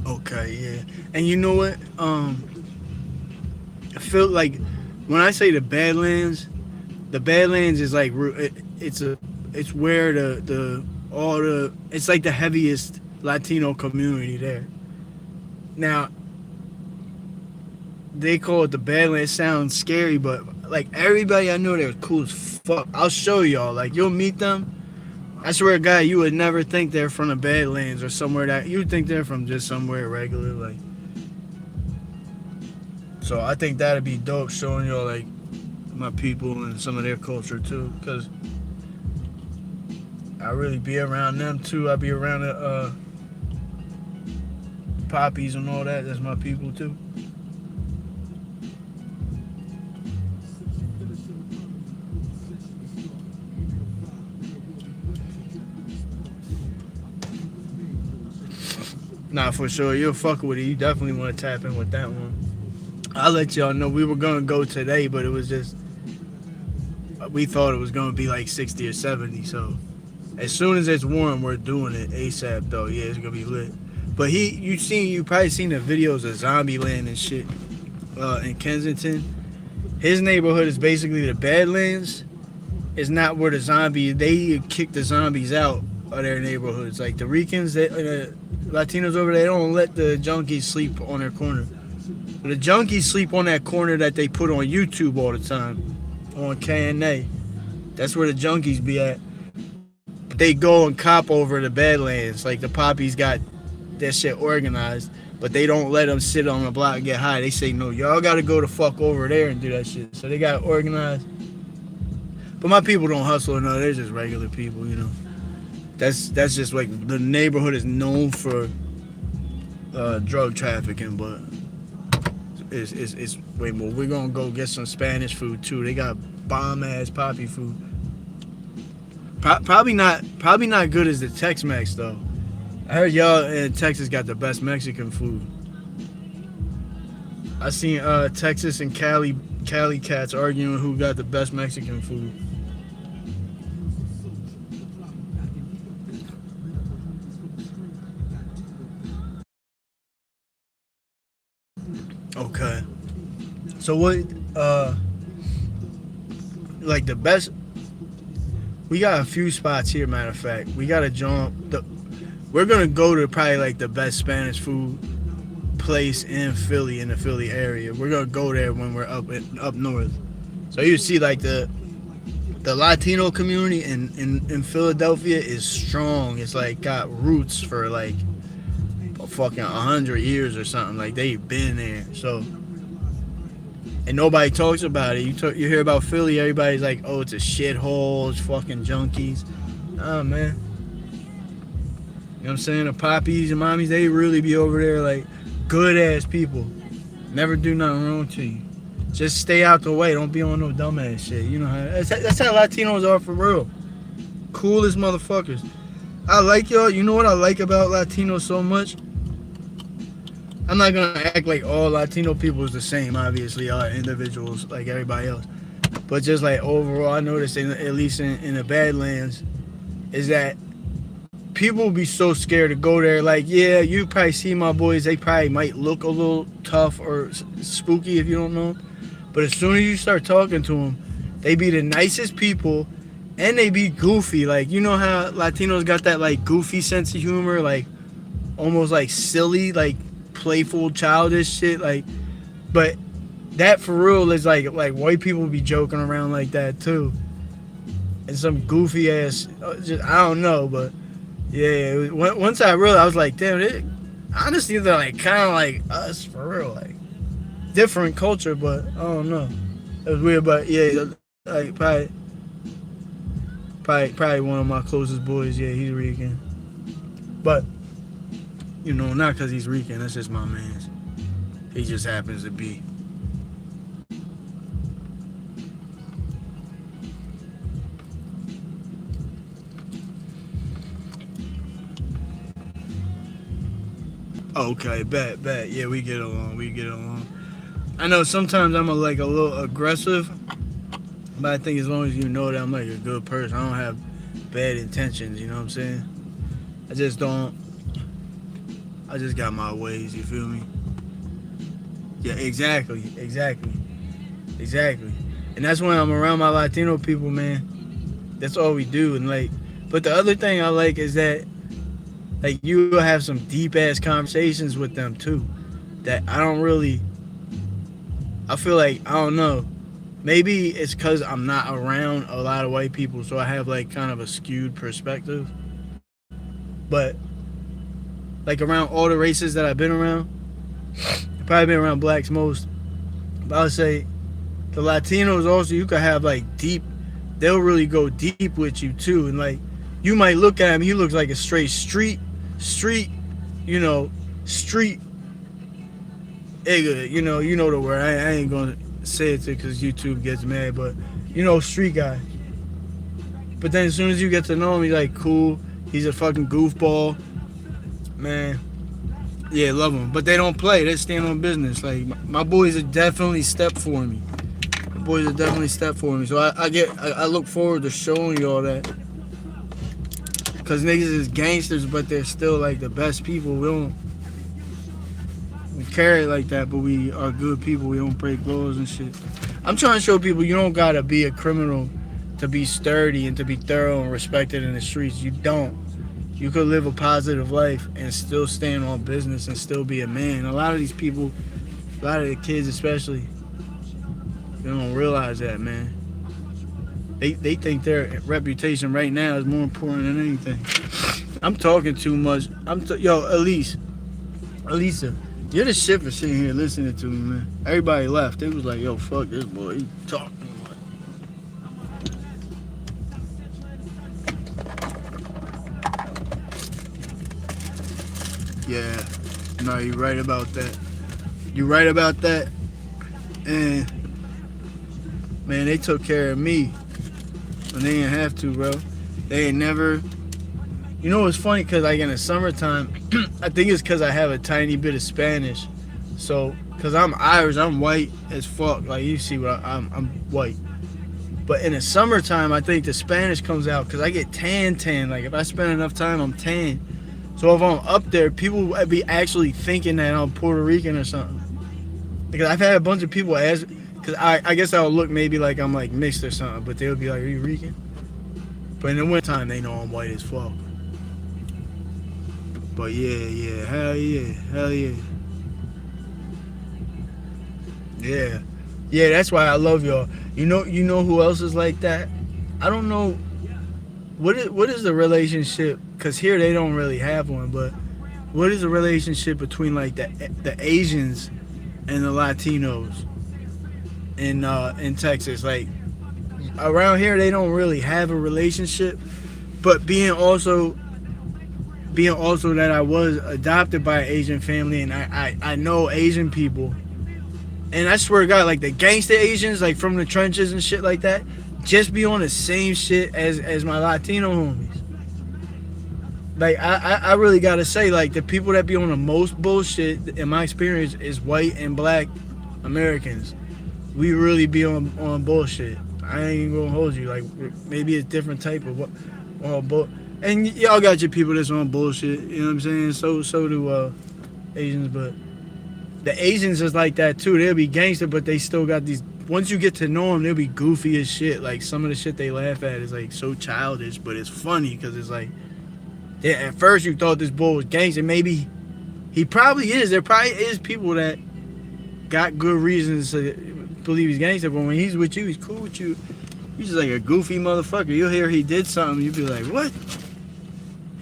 A: Okay, yeah. And you know what? I feel like when I say the Badlands is like it's where it's like the heaviest Latino community there. Now, they call it the Badlands. It sounds scary, but like everybody I know, they're cool as fuck. I'll show y'all. Like you'll meet them. I swear to God, you would never think they're from the Badlands or somewhere that you would think they're from just somewhere regular, like. So I think that'd be dope, showing y'all like my people and some of their culture too, cause I really be around them too. I be around the poppies and all that. That's my people too. Nah, for sure. You'll fuck with it. You definitely want to tap in with that one. I'll let y'all know we were going to go today, but it was just, we thought it was going to be like 60 or 70. So as soon as it's warm, we're doing it ASAP though. Yeah, it's going to be lit. But you probably seen the videos of Zombieland and shit in Kensington. His neighborhood is basically the Badlands. It's not where they kick the zombies out of their neighborhoods. Like the Ricans, Latinos over there, they don't let the junkies sleep on their corner. The junkies sleep on that corner that they put on YouTube all the time, on KNA. That's where the junkies be at. But they go and cop over the Badlands. Like the poppies got that shit organized, but they don't let them sit on the block and get high. They say, no, y'all got to go the fuck over there and do that shit. So they got organized. But my people don't hustle or no, they're just regular people, you know. That's just like the neighborhood is known for drug trafficking, but it's way more. We're gonna go get some Spanish food too. They got bomb ass poppy food. Probably not good as the Tex-Mex though. I heard y'all in Texas got the best Mexican food. I seen Texas and Cali cats arguing who got the best Mexican food. Okay. So what like the best, we got a few spots here, matter of fact. We got a jump. We're gonna go to probably like the best Spanish food place in Philly, in the Philly area. We're gonna go there when we're up north. So you see like the Latino community in Philadelphia is strong. It's like got roots for like fucking 100 years or something. Like they've been there. So, and nobody talks about it. You hear about Philly, everybody's like, oh, it's a shithole, it's fucking junkies. Nah, man. You know what I'm saying? The poppies and mommies, they really be over there like good ass people. Never do nothing wrong to you. Just stay out the way. Don't be on no dumbass shit. You know how that's how Latinos are for real. Coolest motherfuckers. I like y'all. You know what I like about Latinos so much? I'm not gonna act like all Latino people is the same. Obviously, are individuals like everybody else. But just like overall, I noticed at least in the Badlands, is that people be so scared to go there. Like, yeah, you probably see my boys. They probably might look a little tough or spooky if you don't know them. But as soon as you start talking to them, they be the nicest people, and they be goofy. Like, you know how Latinos got that like goofy sense of humor, like almost like silly, like playful, childish shit. Like, but that for real is like white people be joking around like that too, and some goofy ass. Just, I don't know, but yeah. Once I realized, I was like, damn, honestly, they're like kind of like us for real, like different culture, but I don't know. It was weird, but yeah, like probably one of my closest boys. Yeah, he's Rican, but you know, not because he's Rican. That's just my man's. He just happens to be. Okay, bet. Yeah, we get along. I know sometimes I'm a little aggressive, but I think as long as you know that I'm like a good person, I don't have bad intentions, you know what I'm saying? I just got my ways, you feel me? Yeah, exactly. And that's when I'm around my Latino people, man. That's all we do. And like, but the other thing I like is that like you will have some deep ass conversations with them too. That I feel like, I don't know. maybe it's because I'm not around a lot of white people, so I have like kind of a skewed perspective. But like around all the races that I've been around, I've probably been around blacks most. But I would say the Latinos also, you could have like deep, they'll really go deep with you too. And like, you might look at him, he looks like a straight street, you know, street nigga, you know the word. I ain't gonna say it because YouTube gets mad, but you know, street guy. But then as soon as you get to know him, he's like cool. He's a fucking goofball, man. Yeah, love him. But they don't play. They stand on business. Like my boys are definitely step for me. My boys are definitely step for me. So I look forward to showing y'all that. Cause niggas is gangsters, but they're still like the best people. We carry it like that, but we are good people. We don't break laws and shit. I'm trying to show people you don't gotta be a criminal to be sturdy and to be thorough and respected in the streets. You don't. You could live a positive life and still stand on business and still be a man. A lot of these people, a lot of the kids especially, they don't realize that, man. They think their reputation right now is more important than anything. I'm talking too much. Yo, Elisa, you're the shit for sitting here listening to me, man. Everybody left. They was like, yo, fuck this boy. He talking too much. Yeah, no, you're right about that. You're right about that. And man, they took care of me when they didn't have to, bro. They ain't never. You know what's funny? Cause like in the summertime, I think it's cause I have a tiny bit of Spanish. So, cause I'm Irish, I'm white as fuck. Like you see what I'm white. But in the summertime, I think the Spanish comes out cause I get tan. Like if I spend enough time, I'm tan. So if I'm up there, people would be actually thinking that I'm Puerto Rican or something. Because I've had a bunch of people ask, because I guess I'll look maybe like I'm like mixed or something, but they'll be like, are you Rican? But in the wintertime, they know I'm white as fuck. But yeah, hell yeah. Yeah, that's why I love y'all. You know who else is like that? I don't know. What is the relationship? Because here they don't really have one, but what is the relationship between like the Asians and the Latinos in Texas? Like around here they don't really have a relationship, but being also that I was adopted by an Asian family and I know Asian people, and I swear to God, like the gangster Asians, like from the trenches and shit like that, just be on the same shit as my Latino homies. Like I really gotta say, like the people that be on the most bullshit in my experience is white and black Americans. We really be on bullshit. I ain't gonna hold you. Like maybe a different type of and y'all got your people that's on bullshit. You know what I'm saying? So do Asians, but the Asians is like that too. They'll be gangster, but they still got these. Once you get to know them, they'll be goofy as shit. Like some of the shit they laugh at is like so childish, but it's funny because it's like, yeah, at first you thought this boy was gangster. Maybe he probably is. There probably is people that got good reasons to believe he's gangster, but when he's with you, he's cool with you. He's just like a goofy motherfucker. You'll hear he did something, you'll be like, what?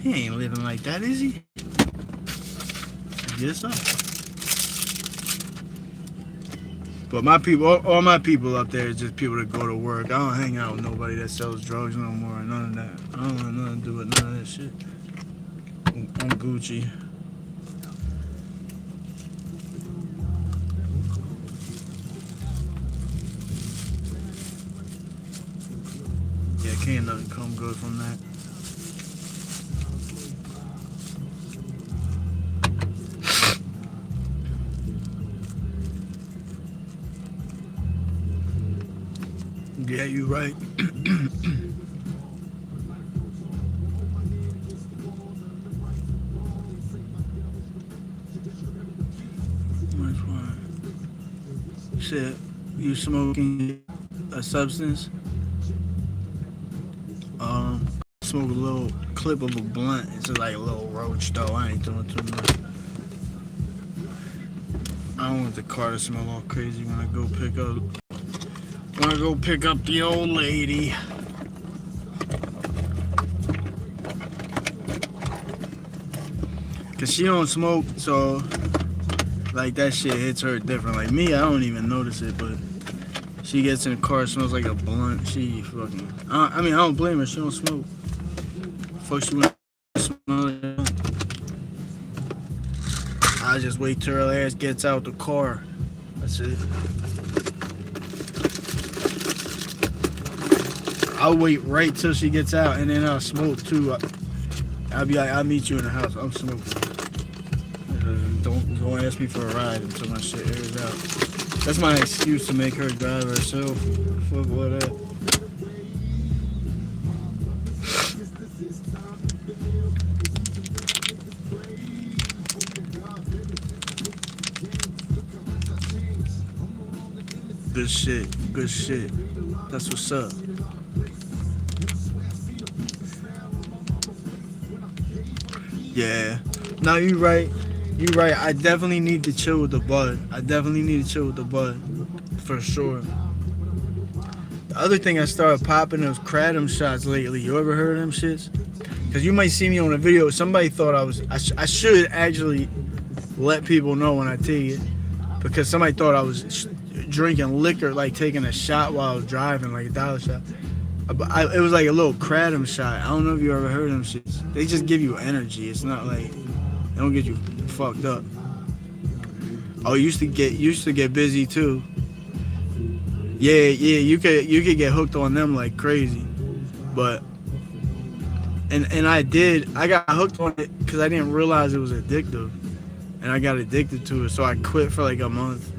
A: He ain't living like that, is he? I guess so. But my people, all my people up there is just people that go to work. I don't hang out with nobody that sells drugs no more or none of that. I don't want nothing to do with none of that shit. I'm Gucci. Yeah, can't nothing come good from that. Yeah, you right. Which one? Shit, you smoking a substance? Smoke a little clip of a blunt. It's just like a little roach though. I ain't doing too much. I don't want the car to smell all crazy when I go pick up. Gonna go pick up the old lady. Cause she don't smoke, so like that shit hits her different. Like me, I don't even notice it, but she gets in the car, smells like a blunt. She fucking. I mean, I don't blame her. She don't smoke. Fuck, she wouldn't smell it. I just wait till her ass gets out the car. That's it. I'll wait right till she gets out, and then I'll smoke too. I'll be like, I'll meet you in the house. I'm smoking. Don't ask me for a ride until my shit airs out. That's my excuse to make her drive herself. Fuck all that. Good shit. Good shit. That's what's up. Yeah. No, you right. You right. I definitely need to chill with the bud. For sure. The other thing I started popping those kratom shots lately. You ever heard of them shits? Because you might see me on a video. Somebody thought I should actually let people know when I take it. Because somebody thought I was drinking liquor, like taking a shot while I was driving, like a dollar shot. It was like a little kratom shot. I don't know if you ever heard of them shits. They just give you energy. It's not like, they don't get you fucked up. Oh, used to get busy too. Yeah, you could get hooked on them like crazy. But and I got hooked on it because I didn't realize it was addictive. And I got addicted to it, so I quit for like a month.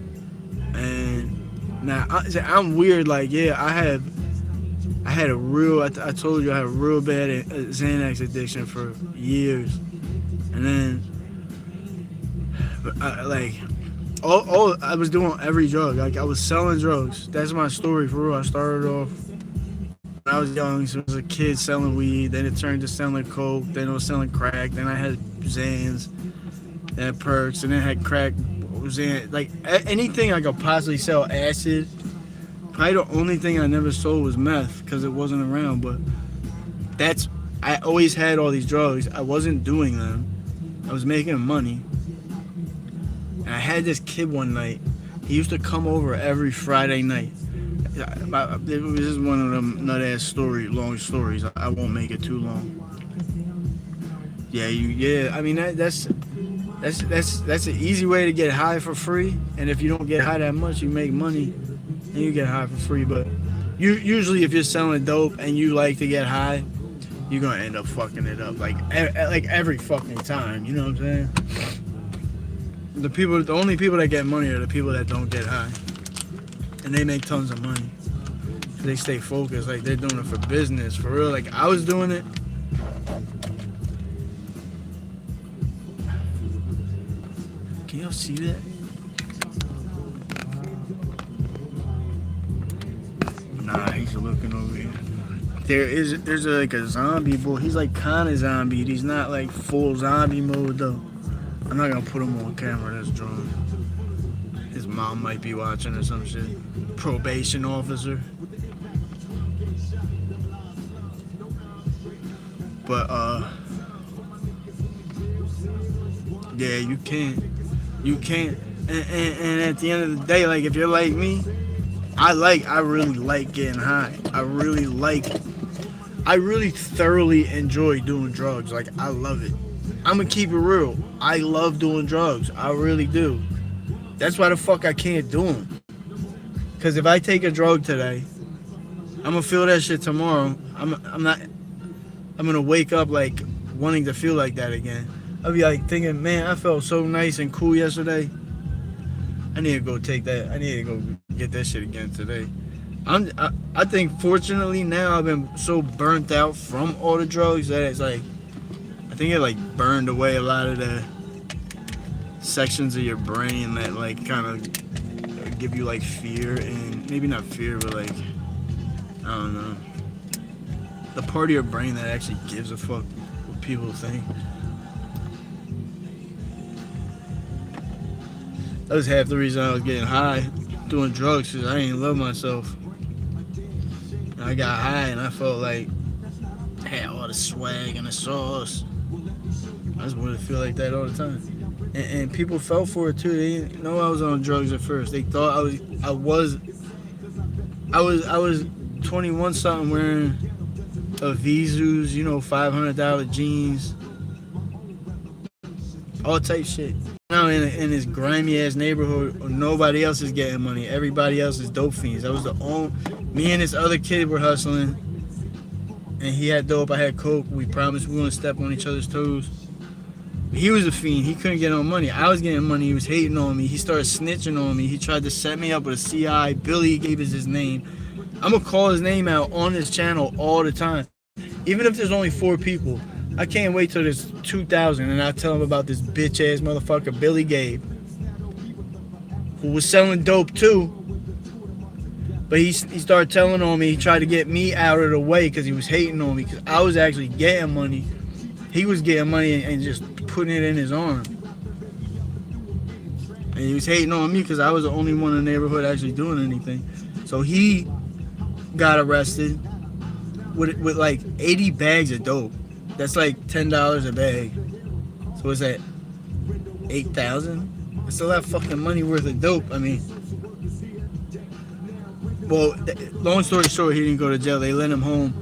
A: And now I'm weird, like yeah, I had a real, I told you I had a real bad Xanax addiction for years. And then, I was doing every drug. Like, I was selling drugs. That's my story, for real. I started off when I was young, so I was a kid selling weed. Then it turned to selling coke. Then it was selling crack. Then I had Xans. Then perks. And then I had crack. Xan, like, anything I could possibly sell. Acid. Probably the only thing I never sold was meth because it wasn't around. But I always had all these drugs. I wasn't doing them. I was making money. And I had this kid one night. He used to come over every Friday night. This is one of them nut-ass long stories. I won't make it too long. Yeah. I mean, that's an easy way to get high for free. And if you don't get high that much, you make money. And you get high for free, but usually if you're selling dope and you like to get high, you're gonna end up fucking it up like every fucking time. You know what I'm saying? The only people that get money are the people that don't get high, and they make tons of money. They stay focused, like they're doing it for business, for real. Like I was doing it. Can y'all see that? Nah, he's looking over here. There's like a zombie boy. He's like kind of zombie. He's not like full zombie mode though. I'm not gonna put him on camera. That's drawn. His mom might be watching or some shit. Probation officer. But yeah, you can't. And at the end of the day, like if you're like me. I really like getting high. I really thoroughly enjoy doing drugs. Like, I love it. I'm gonna keep it real. I love doing drugs. I really do. That's why the fuck I can't do them. Because if I take a drug today, I'm gonna feel that shit tomorrow. I'm gonna wake up like wanting to feel like that again. I'll be like thinking, man, I felt so nice and cool yesterday. I need to go take that. I need to go get that shit again today. I think fortunately now I've been so burnt out from all the drugs that it's like, I think it like burned away a lot of the sections of your brain that like kind of give you like fear, and maybe not fear, but like, I don't know, the part of your brain that actually gives a fuck what people think. That was half the reason I was getting high, doing drugs, because I ain't love myself.
B: And I got high and I felt like I had all the swag and the sauce. I just wanted to feel like that all the time. And people fell for it too. They didn't know I was on drugs at first. They thought I was 21 something wearing a Visus, you know, $500 jeans, all type shit. Now in this grimy ass neighborhood, nobody else is getting money. Everybody else is dope fiends. I was the only. Me and this other kid were hustling, and he had dope. I had coke. We promised we wouldn't step on each other's toes. He was a fiend. He couldn't get no money. I was getting money. He was hating on me. He started snitching on me. He tried to set me up with a CI. Billy gave us his name. I'm gonna call his name out on this channel all the time. Even if there's only 4 people. I can't wait till there's 2,000 and I tell him about this bitch ass motherfucker Billy Gabe, who was selling dope too. But he started telling on me. He tried to get me out of the way because he was hating on me because I was actually getting money. He was getting money and just putting it in his arm. And he was hating on me because I was the only one in the neighborhood actually doing anything. So he got arrested with like 80 bags of dope. That's like $10 a bag. So what's that? 8,000? That's a lot of fucking money worth of dope. I mean, well, long story short, he didn't go to jail. They let him home,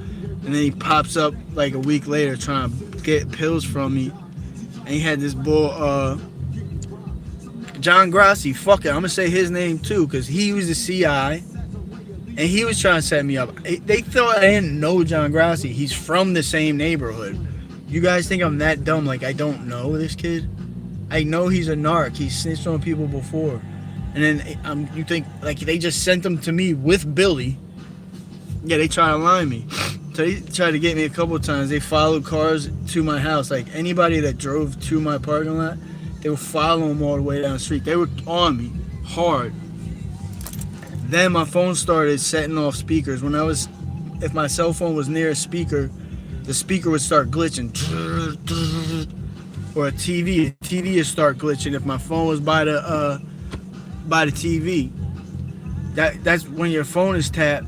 B: and then he pops up like a week later trying to get pills from me. And he had this bull, John Grassi. Fuck it, I'm gonna say his name too, cause he was a CI. And he was trying to set me up. They thought I didn't know John Grassi. He's from the same neighborhood. You guys think I'm that dumb? Like I don't know this kid? I know he's a narc. He's snitched on people before. And then you think like they just sent him to me with Billy. Yeah, they try to line me. So they tried to get me a couple of times. They followed cars to my house. Like anybody that drove to my parking lot, they would follow them all the way down the street. They were on me hard. Then my phone started setting off speakers. If my cell phone was near a speaker, the speaker would start glitching. Or a TV would start glitching if my phone was by the TV. That's when your phone is tapped.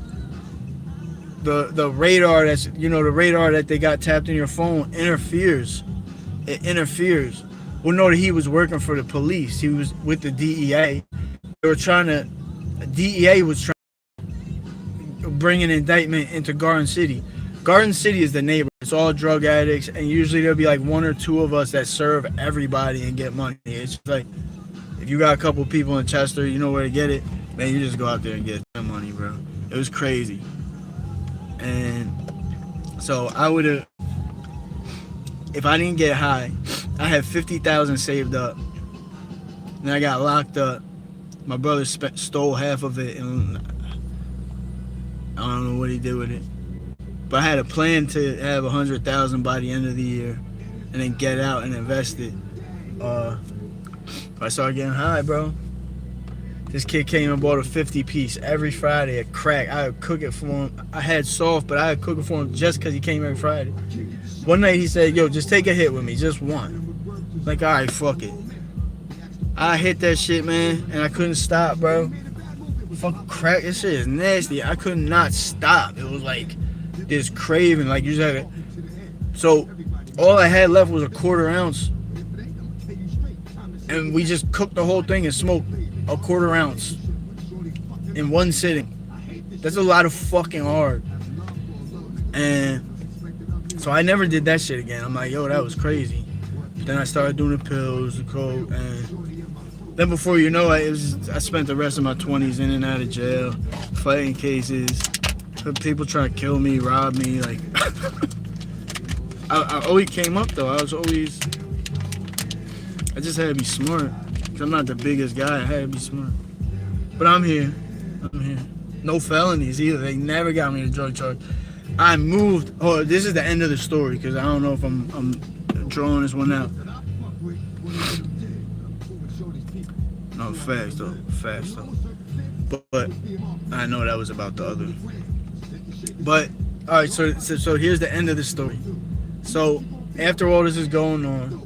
B: The radar the radar that they got tapped in your phone interferes. It interferes. Well, no, he was working for the police. He was with the DEA. They were trying to. DEA was trying to bring an indictment into Garden City. Garden City is the neighborhood. It's all drug addicts, and usually there'll be like 1 or 2 of us that serve everybody and get money. It's just like, if you got a couple people in Chester, you know where to get it, man, you just go out there and get that money, bro. It was crazy. And so I would have, if I didn't get high, I had 50,000 saved up. And I got locked up. My brother stole half of it, and I don't know what he did with it. But I had a plan to have 100,000 by the end of the year, and then get out and invest it. I started getting high, bro. This kid came and bought a 50-piece every Friday at crack. I would cook it for him. I had soft, but I would cook it for him just because he came every Friday. One night he said, yo, just take a hit with me, just one. Like, all right, fuck it. I hit that shit, man, and I couldn't stop, bro. Fuck crack, this shit is nasty. I could not stop. It was like this craving, like you said. So all I had left was a 1/4 ounce, and we just cooked the whole thing and smoked a 1/4 ounce in one sitting. That's a lot of fucking hard. And so I never did that shit again. I'm like, yo, that was crazy. Then I started doing the pills, the coke, and then before you know it, I spent the rest of my 20s in and out of jail, fighting cases, people trying to kill me, rob me. Like, I always came up though. I just had to be smart. Cause I'm not the biggest guy. I had to be smart. But I'm here. No felonies either. They never got me a drug charge. I moved. Oh, this is the end of the story because I don't know if I'm drawing this one out. No, facts though. But I know that was about the other. But all right, so here's the end of the story. So after all this is going on,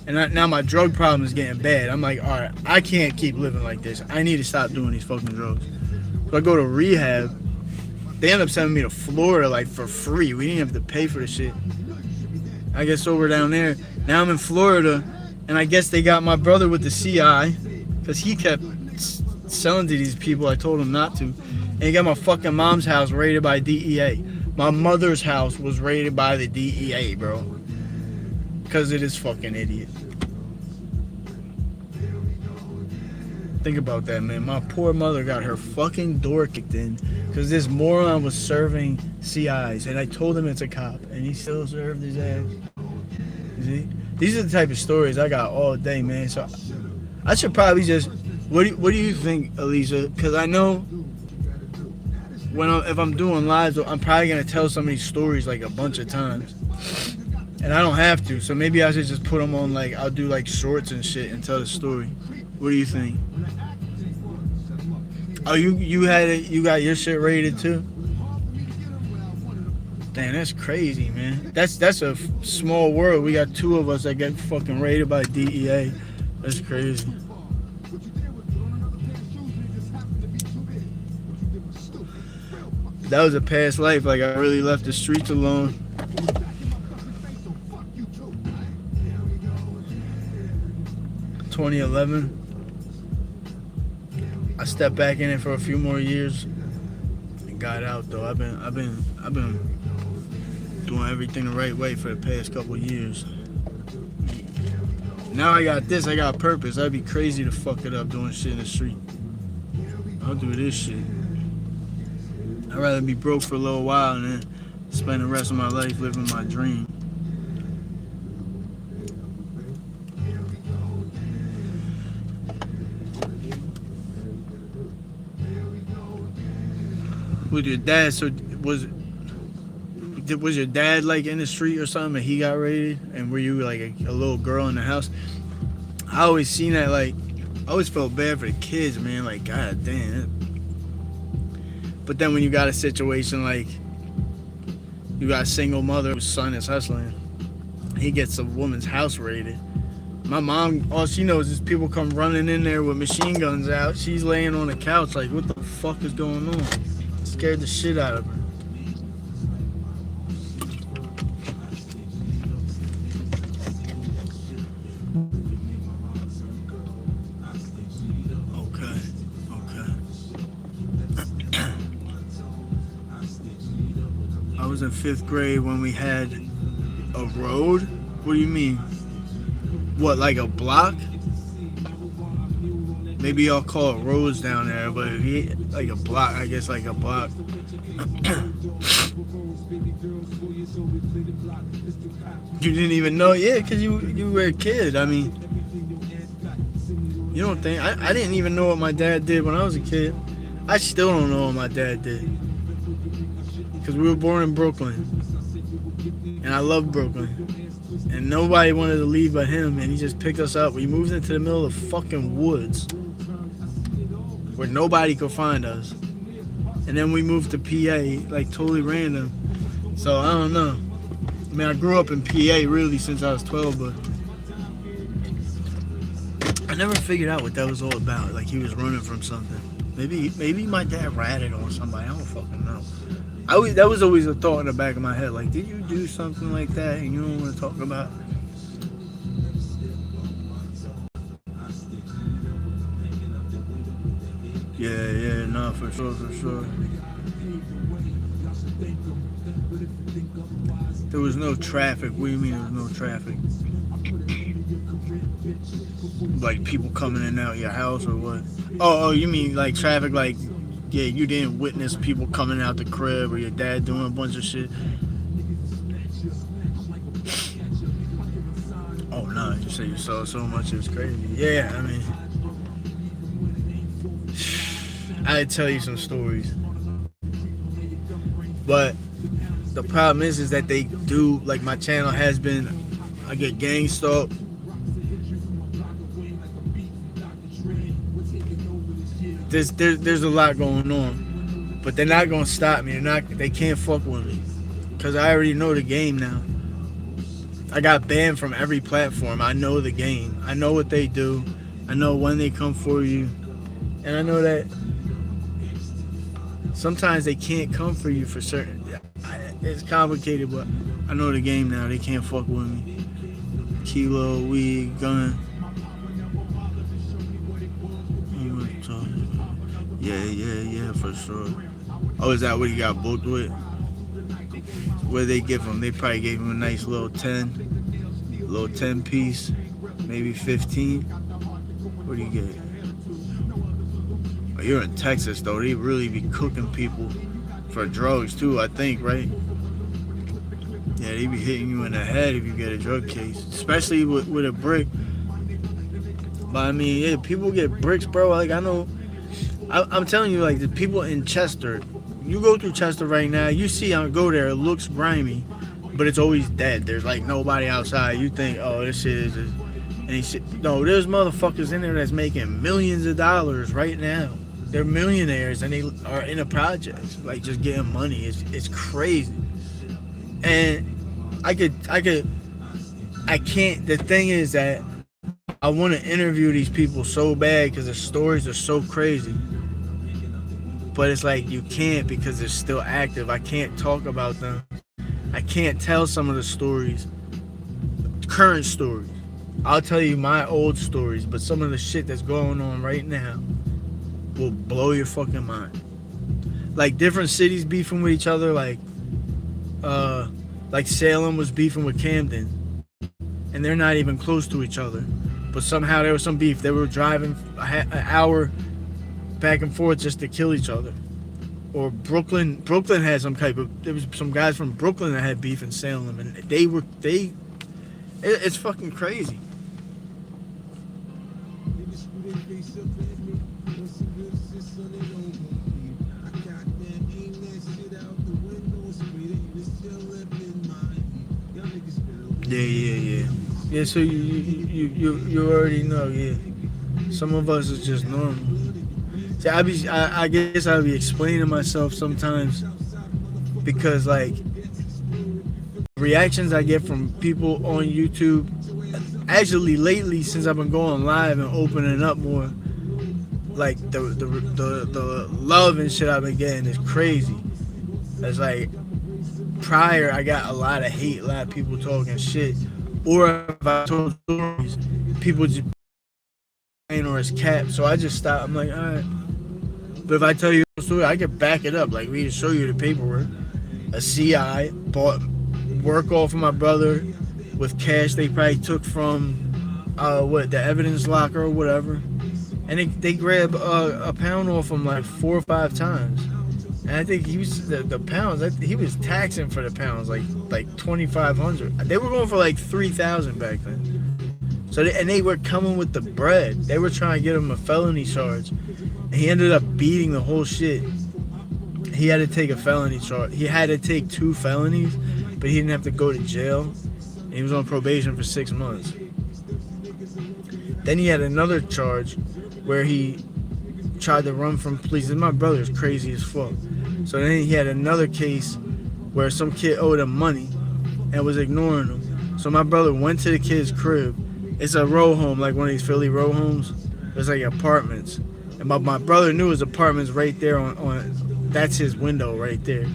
B: and now my drug problem is getting bad. I'm like, all right, I can't keep living like this. I need to stop doing these fucking drugs. So I go to rehab,
A: They ended up sending me to Florida like for free. We didn't have to pay for the shit. I guess over down there. Now I'm in Florida, and I guess they got my brother with the CI, because he kept selling to these people. I told him not to. And he got my fucking mom's house raided by DEA. My mother's house was raided by the DEA, bro. Because of this fucking idiot. Think about that, man. My poor mother got her fucking door kicked in because this moron was serving CIs, and I told him it's a cop, and he still served his ass. You see? These are the type of stories I got all day, man. So I should probably just. What do you think, Alicia? Because I know if I'm doing lives, I'm probably gonna tell some of these stories like a bunch of times, and I don't have to. So maybe I should just put them on like I'll do like shorts and shit and tell the story. What do you think? Oh, you had it. You got your shit rated too. Damn, that's crazy, man. That's a small world. We got 2 of us that get fucking raided by DEA. That's crazy. That was a past life. Like I really left the streets alone. (2011) I stepped back in it for a few more years and got out though. I've been doing everything the right way for the past couple of years. Now I got this, I got purpose. I'd be crazy to fuck it up doing shit in the street. I'll do this shit. I'd rather be broke for a little while and then spend the rest of my life living my dream. With your dad, so was your dad like in the street or something and he got raided? And were you like a little girl in the house? I always seen that, like, I always felt bad for the kids, man. Like, god damn. But then when you got a situation like you got a single mother whose son is hustling, he gets a woman's house raided. My mom, all she knows is people come running in there with machine guns out. She's laying on the couch like, what the fuck is going on? Scared the shit out of her. Okay. I was in 5th grade when we had a road. What do you mean? What, like a block? Maybe y'all call it roads down there, but if he, like a block, I guess like a block. You didn't even know? Yeah, because you were a kid. I mean, you don't think, I didn't even know what my dad did when I was a kid. I still don't know what my dad did. Because we were born in Brooklyn. And I love Brooklyn. And nobody wanted to leave but him, and he just picked us up. We moved into the middle of the fucking woods where nobody could find us. And then we moved to PA, like totally random. So I don't know. I mean, I grew up in PA really since I was 12, but I never figured out what that was all about. Like he was running from something. Maybe my dad ratted on somebody. I don't fucking know. That was always a thought in the back of my head. Like, did you do something like that and you don't want to talk about it? Yeah, no, for sure. There was no traffic. What do you mean there was no traffic? Like people coming in and out your house or what? Oh, you mean like traffic, like, yeah, you didn't witness people coming out the crib or your dad doing a bunch of shit? Oh, no, you say you saw so much, it's crazy. Yeah, I mean, I'd tell you some stories. But the problem is that they do, like my channel has been, I get gang stalked. There's a lot going on, but they're not gonna stop me. They can't fuck with me, cause I already know the game now. I got banned from every platform. I know the game. I know what they do. I know when they come for you, and I know that sometimes they can't come for you for certain. It's complicated, but I know the game now. They can't fuck with me. Kilo, weed, gun. Yeah, for sure. Oh, is that what he got booked with? What they give him? They probably gave him a nice little 10 piece, maybe 15. What do you get? Oh, you're in Texas though. They really be cooking people for drugs too, I think, right? Yeah, they be hitting you in the head if you get a drug case, especially with a brick. But I mean, yeah, people get bricks, bro. Like I know, I'm telling you, like the people in Chester. You go through Chester right now, you see I go there, it looks grimy, but it's always dead. There's like nobody outside. You think, oh, this shit is no, there's motherfuckers in there that's making millions of dollars right now. They're millionaires and they are in a project, like just getting money. It's crazy. And I can't, the thing is that I want to interview these people so bad because the stories are so crazy. But it's like you can't because they're still active. I can't talk about them. I can't tell some of the stories, current stories. I'll tell you my old stories, but some of the shit that's going on right now will blow your fucking mind. Like different cities beefing with each other, like Salem was beefing with Camden, and they're not even close to each other. But somehow there was some beef. They were driving an hour back and forth just to kill each other. Or Brooklyn had some type of, there was some guys from Brooklyn that had beef in Salem, and it's fucking crazy. Yeah, so you already know, yeah. Some of us is just normal. See, I guess I'll be explaining myself sometimes because like reactions I get from people on YouTube, actually lately since I've been going live and opening up more, like the love and shit I've been getting is crazy. It's like prior I got a lot of hate, a lot of people talking shit, or if I told stories, people just or it's cap. So I just stopped. I'm like, all right. But if I tell you a story, I can back it up. Like we can show you the paperwork. A CI bought work off of my brother with cash they probably took from the evidence locker or whatever, and they grabbed a pound off him like 4 or 5 times. And I think he was the pounds. He was taxing for the pounds like $2,500. They were going for like $3,000 back then. So they were coming with the bread. They were trying to get him a felony charge. And he ended up beating the whole shit. He had to take a felony charge. He had to take 2 felonies, but he didn't have to go to jail. And he was on probation for 6 months. Then he had another charge where he tried to run from police. And my brother's crazy as fuck. So then he had another case where some kid owed him money and was ignoring him. So my brother went to the kid's crib. It's a row home, like one of these Philly row homes. It's like apartments. And my brother knew his apartment's right there on that's his window right there.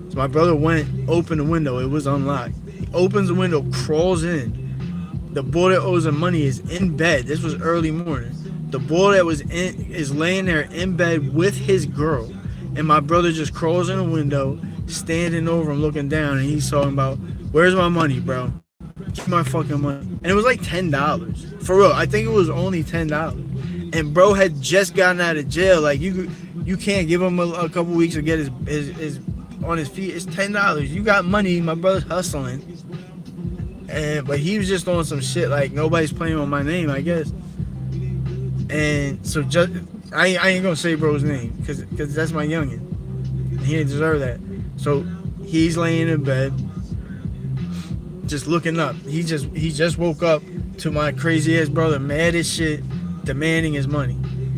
A: So my brother went, opened the window. It was unlocked. He opens the window, crawls in. The boy that owes him money is in bed. This was early morning. The boy that was in is laying there in bed with his girl. And my brother just crawls in the window, standing over him, looking down, and he's talking about, where's my money, bro? Give my fucking money. And it was like $10. For real, I think it was only $10. And bro had just gotten out of jail. Like you can't give him a couple weeks to get his on his feet. It's $10. You got money. My brother's hustling. But he was just on some shit like nobody's playing on my name, I guess. And so just I ain't gonna say bro's name because that's my youngin. He didn't deserve that. So he's laying in bed, just looking up. He just woke up to my crazy ass brother, mad as shit, demanding his money.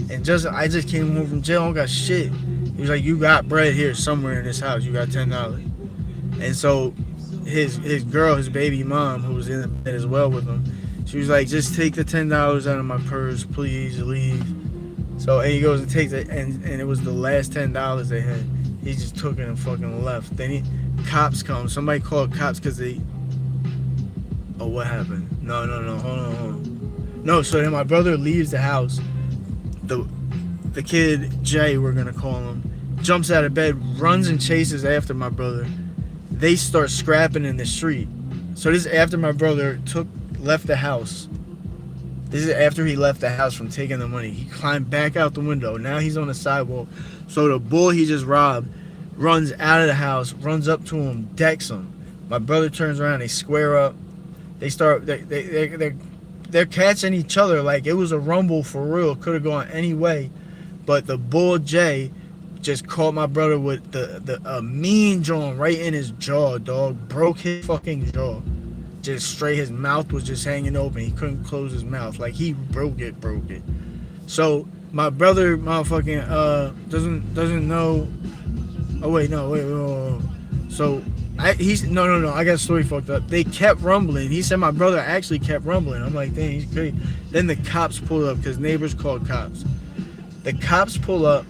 A: And I just came home from jail. I don't got shit. He was like, you got bread here somewhere in this house. You got $10. And so his girl, his baby mom, who was in the bed as well with him, she was like, just take the $10 out of my purse, please, leave. So, and he goes and takes it, and it was the last $10 they had. He just took it and fucking left. Then cops come. Somebody called cops because they. Oh, what happened? No. Hold on. No, so then my brother leaves the house. The kid, Jay, we're gonna call him, jumps out of bed, runs and chases after my brother. They start scrapping in the street. So this is after my brother left the house. This is after he left the house from taking the money. He climbed back out the window. Now he's on the sidewalk. So the bull he just robbed runs out of the house, runs up to him, decks him. My brother turns around, they square up. They start, they're catching each other like it was a rumble for real. Could have gone any way. But the bull Jay just caught my brother with a mean jaw right in his jaw, dog. Broke his fucking jaw. Just straight, his mouth was just hanging open. He couldn't close his mouth. Like he broke it. So my brother motherfucking doesn't know. Oh wait. So he's no, I got a story fucked up. They kept rumbling. He said my brother actually kept rumbling. I'm like, dang, he's crazy. Then the cops pulled up because neighbors called cops. The cops pull up.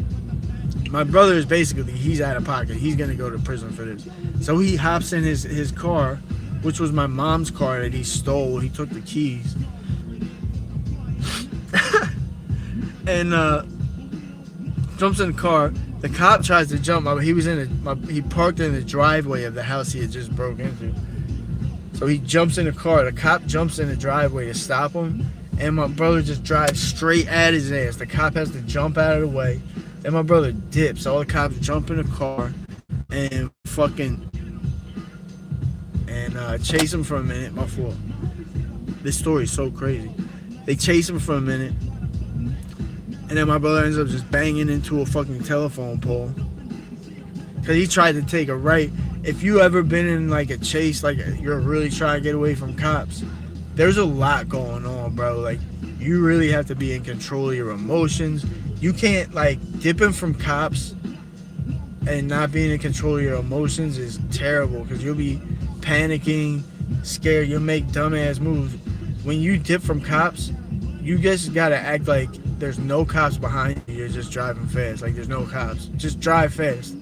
A: My brother is basically, he's out of pocket. He's gonna go to prison for this. So he hops in his car, which was my mom's car that he stole. He took the keys. And jumps in the car. The cop tries to jump. He parked in the driveway of the house he had just broke into. So he jumps in the car. The cop jumps in the driveway to stop him. And my brother just drives straight at his ass. The cop has to jump out of the way. Then my brother dips. All the cops jump in the car and chase him for a minute. My fault. This story is so crazy. They chase him for a minute. And then my brother ends up just banging into a fucking telephone pole. Because he tried to take a right. If you ever been in like a chase, like you're really trying to get away from cops, there's a lot going on, bro. Like, you really have to be in control of your emotions. You can't, like, dipping from cops and not being in control of your emotions is terrible because you'll be panicking, scared. You'll make dumbass moves. When you dip from cops, you just gotta act like there's no cops behind you. You're just driving fast. Like, there's no cops. Just drive fast.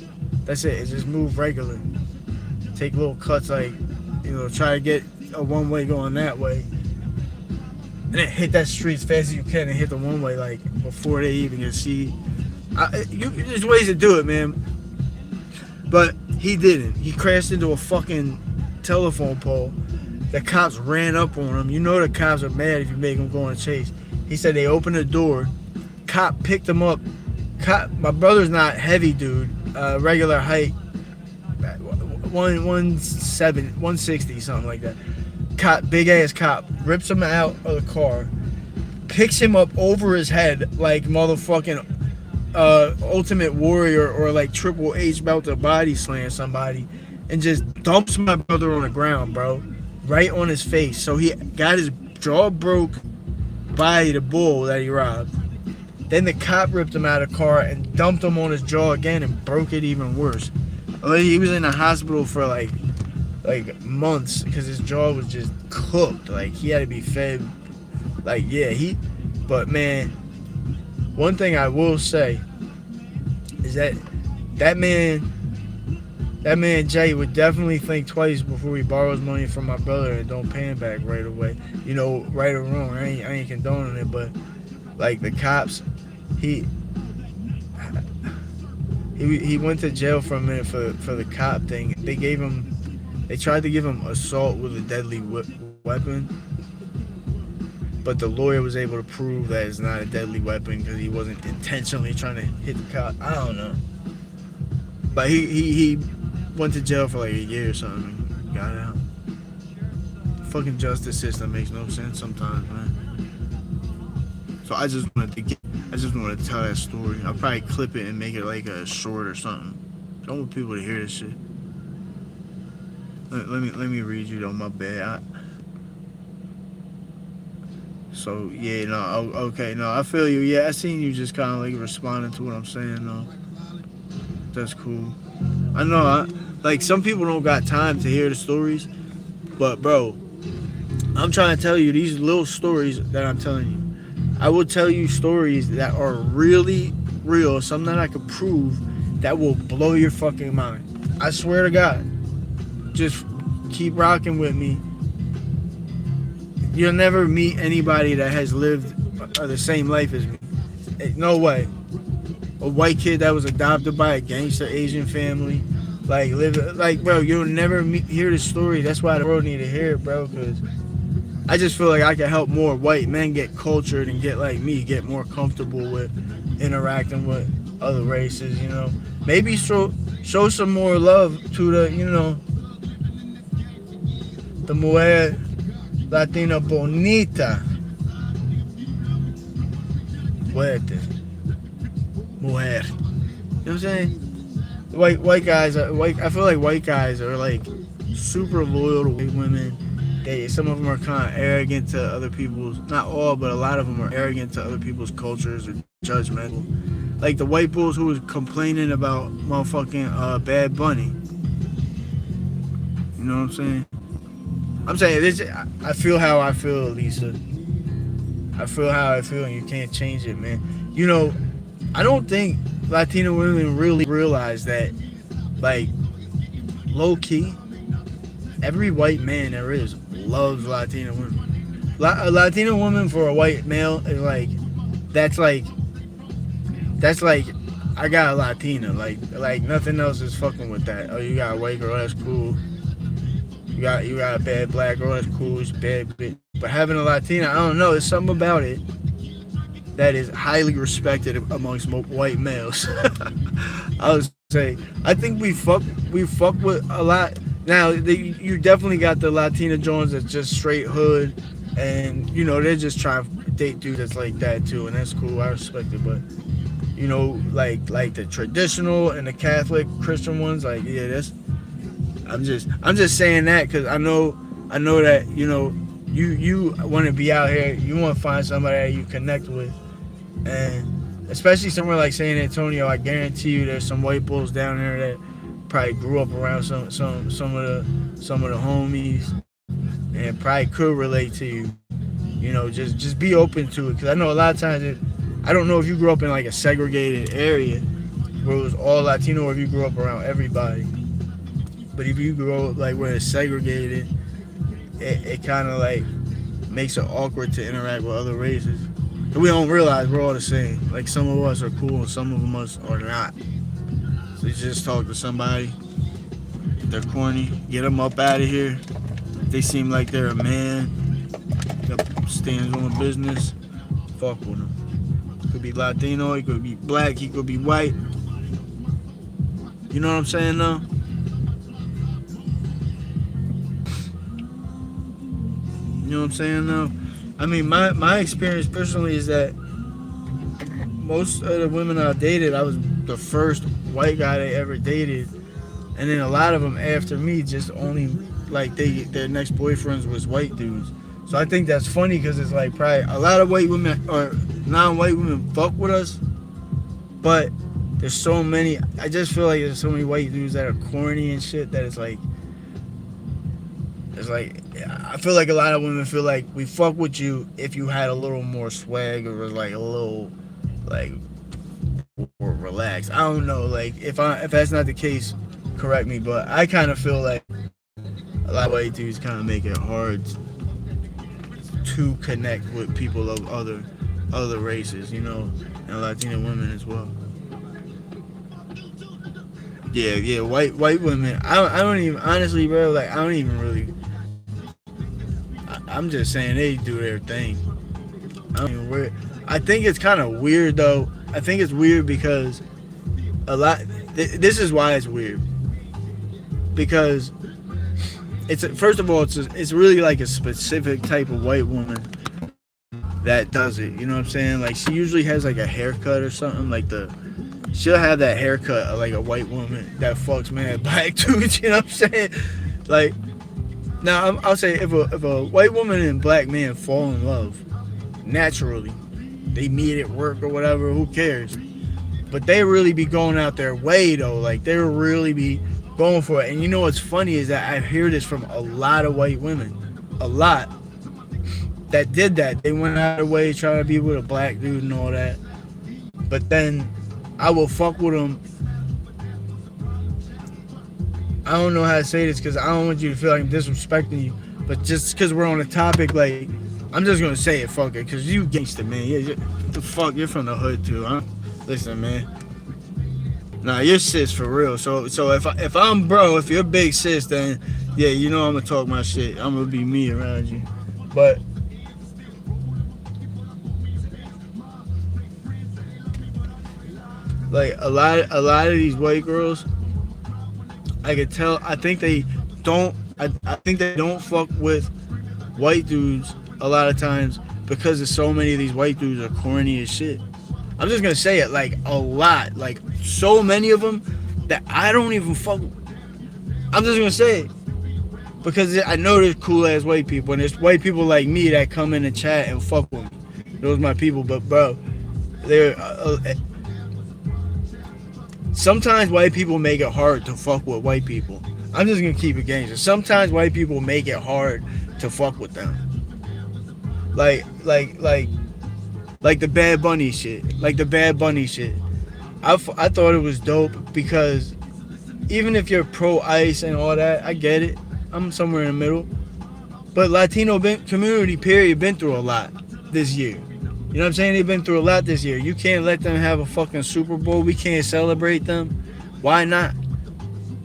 A: That's it. It's just move regular. Take little cuts, like, try to get a one-way going that way. And then hit that street as fast as you can and hit the one-way, like, before they even can see. There's ways to do it, man. But he didn't. He crashed into a fucking telephone pole. The cops ran up on him. You know the cops are mad if you make them go on a chase. He said they opened the door. Cop picked him up. My brother's not heavy, dude. Regular height. 160, something like that. Cop, big ass cop, rips him out of the car, picks him up over his head like motherfucking Ultimate Warrior or like Triple H about to body slam somebody, and just dumps my brother on the ground, bro, right on his face. So he got his jaw broke by the bull that he robbed. Then the cop ripped him out of the car and dumped him on his jaw again and broke it even worse. He was in the hospital for like months because his jaw was just cooked. Like, he had to be fed. Like, yeah, but man, one thing I will say is that man Jay would definitely think twice before he borrows money from my brother and don't pay him back right away. Right or wrong, I ain't condoning it, but like the cops, he went to jail for a minute for the cop thing. They tried to give him assault with a deadly weapon, but the lawyer was able to prove that it's not a deadly weapon because he wasn't intentionally trying to hit the cop. I don't know, but he went to jail for like a year or something and got out. The fucking justice system makes no sense sometimes, man. So I just wanted to tell that story. I'll probably clip it and make it like a short or something. I want people to hear this shit. Let me read you though, my bad. I feel you. Yeah, I seen you just kind of like responding to what I'm saying though. That's cool. I know, like some people don't got time to hear the stories, but bro, I'm trying to tell you these little stories that I'm telling you. I will tell you stories that are really real, something that I could prove that will blow your fucking mind. I swear to God. Just keep rocking with me. You'll never meet anybody that has lived the same life as me. No way. A white kid that was adopted by a gangster Asian family, bro, you'll never hear the story. That's why the world need to hear it, bro, because I just feel like I can help more white men get cultured and get like me, get more comfortable with interacting with other races, you know. Maybe show some more love to the, you know, the mujer latina bonita. Fuerte. Mujer. You know what I'm saying? White guys are I feel like white guys are like super loyal to white women. Some of them are kind of arrogant to other people's, not all, but a lot of them are arrogant to other people's cultures or judgmental. Like the white bulls who was complaining about motherfucking Bad Bunny. You know what I'm saying? I'm saying this. I feel how I feel, Lisa. I feel how I feel, and you can't change it, man. You know, I don't think Latino women really realize that, like, low key, every white man there is loves Latino women. A Latino woman for a white male is like, that's like, I got a Latina. Like nothing else is fucking with that. Oh, you got a white girl, that's cool. You got a bad black girl, that's cool. It's bad bitch. But having a Latina, I don't know. There's something about it that is highly respected amongst white males. I would say, I think we fuck with a lot. Now, you definitely got the Latina Jones that's just straight hood, and you know they're just trying to date dudes that's like that too, and that's cool. I respect it, but you know, like the traditional and the Catholic Christian ones, like yeah, that's. I'm just saying that because I know that you know you want to be out here, you want to find somebody that you connect with, and especially somewhere like San Antonio, I guarantee you there's some white bulls down there that probably grew up around some of the homies and probably could relate to you. You know, just be open to it, because I know a lot of times I don't know if you grew up in like a segregated area where it was all Latino or if you grew up around everybody. But if you grow up like where it's segregated, it kind of like makes it awkward to interact with other races. And we don't realize we're all the same. Like some of us are cool and some of us are not. So you just talk to somebody. If they're corny, get them up out of here. If they seem like they're a man, that stands on business, fuck with them. He could be Latino, he could be black, he could be white. You know what I'm saying though? You know what I'm saying though? I mean, my experience personally is that most of the women I dated, I was the first white guy they ever dated, and then a lot of them after me just only like their next boyfriends was white dudes. So I think that's funny because it's like probably a lot of white women or non-white women fuck with us, but there's so many. I just feel like there's so many white dudes that are corny and shit that it's like I feel like a lot of women feel like we fuck with you if you had a little more swag or like a little like more relaxed. I don't know, like if that's not the case, correct me, but I kind of feel like a lot of white dudes kind of make it hard to connect with people of other races, you know, and Latino women as well. Yeah, white women. I don't even honestly, bro. Like I don't even really. I'm just saying they do their thing. I think it's kind of weird though. I think it's weird because this is why it's weird. Because first of all, it's really like a specific type of white woman that does it. You know what I'm saying? Like she usually has like a haircut or something. Like she'll have that haircut of like a white woman that fucks mad black dudes. You know what I'm saying? Like. Now, I'll say if a white woman and black man fall in love, naturally, they meet at work or whatever, who cares? But they really be going out their way, though. Like, they really be going for it. And you know what's funny is that I hear this from a lot of white women. A lot. That did that. They went out of their way trying to be with a black dude and all that. But then I will fuck with them I don't know how to say this because I don't want you to feel like I'm disrespecting you, but just because we're on a topic, like, I'm just gonna say it, fuck it, because you gangster, man. Yeah, the fuck, you're from the hood too, huh? Listen, man. Nah, you're sis for real. So if I'm bro, if you're big sis, then yeah, you know I'm gonna talk my shit. I'm gonna be me around you. But like a lot of these white girls, I could tell. I think they don't. I think they don't fuck with white dudes a lot of times because of so many of these white dudes are corny as shit. I'm just gonna say it, like a lot, like so many of them that I don't even fuck with. I'm just gonna say it because I know there's cool ass white people and there's white people like me that come in the chat and fuck with me. Those are my people, but bro, they're sometimes white people make it hard to fuck with white people. I'm just gonna keep it gangster. Sometimes white people make it hard to fuck with them. Like the Bad Bunny shit. Like the Bad Bunny shit. I thought it was dope because even if you're pro ICE and all that, I get it. I'm somewhere in the middle. But Latino community, period, been through a lot this year. You know what I'm saying? They've been through a lot this year. You can't let them have a fucking Super Bowl. We can't celebrate them. Why not?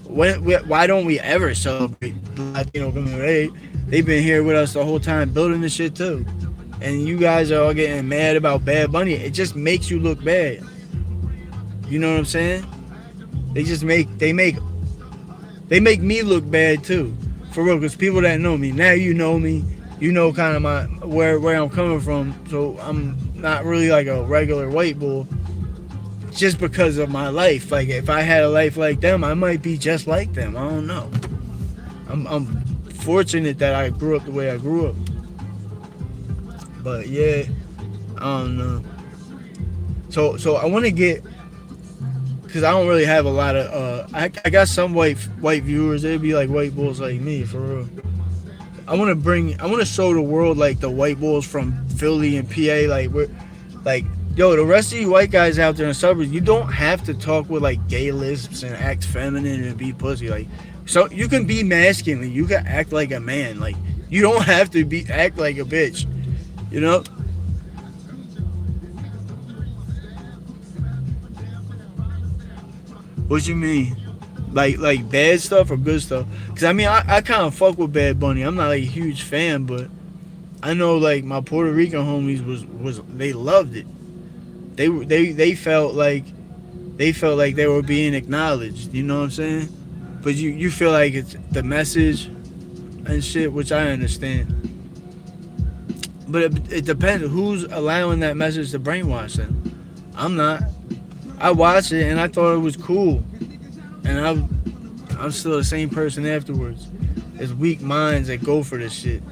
A: Why don't we ever celebrate the Latino community? They've been here with us the whole time building this shit too. And you guys are all getting mad about Bad Bunny. It just makes you look bad. You know what I'm saying? They make me look bad too. For real, because people that know me, now you know me, you know kind of where I'm coming from. So I'm not really like a regular white boy just because of my life. Like if I had a life like them, I might be just like them. I don't know. I'm fortunate that I grew up the way I grew up. But yeah, I don't know. So I want to get, because I don't really have a lot of I got some white viewers. They'd be like white bulls like me, for real. I want to show the world like the white bulls from Philly and PA, like we're like, yo, the rest of you white guys out there in the suburbs, you don't have to talk with like gay lisps and act feminine and be pussy. Like, so you can be masculine, you can act like a man. Like, you don't have to act like a bitch. You know? What you mean? Like bad stuff or good stuff? Because I mean, I kind of fuck with Bad Bunny. I'm not like a huge fan, but I know like my Puerto Rican homies was they loved it. They felt like they were being acknowledged. You know what I'm saying? But you feel like it's the message and shit, which I understand. But it depends who's allowing that message to brainwash them. I'm not. I watched it and I thought it was cool, and I'm still the same person afterwards. There's weak minds that go for this shit,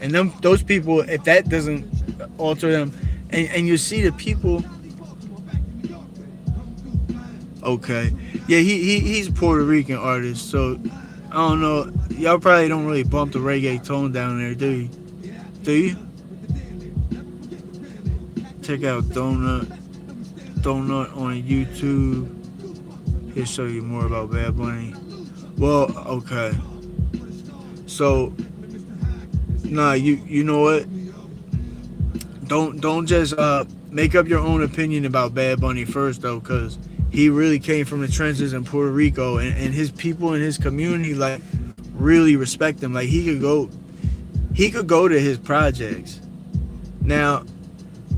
A: and those people, if that doesn't alter them, and you see the people. Okay, yeah, he's a Puerto Rican artist, so I don't know. Y'all probably don't really bump the reggae tone down there, do you? Do you? Check out Donut on YouTube. He'll show you more about Bad Bunny. Well, okay. So, nah, you know what? Don't just make up your own opinion about Bad Bunny first though, because he really came from the trenches in Puerto Rico, and his people in his community like really respect him. Like he could go to his projects. Now,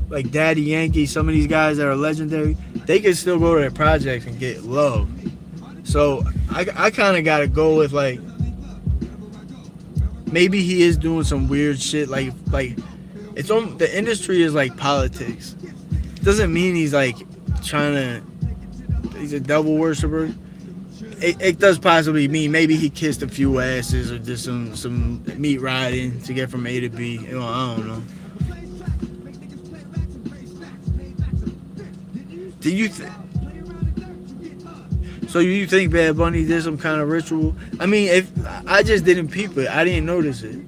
A: like Daddy Yankee, some of these guys that are legendary, they can still go to their projects and get love. So I kind of gotta go with like, maybe he is doing some weird shit. Like it's on the industry is like politics. Doesn't mean he's like he's a devil worshiper. It does possibly mean maybe he kissed a few asses or did some meat riding to get from A to B. You know, I don't know. Do you so you think Bad Bunny did some kind of ritual? I mean, if I just didn't peep it, I didn't notice it.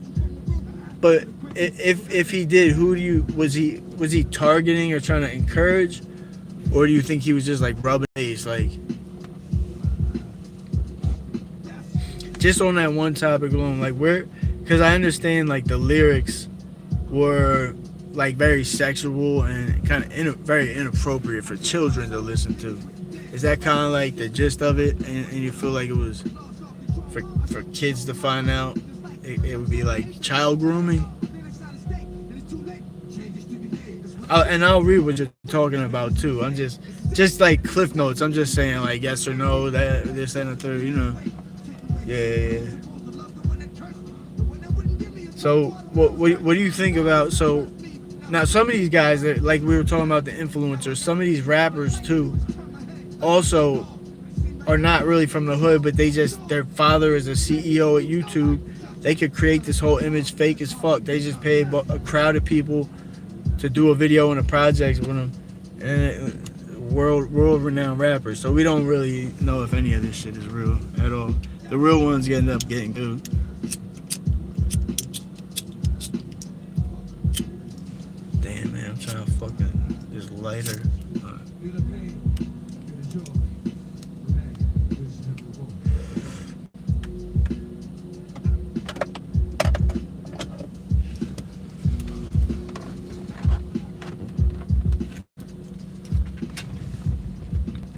A: But if he did, was he targeting or trying to encourage, or do you think he was just like rubbing face, like? just on that one topic alone, like where, because I understand like the lyrics were like very sexual and kind of very inappropriate for children to listen to. Is that kind of like the gist of it, and you feel like it was for kids to find out? It would be like child grooming. And I'll read what you're talking about too. I'm just like cliff notes. I'm just saying like yes or no, that this and the third, you know. Yeah. So what do you think about, so now some of these guys that, like we were talking about the influencers, some of these rappers too also are not really from the hood, but their father is a CEO at YouTube. They could create this whole image fake as fuck. They just pay a crowd of people to do a video and a project with them, and world-renowned rappers. So we don't really know if any of this shit is real at all. The real ones end up getting good. Damn, man, I'm trying to fucking this lighter.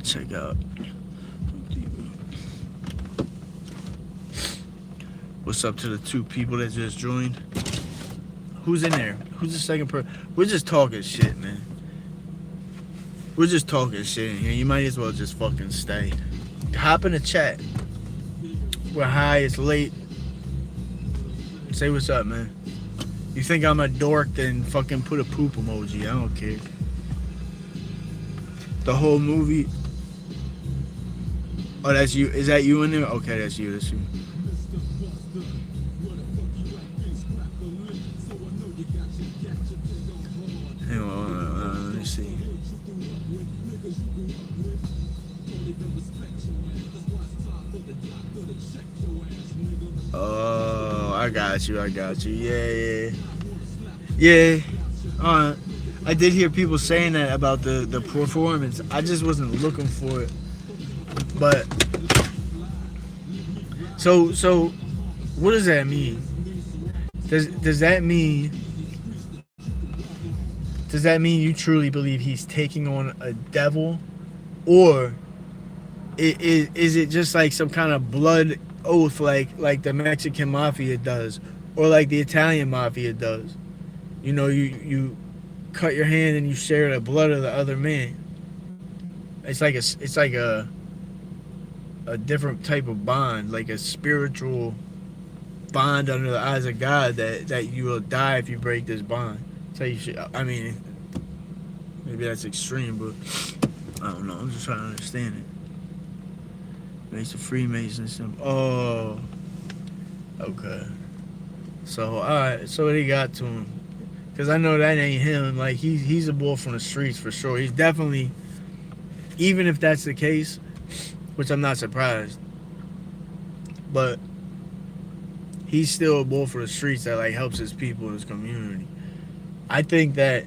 A: Check out. What's up to the two people that just joined? Who's in there? Who's the second person? We're just talking shit, man. We're just talking shit in here. You might as well just fucking stay. Hop in the chat. We're high, it's late. Say what's up, man. You think I'm a dork, then fucking put a poop emoji. I don't care. The whole movie. Oh, that's you. Is that you in there? Okay, that's you. That's you. Hang on, let me see. Oh, I got you. Yeah. Alright. I did hear people saying that about the performance. I just wasn't looking for it. But so what does that mean? Does that mean you truly believe he's taking on a devil, or is it just like some kind of blood oath like the Mexican mafia does, or like the Italian mafia does? You know, you cut your hand and you share the blood of the other man. It's like a different type of bond, like a spiritual bond under the eyes of God that you will die if you break this bond. So you should, I mean, maybe that's extreme, but I don't know. I'm just trying to understand it. Makes the Freemasons. Oh, okay. So alright, so what he got to him? Because I know that ain't him. Like he's a bull from the streets for sure. He's definitely, even if that's the case, which I'm not surprised, but he's still a bull for the streets that like helps his people in his community. I think that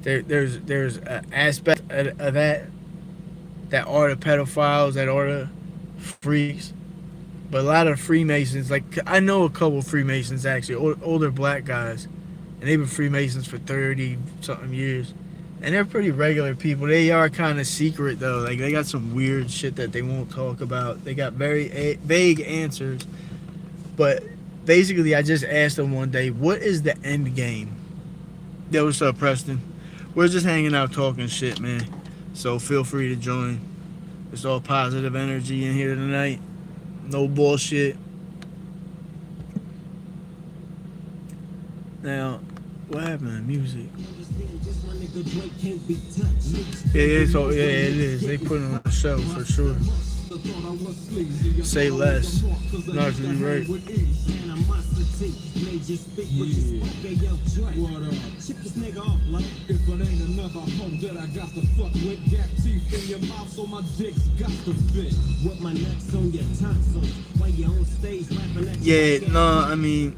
A: there's an aspect of that are the pedophiles, that are the freaks, but a lot of Freemasons, like I know a couple of Freemasons actually, older black guys, and they've been Freemasons for 30 something years. And they're pretty regular people. They are kind of secret though. Like they got some weird shit that they won't talk about. They got very vague answers. But basically, I just asked them one day, "What is the end game?" Yo, what's up, Preston? We're just hanging out talking shit, man. So feel free to join. It's all positive energy in here tonight. No bullshit. Now, what happened to music? Yeah, so yeah, it is. They put it on the show for sure. Say less. No, you're right. Yeah, no, I mean,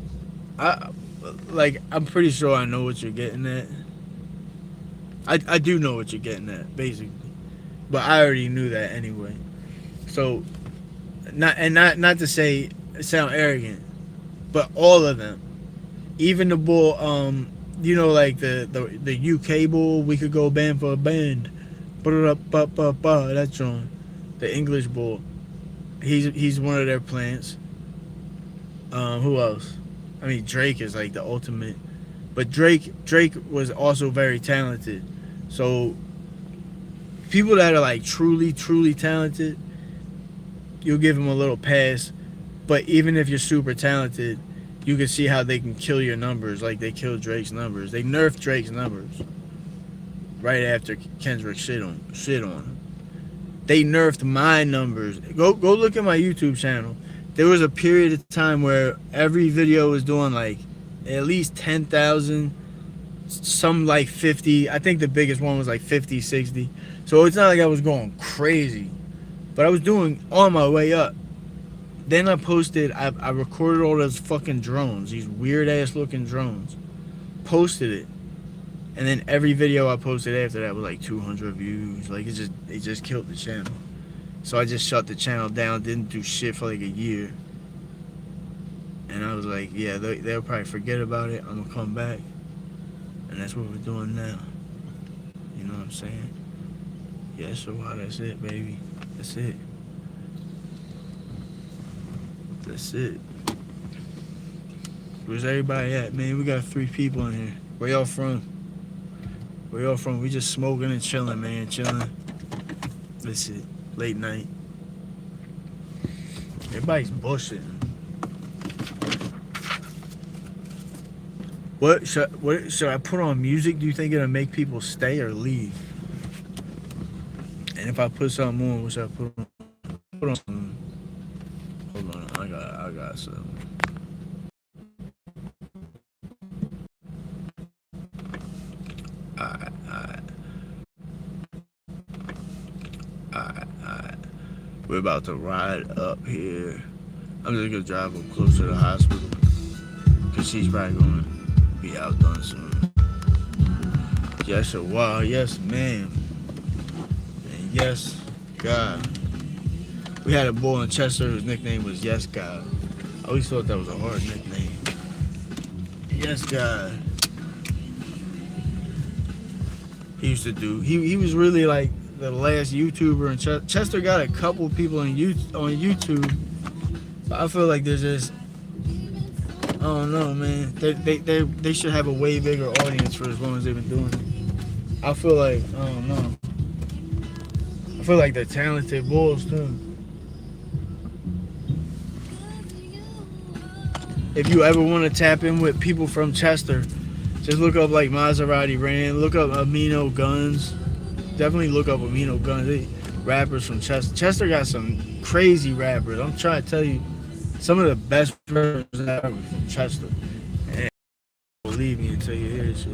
A: I'm pretty sure I know what you're getting at. I do know what you're getting at, basically. But I already knew that anyway. So, not to say sound arrogant, but all of them, even the bull, like the UK bull, we could go band for a band, that John, the English bull, he's one of their plants. Who else? I mean, Drake is like the ultimate, but Drake was also very talented. So people that are like truly talented, you'll give them a little pass. But even if you're super talented, you can see how they can kill your numbers, like they killed Drake's numbers. They nerfed Drake's numbers right after Kendrick shit on him. They nerfed my numbers. Go look at my YouTube channel. There was a period of time where every video was doing like at least 10,000, some like 50. I think the biggest one was like 50, 60. So it's not like I was going crazy, but I was doing on my way up. Then I posted, I recorded all those fucking drones, these weird ass looking drones, posted it, and then every video I posted after that was like 200 views. Like it just killed the channel. So I just shut the channel down, didn't do shit for like a year. And I was like, yeah, they'll probably forget about it. I'm gonna come back. And that's what we're doing now. You know what I'm saying? Yeah, so that's it, baby. That's it. That's it. Where's everybody at, man? We got 3 people in here. Where y'all from? Where y'all from? We just smoking and chilling, man. Chilling. That's it. Late night. Everybody's bullshitting. What should I put on music? Do you think it'll make people stay or leave? And if I put something on, what should I put on? Put on something. Hold on, I got something. Alright. We're about to ride up here. I'm just gonna drive her closer to the hospital, cause she's probably gonna be outdone soon. Yes, sir. Wow. Yes, ma'am. And yes, God. We had a bull in Chester whose nickname was Yes God. I always thought that was a hard nickname. Yes God. He used to do. He was really like the last YouTuber in Chester. Chester got a couple people on YouTube, but I feel like there's just, I don't know, man. They should have a way bigger audience for as long as they've been doing it. I feel like, I don't know. I feel like they're talented bulls too. If you ever want to tap in with people from Chester, just look up like Maserati Ran, look up Amino Guns. Definitely look up Amino Guns. Rappers from Chester. Chester got some crazy rappers. I'm trying to tell you, some of the best rappers ever from Chester. And believe me until you hear this shit.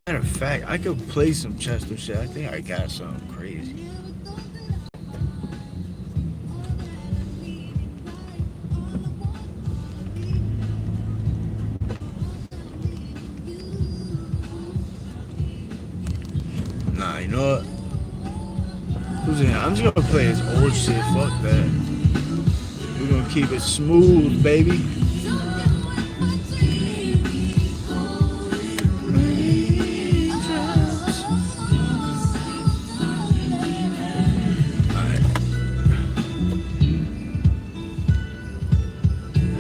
A: Matter of fact, I could play some Chester shit. I think I got something crazy. Nah, you know what? Who's in here? I'm just gonna play this old shit. Fuck that. We're gonna keep it smooth, baby. Alright.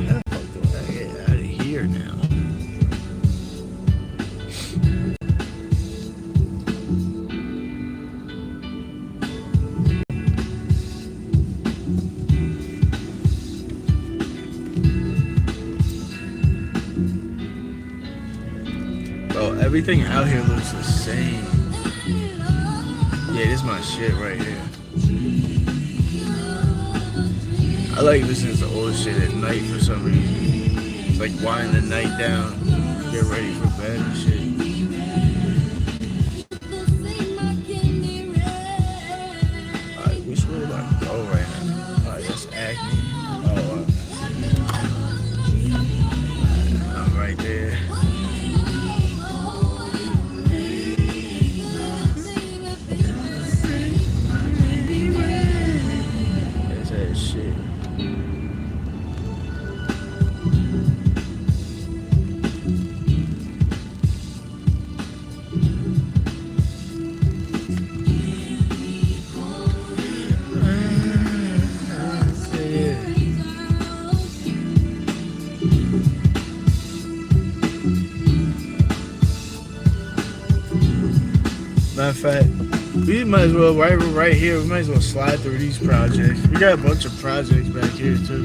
A: How the fuck do I get out of here now? Everything out here looks the same. Yeah, this is my shit right here. I like listening to old shit at night for some reason. It's like winding the night down, get ready for bed and shit. Alright, which way do I go right now? Alright, that's Acme. Oh, I'm right there. Matter of fact, we might as well, right here, we might as well slide through these projects. We got a bunch of projects back here, too.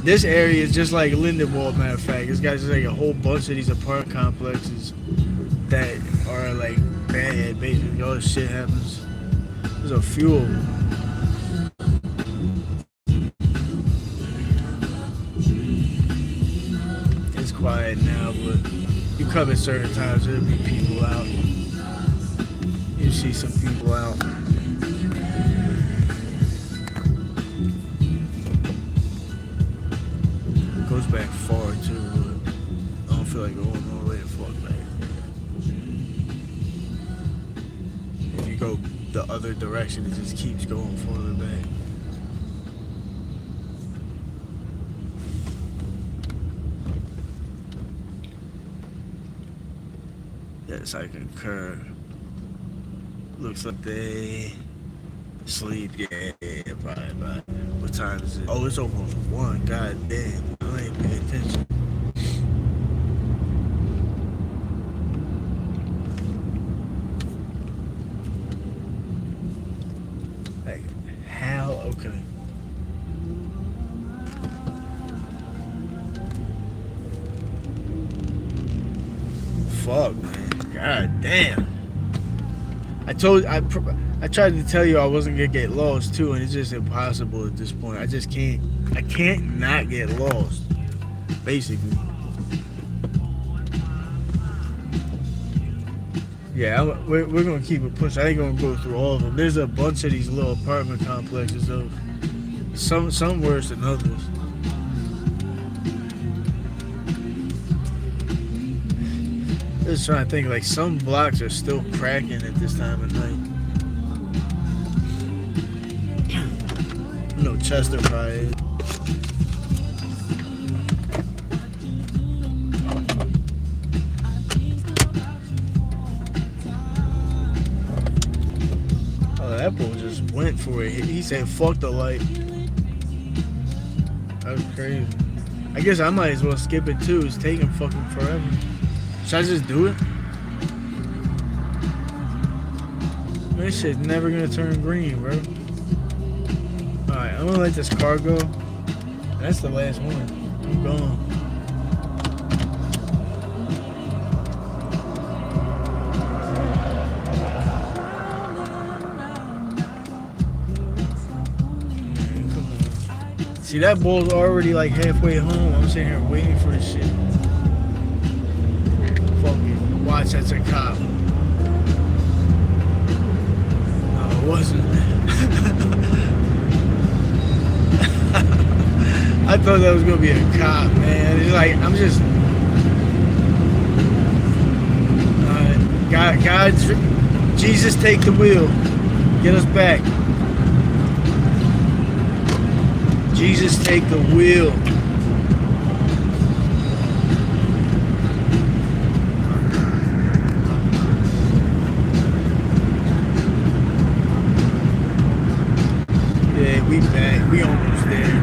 A: This area is just like Lindenwold, matter of fact. It's got just like a whole bunch of these apartment complexes that are like bad, basically. All this shit happens. There's a few of them. It's quiet now, but you come at certain times, there'll be people out. You see some people out. It goes back far too, but I don't feel like going all the way the fuck back. If you go the other direction, it just keeps going farther back. Yes, I concur. Looks like they sleep. Yeah, probably. What time is it? Oh, it's almost 1. God damn. I ain't paying attention. Like, how? Okay. Fuck, man. God damn. I tried to tell you I wasn't gonna get lost too, and it's just impossible at this point. I can't not get lost, basically. Yeah, we're gonna keep it pushing. I ain't gonna go through all of them. There's a bunch of these little apartment complexes though. Some worse than others. Just trying to think, like some blocks are still cracking at this time of night. No, Chester probably is. Oh, that bull just went for it. He said, fuck the light. That was crazy. I guess I might as well skip it too. It's taking fucking forever. Should I just do it? This shit's never gonna turn green, bro. Alright, I'm gonna let this car go. That's the last one. I'm gone. Man, come on. See, that bull's already like halfway home. I'm sitting here waiting for this shit. Fucking watch, that's a cop. No, it wasn't. I thought that was gonna be a cop, man. It's like I'm just God, Jesus, take the wheel, get us back. Jesus, take the wheel. Yeah, we back. We almost there.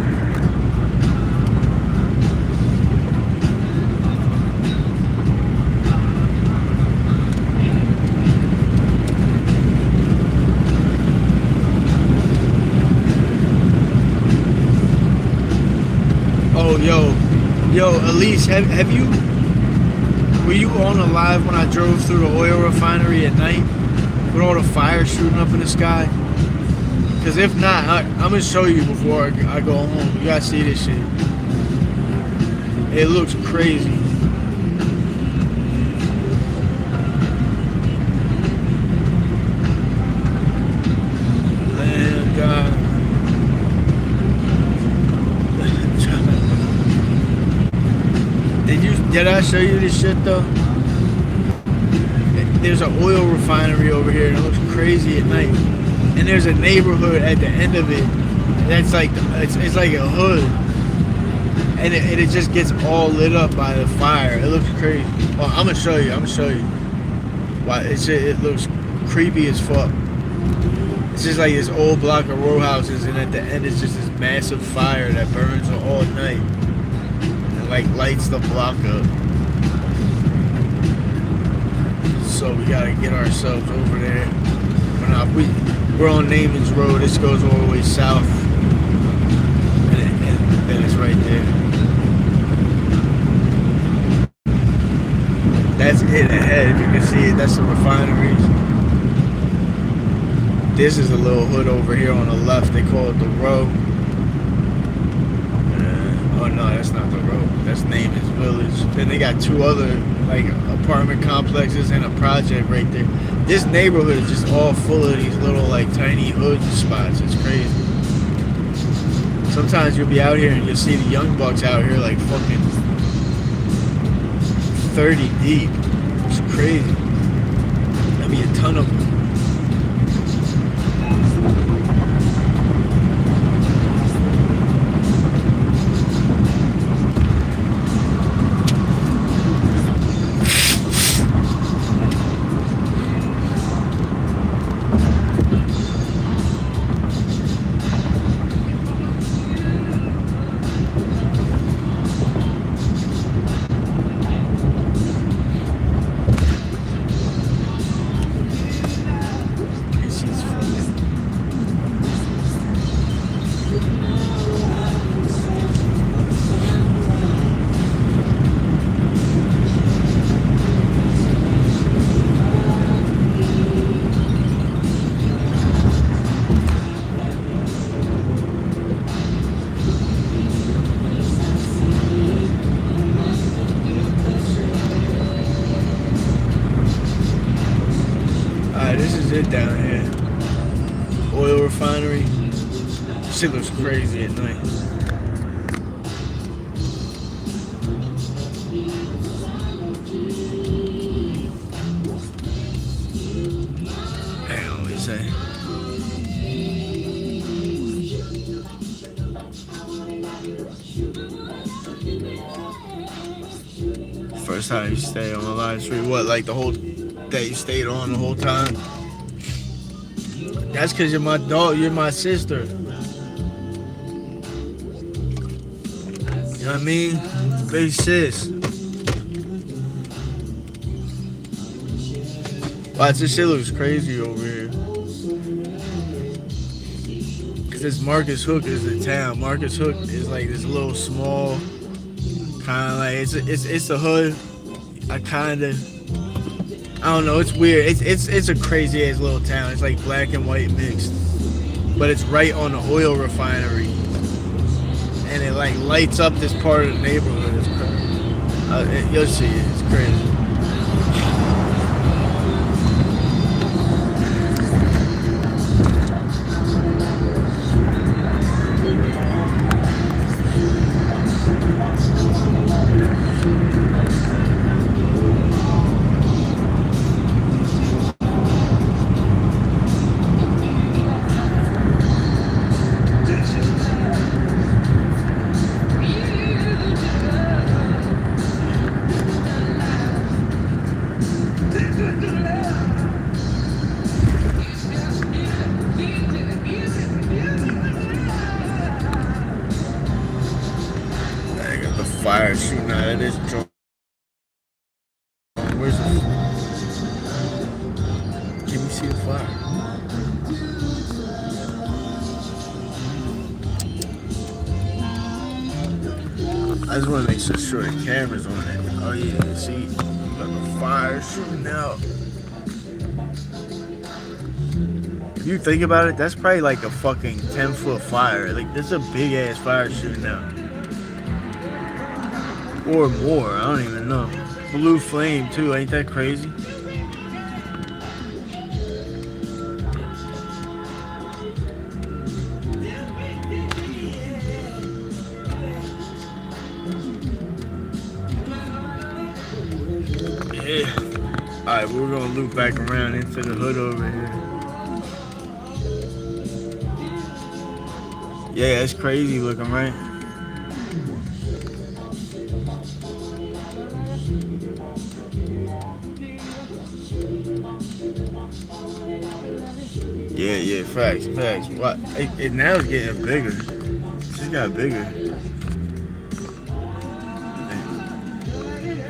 A: Oh, yo, Elise, have you? Were you on the live when I drove through the oil refinery at night with all the fire shooting up in the sky? Because if not, I'm going to show you before I go home. You got to see this shit. It looks crazy. Man, God. Did I show you this shit though? There's an oil refinery over here and it looks crazy at night. And there's a neighborhood at the end of it that's like it's like a hood, and it just gets all lit up by the fire. It looks crazy. Well, I'm gonna show you. Why it looks creepy as fuck. It's just like this old block of row houses, and at the end it's just this massive fire that burns all night and like lights the block up. so we gotta get ourselves over there. We're on Naaman's Road. This goes all the way south, and then it's right there. That's it ahead. If you can see it, that's the refineries. This is a little hood over here on the left. They call it the Row. Oh no, that's not the Row. That's Naaman's Village. Then they got two other like apartment complexes and a project right there. This neighborhood is just all full of these little like tiny hood spots. It's crazy. Sometimes you'll be out here and you'll see the young bucks out here like fucking 30 deep. It's crazy. There'll be a ton of them. This is it down here. Oil refinery. Shit looks crazy at night. Hang on, what you say? First time you stay on a live stream, what, like the whole that you stayed on the whole time? That's because you're my dog, you're my sister. You know what I mean? Big sis. Watch, this shit looks crazy over here. Cause this Marcus Hook is the town. Marcus Hook is like this little small kind of like it's a hood. I don't know, it's weird. It's a crazy ass little town. It's like black and white mixed. But it's right on the oil refinery. And it like lights up this part of the neighborhood. It's crazy. You'll see it, it's crazy. Fire shooting out of this joint. Where's the? Can we see the fire? I just want to make sure the camera's on it. Oh yeah, see, you got the fire shooting out. If you think about it, that's probably like a fucking 10-foot fire. Like, that's a big ass fire shooting out. Or more, I don't even know. Blue flame too, ain't that crazy? Yeah. Alright, we're gonna loop back around into the hood over here. Yeah, it's crazy looking, right? Yeah, facts. What? It now it's getting bigger. It just got bigger.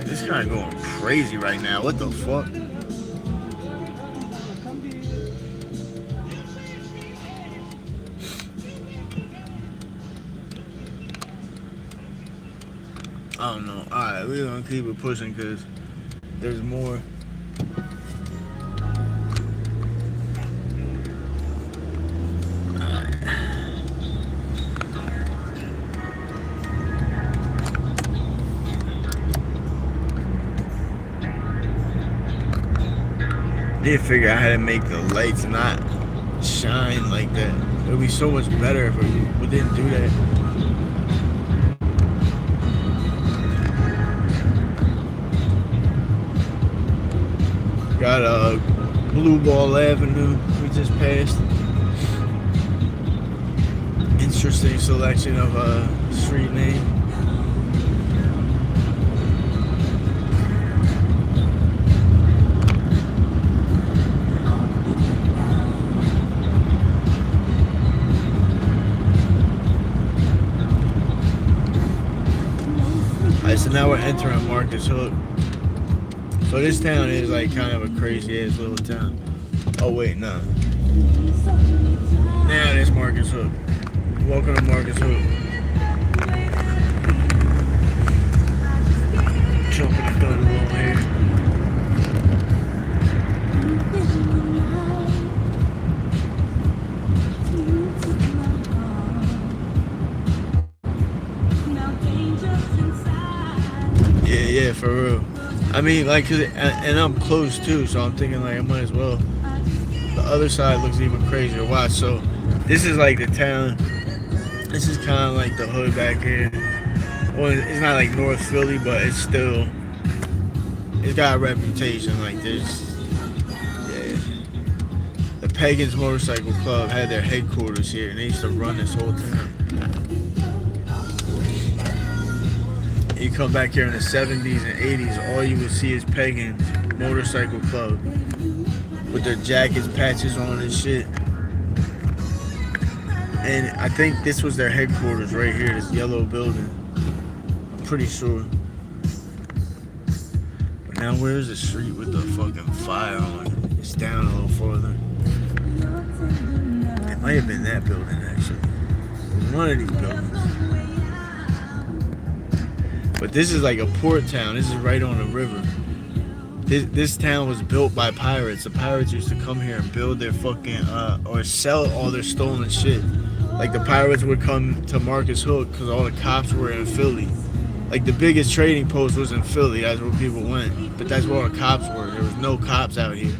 A: This kind of going crazy right now. What the fuck? I don't know. Alright, we're gonna keep it pushing because there's more. Need to figure out how to make the lights not shine like that. It would be so much better if we didn't do that. Got Blue Ball Avenue we just passed. Interesting selection of street name. Alright, so now we're entering Marcus Hook. So this town is like kind of a crazy ass little town. Oh wait, no. Now there's Marcus Hook. Welcome to Marcus Hook. Jumping the gun along here. Yeah, for real. I mean, like, and I'm close too, so I'm thinking like I might as well. The other side looks even crazier. Watch. So this is like the town. This is kind of like the hood back here. Well, it's not like North Philly, but it's still. It's got a reputation like this. Yeah. The Pagans Motorcycle Club had their headquarters here, and they used to run this whole town. You come back here in the 70s and 80s, all you would see is Pagan Motorcycle Club with their jackets, patches on and shit. And I think this was their headquarters right here, this yellow building. I'm pretty sure. But now where's the street with the fucking fire on it? It's down a little further. It might have been that building actually. One of these buildings. But this is like a port town. This is right on the river. This town was built by pirates. The pirates used to come here and build their fucking, or sell all their stolen shit. Like the pirates would come to Marcus Hook because all the cops were in Philly. Like the biggest trading post was in Philly. That's where people went. But that's where all the cops were. There was no cops out here.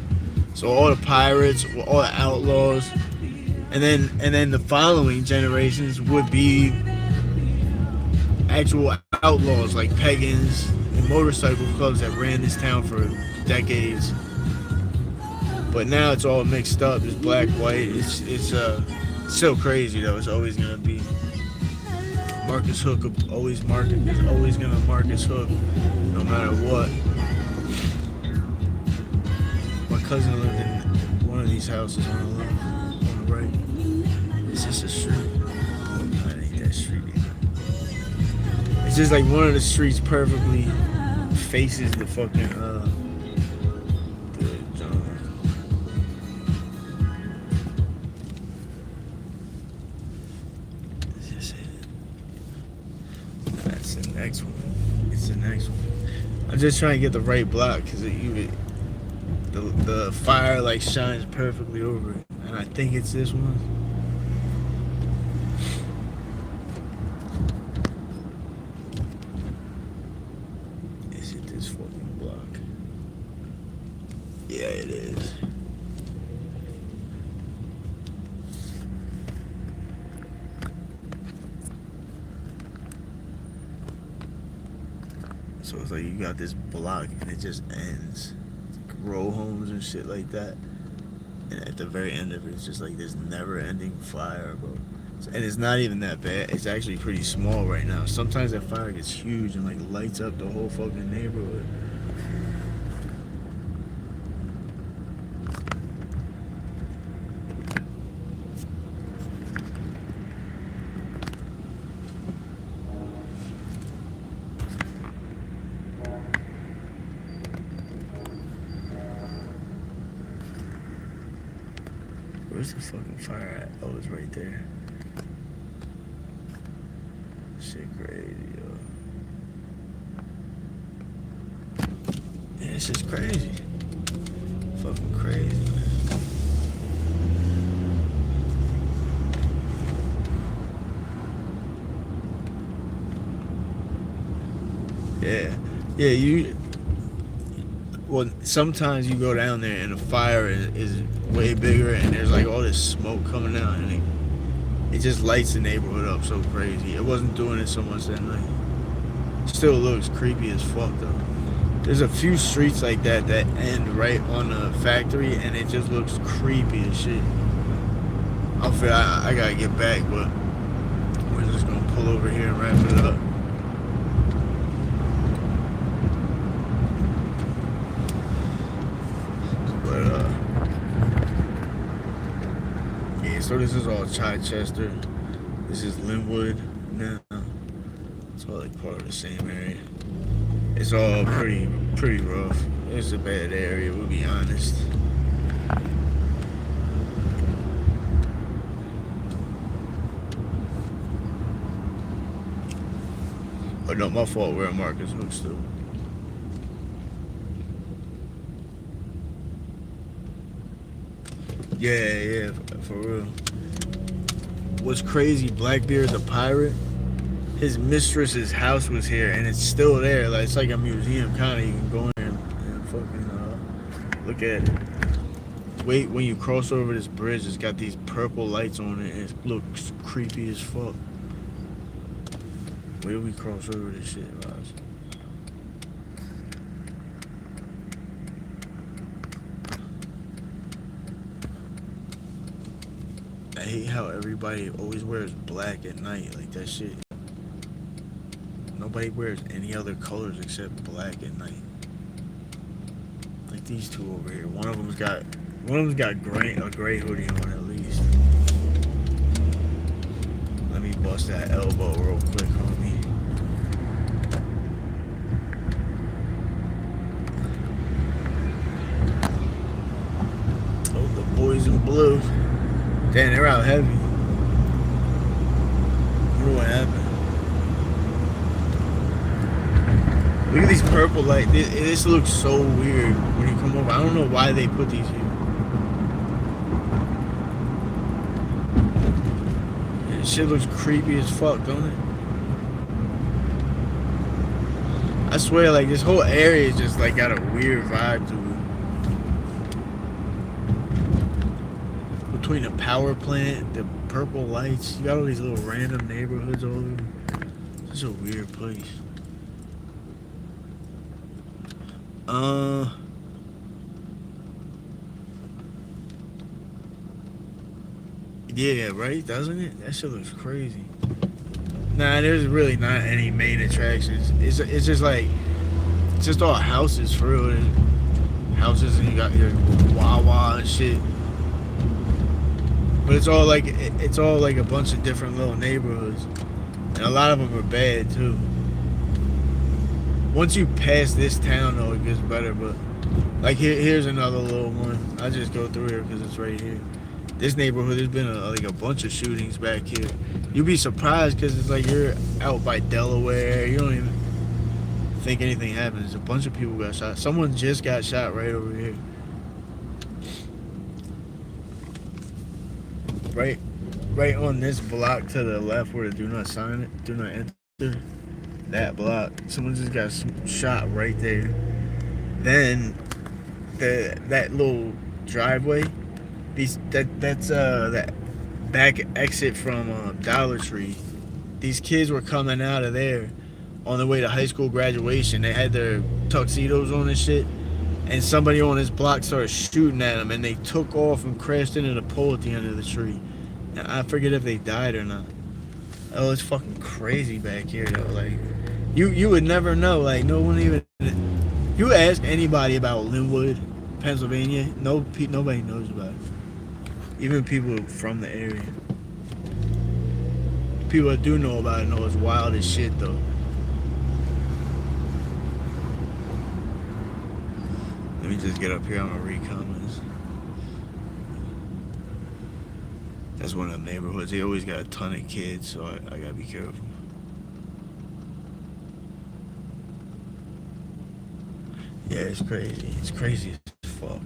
A: So all the pirates, all the outlaws, and then the following generations would be actual outlaws like Pagans and motorcycle clubs that ran this town for decades. But now it's all mixed up. It's black, white. It's still crazy though. It's always gonna be Marcus Hook. Always Marcus. It's always gonna Marcus Hook, no matter what. My cousin lived in one of these houses on the left, on the right. Is this a street? Oh, no, it ain't that street either. It's just like one of the streets perfectly faces the fucking is this it? That's the next one. It's the next one. I'm just trying to get the right block because the fire like shines perfectly over it, and I think it's this one. Yeah, it is. So it's like you got this block and it just ends. Like row homes and shit like that. And at the very end of it, it's just like this never-ending fire, bro. And it's not even that bad. It's actually pretty small right now. Sometimes that fire gets huge and like lights up the whole fucking neighborhood. Where's the fucking fire at? Oh, it's right there. Shit crazy, yo.
B: This is crazy. Fucking crazy, man. Yeah. Yeah, well, sometimes you go down there and the fire is way bigger and there's like all this smoke coming out and it just lights the neighborhood up so crazy. It wasn't doing it so much that night. Still looks creepy as fuck though. There's a few streets like that end right on the factory and it just looks creepy as shit. I gotta get back, but we're just gonna pull over here and wrap it up. So this is all Chichester. This is Lindenwold now. It's all like part of the same area. It's all pretty rough. It's a bad area, we'll be honest. Oh no, my fault, we're at Marcus Hook still. Yeah, for real. What's crazy, Blackbeard the pirate, his mistress's house was here and it's still there. Like it's like a museum kind of. You can go in and fucking look at it. Wait, when you cross over this bridge, it's got these purple lights on it and it looks creepy as fuck. Where do we cross over this shit, Roz? I hate how everybody always wears black at night. Like that shit. Nobody wears any other colors except black at night. Like these two over here. One of them's got a gray hoodie on at least. Let me bust that elbow real quick, homie. Oh, the boys in blue. Damn, they're out heavy. I wonder what happened. Look at these purple lights. This looks so weird when you come over. I don't know why they put these here. This shit looks creepy as fuck, don't it? I swear, like, this whole area is just, like, got a weird vibe to it. Between the power plant, the purple lights, you got all these little random neighborhoods all over. It's a weird place. Yeah, right? Doesn't it? That shit looks crazy. Nah, there's really not any main attractions. It's just like, it's just all houses for real. Houses and you got your Wawa and shit. But it's all like a bunch of different little neighborhoods. And a lot of them are bad too. Once you pass this town though, it gets better, but like here's another little one. I just go through here because it's right here. This neighborhood, there's been like a bunch of shootings back here. You'd be surprised because it's like you're out by Delaware. You don't even think anything happens. A bunch of people got shot. Someone just got shot right over here. Right on this block to the left where the do not enter. That block. Someone just got shot right there. Then that little driveway. That's that back exit from Dollar Tree. These kids were coming out of there on their way to high school graduation. They had their tuxedos on and shit, and somebody on this block started shooting at them, and they took off and crashed into the pole at the end of the tree. And I forget if they died or not. Oh, it's fucking crazy back here though. Like, you would never know. Like, no one even. You ask anybody about Lindenwold, Pennsylvania, nobody knows about it. Even people from the area. People that do know about it know it's wild as shit though. Let me just get up here. I'm gonna read comments. That's one of the neighborhoods. They always got a ton of kids, so I gotta be careful.
A: Yeah, it's crazy. It's crazy as fuck.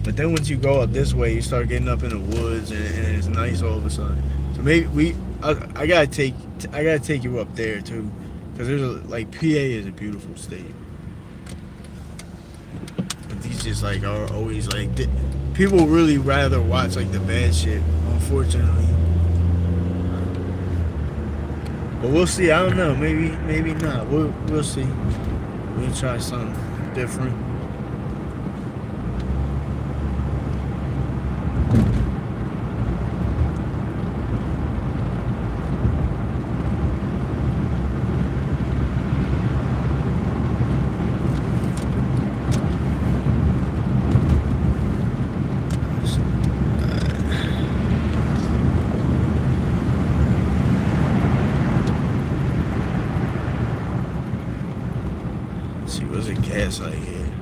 A: But then once you go up this way, you start getting up in the woods, and it's nice all of a sudden. So maybe I gotta take you up there too, because like PA is a beautiful state. But these just like are always like people really rather watch like the bad shit, unfortunately. But we'll see. I don't know. Maybe not. We'll see. We'll try something different. See, what's a gas like here?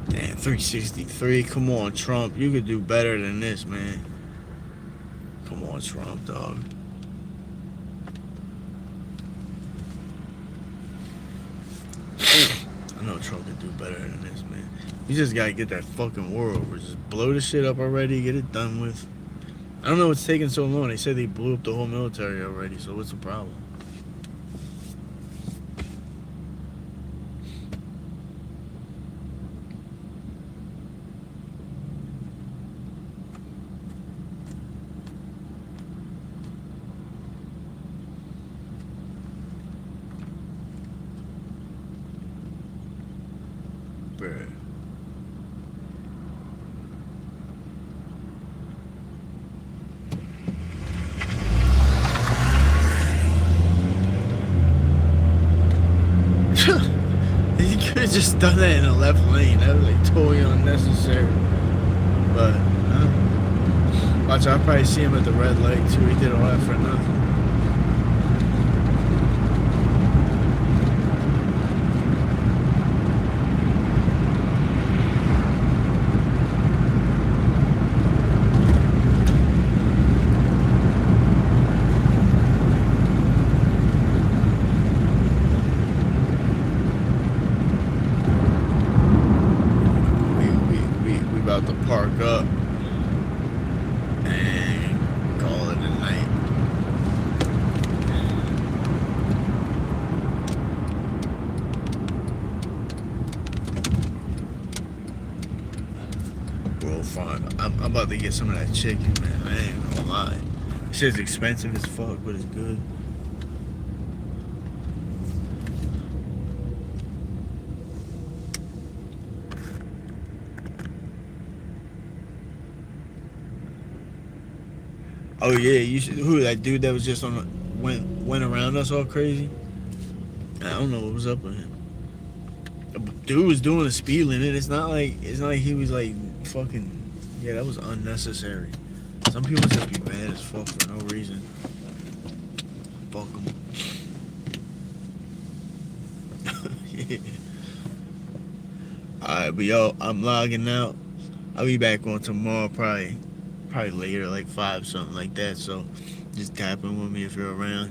A: Damn, 363. Come on, Trump. You could do better than this, man. Come on, Trump, dog. I know Trump could do better than this, man. You just gotta get that fucking war over. Just blow the shit up already, get it done with. I don't know what's taking so long. They said they blew up the whole military already, so what's the problem? Bruh. You could have just done that in the left lane. That was like totally unnecessary. But watch, I'll probably see him at the red light too. He did all that for nothing. We about to park up and call it a night. Well, fine. I'm about to get some of that chicken, man. I ain't gonna lie. Shit's expensive as fuck, but it's good. Oh yeah, you should. Who, that dude that was just on went around us all crazy? I don't know what was up with him. The dude was doing a speed limit. It's not like he was like fucking. Yeah, that was unnecessary. Some people just be mad as fuck for no reason. Fuck them. Yeah. Alright, but yo, I'm logging out. I'll be back on tomorrow, probably later, like 5, something like that. So just tap in with me if you're around.